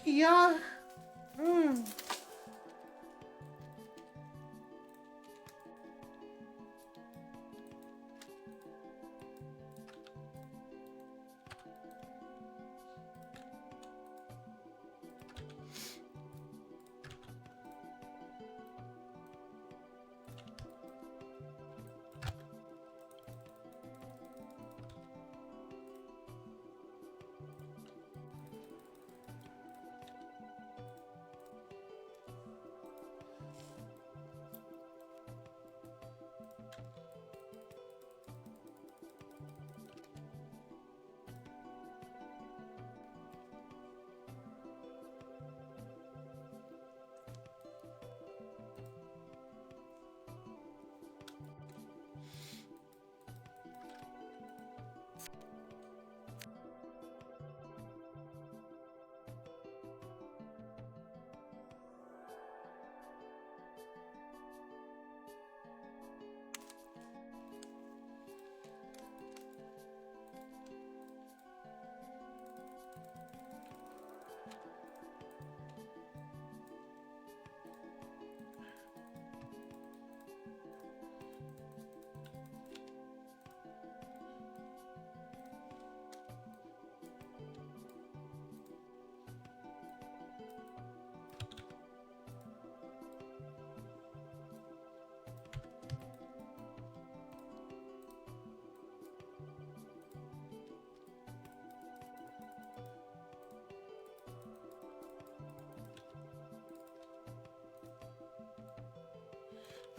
Yeah.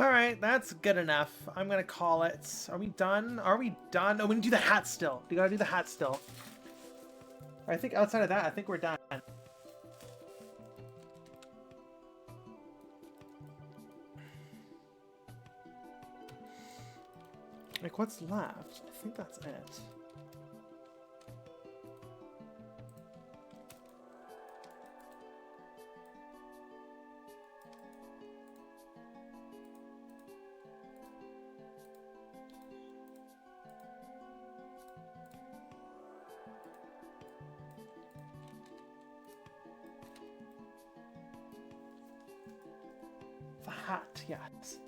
Alright, that's good enough. I'm gonna call it. Are we done? Are we done? Oh, we can do the hat still. We gotta do the hat still. I think outside of that, I think we're done. Like, what's left? I think that's it. The hat, yes.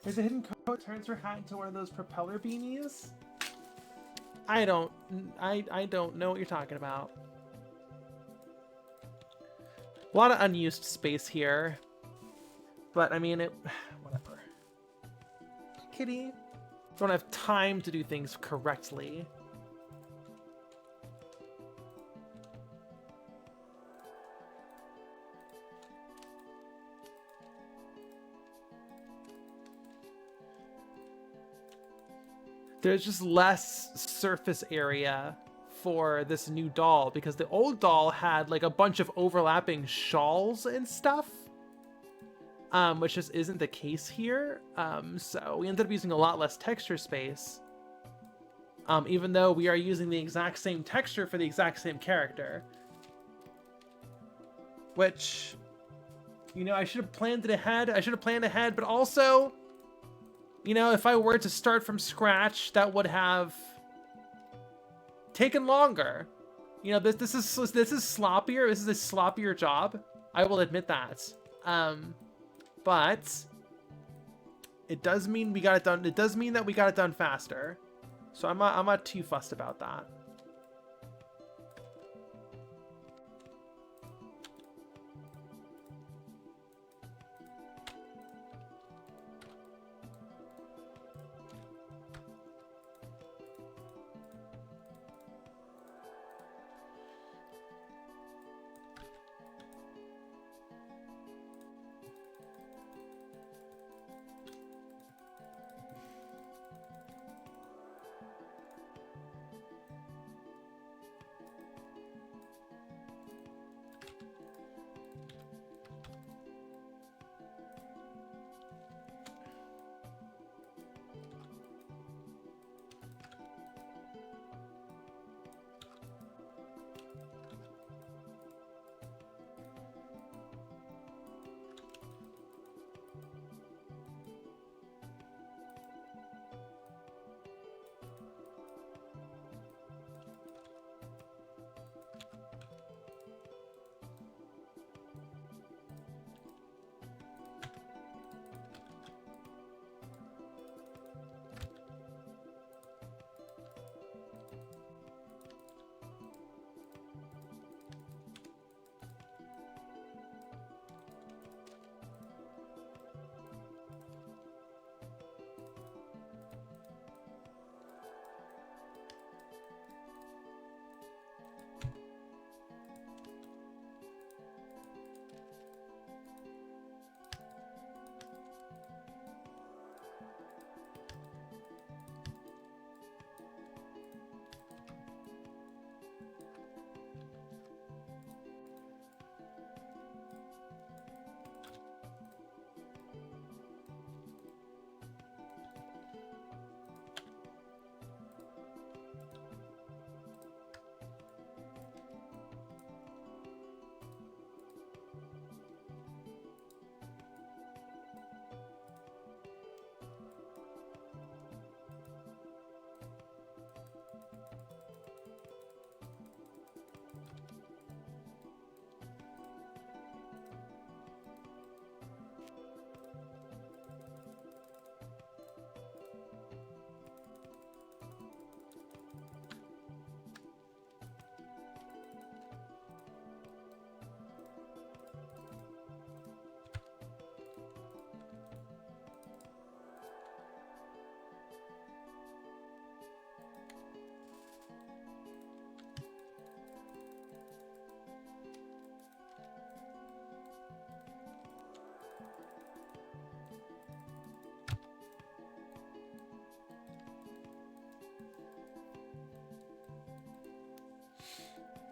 There's a hidden code that turns her hat into one of those propeller beanies. I don't know what you're talking about. A lot of unused space here. But I mean, whatever. Kitty. Don't have time to do things correctly. There's just less surface area for this new doll because the old doll had like a bunch of overlapping shawls and stuff, which just isn't the case here. So we ended up using a lot less texture space, even though we are using the exact same texture for the exact same character. Which, you know, I should have planned it ahead. But also, you know, if I were to start from scratch, that would have taken longer. You know, this is sloppier. This is a sloppier job. I will admit that. But it does mean we got it done. It does mean that we got it done faster. So I'm not too fussed about that.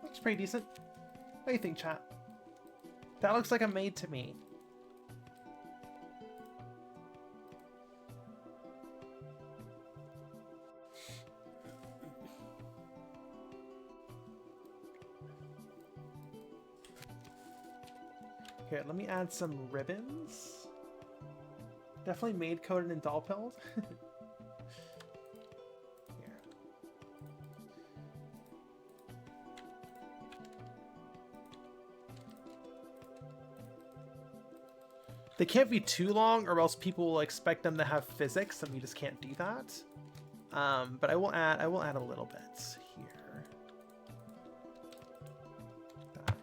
Looks pretty decent. What do you think, chat? That looks like a maid to me. Here, let me add some ribbons. Definitely maid coated and doll pilled. They can't be too long or else people will expect them to have physics and we just can't do that. But I will add a little bit here. That.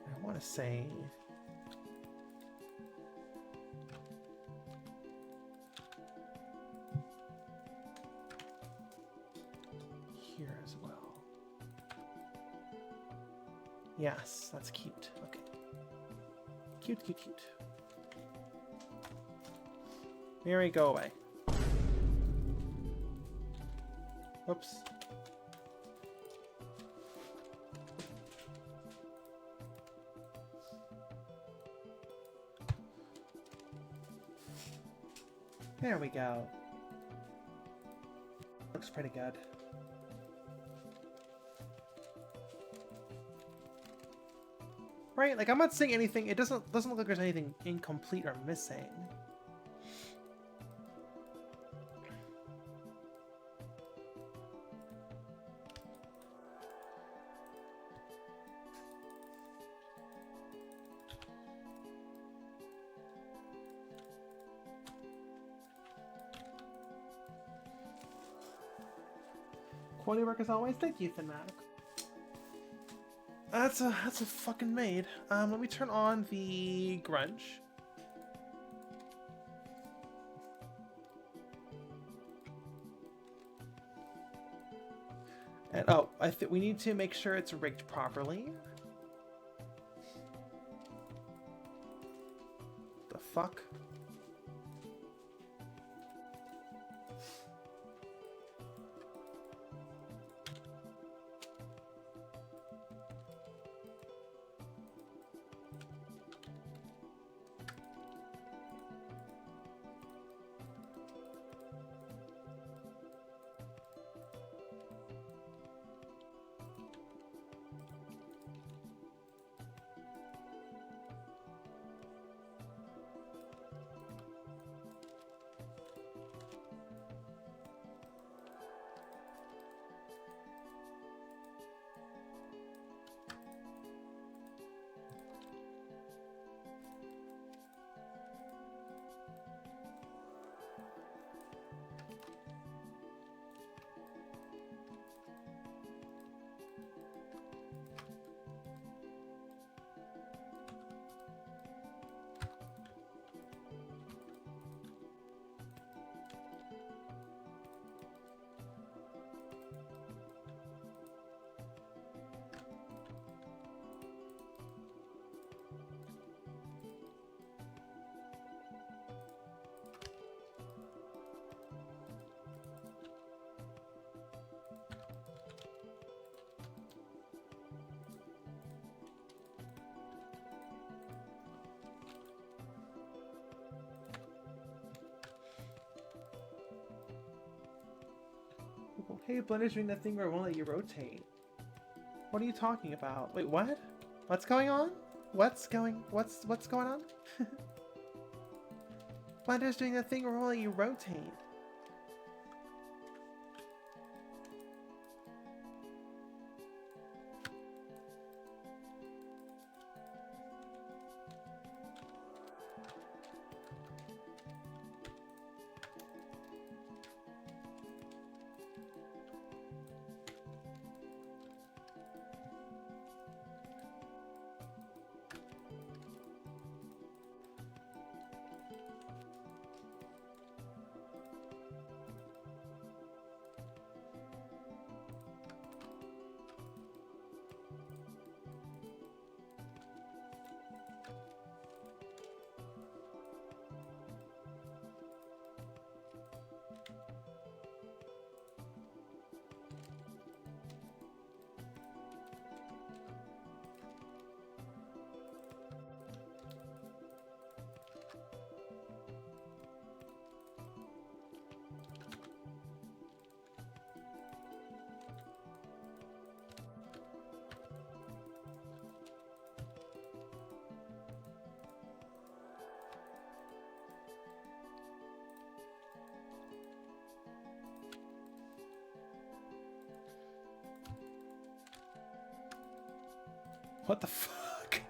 I want to say here as well. Yes, that's cute. Okay. Cute, cute, cute. Mary, go away. Whoops. There we go. Looks pretty good. Right? Like, I'm not seeing anything. It doesn't look like there's anything incomplete or missing. Quality work as always. Thank you, Fanatic. That's a fucking maid. Let me turn on the grunge. And oh, I think we need to make sure it's rigged properly. The fuck? Hey, Blender's doing that thing where it won't let you rotate. What are you talking about? Wait, what? What's going on? What's going on? Blender's doing that thing where it won't let you rotate. What the fuck?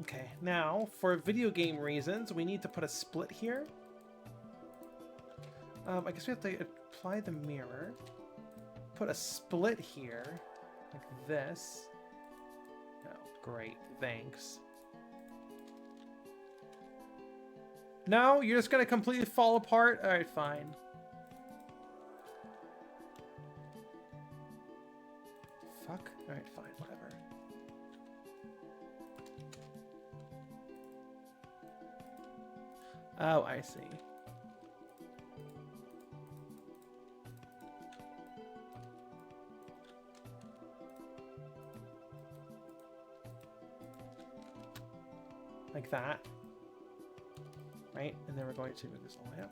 Okay, now for video game reasons, we need to put a split here. I guess we have to apply the mirror, put a split here, Like this. Oh, great. Thanks. No, you're just gonna completely fall apart? Alright, fine. Fuck? Alright, fine, whatever. Oh, I see. Like that. Right? And then we're going to move this all the way up.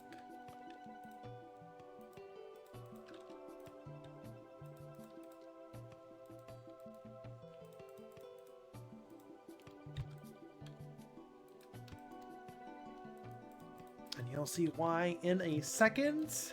And you'll see why in a second.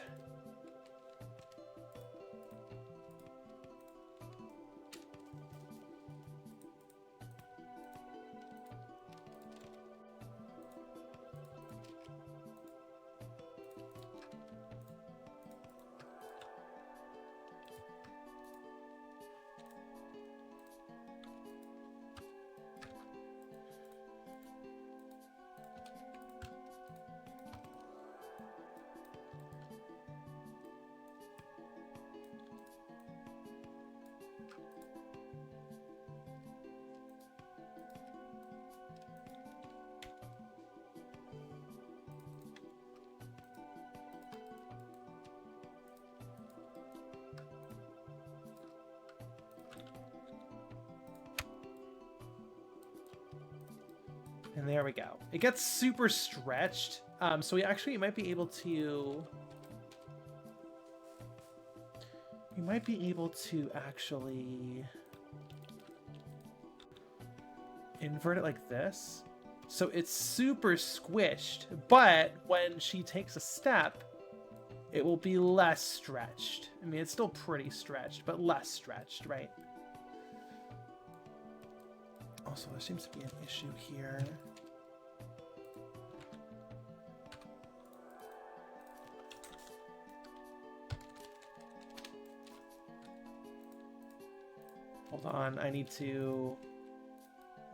And there we go. It gets super stretched. So we actually might be able to... We might be able to actually invert it like this. So it's super squished, but when she takes a step, it will be less stretched. I mean, it's still pretty stretched, but less stretched, right? Also, there seems to be an issue here. Hold on, I need to...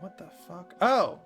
What the fuck? Oh!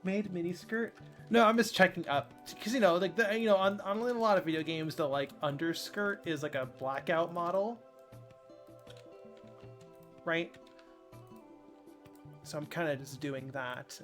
Made mini skirt? No, I'm just checking up because like on a lot of video games, the like underskirt is like a blackout model, right? So I'm kind of just doing that.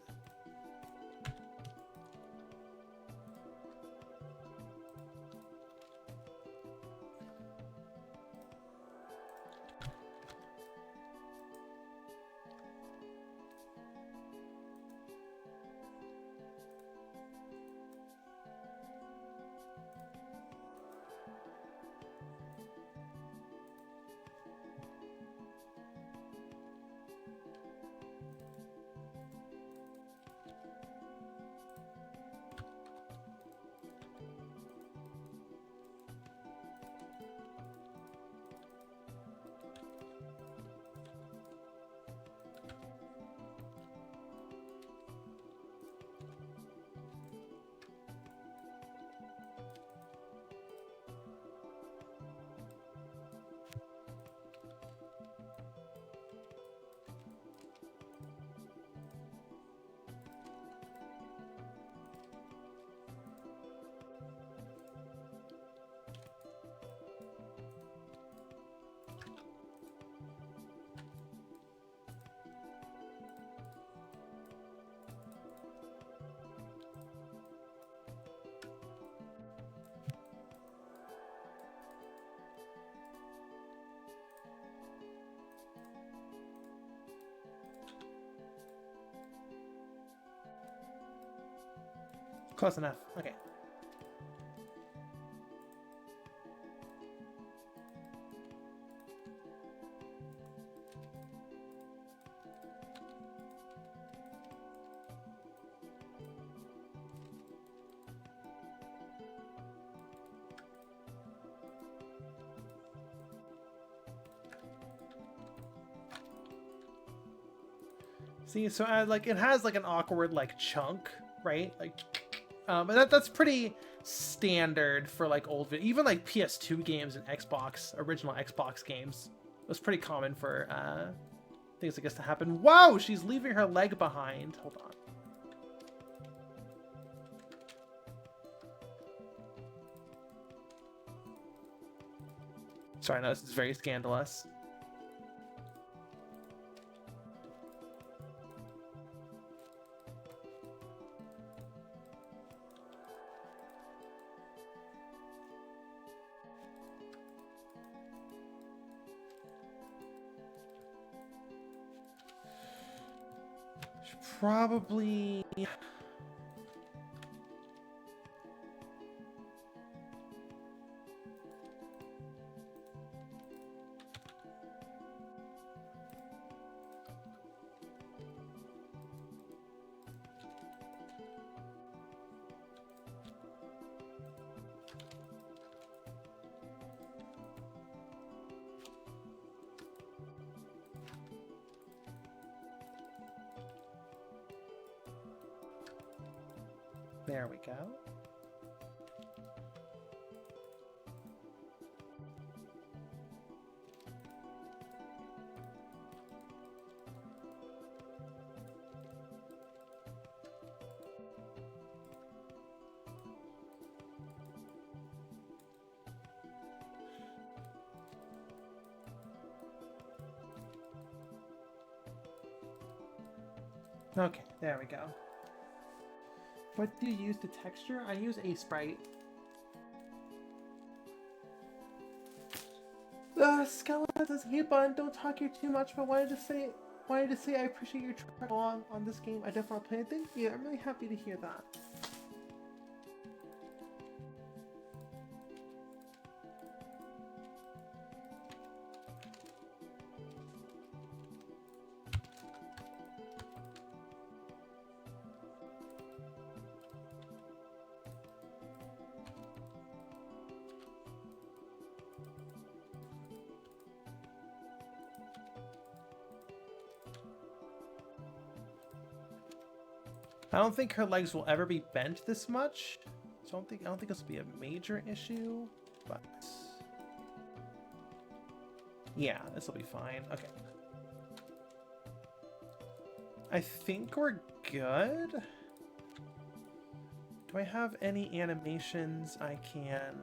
Close enough. Okay. See, so like it has like an awkward like chunk, right? Like, but that's pretty standard for like old, even like PS2 games and original Xbox games. It was pretty common for things like this to happen. Wow, she's leaving her leg behind. Hold on. Sorry, no, this is very scandalous. Probably... There we go. Okay, there we go. What do you use to texture? I use a sprite. Skeleton says, "Hey bun, don't talk here too much, but wanted to say I appreciate your trying along on this game. I definitely want to play it. Thank you. I'm really happy to hear that." I don't think her legs will ever be bent this much, so I don't think this will be a major issue, but yeah, this will be fine. Okay, I think we're good. Do I have any animations I can?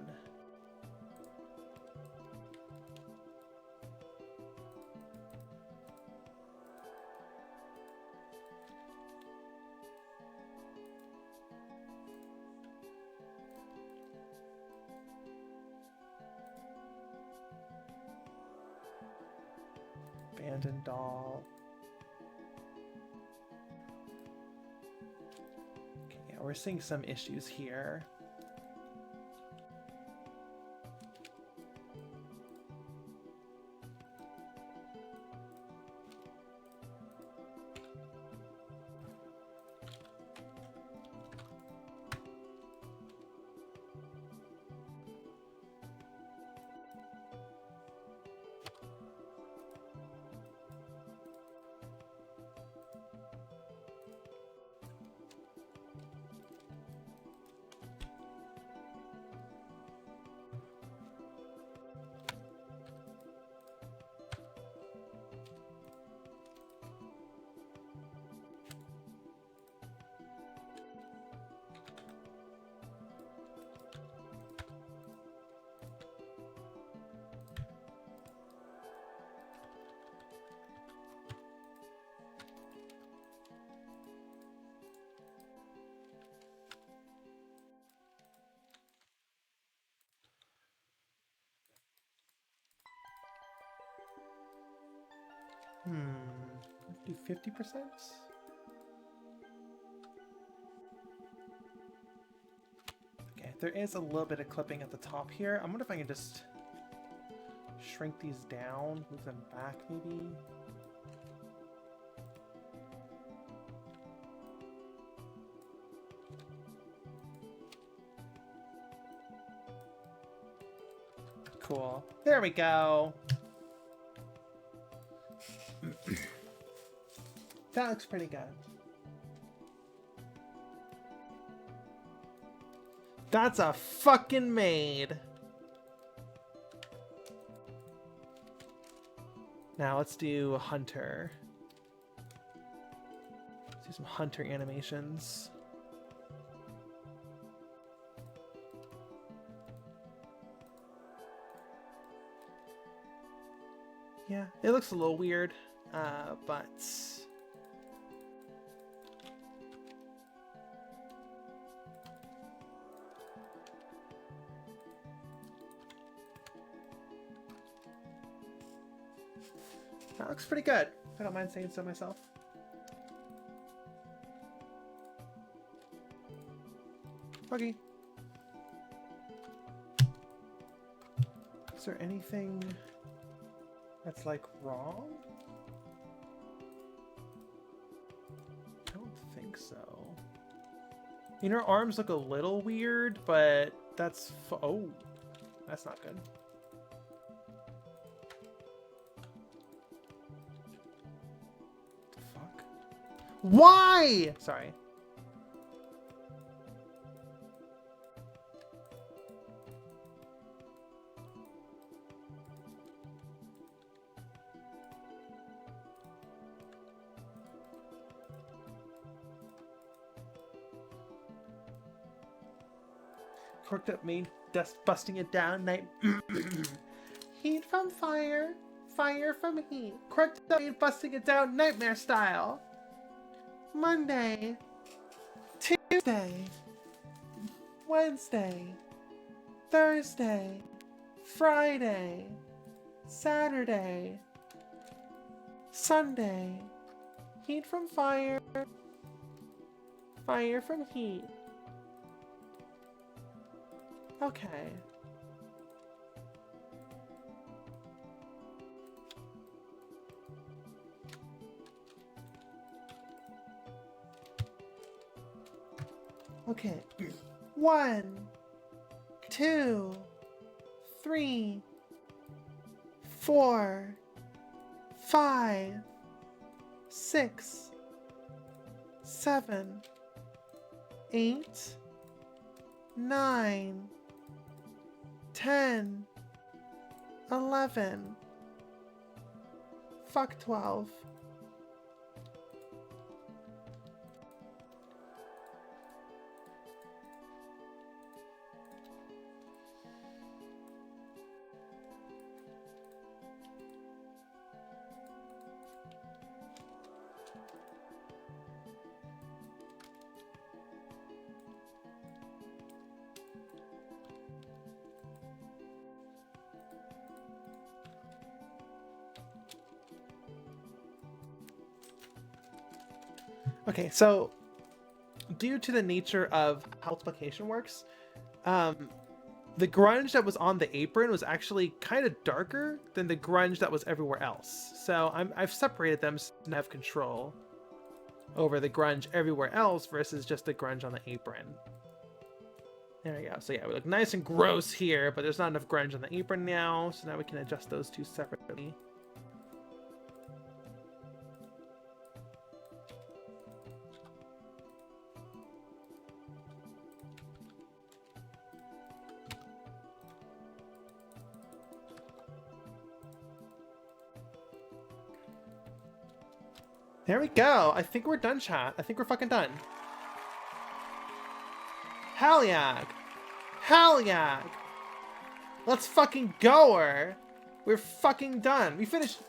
Abandoned doll. Okay, yeah, we're seeing some issues here. Do 50%? Okay, there is a little bit of clipping at the top here. I wonder if I can just shrink these down, move them back maybe. Cool. There we go. That looks pretty good. That's a fucking maid. Now let's do Hunter. Let's do some Hunter animations. Yeah, it looks a little weird, but... that looks pretty good. I don't mind saying so myself. Okay. Is there anything that's like wrong? I don't think so. I mean, her arms look a little weird, but that's oh, that's not good. Why? Sorry. Corked up maid, dust busting it down, night. Heat from fire, fire from heat. Corked up maid, busting it down, nightmare style. Monday, Tuesday, Wednesday, Thursday, Friday, Saturday, Sunday. Heat from fire, fire from heat. Okay. Okay. 1, 2, 3, 4, 5, 6, 7, 8, 9, 10, 11. Fuck 12. Okay, so due to the nature of how multiplication works, the grunge that was on the apron was actually kind of darker than the grunge that was everywhere else. So I've separated them so I have control over the grunge everywhere else versus just the grunge on the apron. There we go. So yeah, we look nice and gross here, but there's not enough grunge on the apron now, so now we can adjust those two separately. There we go. I think we're done, chat. I think we're fucking done. Hell yeah. Hell yeah. Let's fucking go her. We're fucking done. We finished.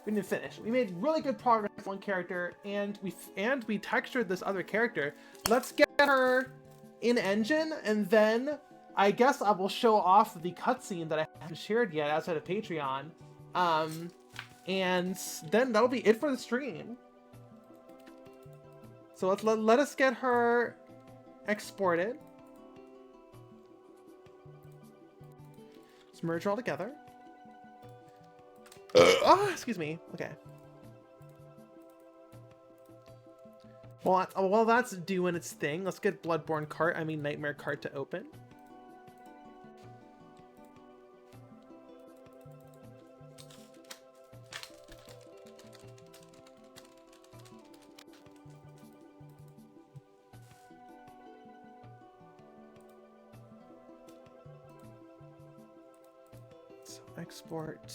We didn't finish. We made really good progress with one character, and we textured this other character. Let's get her in engine, and then I guess I will show off the cutscene that I haven't shared yet outside of Patreon. And then that'll be it for the stream. So let us get her exported. Let's merge her all together. Oh, excuse me. Okay. Well, while that's doing its thing, let's get Nightmare Kart to open. Export.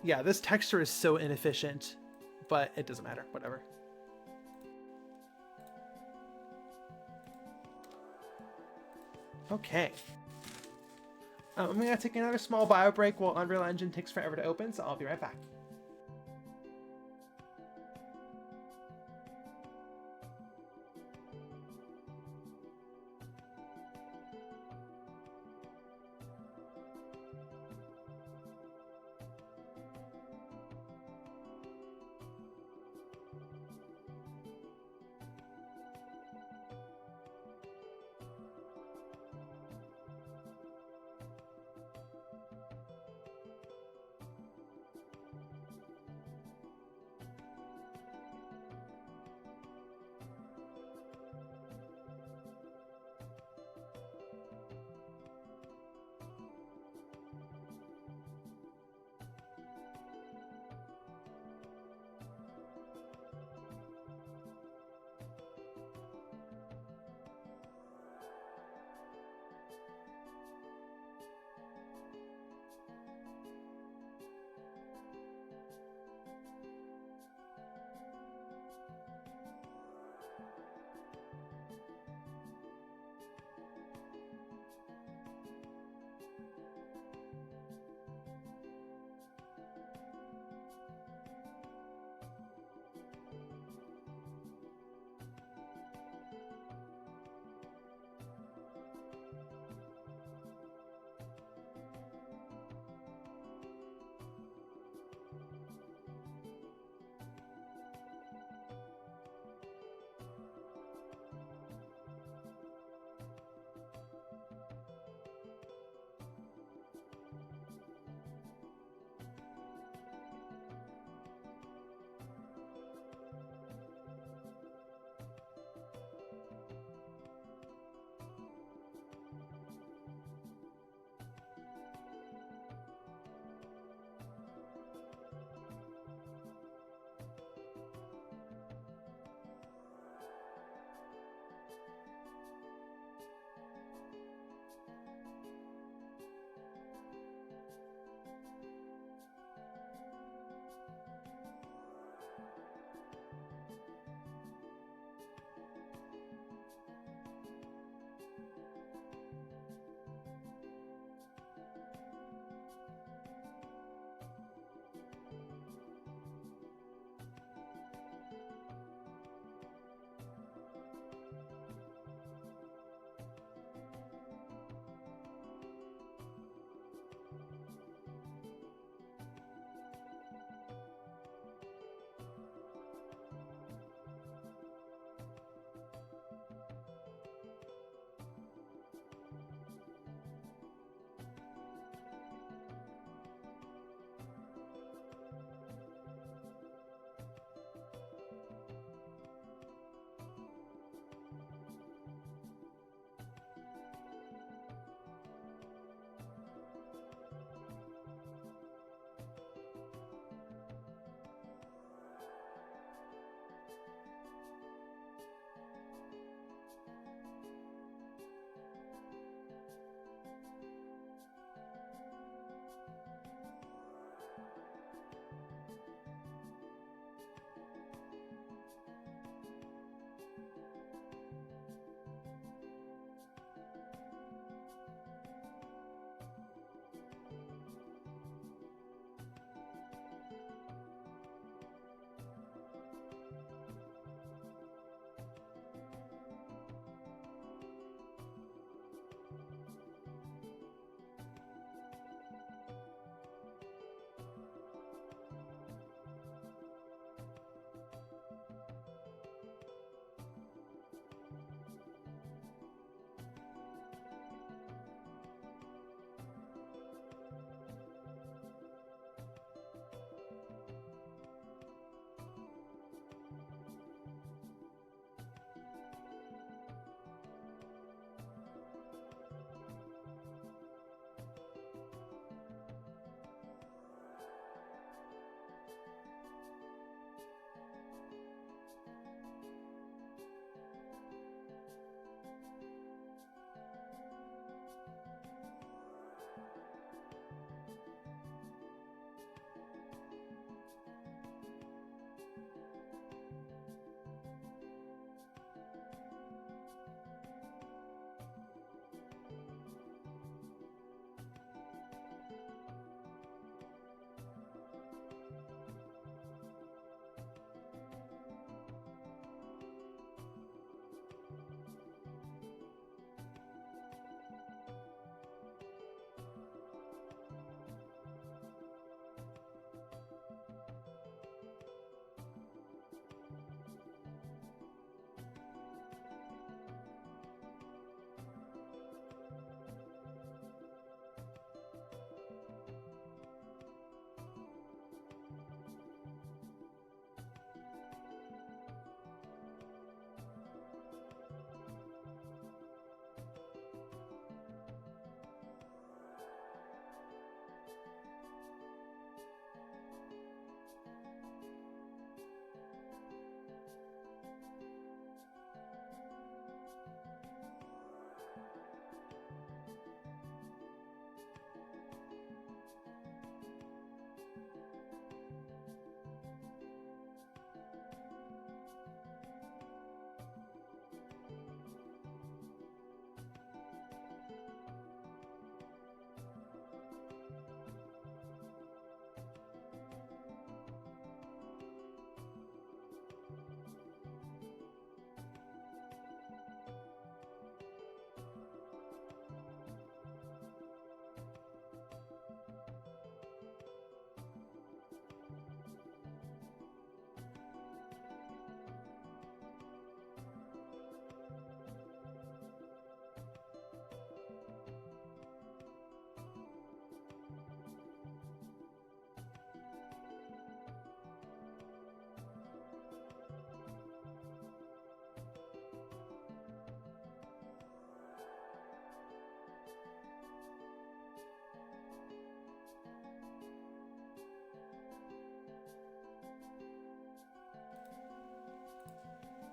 Yeah, this texture is so inefficient, but it doesn't matter. Whatever. Okay. I'm going to take another small bio break while Unreal Engine takes forever to open, so I'll be right back.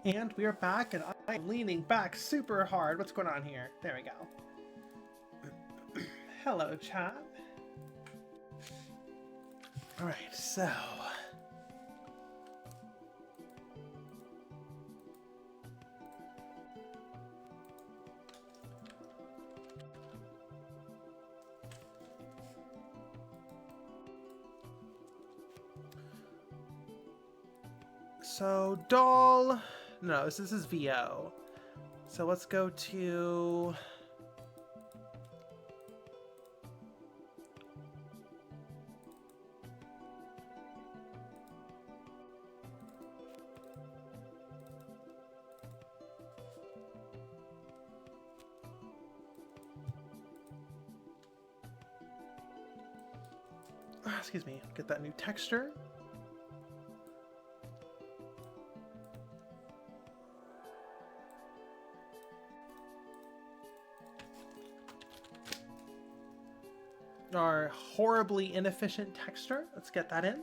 And we are back, and I'm leaning back super hard. What's going on here? There we go. Hello, chat. Alright, so... So, doll... No, this is VO. So let's go to... excuse me, get that new texture. Our horribly inefficient texture. Let's get that in.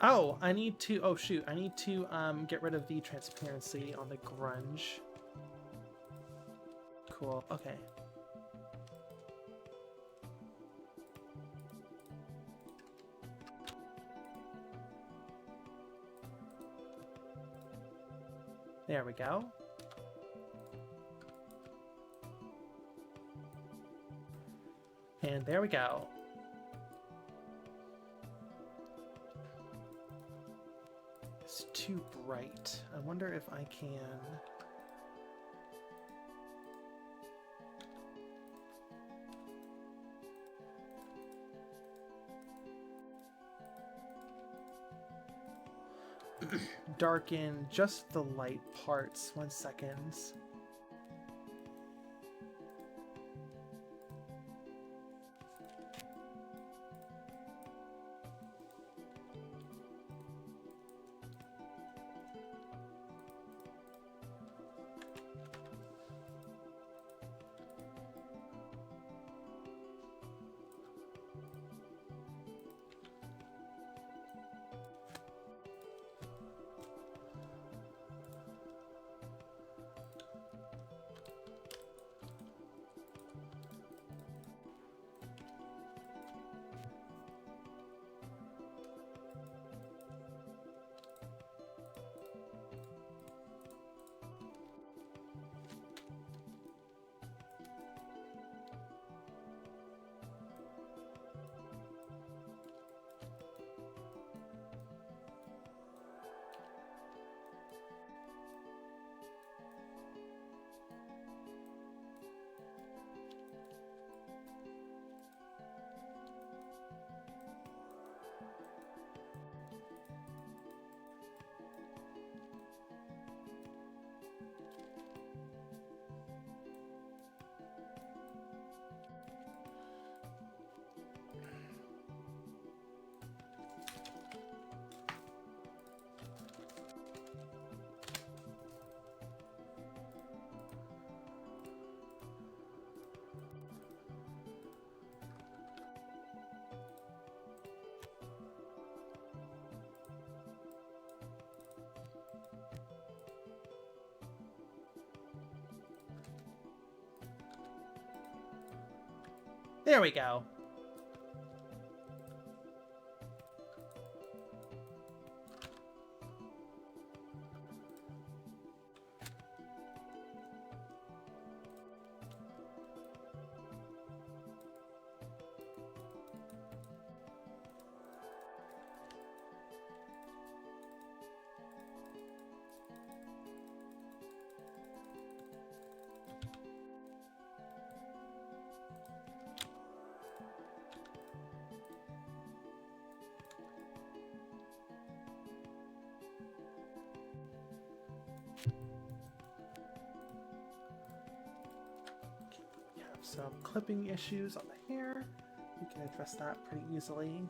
Oh, I need to, oh shoot, I need to get rid of the transparency on the grunge. Cool, okay. There we go. And there we go. It's too bright. I wonder if I can... darken just the light parts. 1 second. There we go. have some clipping issues on the hair. We can address that pretty easily.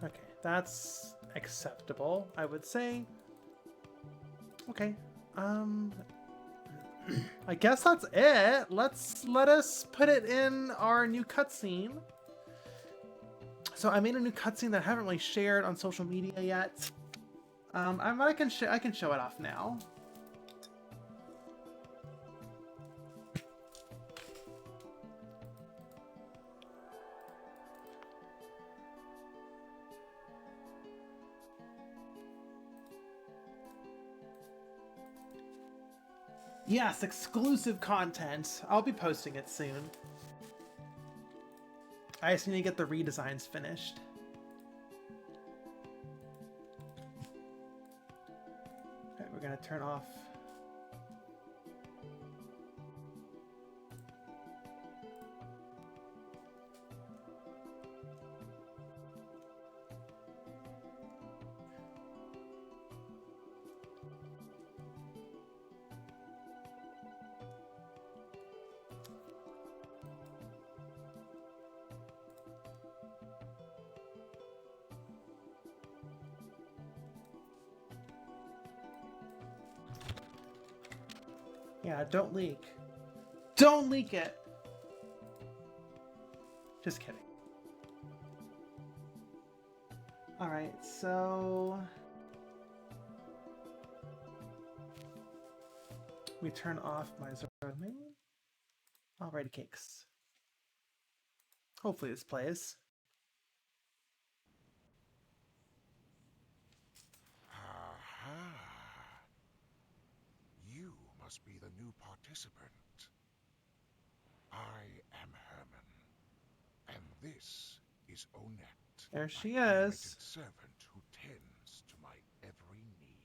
Okay, that's acceptable, I would say. Okay, I guess that's it. Let us put it in our new cutscene. So I made a new cutscene that I haven't really shared on social media yet. I can show it off now. Yes, exclusive content. I'll be posting it soon. I just need to get the redesigns finished. Alright, we're gonna turn off. Yeah, don't leak. Don't leak it! Just kidding. Alright, so... we turn off my Zora main. Alrighty, cakes. Hopefully this plays. Aha! You must be the new participant. I am Herman, and this is Onette. There she my animated is. servant who tends to my every need.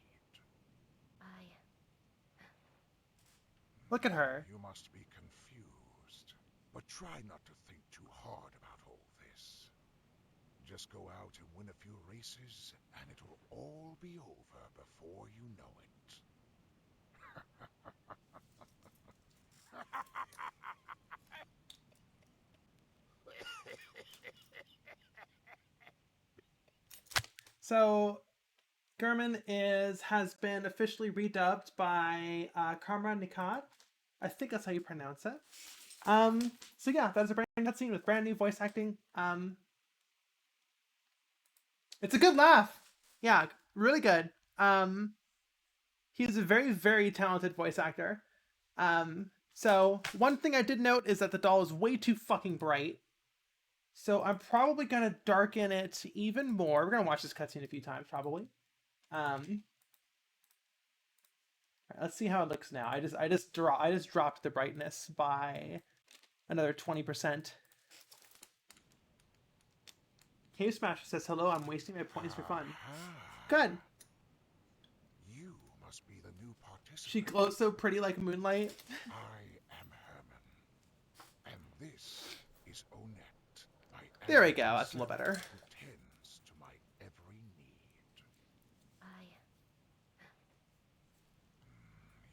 Look at her. You must be confused, but try not to think too hard about all this. Just go out and win a few races, and it'll all be over before you know it. So, Gurman has been officially redubbed by Kamran Nikat. I think that's how you pronounce it. So yeah, that's a brand new cutscene with brand new voice acting. It's a good laugh. Yeah, really good. He's a very, very talented voice actor. So one thing I did note is that the doll is way too fucking bright. So I'm probably gonna darken it even more. We're gonna watch this cutscene a few times, probably. Right, let's see how it looks now. I just dropped the brightness by another 20%. Cave Smasher says, hello, I'm wasting my points for fun. Good. You must be the new participant. She glows so pretty like moonlight. I am Herman, and this is Onette, my There we go. That's a little better. Who tends to my every need.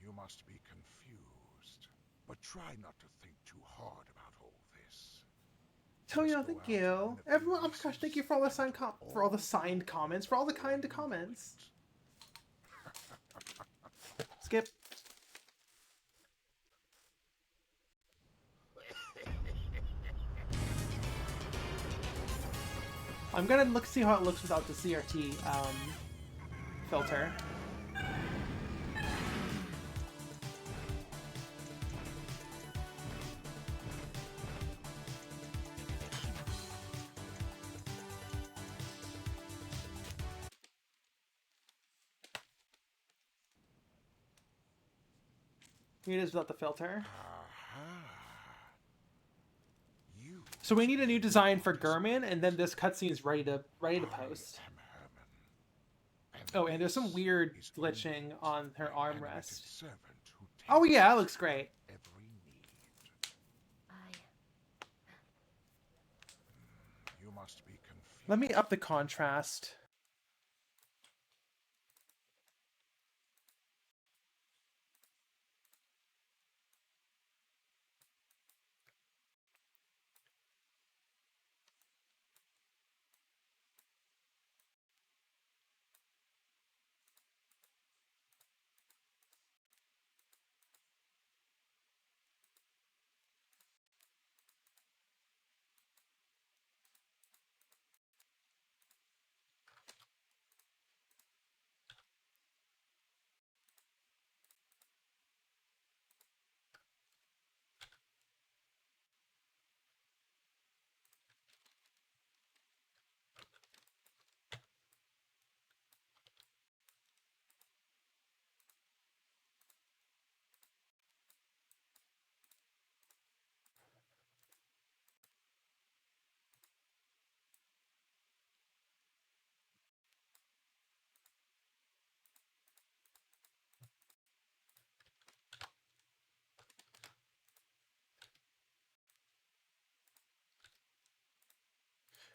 You must be confused, but try not to think too hard about all this. Tonyo, thank you. Everyone, oh my gosh, thank you for all the signed for all the signed comments, for all the kind comments. Skip. I'm gonna see how it looks without the CRT filter. Here it is without the filter. So we need a new design for Gurman, and then this cutscene is ready to post. Oh, and there's some weird glitching on her armrest. Oh yeah, that looks great. Let me up the contrast.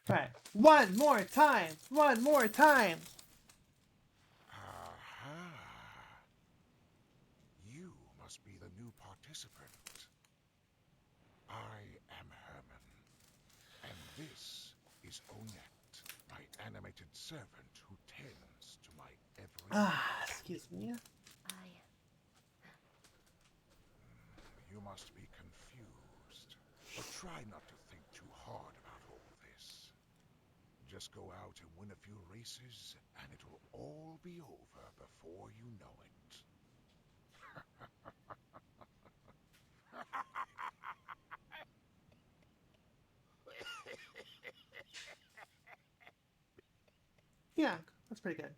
Right. One more time! One more time! You must be the new participant. I am Herman. And this is Onette, my animated servant who tends to my every Excuse me. You must be confused, but try not to think too hard about all this. Just go out and win a few races, and it'll all be over before you know it. Yeah, that's pretty good.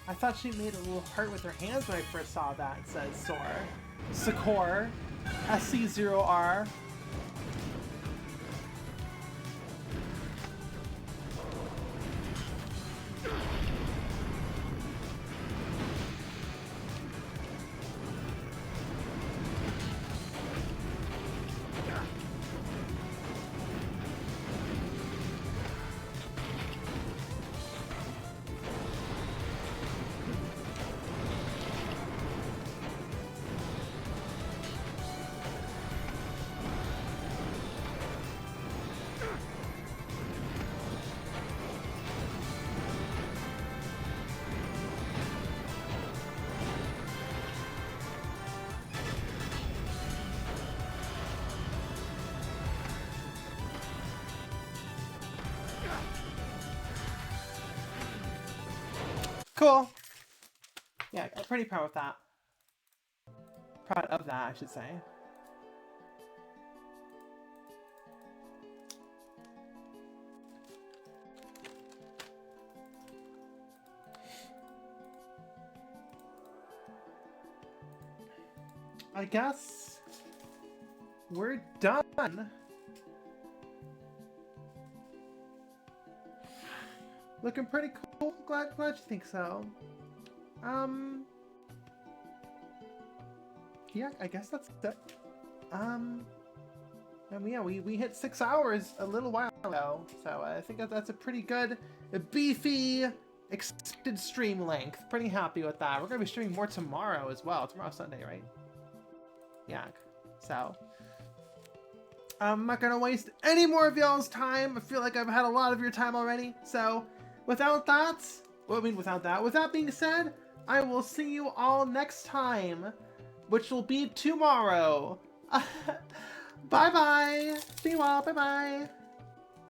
I thought she made a little heart with her hands when I first saw that. It says Soar. Sakor. SC0R. Cool. Yeah, I'm pretty proud of that. Proud of that, I should say. I guess we're done. Looking pretty cool. Glad you think so. Yeah, I guess that's it. And yeah, we hit 6 hours a little while ago, so I think that's a pretty good, beefy, extended stream length. Pretty happy with that. We're gonna be streaming more tomorrow as well. Tomorrow's Sunday, right? Yeah. So I'm not gonna waste any more of y'all's time. I feel like I've had a lot of your time already. So without that, with that being said, I will see you all next time, which will be tomorrow. Bye bye. See you all. Bye bye.